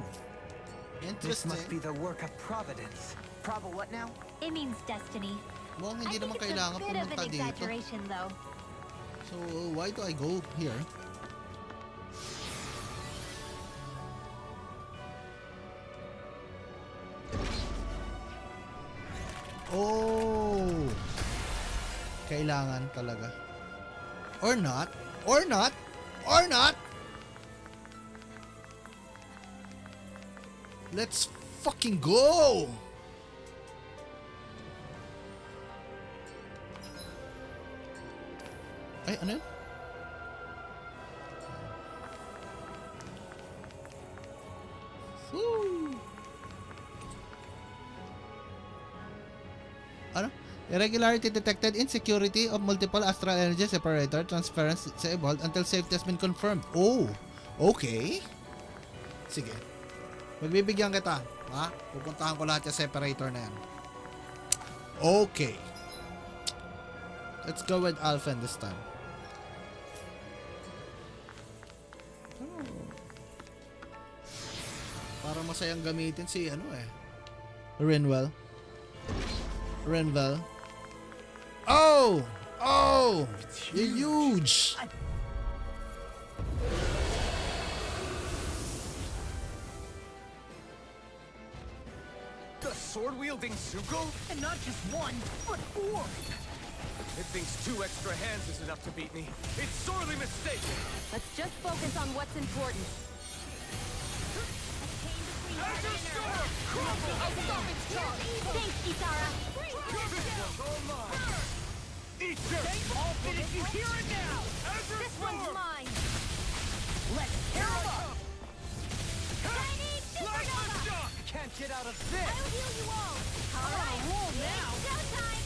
This must be Interesting. the work of Providence. Probo what now? It means destiny. Mukhang I hindi think naman it's a kailangan bit of pumunta an dito. exaggeration, though. So, why do I go here? Oh! Kailangan talaga. Or not. Or not. Or not. Let's fucking go! Ay, ano yun? Woo! Ano? Irregularity detected, insecurity of multiple astral energy separator transference disabled until safety has been confirmed. Oh! Okay. Sige. Magbibigyan kita. Ha? Pupuntahan ko lahat yung separator na yan. Okay. Let's go with Alphen this time. Parang masayang gamitin si ano eh. Rinwell. Renvel. Oh! Oh! You're huge! The sword-wielding Zuko? And not just one, but four! It thinks 2 extra hands is enough to beat me. It's sorely mistaken! Let's just focus on what's important. Azure Storm! Crumble! Thanks, Kisara. All mine! Eat this! I'll finish you here and now! Azure This one's Storm! mine. Let's tear them up! Chinese supernova. Shock! Can't get out of I this! will heal you all. I'm on a roll now! Showtime.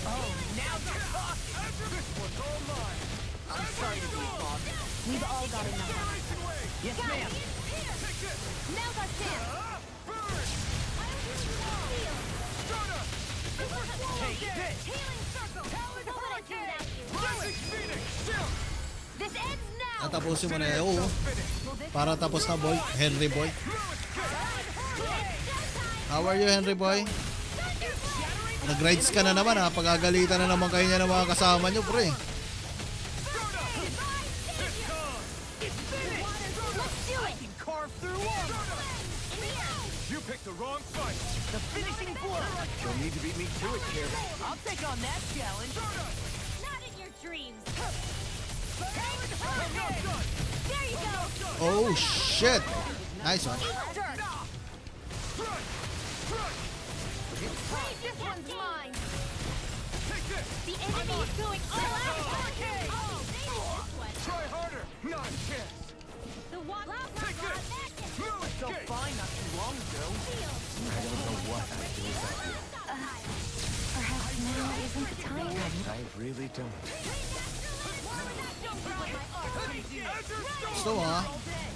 Oh, now you're talking! This one's all mine! I'm sorry to be boss. We've all got enough on our Annihilation wave! Yes, ma'am! Take this! Now's our chance. Burn! I will heal you all. Heal. Stardust! Take this! Healing circle. Talon What would I do without you? Rising Phoenix! Shield! This ends now. Tatapusin mo na yun. Oo. Para tapos na boy. Henry boy. How are you, Henry boy? Nag-rides ka na naman ha. Pagagalitan na naman kayo niya ng mga kasama nyo, pre. Carve through armor! You picked the wrong fight! The finishing blow! You'll need to beat me to it, kid. I'll take on that challenge! Not in your dreams. I'm not done! There you go. Oh, shit. Nice one. Eat dirt. Strike! Strike! Brave The enemy is going all out. Try harder. Not a chance. The water. Take this. Move. So fine not too long ago. I don't know what I'd do without you. Perhaps now isn't the time. I really don't. Gusto mo ah?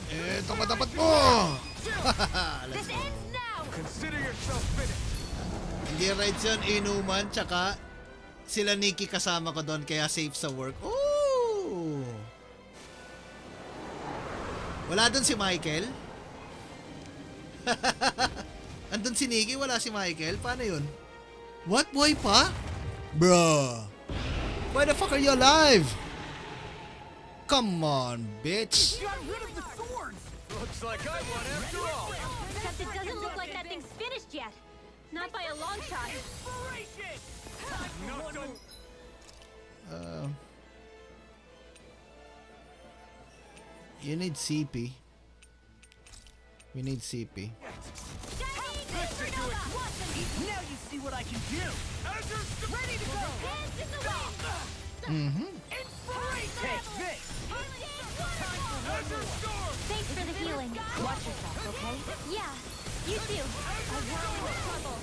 Ito pa dapat mo! Let's go. Consider yourself finished. Hindi rides yun, inuman, tsaka sila Nikki kasama ko doon, kaya safe sa work. Ooh! Wala doon si Michael? Andun si Nikki, wala si Michael? Paano yun? What, boy pa? Bruh! Why the fuck are you alive? Come on, bitch! Got rid of the swords. Looks like I won after all. Except it doesn't look like that thing's finished yet. Not by a long shot. You need CP. We need CP. Now you see what I can do. Ready to go. Mm-hmm. Take this. Thanks for the healing. Watch yourself, okay? Yeah, you too. A world of trouble.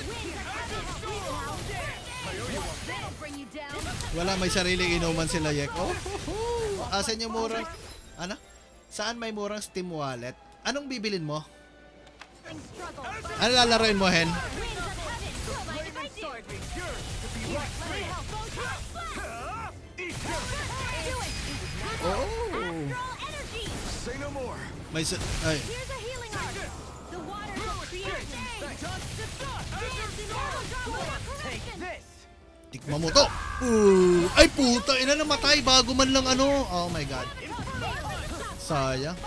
Winds are coming. That'll bring you down. Wala, may sariling inuman sila, Yek. Oh, asan yung murang... Ano? Saan may murang Steam wallet? Anong bibilin mo? Ano lalaroin mo, Hen? Oh! Say no more. May ay. Here's a healing art. The waters of creation. Take this. Tikman mo to. Ay puta, ina namatay bago man lang ano. Oh my god. Sayang.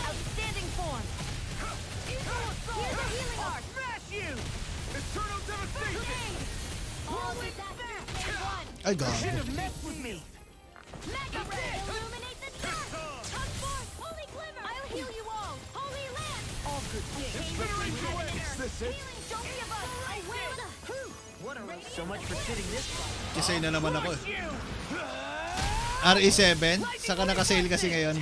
Outstanding form. Here's a healing art. Smash you. Eternal devastation. All disasters may one. Ay god. Should have messed with me. Mega ray, illuminate the dark. Come forth, holy glimmer. I'll heal you all. Holy land. All good things. Is this it? Healing, don't give up. I will. What a so much for sitting this far. Kisay na naman ako. RE7, saka naka-sale kasi ngayon.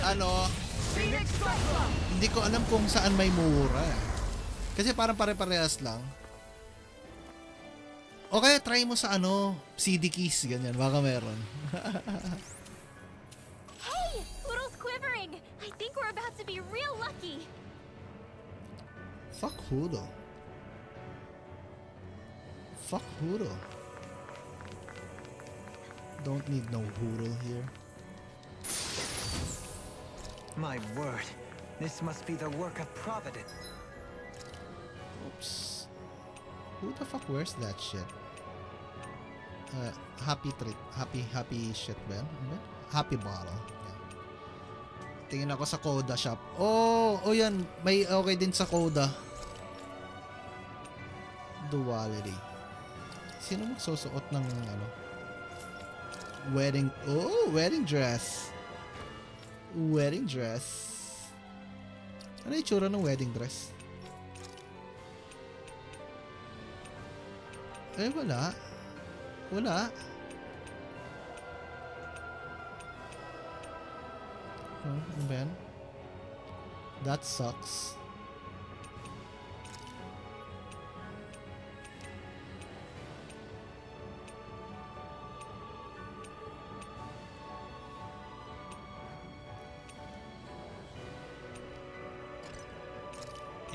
Ano? Hindi ko alam kung saan may mura. Kasi parang pare-parehas lang. O kaya try mo sa ano, CD keys, ganyan. Baka meron. Hey, Poodle's quivering. I think we're about to be real lucky. Fuck Hoodle. Fuck Hoodle. Don't need no Hoodle here. My word, this must be the work of Providence. Oops. Who the fuck wears that shit? Happy trick. Happy shit ba yan? Ano ba? Happy bottle. Yan. Tingin ako sa Coda shop. Oh yan. May okay din sa Coda. Duality. Sino magsusuot ng ano? Wedding. Oh, wedding dress. Wedding dress. Ano yung itsura ng wedding dress? Eh, wala. Wala. Oh, ano ba yan? That sucks.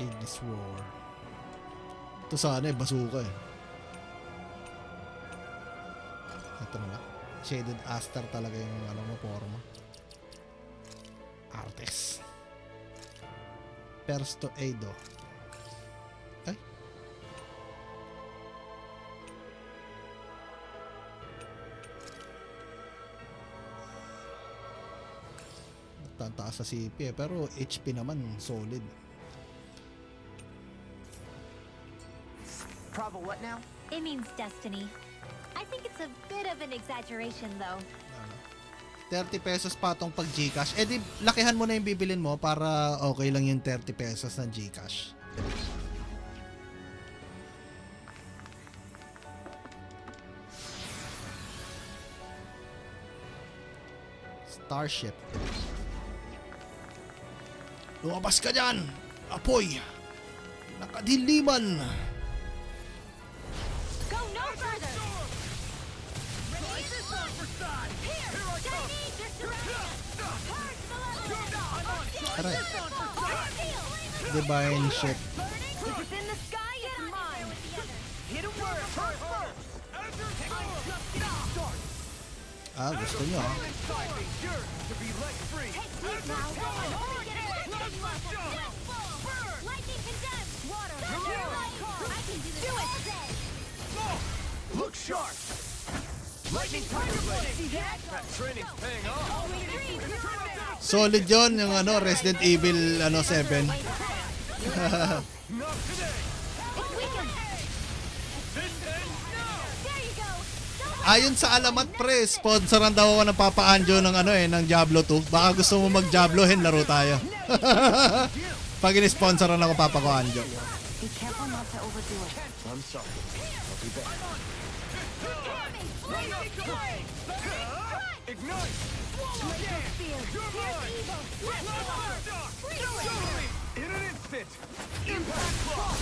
Ignis War. Ito sana eh, basuka eh. Ito na lang. Shaded Aster talaga yung ano mo, forma. Artes. Persto Eido. Ay. Tantaas sa CP eh, pero HP naman solid. Bravo, what now? It means destiny. I think it's a bit of an exaggeration though. 30 pesos pa tong pag Gcash. Eh di, lakihan mo na yung bibilin mo para okay lang yung 30 pesos ng Gcash. Starship. Lumabas ka dyan! Apoy! Nakadiliman! Go no further! Release this on for side! Here! Danny! They're surrounding us! Purge the level! Aray. This on for side! Divine ship. If it's in the sky, it's mine! Hit a word! First! Ah, gusto nyo ah. Look sharp! Lightning Tiger Blade! That training's paying off! Solid yun yung ano, Resident Evil 7. Not today! Ayon sa alamat pre, sponsoran daw ako ng Papa Anjo ng ng Diablo 2. Baka gusto mo mag-Diablohin, laro tayo. Pag in-sponsoran ako Papa ko Anjo. Be careful not to overdo it. I'm sorry. I'll be back. Ignite! In an instant! Impact block!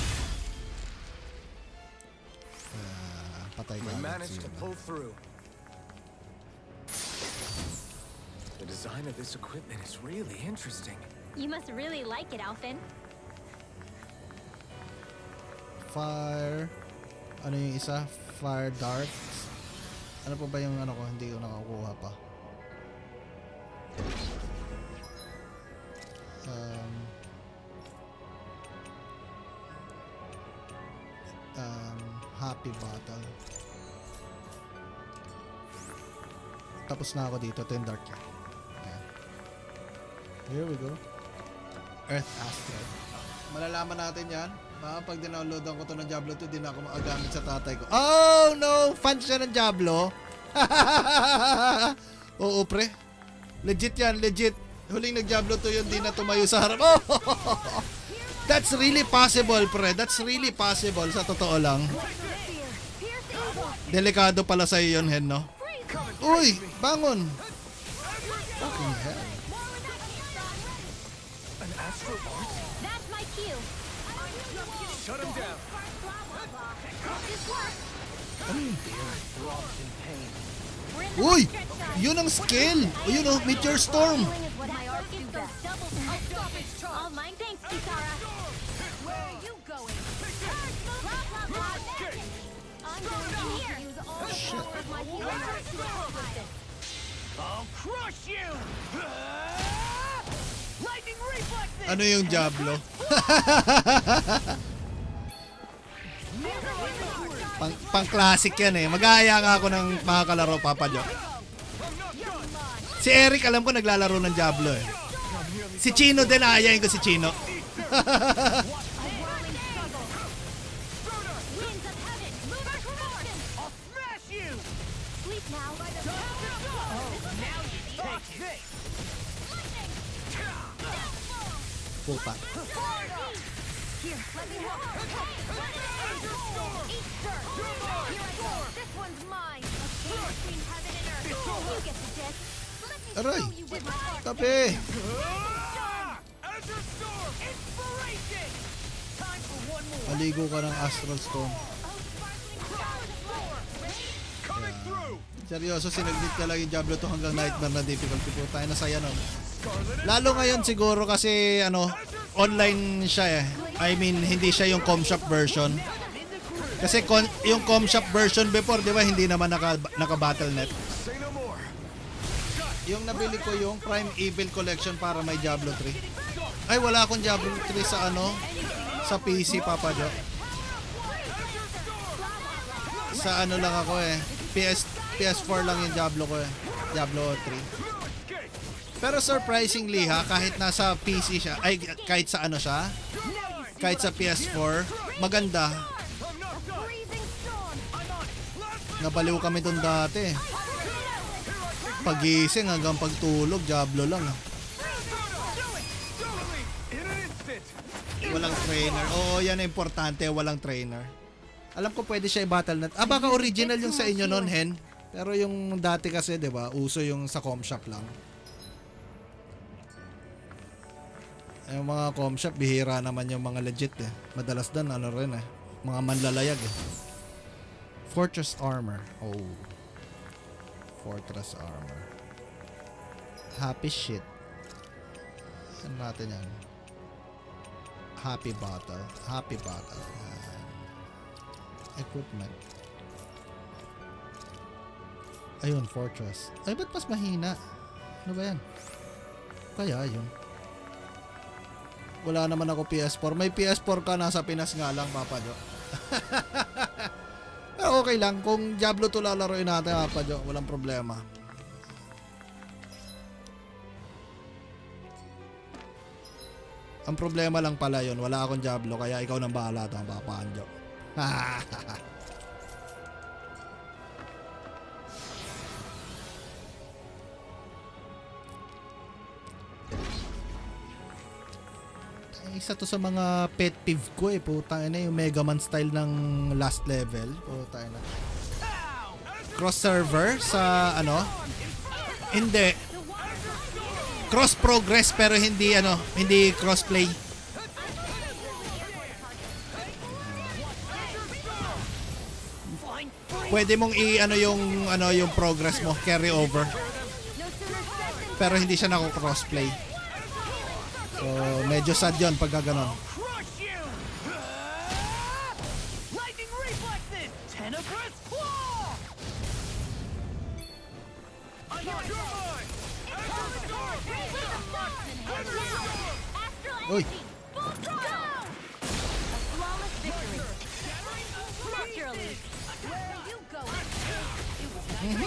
Patay We ka. managed to pull through. The design of this equipment is really interesting. You must really like it, Alphin. Fire. Ano yung isa? Fire darts. Ano pa ba yung ko? Hindi ko nakakuha pa. Happy battle. Tapos na ako dito. Ito yung dark yan. Ayan. Here we go. Earth Asteroid. Malalaman natin yan. Baka pag dinownloadan ko to ng Diablo 2, di na ako makagamit sa tatay ko. Oh no! Fan siya ng Diablo? Oo pre. Legit yan, legit. Huling nag-Diablo 2 yun, di na tumayo sa harap. Oh! That's really possible pre. That's really possible sa totoo lang. Delikado pala sa iyo yun, Hen, no? Uy! Bangon! Fucking hell. An astral art? That's my cue. Shut him down! Uy! Yun ang skill! O yun o, Meteor Storm! All mine, thanks, Kitara. Where are you going? I'm going to need to use all the power of my healing arts to accomplish this. I'll crush you! Lightning reflexes! Ano yung Diablo? Pang-classic yan eh. Mag-aaya nga ako ng mga kalaro, Papa Jo. Si Eric, alam ko naglalaro ng Diablo eh. Si Chino din, aayain ko si Chino. Puta. Here, let me walk. Eat dirt. Here I go. This one's mine. A game between heaven and earth. You get the gist. Let me Aray! show you with my art. Tabi! Azure Storm! Inspiration! Time for one more! Maligo ka ng Astral Stone. Coming through! Seryoso, sinaglit ka lang yung Diablo 2 hanggang Nightmare na difficulty po. Tayo na saya nun. Lalo ngayon siguro kasi online siya eh. I mean, hindi siya yung com shop version. Kasi yung com shop version before, di ba, hindi naman naka-Battle.net. Yung nabili ko yung Prime Evil Collection para may Diablo 3. Ay, wala akong Diablo 3 sa sa PC, Papa Jo. Sa lang ako eh. PS4 lang yung Diablo ko eh. Diablo 3. Pero surprisingly kahit nasa PC siya, ay kahit sa siya, kahit sa PS4, maganda. Nabaliw kami doon dati. Pagising hanggang pagtulog, Diablo lang. Walang trainer. Oo, yan ang importante, walang trainer. Alam ko pwede siya i-battle net. Baka original yung sa inyo noon, Hen. Pero yung dati kasi, 'di ba, uso yung sa com shop lang. Yung mga com shop, bihira naman yung mga legit eh. Madalas doon, ano rin eh. Mga manlalayag eh. Fortress Armor. Oh. Fortress Armor. Happy shit. Ano natin yan? Happy Battle. Happy Battle. Equipment. Ayun, Fortress. Ay, ba't mas mahina? Ano ba yan? Kaya, yun. Wala naman ako PS4. May PS4 ka, nasa Pinas nga lang, Papa Jo. Pero okay lang. Kung Diablo 2 lalaroin natin, Papa Jo, walang problema. Ang problema lang pala yun, wala akong Diablo, kaya ikaw nang bahala ito, Papa Jo. Isa to sa mga pet peeve ko eh, putang ina, yung Mega Man style ng last level, putang ina. Cross server sa ano? Hindi. Cross progress pero hindi ano, hindi cross play. Pwede mong i-ano yung progress mo, carry over. Pero hindi siya nako-crossplay. So, medyo sad yun pag gano'n. Uy!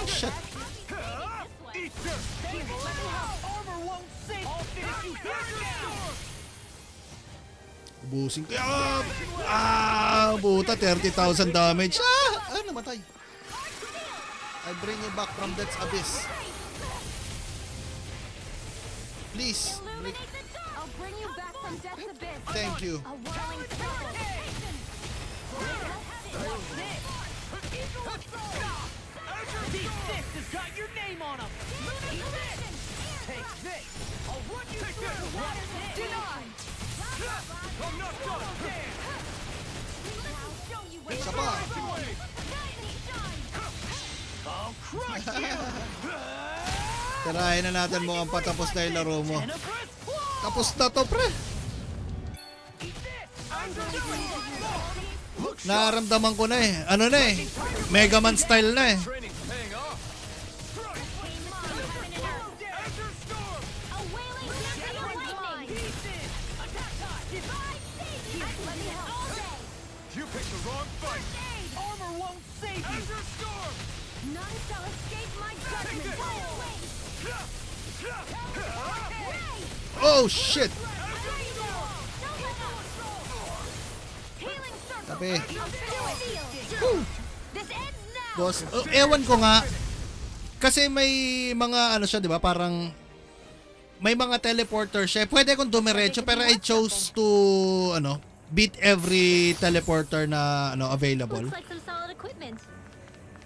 Shit! Ubusin ko. Buta, 30,000 damage. Namatay. I bring you back from death's abyss. Please. I'll bring you back from death's abyss. Thank you. A whirling circle. These fists has got your name on them. Eat this. Take this. I'll run you through. Denied. I'm not done. Isa pa. I'll crush you. Tirahin na natin mukhang patapos na yung laro mo. Tapos na to, pre. Nararamdaman ko na eh. Ano na eh. Mega Man style na eh. You picked the wrong fight. Armor won't save you. None shall escape my judgment. Oh shit. Tabi. Boss, ewan ko nga. Kasi may mga ano siya, 'di ba? Parang may mga teleporter siya. Pwede kong dumiretso pero I chose to beat every teleporter na available. Looks like some solid equipment.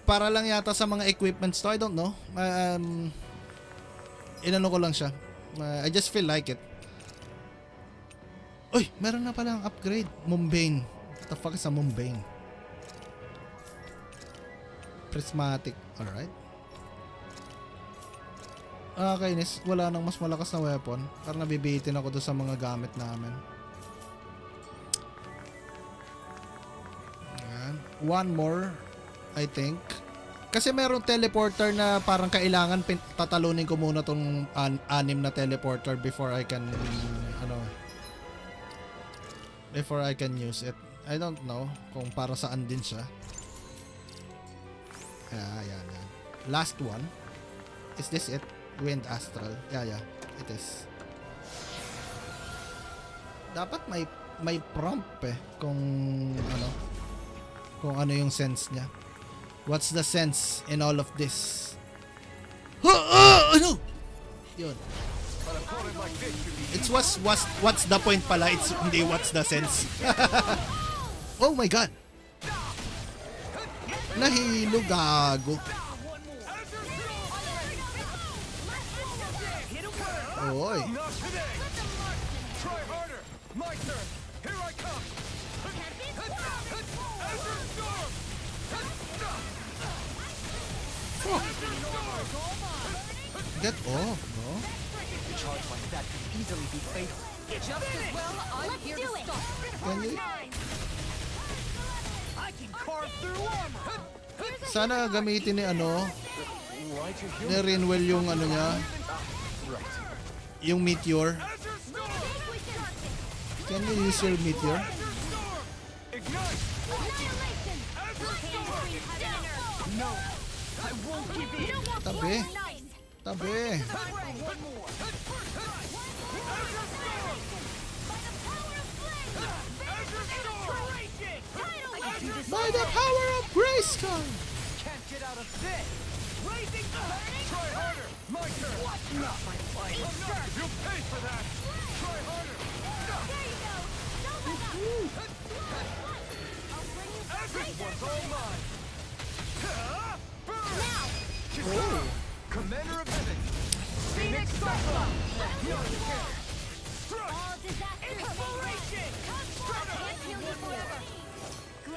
Para lang yata sa mga equipments to, I don't know. Inano ko lang siya. I just feel like it. Uy, meron na palang upgrade. Mumbane. What the fuck is a Mumbane? Prismatic. Alright. Okay, wala nang mas malakas na weapon. Parang nabibitin ako doon sa mga gamit namin. Ayan. One more, I think. Kasi merong teleporter na parang kailangan tatalunin ko muna tong anim na teleporter before I can before I can use it. I don't know kung para saan din siya. Ayan. Last one. Is this it? Wind Astral. Yeah. It is. Dapat may prompt kung ano yung sense niya. What's the sense in all of this? Ano? Yun. It's what's the point pala? It's hindi what's the sense. Oh my god. Nahilo, gago. Oy. Not today. Try harder. My turn. Here I come. Get off, no? A charge like that could easily be fatal. Just as well, I'm here to stop. Can you? I can carve through armor. Sana gamitin ni ano, ni Rinwell yung ano niya, yung meteor. Can you use your meteor? No, I won't give in. Tabi. Tabi. By the power of Grayskull. Can't get out of this. Raising the try harder. My turn. What's not my fight? You'll pay for that. Try harder. Everyone's all mine. Oh. Commander of Heaven. Phoenix Cyclone. All Inspiration.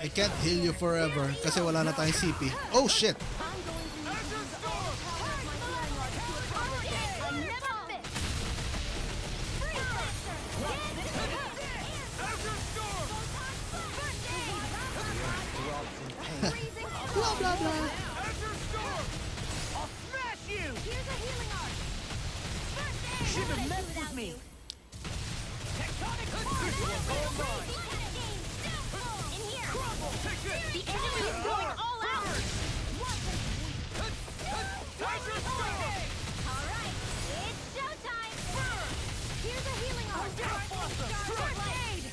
I can't heal you forever kasi wala na tayong CP. Oh shit. Blah blah blah. I'll smash you. Here's a healing art. You should have messed with me. Tectonic force. All mine. In here. The enemy is going all out. All right, it's showtime. Here's a healing art.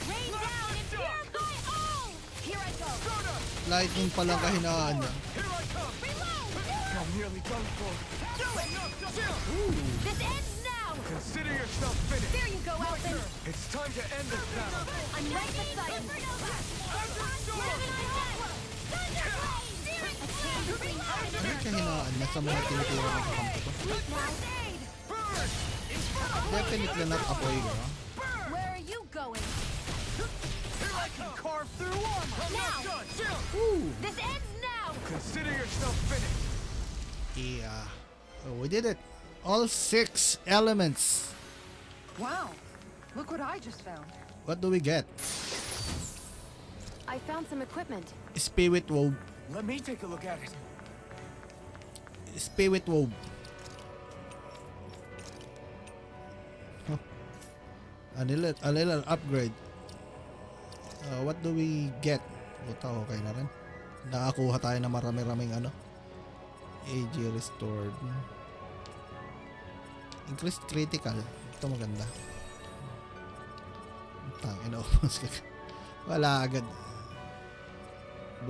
Rain down and purify all. Here I go. Lightning pa lang kahinaan niya. I'm nearly done for. This ends now. Consider yourself finished. There you go, Elfin. It's time to end this battle. I'm right beside you. May kahinaan niya sa mga tinitira ng kakampi ko. Definitely not apoy ko. Where are you going? I can carve through armor. Now. Ooh. This ends now. Consider yourself finished. Yeah. Oh, we did it. All 6 elements. Wow, look what I just found. What do we get? I found some equipment. Spirit Wobe. Let me take a look at it. Spirit Wobe. Huh. A little upgrade. What do we get? Ito, okay na rin. Nakakuha tayo na marami-raming ano. AG restored. Increased critical. Ito maganda. Tangin na wala agad.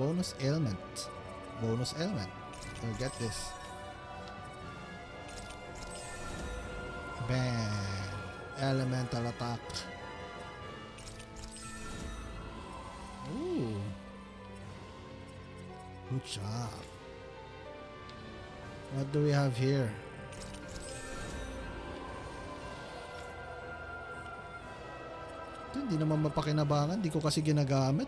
Bonus ailment. Bonus ailment. We'll get this. Bam. Elemental attack. Ooh. Good job. What do we have here? Ito, hindi naman mapakinabangan. Hindi ko kasi ginagamit.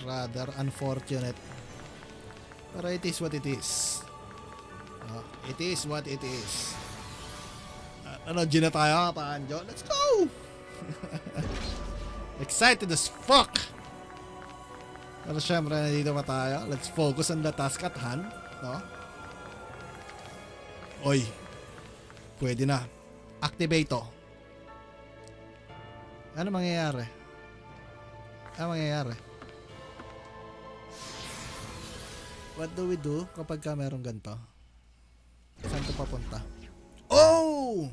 Rather unfortunate. Pero it is what it is. It is what it is. Ano, G na tayo, Panjo? Let's go! Excited as fuck! Pero syempre, nandito pa tayo. Let's focus on the task at hand. No? Oy. Pwede na. Activate to. Ano mangyayari? Ano mangyayari? What do we do kapag ka meron ganito? Saan ito papunta? Oh!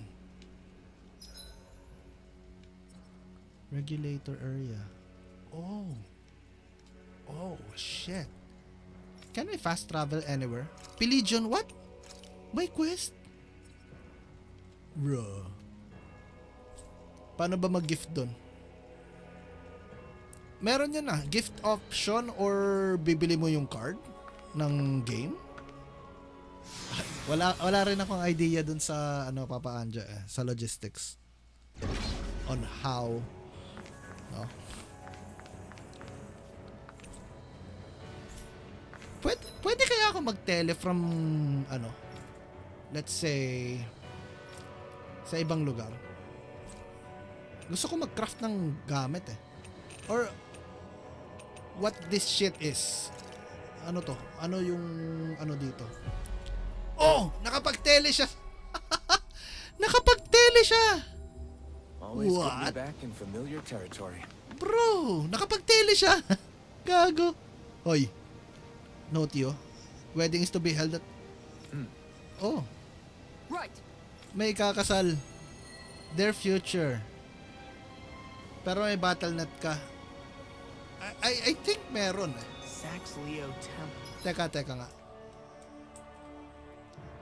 Regulator area. Oh. Oh, shit. Can we fast travel anywhere? Piligion, what? May quest? Bro. Paano ba mag-gift doon? Meron yan gift option or bibili mo yung card ng game? Wala rin akong idea dun sa Papa Anja sa logistics on how no? Pwede kaya ako mag-tele from let's say sa ibang lugar. Gusto ko mag-craft ng gamit or what this shit is. Ano to? Ano yung dito? Oh! Nakapag-tele siya! Nakapag-tele siya! Always What? put me back in familiar territory. Bro! Nakapag-tele siya! Gago! Hoy! Note you. Wedding is to be held at... Oh! Right! May kakasal. Their future. Pero may battle.net ka. I think meron Sax Leo Temple. Teka nga.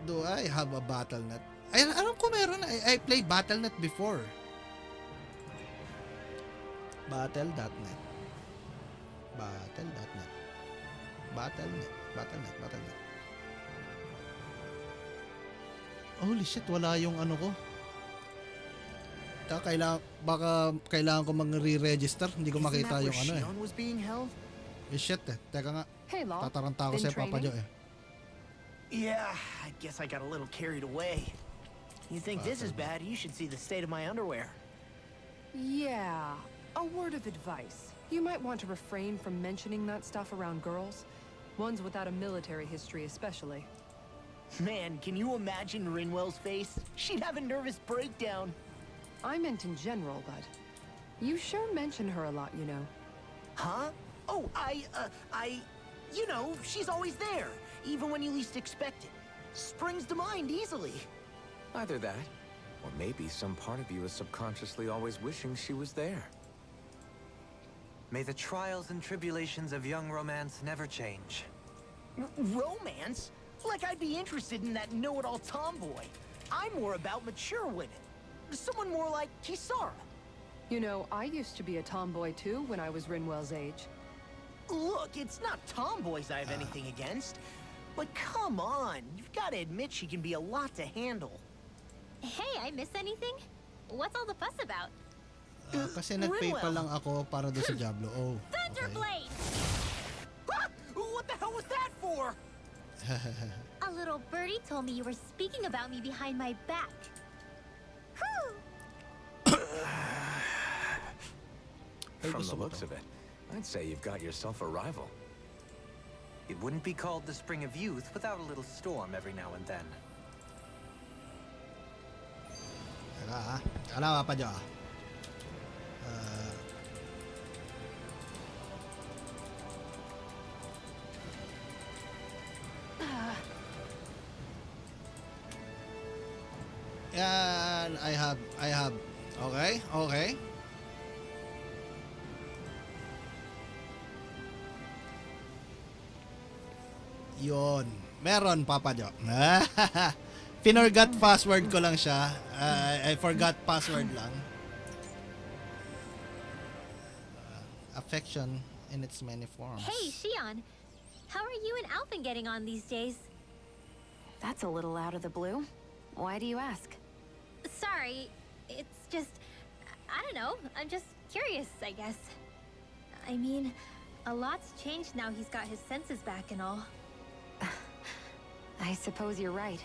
Do I have a battle.net? Ay, alam ko meron. I played battle.net before. Battle.net. Battle.net. Battle.net. Holy shit, wala yung ko. Kailangan ko mag-re-register. Hindi ko makita yung was being held? Shit Teka nga. Hey, Law. Tataranta ako Been sa Papa training? Jo Yeah, I guess I got a little carried away. You think this is bad, you should see the state of my underwear. Yeah. A word of advice. You might want to refrain from mentioning that stuff around girls. Ones without a military history especially. Man, can you imagine Rinwell's face? She'd have a nervous breakdown. I meant in general, but you sure mention her a lot, you know. Huh? Oh, you know, she's always there, even when you least expect it. Springs to mind easily. Either that, or maybe some part of you is subconsciously always wishing she was there. May the trials and tribulations of young romance never change. Romance? Like I'd be interested in that know-it-all tomboy. I'm more about mature women. Someone more like Kisara. You know, I used to be a tomboy too when I was Rinwell's age. Look, it's not tomboys I have anything against. But come on, you've got to admit she can be a lot to handle. Hey, I miss anything? What's all the fuss about? Kasi nag-pay pa lang ako para doon sa Diablo. Oh, okay. Thunderblade! What the hell was that for? A little birdie told me you were speaking about me behind my back. From the looks of it, I'd say you've got yourself a rival. It wouldn't be called the Spring of Youth without a little storm every now and then. Ala Papa Jo. Yan, I have. Okay. Yon. Meron, Papa Jo. Finorgot password ko lang siya. I forgot password lang. Affection in its many forms. Hey, Shion. How are you and Alphen getting on these days? That's a little out of the blue. Why do you ask? Sorry, it's just... I don't know. I'm just curious, I guess. I mean, a lot's changed now he's got his senses back and all. I suppose you're right.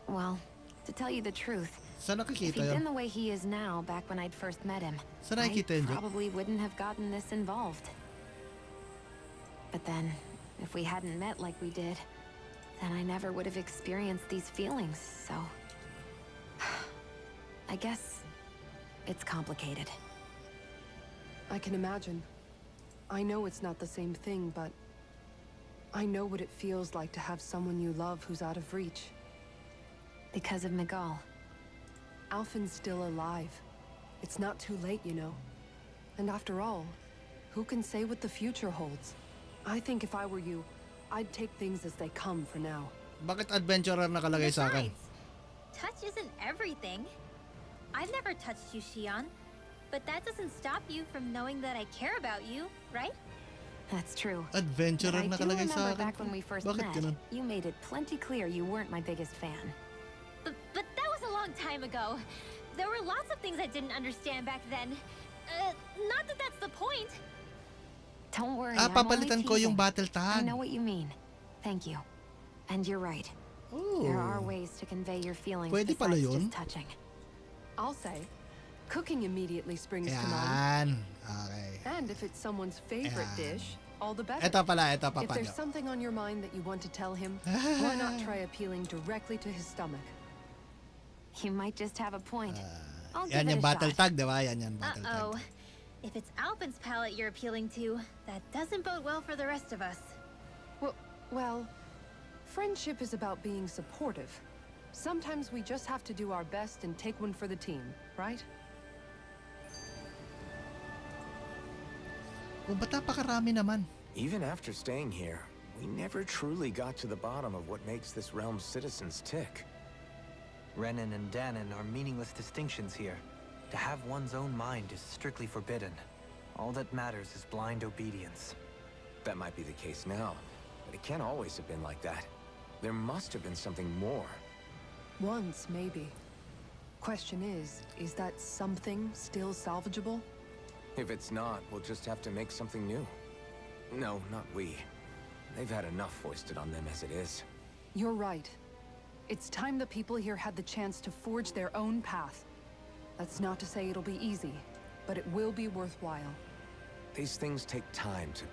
Well, to tell you the truth, Saan if nakikita he'd yun? been the way he is now back when I'd first met him, Saan I nakikita yun, Jo? probably wouldn't have gotten this involved. But then, if we hadn't met like we did, then I never would have experienced these feelings, so... I guess it's complicated. I can imagine. I know it's not the same thing, but I know what it feels like to have someone you love who's out of reach. Because of Miguel. Alphen's still alive. It's not too late, you know. And after all, Who can say what the future holds? I think if I were you, I'd take things as they come for now. Bakit adventurer nakalagay sa akin? Besides, touch isn't everything. I've never touched you, Xion. But that doesn't stop you from knowing that I care about you, right? That's true. Adventurer But I do nakalagay sa remember akin. back when we first Bakit met, ganun? you made it plenty clear you weren't my biggest fan. But that was a long time ago. There were lots of things I didn't understand back then. Not that that's the point. Don't worry, Ah, I'm only papalitan ko yung teasing. battle I tag. know what you mean. Thank you. And you're right. There are ways to convey your feelings Pwede pala besides yun? just touching. I'll say, cooking immediately springs to mind. Yan. Okay. And if it's someone's favorite Yan. dish, all the better. Ito pala, ito pa If there's pala. something on your mind that you want to tell him, why not try appealing directly to his stomach? You might just have a point. I'll give Yan it yung a battle shot. tag, di ba? Yan battle tag. Uh-oh. If it's Alpin's palate you're appealing to, that doesn't bode well for the rest of us. Well, friendship is about being supportive. Sometimes we just have to do our best and take one for the team, right? Kung ba't napakarami naman? Even after staying here, we never truly got to the bottom of what makes this realm's citizens tick. Renan and Danon are meaningless distinctions here. To have one's own mind is strictly forbidden. All that matters is blind obedience. That might be the case now, but it can't always have been like that. There must have been something more. Once, maybe. Question is that something still salvageable? If it's not, we'll just have to make something new. No, not we. They've had enough foisted on them as it is. You're right. It's time the people here had the chance to forge their own path. That's not to say it'll be easy, but it will be worthwhile. These things take time to...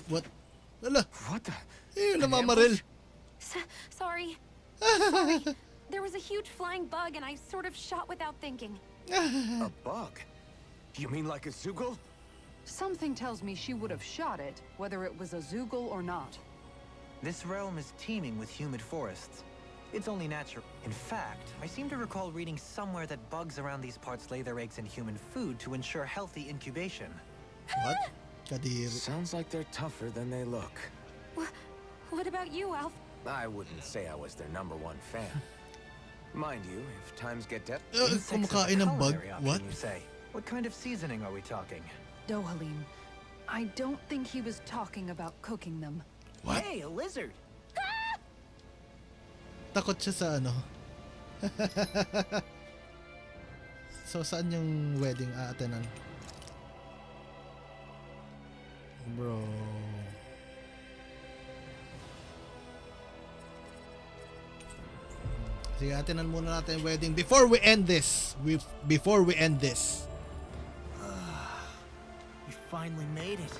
What? Ala! What the? Namamaril! Sorry. Sorry. There was a huge flying bug and I sort of shot without thinking. A bug? You mean like a Zoogle? Something tells me she would have shot it, whether it was a Zoogle or not. This realm is teeming with humid forests. It's only natural. In fact, I seem to recall reading somewhere that bugs around these parts lay their eggs in human food to ensure healthy incubation. What? Kadiri. Sounds like they're tougher than they look. What about you, Alf? I wouldn't say I was their #1 fan. Mind you, if times get kumakain ng bug? What? You say? What kind of seasoning are we talking? Dohalim, I don't think he was talking about cooking them. What? Hey, a lizard! Takot siya sa ano. So, saan yung wedding aatenan? Bro. Sige, aatenan muna natin yung wedding before we end this. Before we end this. We finally made it.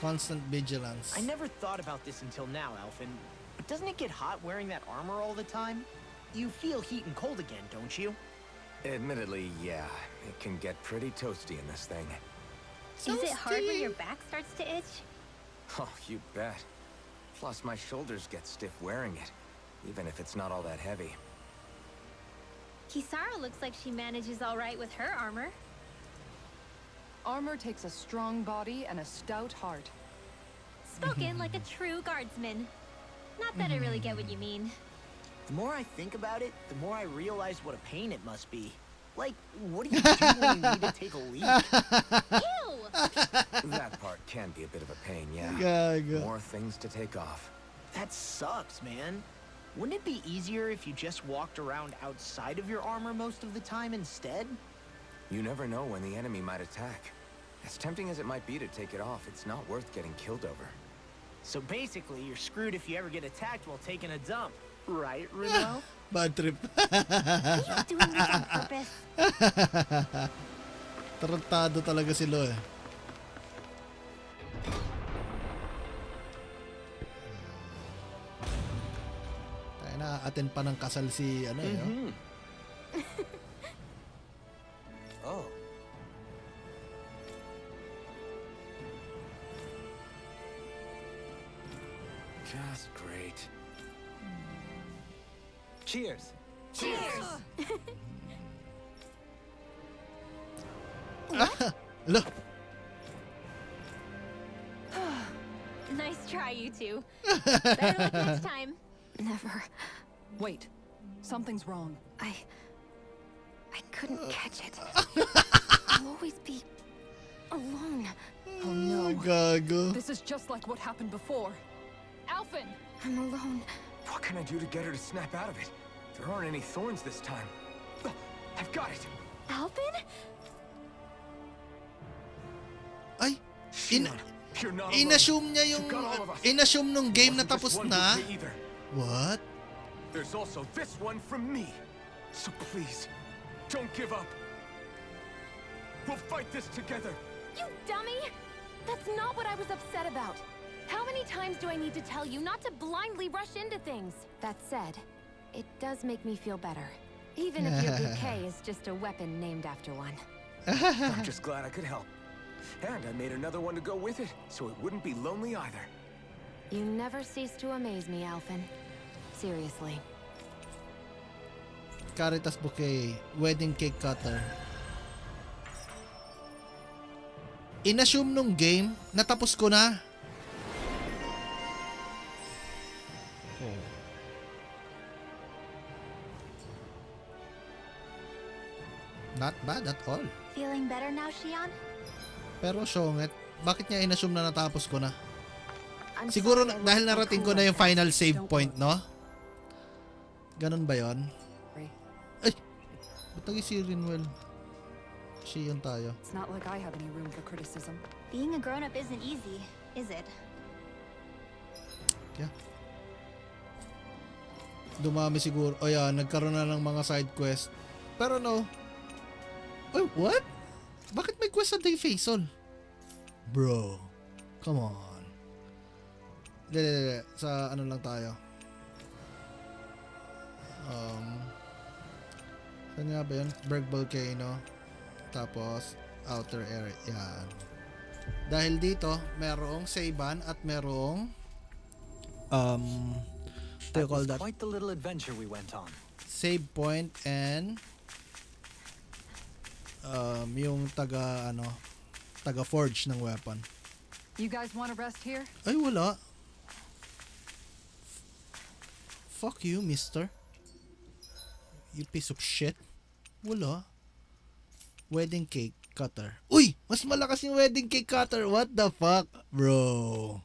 Constant vigilance. I never thought about this until now, Alphin. But doesn't it get hot wearing that armor all the time? You feel heat and cold again, don't you? Admittedly, yeah. It can get pretty toasty in this thing. Is it hard when your back starts to itch? Oh, you bet. Plus, my shoulders get stiff wearing it, even if it's not all that heavy. Kisara looks like she manages all right with her armor. Armor takes a strong body and a stout heart. Spoken like a true guardsman. Not that I really get what you mean. The more I think about it, the more I realize what a pain it must be. Like, what do you do when you need to take a leak? Ew! That part can be a bit of a pain, yeah. Gago. More things to take off. That sucks, man. Wouldn't it be easier if you just walked around outside of your armor most of the time instead? You never know when the enemy might attack. As tempting as it might be to take it off, it's not worth getting killed over. So basically, you're screwed if you ever get attacked while taking a dump. Right, Reno? Bad trip. Are you doing this on purpose? Tarantado talaga si Lo eh. Tayo na, attend pa ng kasal si ano eh. Oh. Just great. Cheers. Cheers! Ala! Nice try, you two. Better luck next time. Never. Wait. Something's wrong. I couldn't catch it. I'll always be alone. Oh no. Gago. This is just like what happened before. Alphen! I'm alone. What can I do to get her to snap out of it? There aren't any thorns this time. I've got it. Alphen? Ay! You're not alone. Inassume niya yung... You got all of us. Inassume nung game na Wasn't just tapos one na. with me either. What? There's also this one from me. So please, don't give up. We'll fight this together. You dummy! That's not what I was upset about. How many times do I need to tell you not to blindly rush into things? That said, it does make me feel better. Even if your bouquet is just a weapon named after one. I'm just glad I could help. And I made another one to go with it, so it wouldn't be lonely either. You never cease to amaze me, Alphen. Seriously. Caritas bouquet. Wedding cake cutter. Inassume nung game, natapos ko na. Oh. Not bad at all. Feeling better now, Shion? Pero syonget, bakit niya inassume na natapos ko na? I'm Siguro sorry I dahil was so narating ko cool na like yung that. final save Don't point, worry. no? Ganun ba yon? Ay! Ba't nag-si Rinwell? Shion tayo. It's not like I have any room for criticism. Being a grown-up isn't easy, is it? Yeah. Dumami siguro. O yan, nagkaroon na ng mga side quest. Pero no. Ay, what? Bakit may quest sa Day Faisal? Bro. Come on. Hindi. Sa ano lang tayo. Saan nga ba yun? Berg Volcano. Tapos, outer area. Yan. Dahil dito, merong savean at merong what do you call that? Quite the little adventure we went on. Save point and yung taga forge ng weapon. You guys want to rest here? Ay, wala. Fuck you, mister. You piece of shit. Wala. Wedding cake cutter. Uy! Mas malakas yung wedding cake cutter. What the fuck? Bro.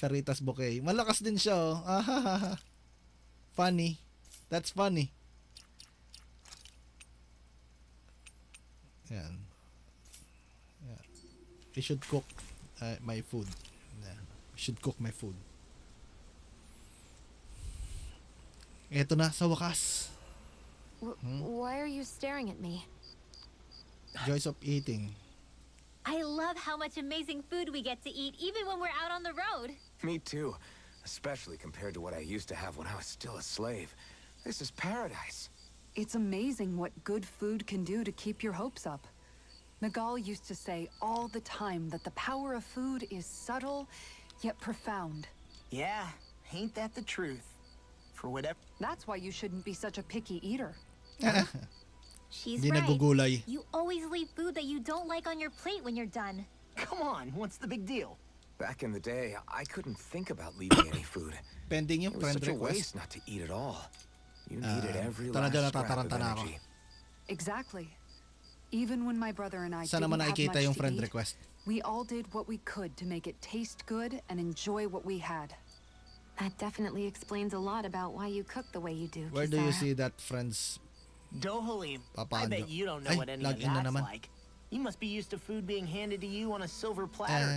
Caritas bouquet. Malakas din siya, oh. Funny. That's funny. Yan. Yan. We should cook my food. Yan. We should cook my food. Eto na, sa wakas. Why are you staring at me? Joys of eating. I love how much amazing food we get to eat even when we're out on the road. Me too. Especially compared to what I used to have when I was still a slave. This is paradise. It's amazing what good food can do to keep your hopes up. Nagal used to say all the time that the power of food is subtle, yet profound. Yeah, ain't that the truth? For whatever... That's why you shouldn't be such a picky eater. She's Di right. nagugulay. You always leave food that you don't like on your plate when you're done. Come on, what's the big deal? Back in the day, I couldn't think about leaving any food. Pending yung It was friend such a request. waste not to eat it all. You needed every Tara last dyan, scrap of natataranta na ako. energy. Exactly. Even when my brother and I Saan didn't naman have nakikita much yung to friend eat, request? we all did what we could to make it taste good and enjoy what we had. That definitely explains a lot about why you cook the way you do, Where do you Kisara. see that friends? Dohalim, I Papando. bet you don't know Ay, what any of login na that's naman. like. You must be used to food being handed to you on a silver platter.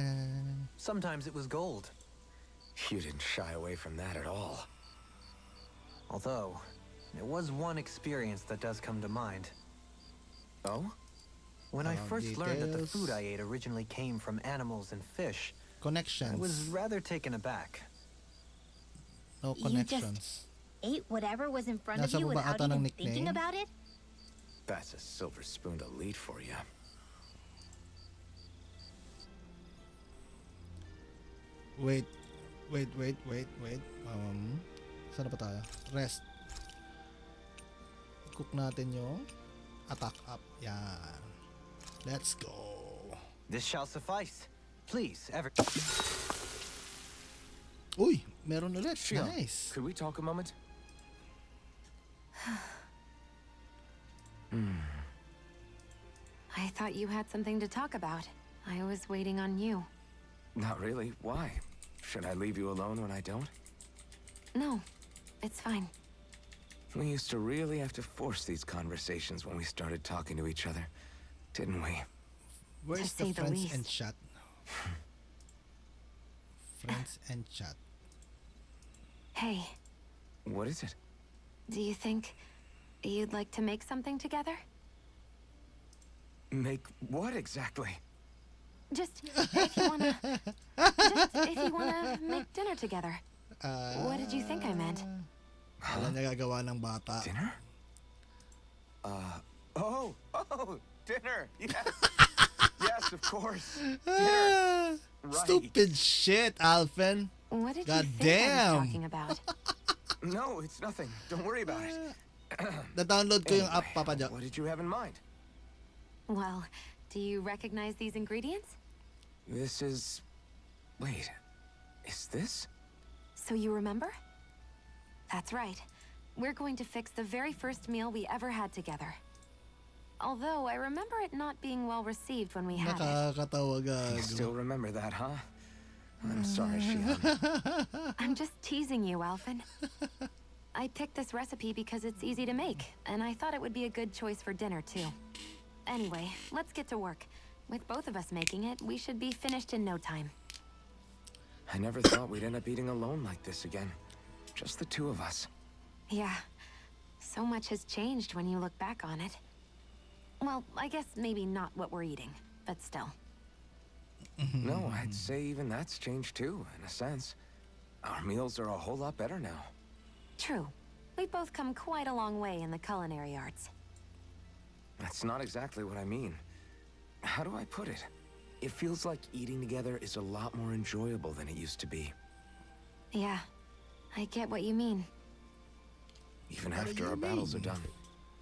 Sometimes it was gold. You didn't shy away from that at all. Although, there was one experience that does come to mind. Oh? When I first learned that the details. food I ate originally came from animals and fish, Connections. I was rather taken aback. No You connections. Ate whatever was in front of Nasa you baba without ata ng even thinking nickname. about it? That's a silver spoon elite for you. Wait. Saan na pa tayo? Rest. Cook natin yung attack up. Yan. Let's go. This shall suffice. Please, Uy, meron ulit. Shion, Nice. could we talk a moment? I thought you had something to talk about. I was waiting on you. Not really. Why? Should I leave you alone when I don't? No, it's fine. We used to really have to force these conversations when we started talking to each other, didn't we? Where's To the say the friends least. and chat? Friends and chat. Hey, What is it? do you think you'd like to make something together? Make what exactly? Just if you wanna make dinner together. What did you think I meant? Wala niya gagawa ng bata. Dinner? Oh, dinner. Yes. Yes, of course. Dinner. Right. Stupid shit, Alphen. What did God you think I was damn. talking about? No, it's nothing. Don't worry about it. Na-download ko yung app, Anyway, Papa Jo. What did you have in mind? Well, do you recognize these ingredients? This is... Wait. Is this? So you remember? That's right. We're going to fix the very first meal we ever had together. Although I remember it not being well received when we had it. Nakakatawa You still gago. remember that, huh? I'm sorry, Shion. I'm just teasing you, Alphen. I picked this recipe because it's easy to make, and I thought it would be a good choice for dinner, too. Anyway, let's get to work. With both of us making it, we should be finished in no time. I never thought we'd end up eating alone like this again. Just the two of us. Yeah, so much has changed when you look back on it. Well, I guess maybe not what we're eating, but still. No, I'd say even that's changed too, in a sense. Our meals are a whole lot better now. True. We've both come quite a long way in the culinary arts. That's not exactly what I mean. How do I put it? It feels like eating together is a lot more enjoyable than it used to be. Yeah, I get what you mean. Even What do after you our battles are mean? done.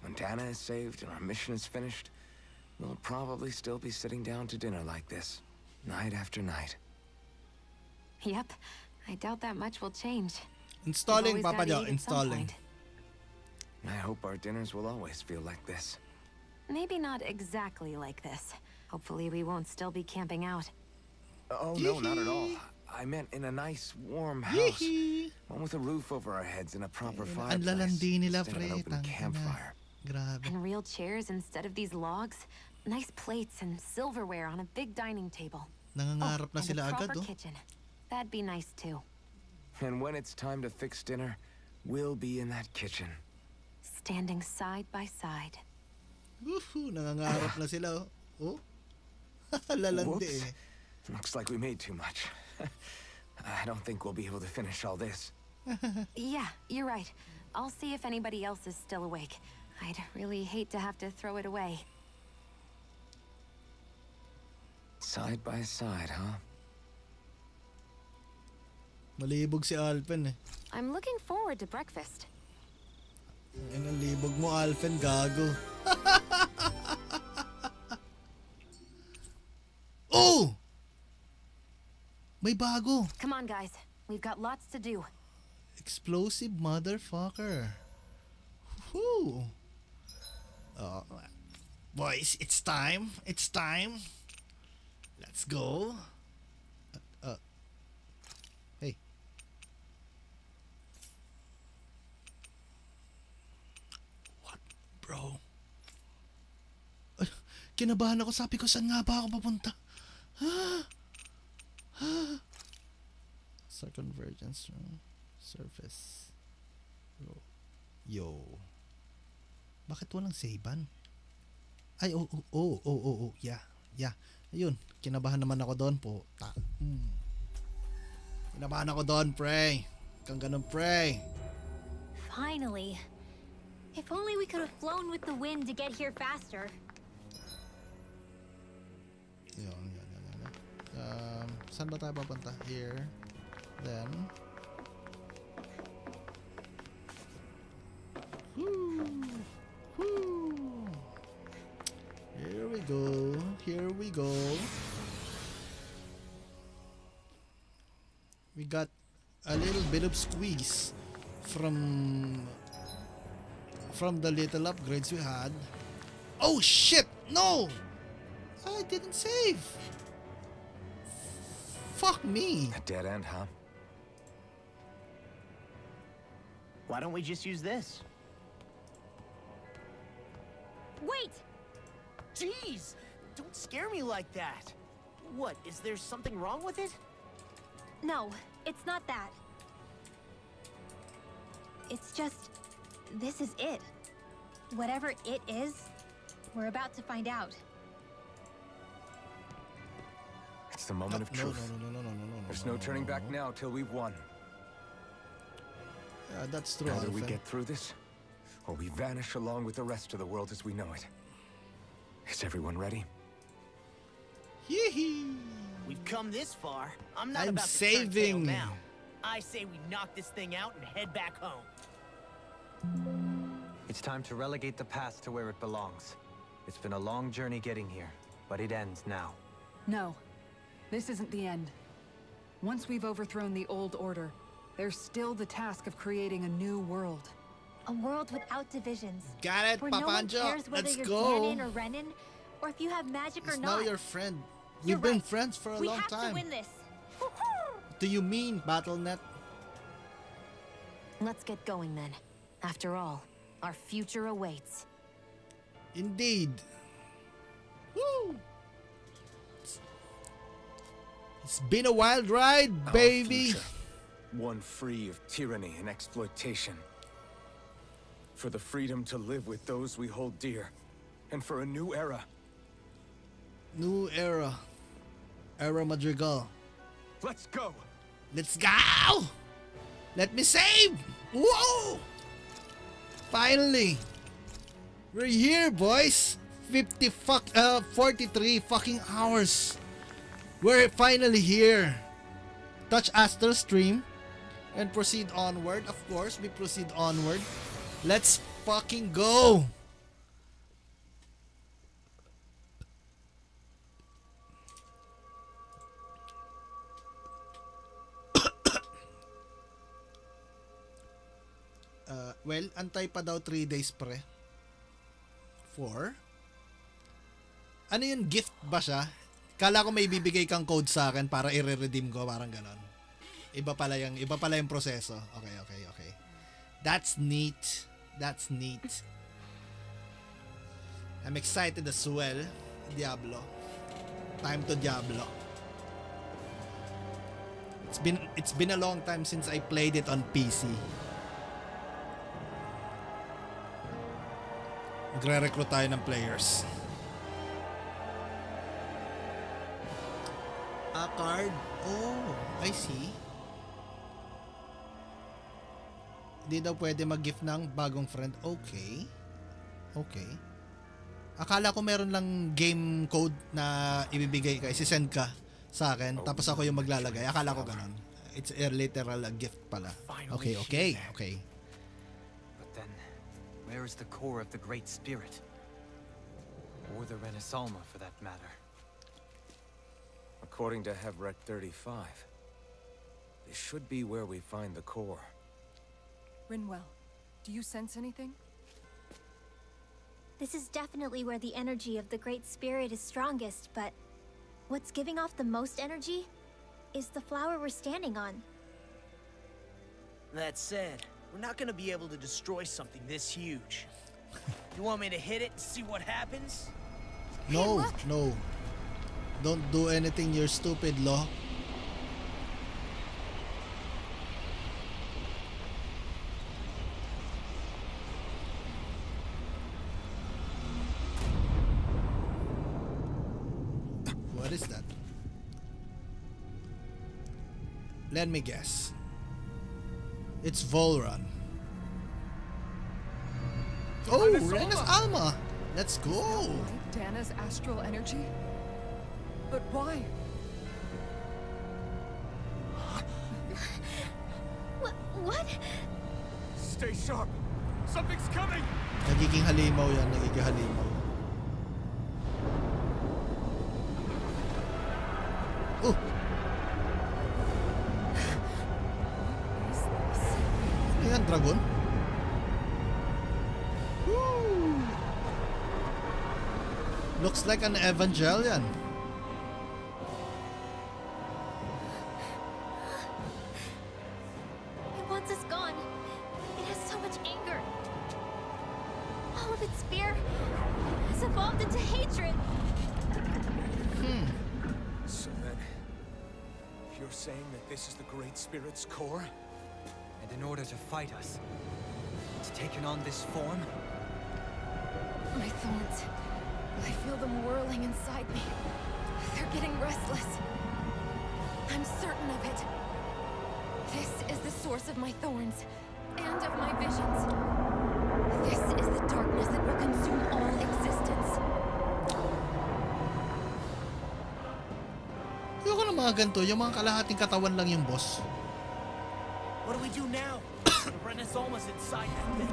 When Dana is saved and our mission is finished, we'll probably still be sitting down to dinner like this, night after night. Yep, I doubt that much will change. Installing, We've Papa always Jo. gotta eat at some Installing. point. I hope our dinners will always feel like this. Maybe not exactly like this. Hopefully we won't still be camping out. Oh, no, not at all. I meant in a nice, warm house. One with a roof over our heads and a proper Ang fireplace. lalandi nila, instead of an pre. open Tangina. campfire. Grabe. And real chairs instead of these logs. Nice plates and silverware on a big dining table. Nangangarap na and sila a agad, proper oh. kitchen. That'd be nice too. And when it's time to fix dinner, we'll be in that kitchen. Standing side by side. Woohoo, nangangarap na sila, oh. Oh. Lalandi Whoops. eh. Looks like we made too much. I don't think we'll be able to finish all this. Yeah, you're right. I'll see if anybody else is still awake. I'd really hate to have to throw it away. Side by side, huh? Malibog si Alphen eh. I'm looking forward to breakfast. Yan ang libog mo, Alphen, gago. Oh! May bago. Come on, guys. We've got lots to do. Explosive motherfucker. Woohoo! Oh, boys, it's time. It's time. Let's go. Hey. What, bro? Ay, kinabahan ako. Sabi ko, saan nga ba ako papunta? Circumvergence surface. Yo. Bakit walang savean? Ay, yeah. Ayun, kinabahan naman ako doon po. Kinabahan ako doon, pre. Kang ganun, pre. Finally. If only we could have flown with the wind to get here faster. Yun. Saan ba tayo papunta? Here. Then. Here we go. Here we go. We got a little bit of squeeze from the little upgrades we had. Oh shit! No! I didn't save. Fuck me. A dead end, huh? Why don't we just use this? Wait! Jeez! Don't scare me like that! What, is there something wrong with it? No, it's not that. It's just, this is it. Whatever it is, we're about to find out. It's the moment of truth. There's no turning back now till we've won. Yeah, that's true. Either we Alpha. get through this, or we vanish along with the rest of the world as we know it. Is everyone ready? Yee-hee. We've come this far. I'm not I'm about to turn tail saving. now. I say we knock this thing out and head back home. It's time to relegate the past to where it belongs. It's been a long journey getting here, but it ends now. No, this isn't the end. Once we've overthrown the old order, there's still the task of creating a new world. A world without divisions. Got it, where no one Papanjo. cares whether Let's you're go. Ganon or Renan, or if you have magic It's or now not. your friend. You're We've been right. friends for a we long have time. to win this. Do you mean BattleNet? Let's get going then. After all, our future awaits. Indeed. Woo! It's been a wild ride, Our baby. future, one free of tyranny and exploitation. For the freedom to live with those we hold dear. And for a new era. New era. Era Madrigal. Let's go! Let's go! Let me save! Whoa! Finally! We're here, boys! 43 fucking hours. We're finally here. Touch Astral Stream and proceed onward. Of course, we proceed onward. Let's fucking go! Well, antay pa daw 3 days pre. 4? Ano yun? Gift ba siya? Kala ko may bibigay kang code sa akin para i-redeem ko, parang ganon. Iba pala yung proseso. Okay. That's neat. That's neat. I'm excited as well. Diablo. Time to Diablo. It's been a long time since I played it on PC. Magre-recruit tayo ng players. A card? Oh, I see. Hindi daw pwede mag-gift ng bagong friend. Okay. Akala ko meron lang game code na ibibigay ka, isi-send ka sa akin, tapos ako yung maglalagay. Akala ko ganun. It's a literal gift pala. Okay. But then, where is the core of the Great Spirit? Or the Renaissance, for that matter? According to Hevrek 35, this should be where we find the core. Rinwell, do you sense anything? This is definitely where the energy of the Great Spirit is strongest, but what's giving off the most energy is the flower we're standing on. That said, we're not gonna be able to destroy something this huge. You want me to hit it and see what happens? No. Don't do anything, you're stupid, Lo. What is that? Let me guess. It's Volrun. Oh, Rena's Alma! Let's go! Dana's astral energy? But why? What? Stay sharp. Something's coming. Nagiging halimaw yan, nagiging halimaw. Oh! Ano yan, dragon? Woo! Looks like an Evangelion. It wants us gone. It has so much anger. All of its fear has evolved into hatred. So then, you're saying that this is the Great Spirit's core? And in order to fight us, it's taken on this form? My thorns. I feel them whirling inside me. They're getting restless. I'm certain of it. This is the source of my thorns and of my visions. This is the darkness that will consume all existence. Ayoko na mga ganito, yung mga kalahating katawan lang yung boss. What do we do now? The Rena's almost inside that thing.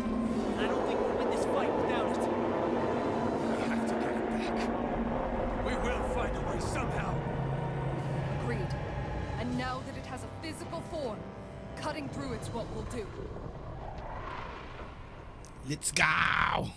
And I don't think we'll win this fight without it. We have to get it back. We will find a way somehow. Agreed. And now that it has a physical form, cutting through it's what we'll do. Let's go!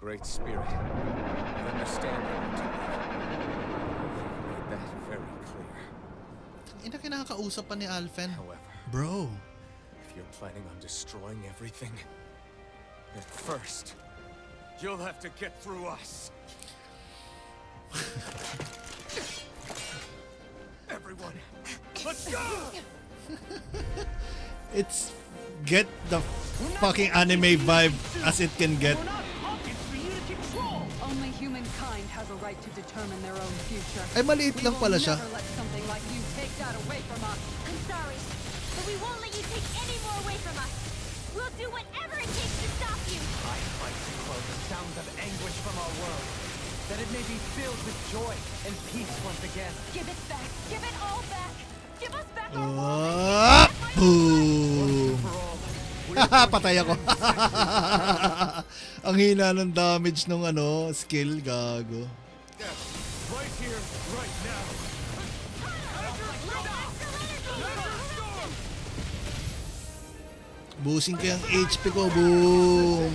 Great Spirit, I understand how to live. You've made that very clear. Ina, kinakausap pa ni Alphen. However, Bro. if you're planning on destroying everything, then first, you'll have to get through us. Everyone, let's go! It's get the fucking anime vibe as it can get. Only humankind has a right to determine their own future. Ay, maliit lang pala siya. We will never let something like you take that away from us. I'm sorry, but we won't let you take any more away from us. We'll do whatever it takes to stop you. I fight to quell the sounds of anguish from our world, that it may be filled with joy and peace once again. Give it back. Give it all back. Give us back our Up! Boom! Patay ako. Ang hina ng damage ng skill, gago. Right here, right now. Boosting ko yung HP ko, boom!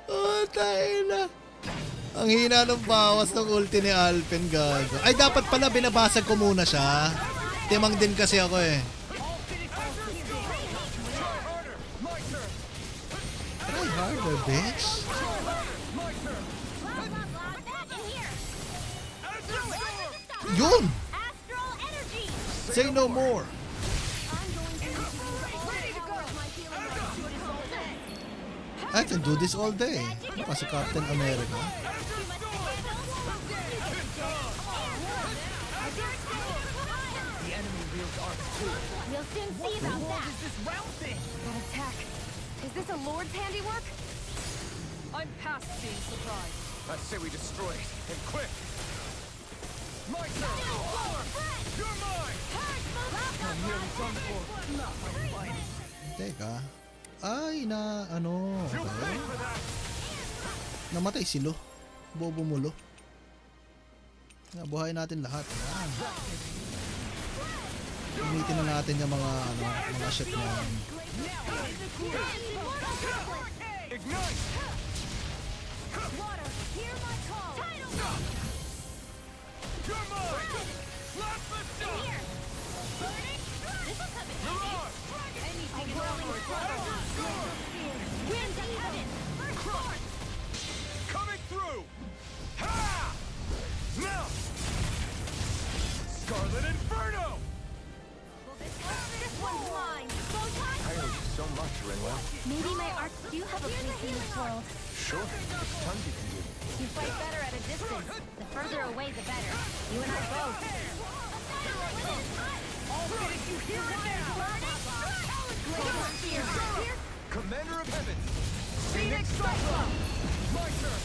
Oh, tayo na. Ang hina ng bawas ng ulti ni Alphen, gago. Ay, dapat pala binabasag ko muna siya. Timang din kasi ako eh. Try harder, bitch. Yun! Say no more. I can do this all day. Kasi Captain America. We'll soon see about that. That attack. Is this a Lord's handiwork? I'm past being surprised. I say we destroy it, and quick! My turn! You're mine! I'm nearly done for. Not my fight. Teka. Ay, okay. Namatay si Lo. Bobo mo, Lo. Buhayin natin lahat. Yan. Gamitin na natin yung mga ship na yan. Ignite! Water, hear my call. You're mine! Blast the stuff! Here. Burning. This is coming. Mirage! Anything is Winds of heaven. First force. Coming through! Ha! Now! Scarlet Inferno! This one's mine. I owe you so much, Rena. Maybe my arts do have a place in this world. Sure, there's tons you can do. You fight better at a distance. The further away, the better. You and I both. I'll finish you here and now! Commander of Heavens! Phoenix Cyclone! My turn!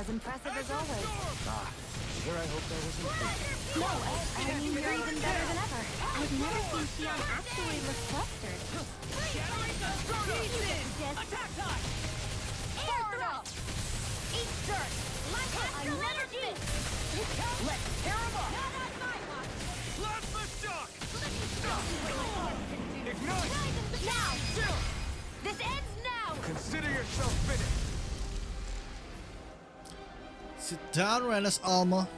As impressive as always. Here I hope that wasn't true. No, I mean, you're even better than ever. I've never seen Xion actually look flustered. Attack time! Air throw! Eat dirt! I never did! Let's tear him up! Not on my watch! Plasma shock! Ignite! Now! This ends now! Consider yourself finished. Sit down, Rena's Alma.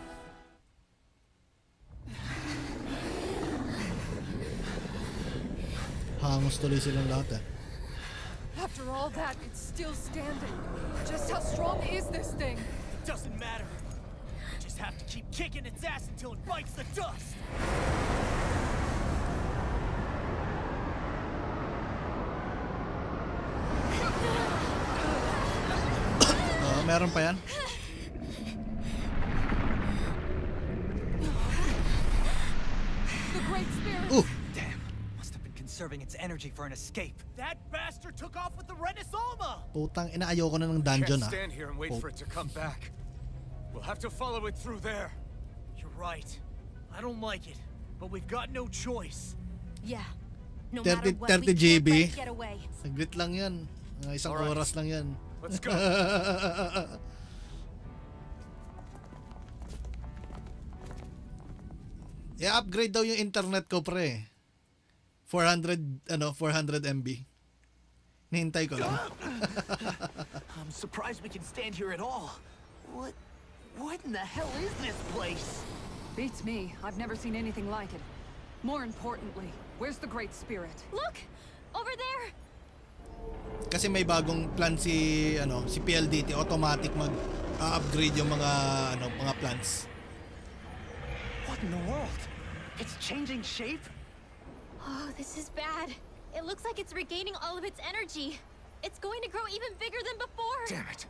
Hangos tuloy silang lahat eh. After all that, it's still standing. Just how strong is this thing? It doesn't matter. We just have to keep kicking its ass until it bites the dust. Meron pa yan? The Great Spirit! Ooh! Damn. Must have been conserving its energy for an escape. That bastard took off with the Renasolma! Putang ina, ayoko na ng dungeon Can't ah. stand here and wait for it to come back. We'll have to follow it through there. You're right. I don't like it, but we've got no choice. Yeah. No 30 matter what, 30 we can't GB. let it get away. Saglit lang yan. Isang Alright. oras lang yan. Let's go. I-upgrade daw yung internet ko, pre. 400 MB. Nihintay ko lang. I'm surprised we can stand here at all. What in the hell is this place? Beats me. I've never seen anything like it. More importantly, where's the Great Spirit? Look! Over there! Kasi may bagong plan si PLDT, automatic mag-upgrade yung mga plans. What in the world? It's changing shape? Oh, this is bad. It looks like it's regaining all of its energy. It's going to grow even bigger than before. Damn it.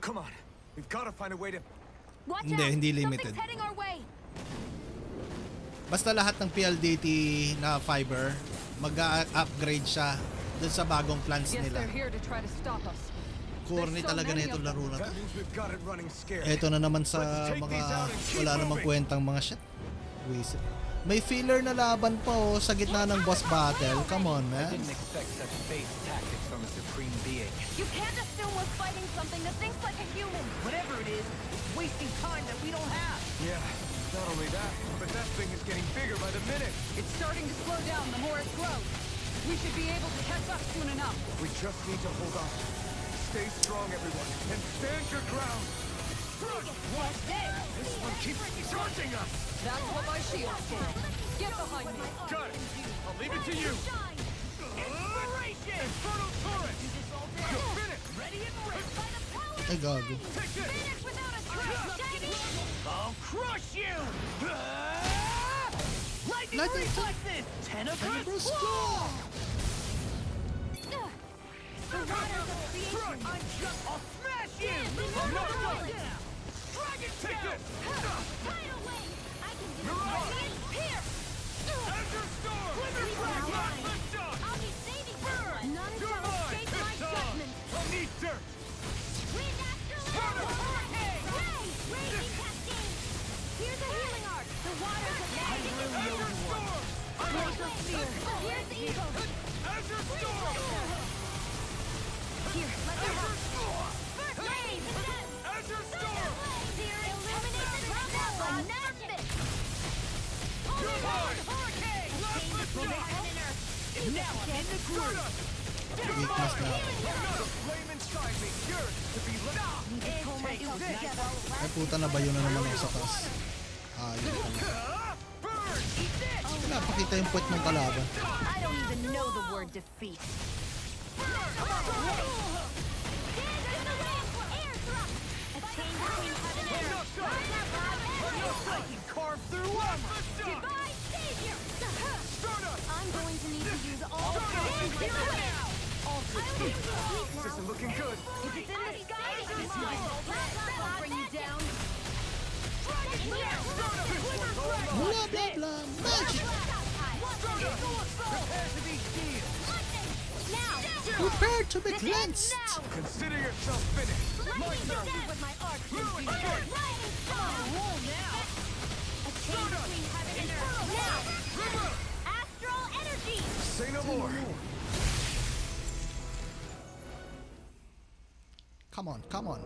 Come on. We've got to find a way to... Watch Hindi, out! hindi limited. Something's heading our way. Basta lahat ng PLDT na fiber, mag-upgrade siya dun sa bagong plans Guess nila. they're here to try to stop us. Corny There's so talaga na many itong of them. laro na to. That means we've got it running scared. Ito na naman sa Let's take mga these out and keep wala namang moving. kwentang mga shit. Wisit. May filler na laban pa oh sa gitna ng boss battle. Come on, man. Didn't expect such base tactics from a supreme being. You can't assume we're fighting something that thinks like a human. Whatever it is, it's wasting time that we don't have. Yeah, not only that, but that thing is getting bigger by the minute. It's starting to slow down the more it grows. We should be able to catch up soon enough. We just need to hold on. Stay strong, everyone, and stand your ground. What's this? This one keeps charging us. That's what my shield's for. Get behind me. Got it. I'll leave it to you. Inspiration! Inferno turret. You're finished. Ready and ready. Ay, gago. Take this. Finish without a trace. I'll crush you! Lightning Lightning reflexes! Tenebrous Tenebrous claw! The waters of creation. I'll smash you! I'm not done. Dragon Take tail! this. Tidal wave. I can do it. Ready? Here. Azure Storm. Please Plasma allow. shock. I'll be saving someone. None You're shall mine. escape my This judgment. I'll need dirt. Wind after hurricane. Ray, raging cascade. Here's a healing arc. The waters of magic. Azure Storm. Glacial sphere. Here's the eagle. Azure Storm. Here, let me help. First wave. Azure Storm. Here, illuminate the ground. Magic. You're mine. Hurricane! Plasma shock. Now I'm in the groove! Weakness na. The flame inside me yearns to be lit. Take this! Ay puta na bayo na naman ako sa taas. Yun pala. Burn. Eat this! Wala, pakita yung puwet ng kalaban. I don't even know the word defeat. I can carve through armor! Goodbye, savior. I'm going to need to use all This isn't looking good. If it's in the sky, it's mine. I'll bring you down. Blah blah blah. Magic. Prepare to be sealed! Prepare to be cleansed. Consider yourself finished. My turn. With my arc. Ruin Come it. on, roll now. A chain between heaven and earth. Now! Astral energy! Say no more. Come on, come on.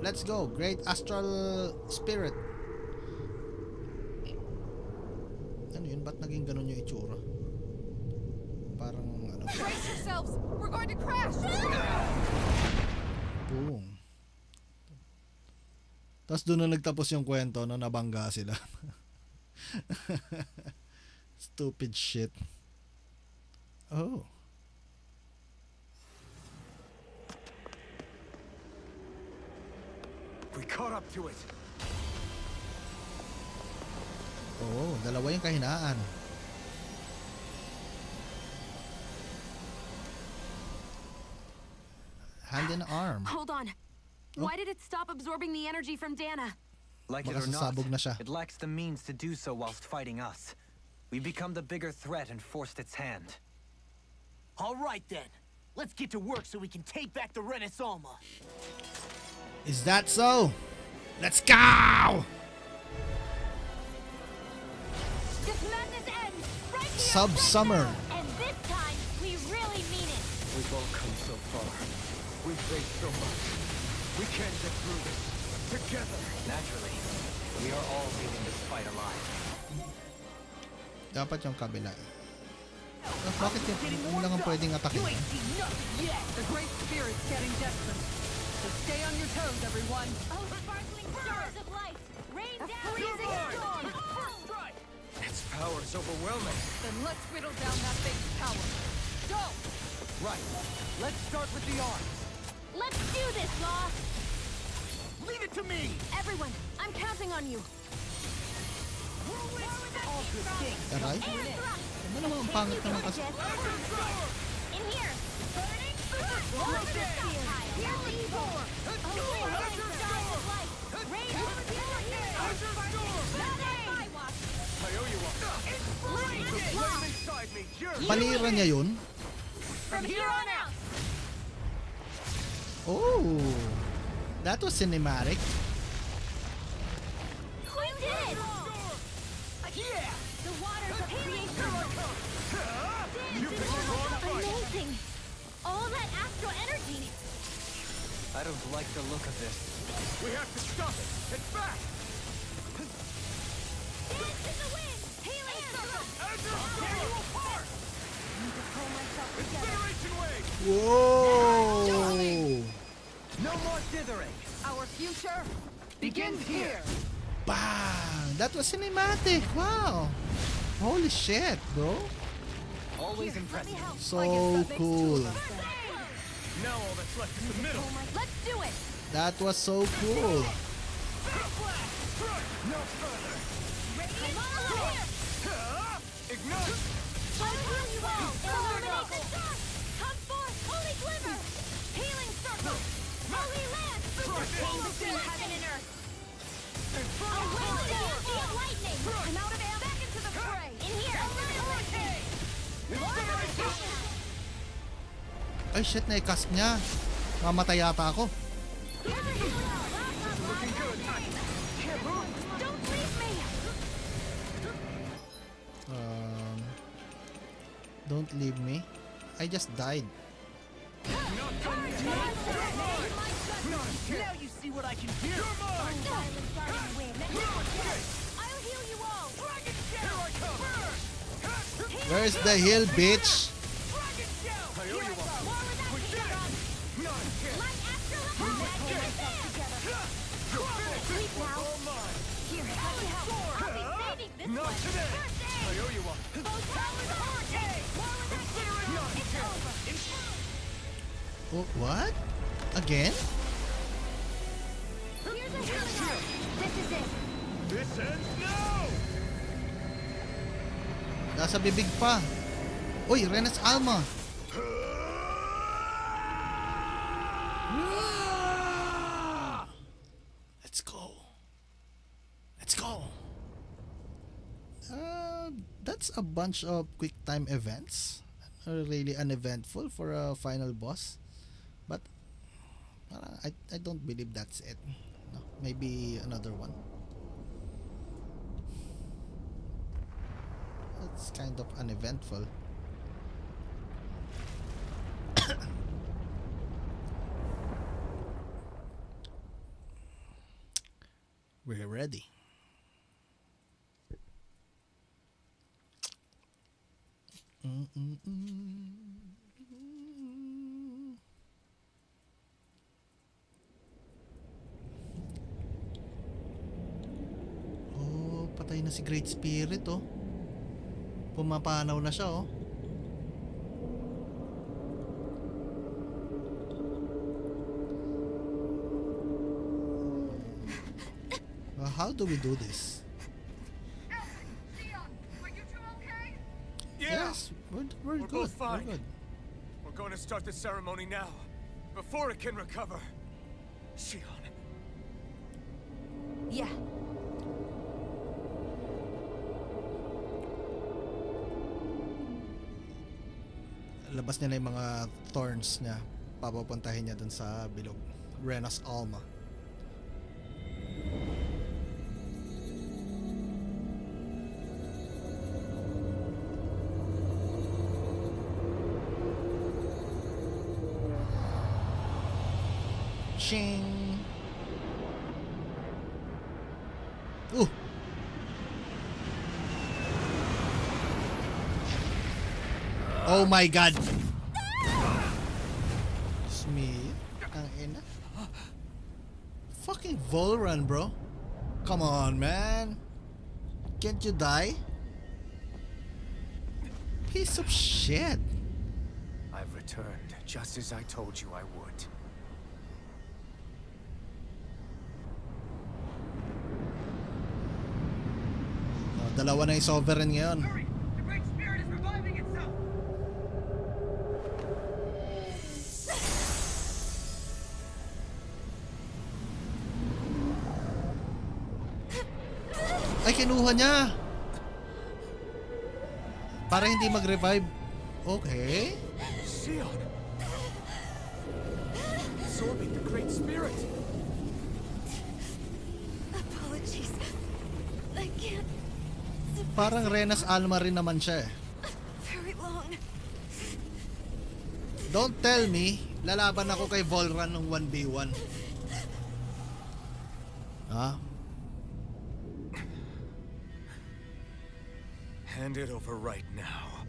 Let's go. Great astral spirit. Ano yun? Ba't naging ganun yung itsura? Parang ano. Brace yourselves! We're going to crash! Boom. Tapos doon na nagtapos yung kwento na nabangga sila. Stupid shit. Oh. We caught up to it. Oo, dalawa yung kahinaan. Hand in arm. Hold on. Why did it stop absorbing the energy from Dana? Like it or not, Makasasabog na siya. it lacks the means to do so whilst fighting us. We become the bigger threat and forced its hand. All right then. Let's get to work so we can take back the Renaissance. Is that so? Let's go! This madness ends right here. Sub-summer. And this time, we really mean it. We've all come so far. We've faced so much. We can get through this together. Naturally, we are all leaving this fight alive. Dapat yung kabila. Bakit yung lang ang pwedeng atakin? You ain't seen nothing yet. The Great Spirit's getting desperate. So stay on your toes, everyone. Oh, sparkling stars of light. Rain down. freezing storm. Its power is overwhelming. Then let's whittle down that base's power. Go! Right. Let's start with the arms. Let's do this, Law. Leave it to me! Everyone, I'm counting on you. All good things. Aray? Ano naman ang pangit naman kasi? In here. Burning water style. Here's the four. Sparkling stars of light. Rain down. I owe you one. Flame inside me, jerk. Panira niya yun? From here on out. Oh, that was cinematic. We did it. Yeah! The waters of creation. You picked the wrong fight. Amazing. All that astral energy. I don't like the look of this. We have to stop it. It's back. Dance in the wind. Healing circle. Tear you apart. Need to pull myself together. Incineration wave. Whoa! No more dithering. Our future begins here. Bang! That was cinematic. Wow. Holy shit, bro. Always impressive. So cool. Now all that's left is the middle. Let's do it. That was so cool. No further. Come on here. Ignite. I'll heal you all. Illuminate the dark. Come forth, holy glimmer. Healing circle. Holy land. Chain between heaven and earth. A wind of lightning. I'm out of air. Back into the fray. In here. Ay shit, na-cast niya. Mamatay yata ako. Don't leave me. Don't leave me. I just died. Now you see what I can do. Silent guardian wind. I'll heal you all. Here I come. Where's the hill, bitch? I owe you one. War without me. Not a chance. Like astral together. Sleep now. All mine. Here, let me help. I'll be saving this Not one. today. First I aid. owe you one. Both powers are okay. War without me. It's over. Oh, what? Again? Here's a healing heart. This is it. This ends now. Nasa bibig pa. Uy, Rena's Alma. Let's go. Let's go. That's a bunch of quick time events. really uneventful for a final boss. But I don't believe that's it. No, maybe another one. It's kind of uneventful. We're ready. Oh, patay na si Great Spirit, oh. Pumapanaw na siya, oh. How do we do this? Yeah. Yes, we're good. both fine. We're good. We're going to start the ceremony now, before it can recover. Shion. Yeah. Labas niya na yung mga thorns niya. Papapuntahin niya dun sa bilog. Rena's Alma. Ching! Ooh! Oh my God! It's me. Ang ina. Fucking Volrun, bro. Come on, man. Can't you die? Piece of shit. I've returned, just as I told you I would. Oh, dalawa na yung sovereign ngayon. The Great Spirit is reviving itself! Ay, kinuha niya. Para hindi mag-revive. Okay. Shion! Absorbing the Great Spirit! Apologies. I can't. Parang Rena's Alma rin naman siya eh. Very long. Don't tell me, lalaban ako kay Volrun ng 1v1. Ha? Hand it over right now.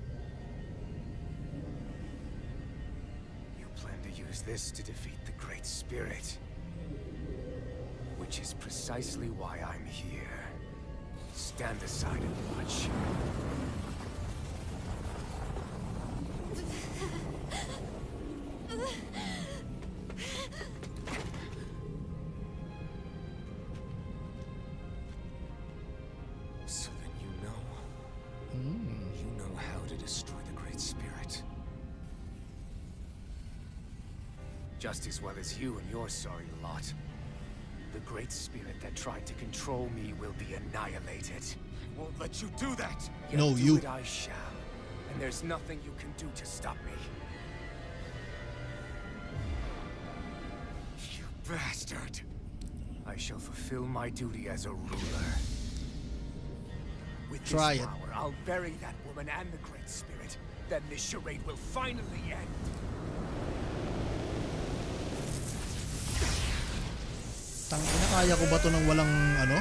You plan to use this to defeat the Great Spirit. Which is precisely why I'm here. Stand aside and watch. So then you know. You know how to destroy the Great Spirit. Just as well as you and your sorry lot. The Great Spirit that tried to control me will be annihilated. I won't let you do that! Yet No, do you. it I shall. And there's nothing you can do to stop me. You bastard! I shall fulfill my duty as a ruler. With Try this it. power, I'll bury that woman and the Great Spirit. Then this charade will finally end. Tangina, kaya ko ba to ng walang ano?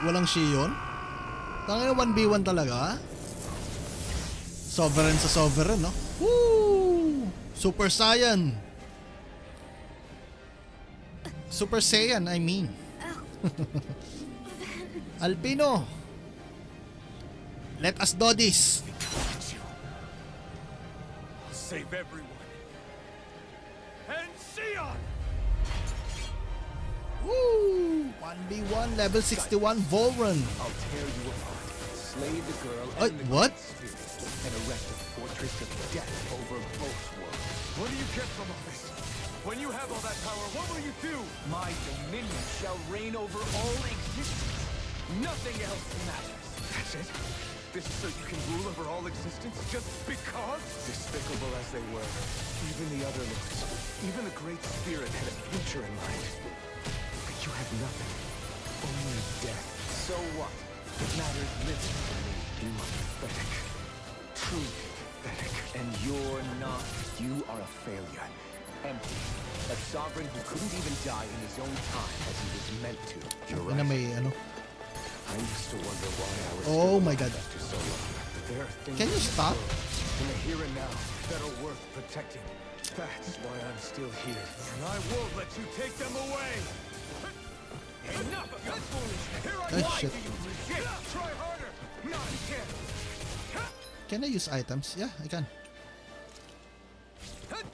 Walang Shion? Tangina, 1v1 talaga? Sovereign sa sovereign, no? Woo! Super Saiyan! Super Saiyan, I mean. Albino! Let us do this! I'll save everyone. And Shion! Woo! 1v1, level 61, Volrun. I'll tear you apart, slay the girl What? and the What? Great Spirit, and erect a fortress of death over both worlds. What do you get from all this? When you have all that power, what will you do? My dominion shall reign over all existence. Nothing else matters. That's it? This is so you can rule over all existence just because? Despicable as they were, even the other lords, even the Great Spirit had a future in mind. But you have nothing. Only death. So what? It matters little to me. You are pathetic. Truly pathetic. And you're not. You are a failure. Empty. A sovereign who couldn't even die in his own time as he was meant to. You're Na right. may ano. I used to wonder why I was Oh still my alive God. after so long. But there are things Can you in this stop? world, in the here and now, that are worth protecting. That's why I'm still here. And I won't let you take them away. Enough of your foolishness. Here I Oh, lie shit. to you. Try harder. Not again. Can I use items? Yeah, I can.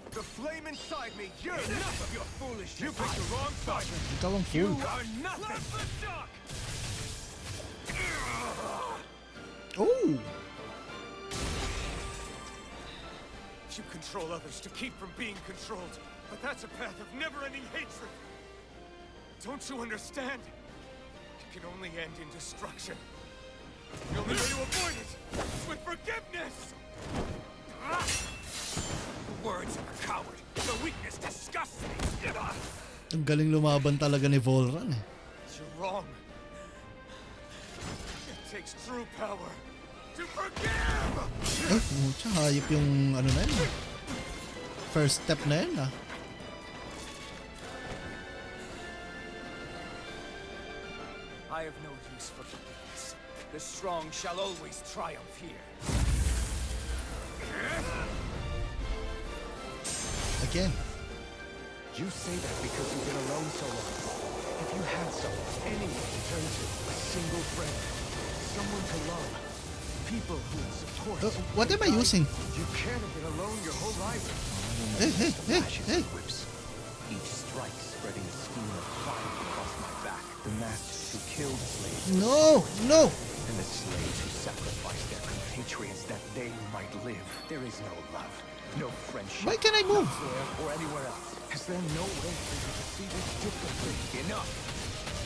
The flame inside me. You're enough of your foolishness. You picked the wrong side. Ikaw ang You fool. are nothing. Oh! You control others to keep from being controlled, but that's a path of never-ending hatred. Don't you understand? It can only end in destruction. The only way to avoid it is with forgiveness. The words of a coward. The weakness disgusts me. Ang galing lumaban talaga ni Volran eh. You're wrong. It takes true power to forgive. Ay, pucha, hayop yung ano na yun. First step na yun ah. I have no use for forgiveness. The strong shall always triumph here. Again. You say that because you've been alone so long. If you had someone, anyone to turn to, a single friend, someone to love, people who would support. What am I using? You can't have been alone your whole life. Hey. Whips. Each strike spreading a skein of fire across my back. The masters who killed slaves. No! And the slaves who sacrificed their compatriots that they might live. There is no love, no friendship. Why can't I move? Not there or anywhere else. Is there no way for you to see this differently? Enough.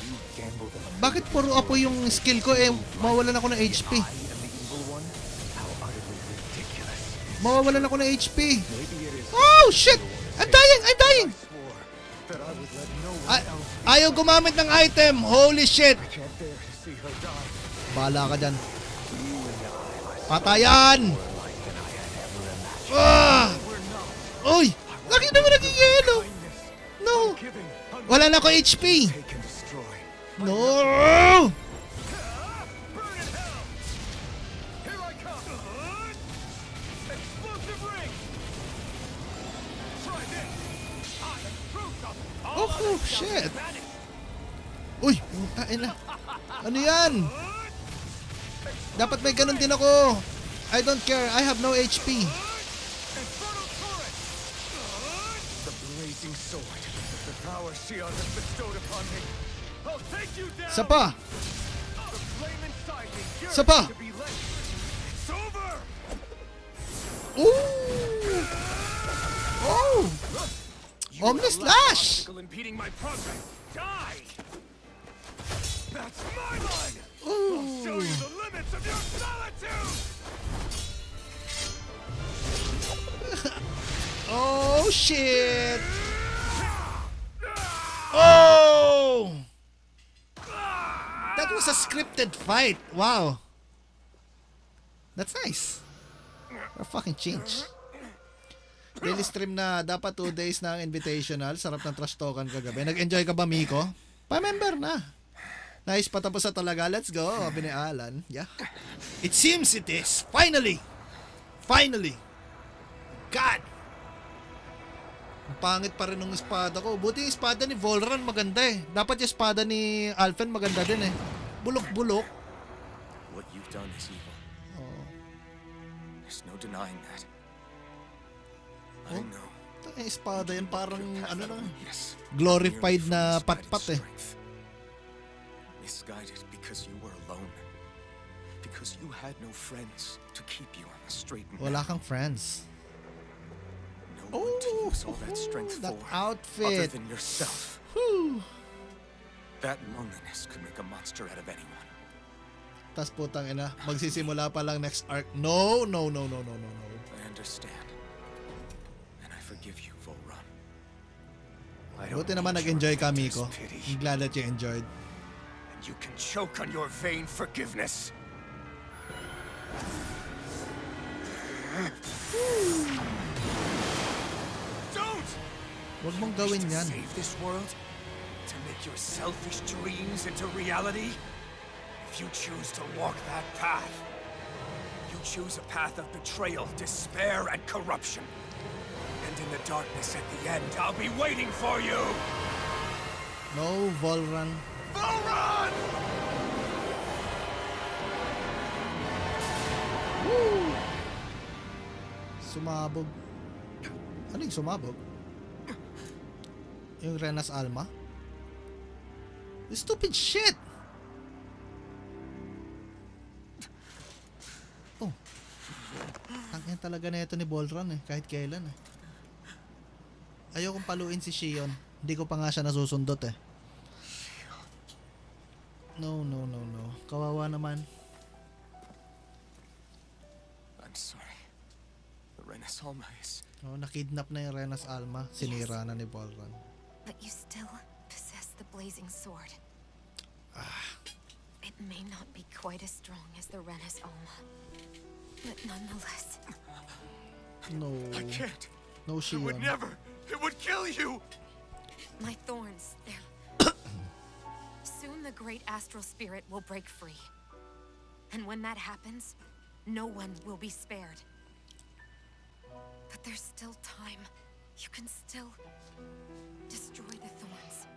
You gambled on Bakit puro apoy yung skill ko eh? Mawawalan ako ng HP. I am the evil one. How utterly ridiculous. Mawawalan ako ng HP. Maybe it is. Oh shit! I'm dying! That I would let no one Ay, else. ayaw gumamit ng item! Holy shit! I can't bear to see her die. Bahala ka dyan. You and I are Patayan! more alike than I had ever imagined. Ah! We're not. Uy! Laki naman naging yelo! No! Giving. Wala na ako HP! Take and destroy. No! Burn in hell! Here I come! Explosive ring! Try this! I am truth of all Oh shit! Uy! Puta ina! Ano yan? Dapat may ganun din ako! I don't care, I have no HP! Infernal torrent! The blazing sword. The power Shion has bestowed upon me. I'll take you down! Isa pa! The flame inside me yearns Isa pa! to be lit. It's over! Ooh! Oh! Omni Slash! Obstacle impeding my progress. Die! That's my line! I'll show Ooh! you the limits of your solitude! Oh shit! Oh! That was a scripted fight. Wow. That's nice. Or fucking change. Daily stream na dapat 2 days na ang invitational. Sarap ng trash talkan kagabi. Nag-enjoy ka ba, Miko? Pa-member na. Nice, patapos na talaga. Let's go. Sabi ni Alan. Yeah. It seems it is. Finally. Finally. God. Ang pangit pa rin ng espada ko. Buti yung espada ni Volran maganda eh. Dapat yung espada ni Alphen maganda din eh. Bulok-bulok. What you've done is evil. Oh. There's no denying that. I Oh. know. Ito yung espada yan parang ano na. Yes. Glorified na pat-pat eh. Misguided because you were alone. Because you had no friends to keep you on the straight and Wala narrow. kang friends. No one to use all that strength that for. outfit. Other than yourself. Whew. That loneliness could make a monster out of anyone. Tas putang ina, magsisimula pa lang next arc. No. I understand. And I forgive you, Volron. I don't Buti naman need nag-enjoy your ka, Miko. endless pity. I'm glad that you enjoyed. And you can choke on your vain forgiveness. Don't! Huwag mong gawin To yan. save this world? To make your selfish dreams into reality? If you choose to walk that path, you choose a path of betrayal, despair, and corruption. And in the darkness at the end, I'll be waiting for you! No, Volran. Volron! Sumabog. Ano yung sumabog? Yung Rena's Alma? Stupid shit! Oh. Tangin talaga na ito ni Volran eh. Kahit kailan eh. Ayokong paluin si Shion. Hindi ko pa nga siya nasusundot eh. No. Kawawa naman. I'm sorry. The Rena's Alma is... Oh, nakidnap na yung Rena's Alma. Sinira na ni Volran. But you still possess the blazing sword. It may not be quite as strong as the Rena's Alma, but nonetheless. No. I can't. No, It would Shion. never. It would kill you. My thorns, they're... Soon the great astral spirit will break free. And when that happens, no one will be spared. But there's still time. You can still destroy the thorns.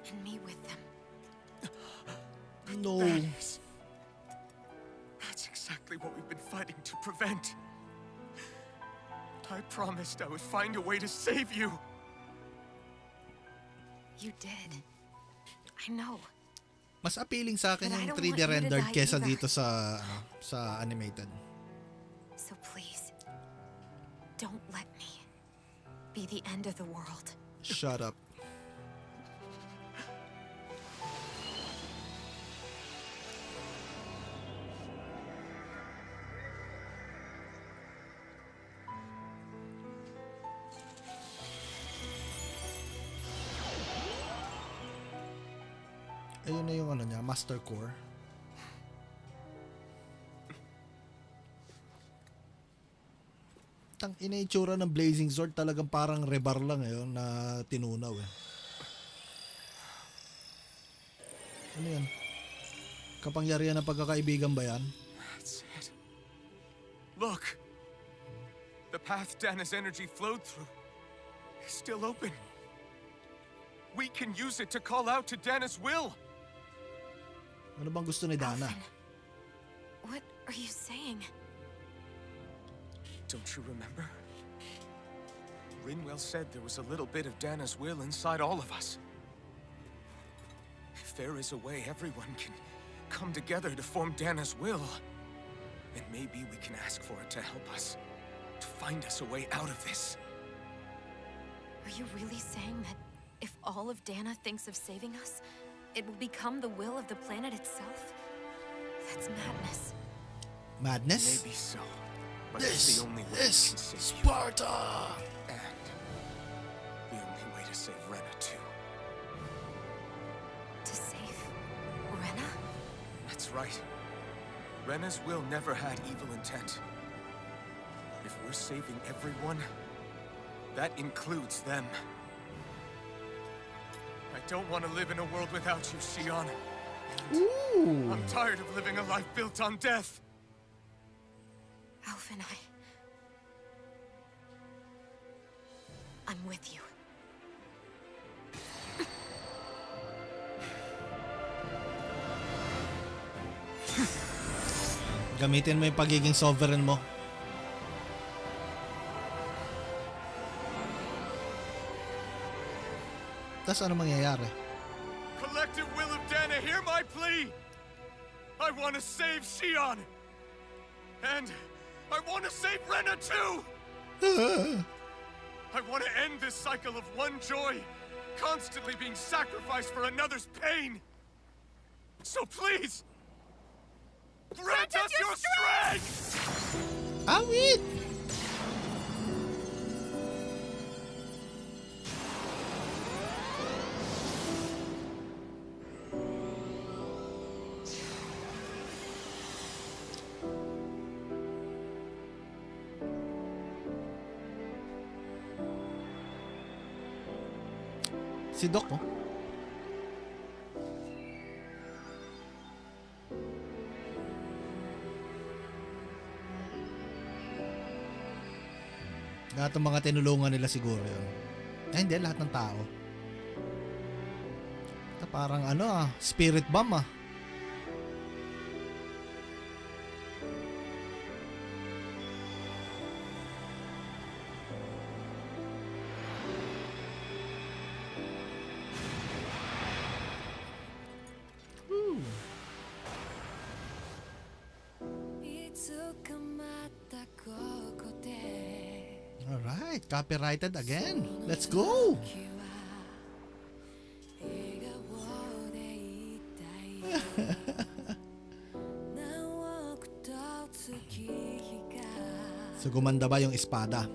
And me with them. No. That's exactly what we've been fighting to prevent. I promised I would find a way to save you. You did. I know. Mas appealing sa akin But I yung don't 3D want you to rendered die kesa either. dito sa sa animated. So please, don't let me be the end of the world. Shut up. Ayun na yung ano niya, Master Core. Tang ina yung itsura ng Blazing Sword, talagang parang rebar lang ngayon na tinunaw eh. Ano yan? Kapangyarihan ng pagkakaibigan ba yan? That's it. Look. The path Dana's energy flowed through is still open. We can use it to call out to Dana's will. Ano bang gusto ni Dana? What are you saying? Don't you remember? Rinwell said there was a little bit of Dana's will inside all of us. If there is a way everyone can come together to form Dana's will, then maybe we can ask for it to help us, to find us a way out of this. Are you really saying that if all of Dana thinks of saving us, it will become the will of the planet itself? That's madness. Madness? Maybe so. But it's the only way we is can save Sparta! you. And the only way to save Rena too. To save Rena? That's right. Rena's will never had evil intent. If we're saving everyone, that includes them. I don't want to live in a world without you, Xion. Ooh. I'm tired of living a life built on death. Alf and I'm with you. Gamitin mo yung pagiging sovereign mo. Tas ano mangyayari? Collective will of Dana, hear my plea! I want to save Xion! And I want to save Rena too! I want to end this cycle of one joy, constantly being sacrificed for another's pain! So please, Grant us your strength! Awit! Si Doc, oh. Lahat ng mga tinulungan nila siguro yun. Ay, hindi. Lahat ng tao. Ito parang spirit bomb ah. Alright, copyrighted again. Let's go! So gumanda ba yung espada?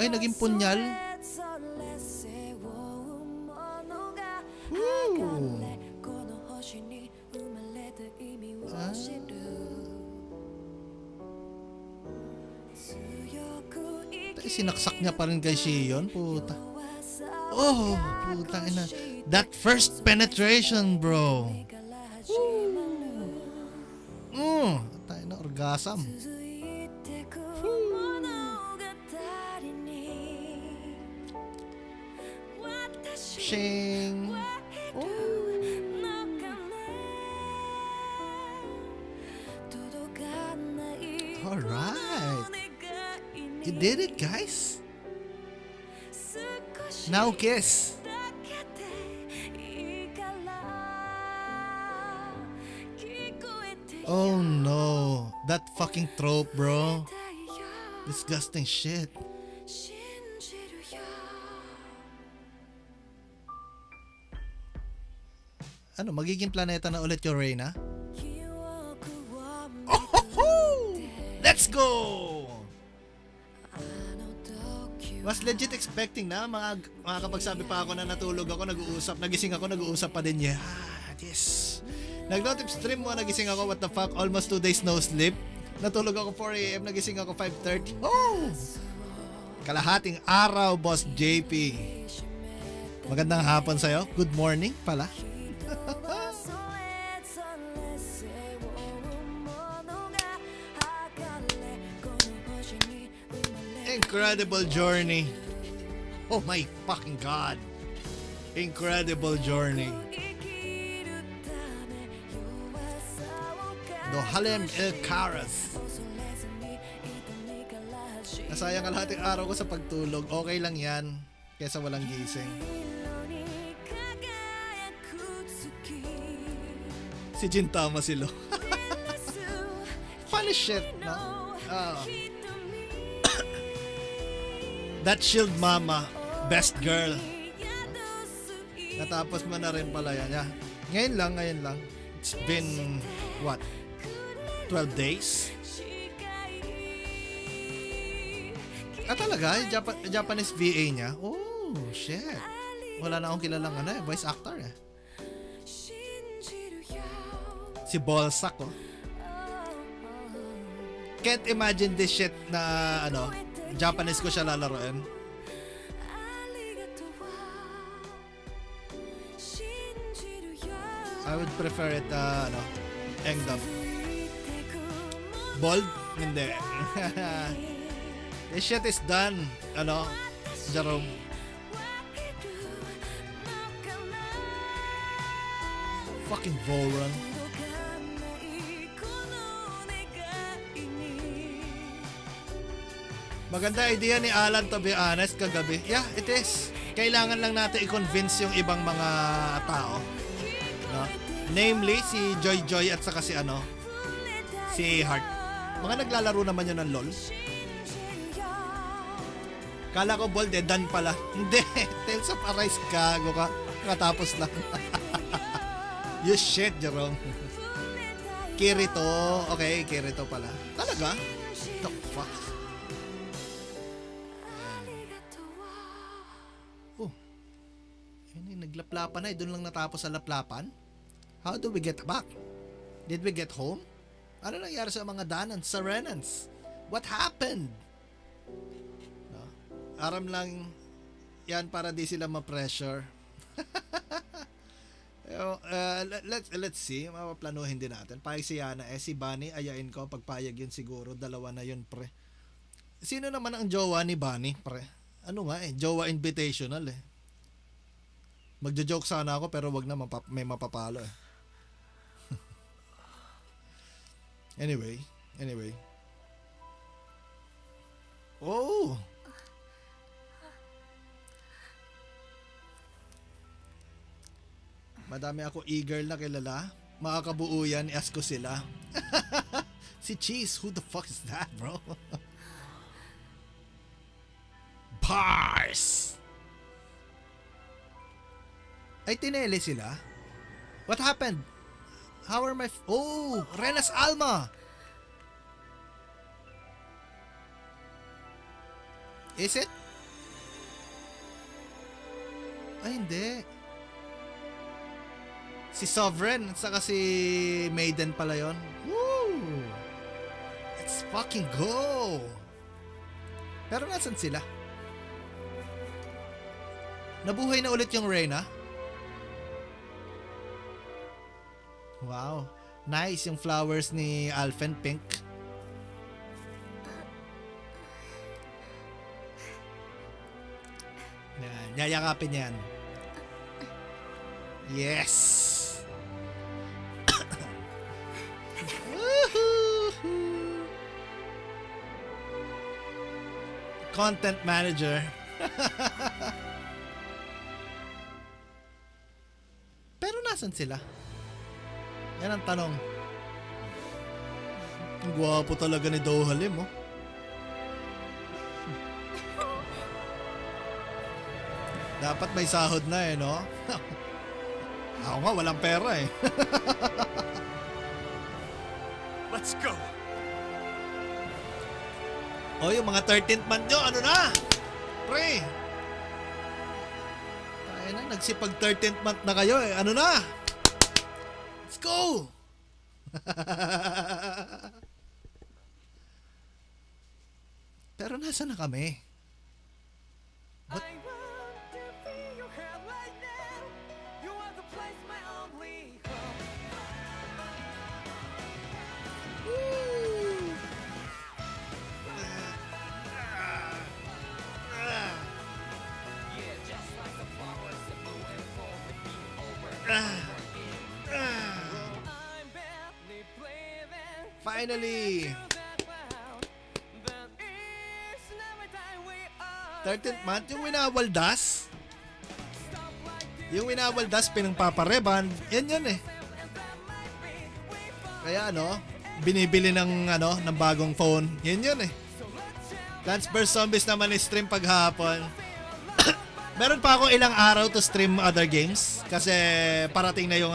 Ay, naging punyal? Woo! Sinaksak niya pa rin kay Shion, puta. Oh, puta ina. That first penetration, bro. Tayo na orgasm. Shing. Alright. You did it, guys. Now kiss. Oh no. That fucking trope, bro. Disgusting shit. Ano, magiging planeta na ulit yung Rena? Oh, let's go! Was legit expecting na makakapagsabi pa ako na natulog ako, nag-uusap, nagising ako, nag-uusap pa din niya. Yes. Nag-notif stream mo, nagising ako, what the fuck, almost 2 days no sleep. Natulog ako 4 AM, nagising ako 5:30. Oh! Kalahating araw, Boss JP. Magandang hapon sa'yo. Good morning pala. Incredible journey. Oh my fucking god. Incredible journey. Dohalem El Karas. Nasayang kalahating araw ko sa pagtulog. Okay lang yan. Kesa walang gising. Si Jintama silo. Funny shit, no? That shield mama, best girl. Natapos mo na rin pala yan. Yeah. Ngayon lang. It's been, what? 12 days? Talaga? Japanese VA niya? Oh, shit. Wala na akong kilalang voice actor eh. Si Bolsak, oh. Can't imagine this shit na, Japanese ko siya lalaroin. I would prefer it, engdom. Bold? Hindi. This shit is done. Jerome. Fucking Voron. Maganda idea ni Alan, to be honest, kagabi. Yeah, it is. Kailangan lang natin i-convince yung ibang mga tao. No? Namely, si Joy at saka si Heart. Mga naglalaro naman yun ng LOL. Kala ko Bold done pala. Hindi. Tales of Arise, gago ka. Katapos lang. You shit, Jerome. Kirito. Okay, Kirito pala. Talaga? The fuck? Oh. Yun, naglaplapan na. Doon lang natapos sa laplapan. How do we get back? Did we get home? Ano nangyari sa mga Danans, sa Renans? What happened? No? Aram lang yan para di sila ma-pressure. Let's see, mapaplanuhin din natin. Payag si Yana, si Bunny, ayain ko, pagpayag yun siguro, dalawa na yun, pre. Sino naman ang jowa ni Bunny, pre? Ano nga jowa invitational Magjo-joke sana ako pero wag na, may mapapalo Anyway. Oh! Madami ako eager na kilala. Makakabuo yan, i-ask ko sila. Si Cheese, who the fuck is that, bro? Bars! Ay, tinele sila? What happened? How are my... Oh! Rena's Alma! Is it? Ay, hindi. Si Sovereign at saka si Maiden pala yun. Woo! Let's fucking go! Pero nasan sila? Nabuhay na ulit yung Rena? Wow. Nice yung flowers ni Alphen Pink. Yan. Yayakapin yan. Yes! Content manager. Pero nasan sila? Yan ang tanong. Ang gwapo talaga ni Dohalim, oh. Dapat may sahod na no? Ako nga, walang pera Let's go. Oh, yung mga 13th month nyo, ano na? Pre! Tayo na, nagsipag 13th month na kayo Ano na? Let's go! Pero nasa na kami? What? Finally! 13th month, yung winawaldas. Yung winawaldas, pinangpapareban. Yan Kaya binibili ng bagong phone. Yan Plants vs. Zombies naman stream paghapon. Meron pa ako ilang araw to stream other games kasi parating na yung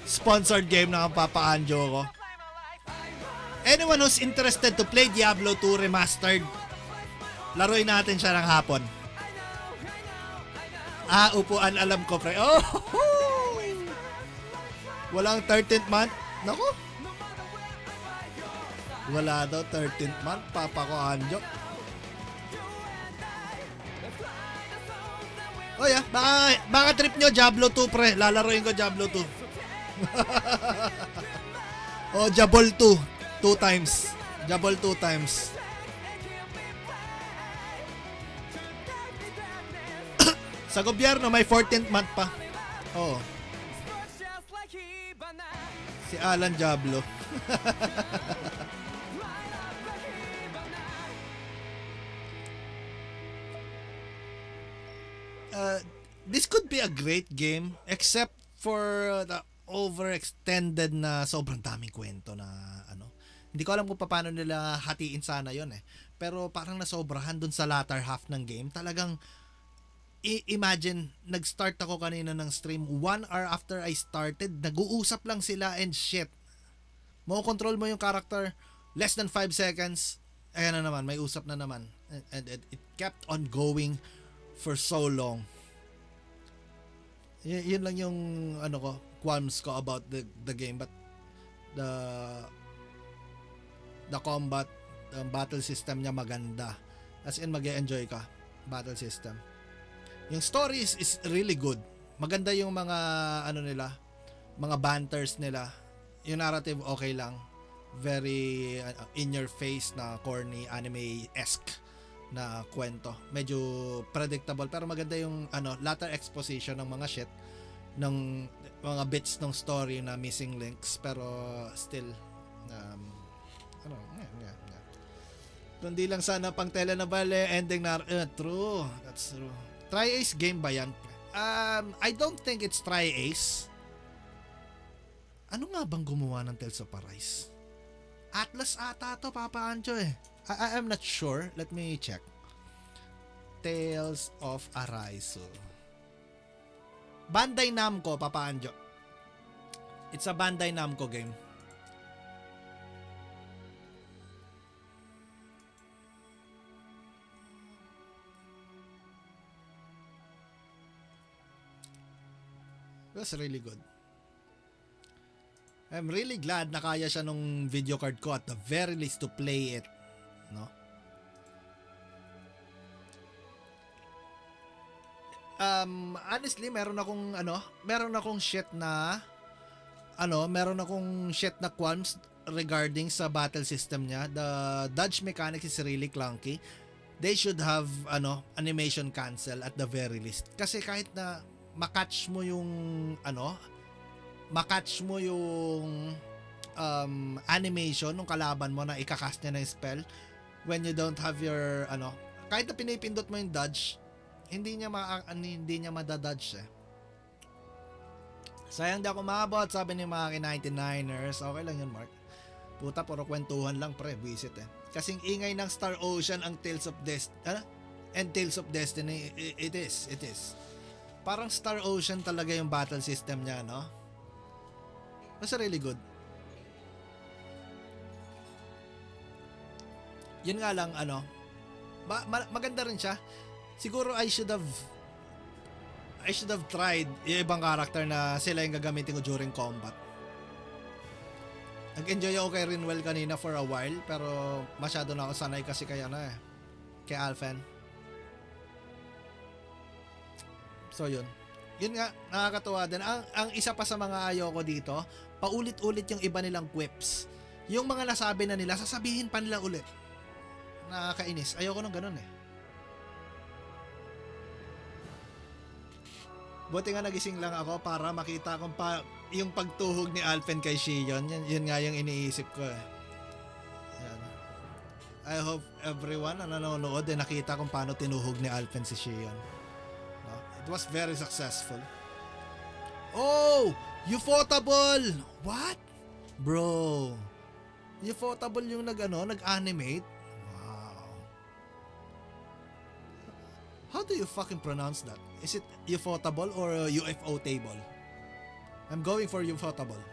sponsored game na papaanjo ko. Anyone who's interested to play Diablo 2 Remastered, laruin natin siya ng hapon. Upuan, alam ko, pre. Oh! Walang 13th month? Naku. Wala daw 13th month. Papa ko anjo. Oh yeah, baka trip nyo Diablo 2, pre. Lalaroin ko Diablo 2. Oh, Diablo 2. 2 times. Diablo 2 times. Sa gobyerno may 14th month pa. Oo. Si Alan Diablo. This could be a great game except for the overextended na sobrang daming kwento na Hindi ko alam kung paano nila hatiin sana yon eh. Pero parang nasobrahan dun sa latter half ng game. Talagang imagine, nag-start ako kanina ng stream, 1 hour after I started, nag-uusap lang sila and shit. Control mo yung character, less than 5 seconds, ayan na naman, may usap na naman. And it kept on going for so long. Yun lang yung qualms ko about the game, but the combat, the battle system niya maganda. As in, mag-e-enjoy ka battle system. Yung story is really good. Maganda yung mga nila, mga banters nila. Yung narrative okay lang. Very in your face na corny anime-esque na kwento. Medyo predictable pero maganda yung latter exposition ng mga shit, ng mga bits ng story na missing links, pero still kundi lang sana pang telenovela ending na true, that's true. Tri-Ace game ba yan? I don't think it's Tri-Ace. Ano nga bang gumawa ng Tales of Arise? Atlas ata to, Papa Anjo eh. I'm not sure. Let me check. Tales of Arise. Bandai Namco, Papa Anjo. It's a Bandai Namco game. It was really good. I'm really glad na kaya siya nung video card ko at the very least to play it, no? Honestly, meron akong shit na qualms regarding sa battle system niya. The dodge mechanics is really clunky. They should have animation cancel at the very least. Kasi kahit na makatch mo yung animation ng kalaban mo na ikakast niya ng spell when you don't have your kahit na pinipindot mo yung dodge, hindi niya madadodge eh. Sayang di ako maabot, sabi ni mga 99ers. Okay lang yun, Mark. Puta, puro kwentuhan lang, pre, visit eh. Kasing ingay ng Star Ocean ang Tales of Destiny. It is. Parang Star Ocean talaga yung battle system niya, no? Mas really good. Yun nga lang, maganda rin siya. Siguro I should have tried yung ibang character na sila yung gagamitin ko during combat. Nag-enjoy ako kay Rinwell kanina for a while, pero masyado na ako sanay kasi kay kay Alphen. So yun nga, nakakatuwa din. Ang isa pa sa mga ayoko dito, paulit-ulit yung iba nilang quips. Yung mga nasabi na nila, sasabihin pa nila ulit. Nakakainis. Ayoko nung ganun eh. Buti nga nagising lang ako para makita kung yung pagtuhog ni Alphen kay Shion. Yun nga yung iniisip ko eh. Yan. I hope everyone na nanonood nakita kung paano tinuhog ni Alphen si Shion. It was very successful. Oh! Ufotable! What? Bro. Ufotable yung nag-animate? Wow. How do you fucking pronounce that? Is it ufotable or UFO table? I'm going for ufotable.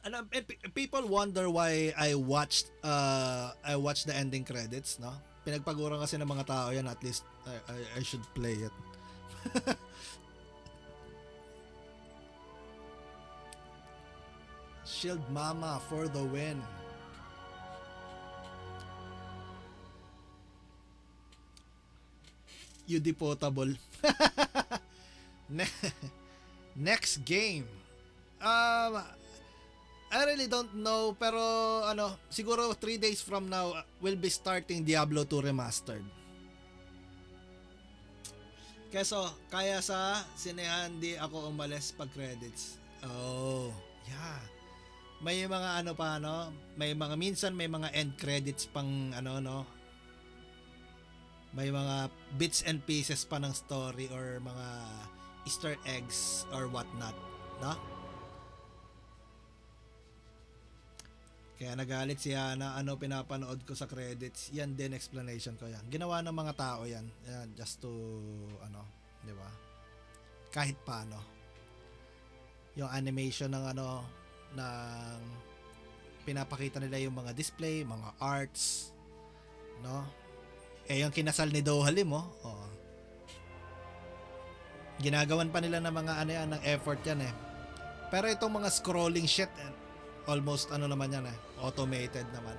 And people wonder why I watched the ending credits, no? Pinagpaguran kasi ng mga tao yan, at least I should play it. Shield Mama for the win. You depotable. Next game. I really don't know, pero siguro 3 days from now we'll be starting Diablo 2 Remastered. Kaya sa sinehan di ako umalis pag credits. Oh, yeah. May mga may mga minsan may mga end credits pang may mga bits and pieces pa ng story or mga Easter eggs or whatnot, no? Kaya nagalit si Ana, ano pinapanood ko sa credits, yan din explanation ko yan. Ginawa ng mga tao yan, just to, ano, di ba? Kahit paano. Yung animation ng ano, ng pinapakita nila yung mga display, mga arts, no? Yung kinasal ni Dohalim, oh. Ginagawan pa nila ng mga ano yan, ng effort yan eh. Pero itong mga scrolling shit, almost ano naman yan automated naman.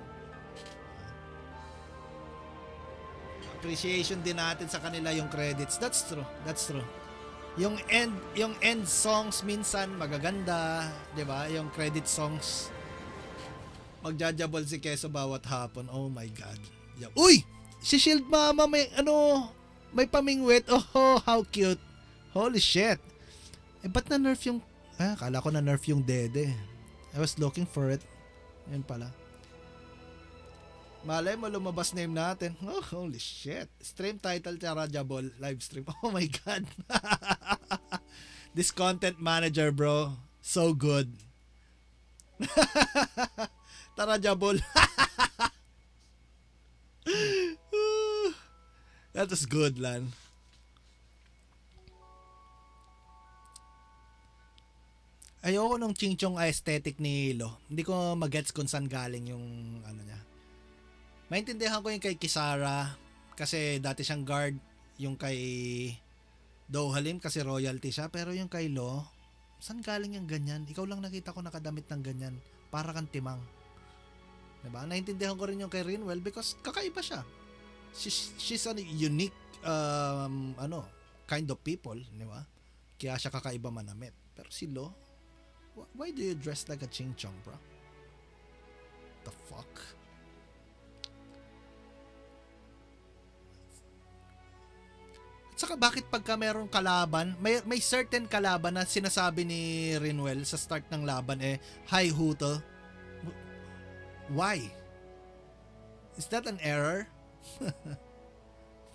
Appreciation din natin sa kanila yung credits. That's true. Yung end songs minsan magaganda, 'di ba? Yung credit songs magjajabol si Keso bawat hapon. Oh my god. Uy! Si Shield Mama may pamingwit. Oh, how cute. Holy shit. Ba't na nerf yung akala ko na nerf yung dede. I was looking for it. Yan pala. Malay mo lumabas name natin. Oh, holy shit. Stream title tsara Jabol. Live stream. Oh my god. This content manager, bro. So good. Tara Jabol. That was good, Lan. Ayoko nung ching-chong aesthetic ni Lo. Hindi ko magets kung saan galing yung ano niya. Maintindihan ko yung kay Kisara kasi dati siyang guard, yung kay Dohalim kasi royalty siya, pero yung kay Lo, saan galing yung ganyan? Ikaw lang nakita ko nakadamit ng ganyan, para kang timang. Diba? Naintindihan ko rin yung kay Rinwell because kakaiba siya. She's a unique kind of people, diba? Kaya siya kakaiba manamit. Pero si Lo, why do you dress like a ching-chong, bro? The fuck? At saka bakit pagka merong kalaban, may certain kalaban na sinasabi ni Rinwell sa start ng laban hi Huto. Why? Is that an error?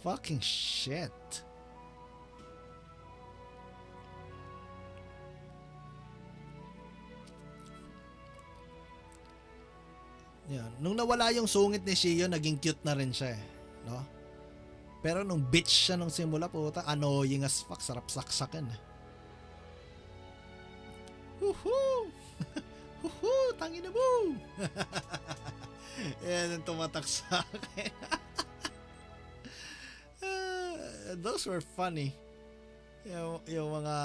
Fucking shit. Yan. Nung nawala yung sungit ni Shio, naging cute na rin siya no? Pero nung bitch siya nung simula, puta, annoying as fuck, sarap saksakin. Woohoo! Woohoo! Tangina mo! Yan ang tumatak sa akin. Those were funny. Yung mga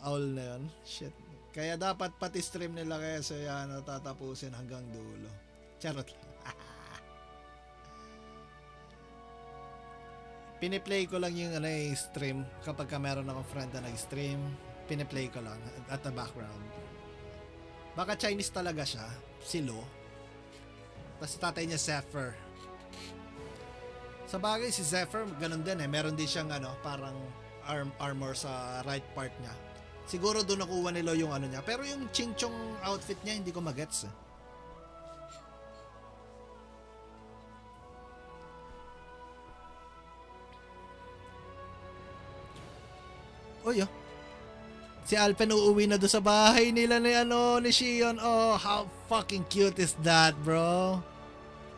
owl na yun. Shit. Kaya dapat pati stream nila kaya sa tatapusin hanggang dulo. Charot lang. Piniplay ko lang yung stream kapag meron akong friend na nag-stream. Piniplay ko lang at the background. Baka Chinese talaga siya, si Lo. Tapos tatay niya Zephyr. Sa bagay si Zephyr, ganun din meron din siyang parang armor sa right part niya. Siguro doon nakuha ni Lo yung niya. Pero yung ching-chong outfit niya, hindi ko magets. Uy, si Alpen uuwi na doon sa bahay nila ni Shion. Oh, how fucking cute is that, bro?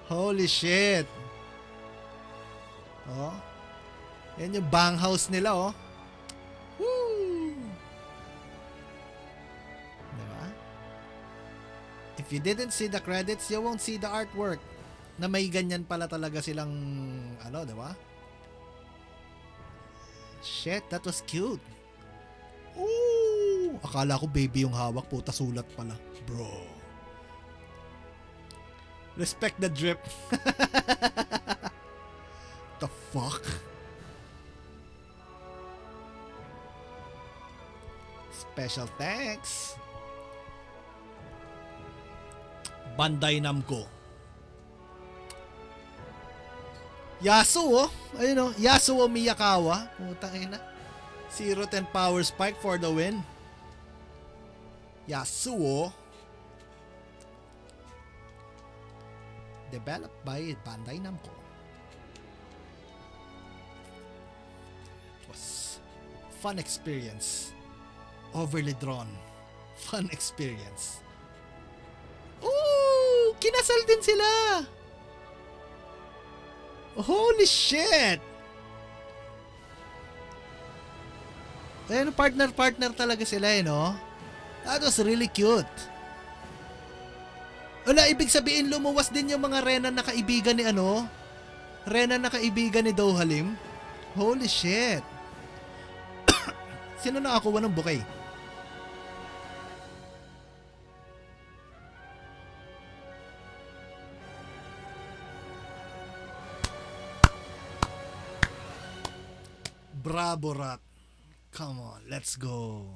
Holy shit. Oh. Yan yung bang house nila, oh. Woo! Diba? If you didn't see the credits, you won't see the artwork. Na may ganyan pala talaga silang, diba? Shit, that was cute. Ooh! Akala ko baby yung hawak, puta sulat pala. Bro. Respect the drip. The fuck? Special thanks. Bandai Namco. Yasuo, ayun Yasuo Miyakawa. Putang ina. 0-10 power spike for the win. Yasuo. Developed by Bandai Namco. Was Fun experience. Overly drawn. Fun experience. Ooh! Kinasal din sila! Holy shit! Ayun, partner talaga sila no? That was really cute. Wala, ibig sabihin lumuwas din yung mga Rena na kaibigan ni Rena na kaibigan ni Dohalim. Holy shit. Sino nakakuha ng bouquet? Bravo, Rat. Come on, let's go.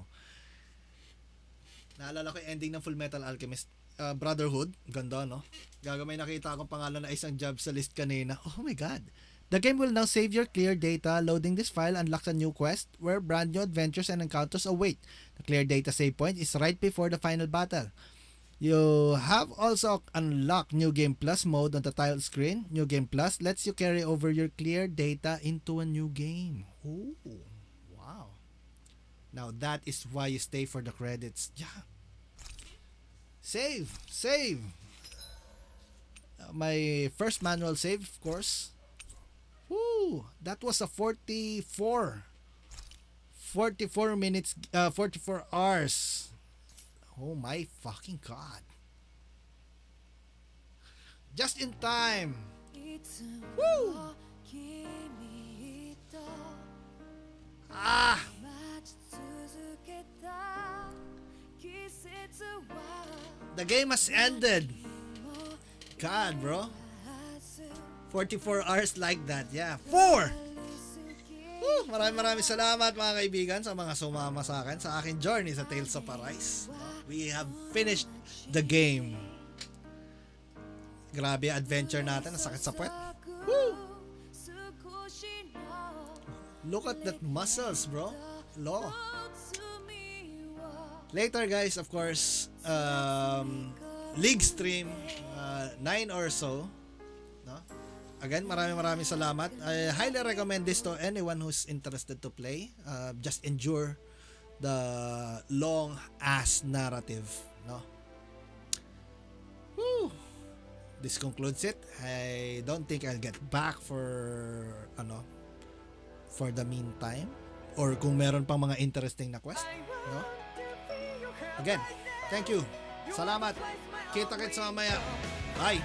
Naalala ko yung ending ng Full Metal Alchemist Brotherhood. Ganda, no? May nakita akong pangalan na isang job sa list kanina. Oh my god. The game will now save your clear data. Loading this file unlocks a new quest where brand new adventures and encounters await. The clear data save point is right before the final battle. You have also unlocked New Game Plus mode on the title screen. New Game Plus lets you carry over your clear data into a new game. Ooh, wow. Now that is why you stay for the credits. Yeah. Save. My first manual save, of course. Woo! That was a 44 minutes, 44 hours. Oh my fucking god. Just in time. Woo! Ah! The game has ended. God, bro. 44 hours like that. Yeah. 4! Maraming salamat mga kaibigan sa mga sumama sa akin sa aking journey sa Tales of Arise. We have finished the game. Grabe adventure natin. Ang sakit sa puwet. Woo! Look at that muscles, bro. Law. Later, guys, of course, League stream, 9 or so. No? Again, maraming salamat. I highly recommend this to anyone who's interested to play. Just endure the long ass narrative, no? Woo! This concludes it. I don't think I'll get back for the meantime, or kung meron pang mga interesting na quest, no? Again, thank you. Salamat. Kita-kits mamaya. Bye.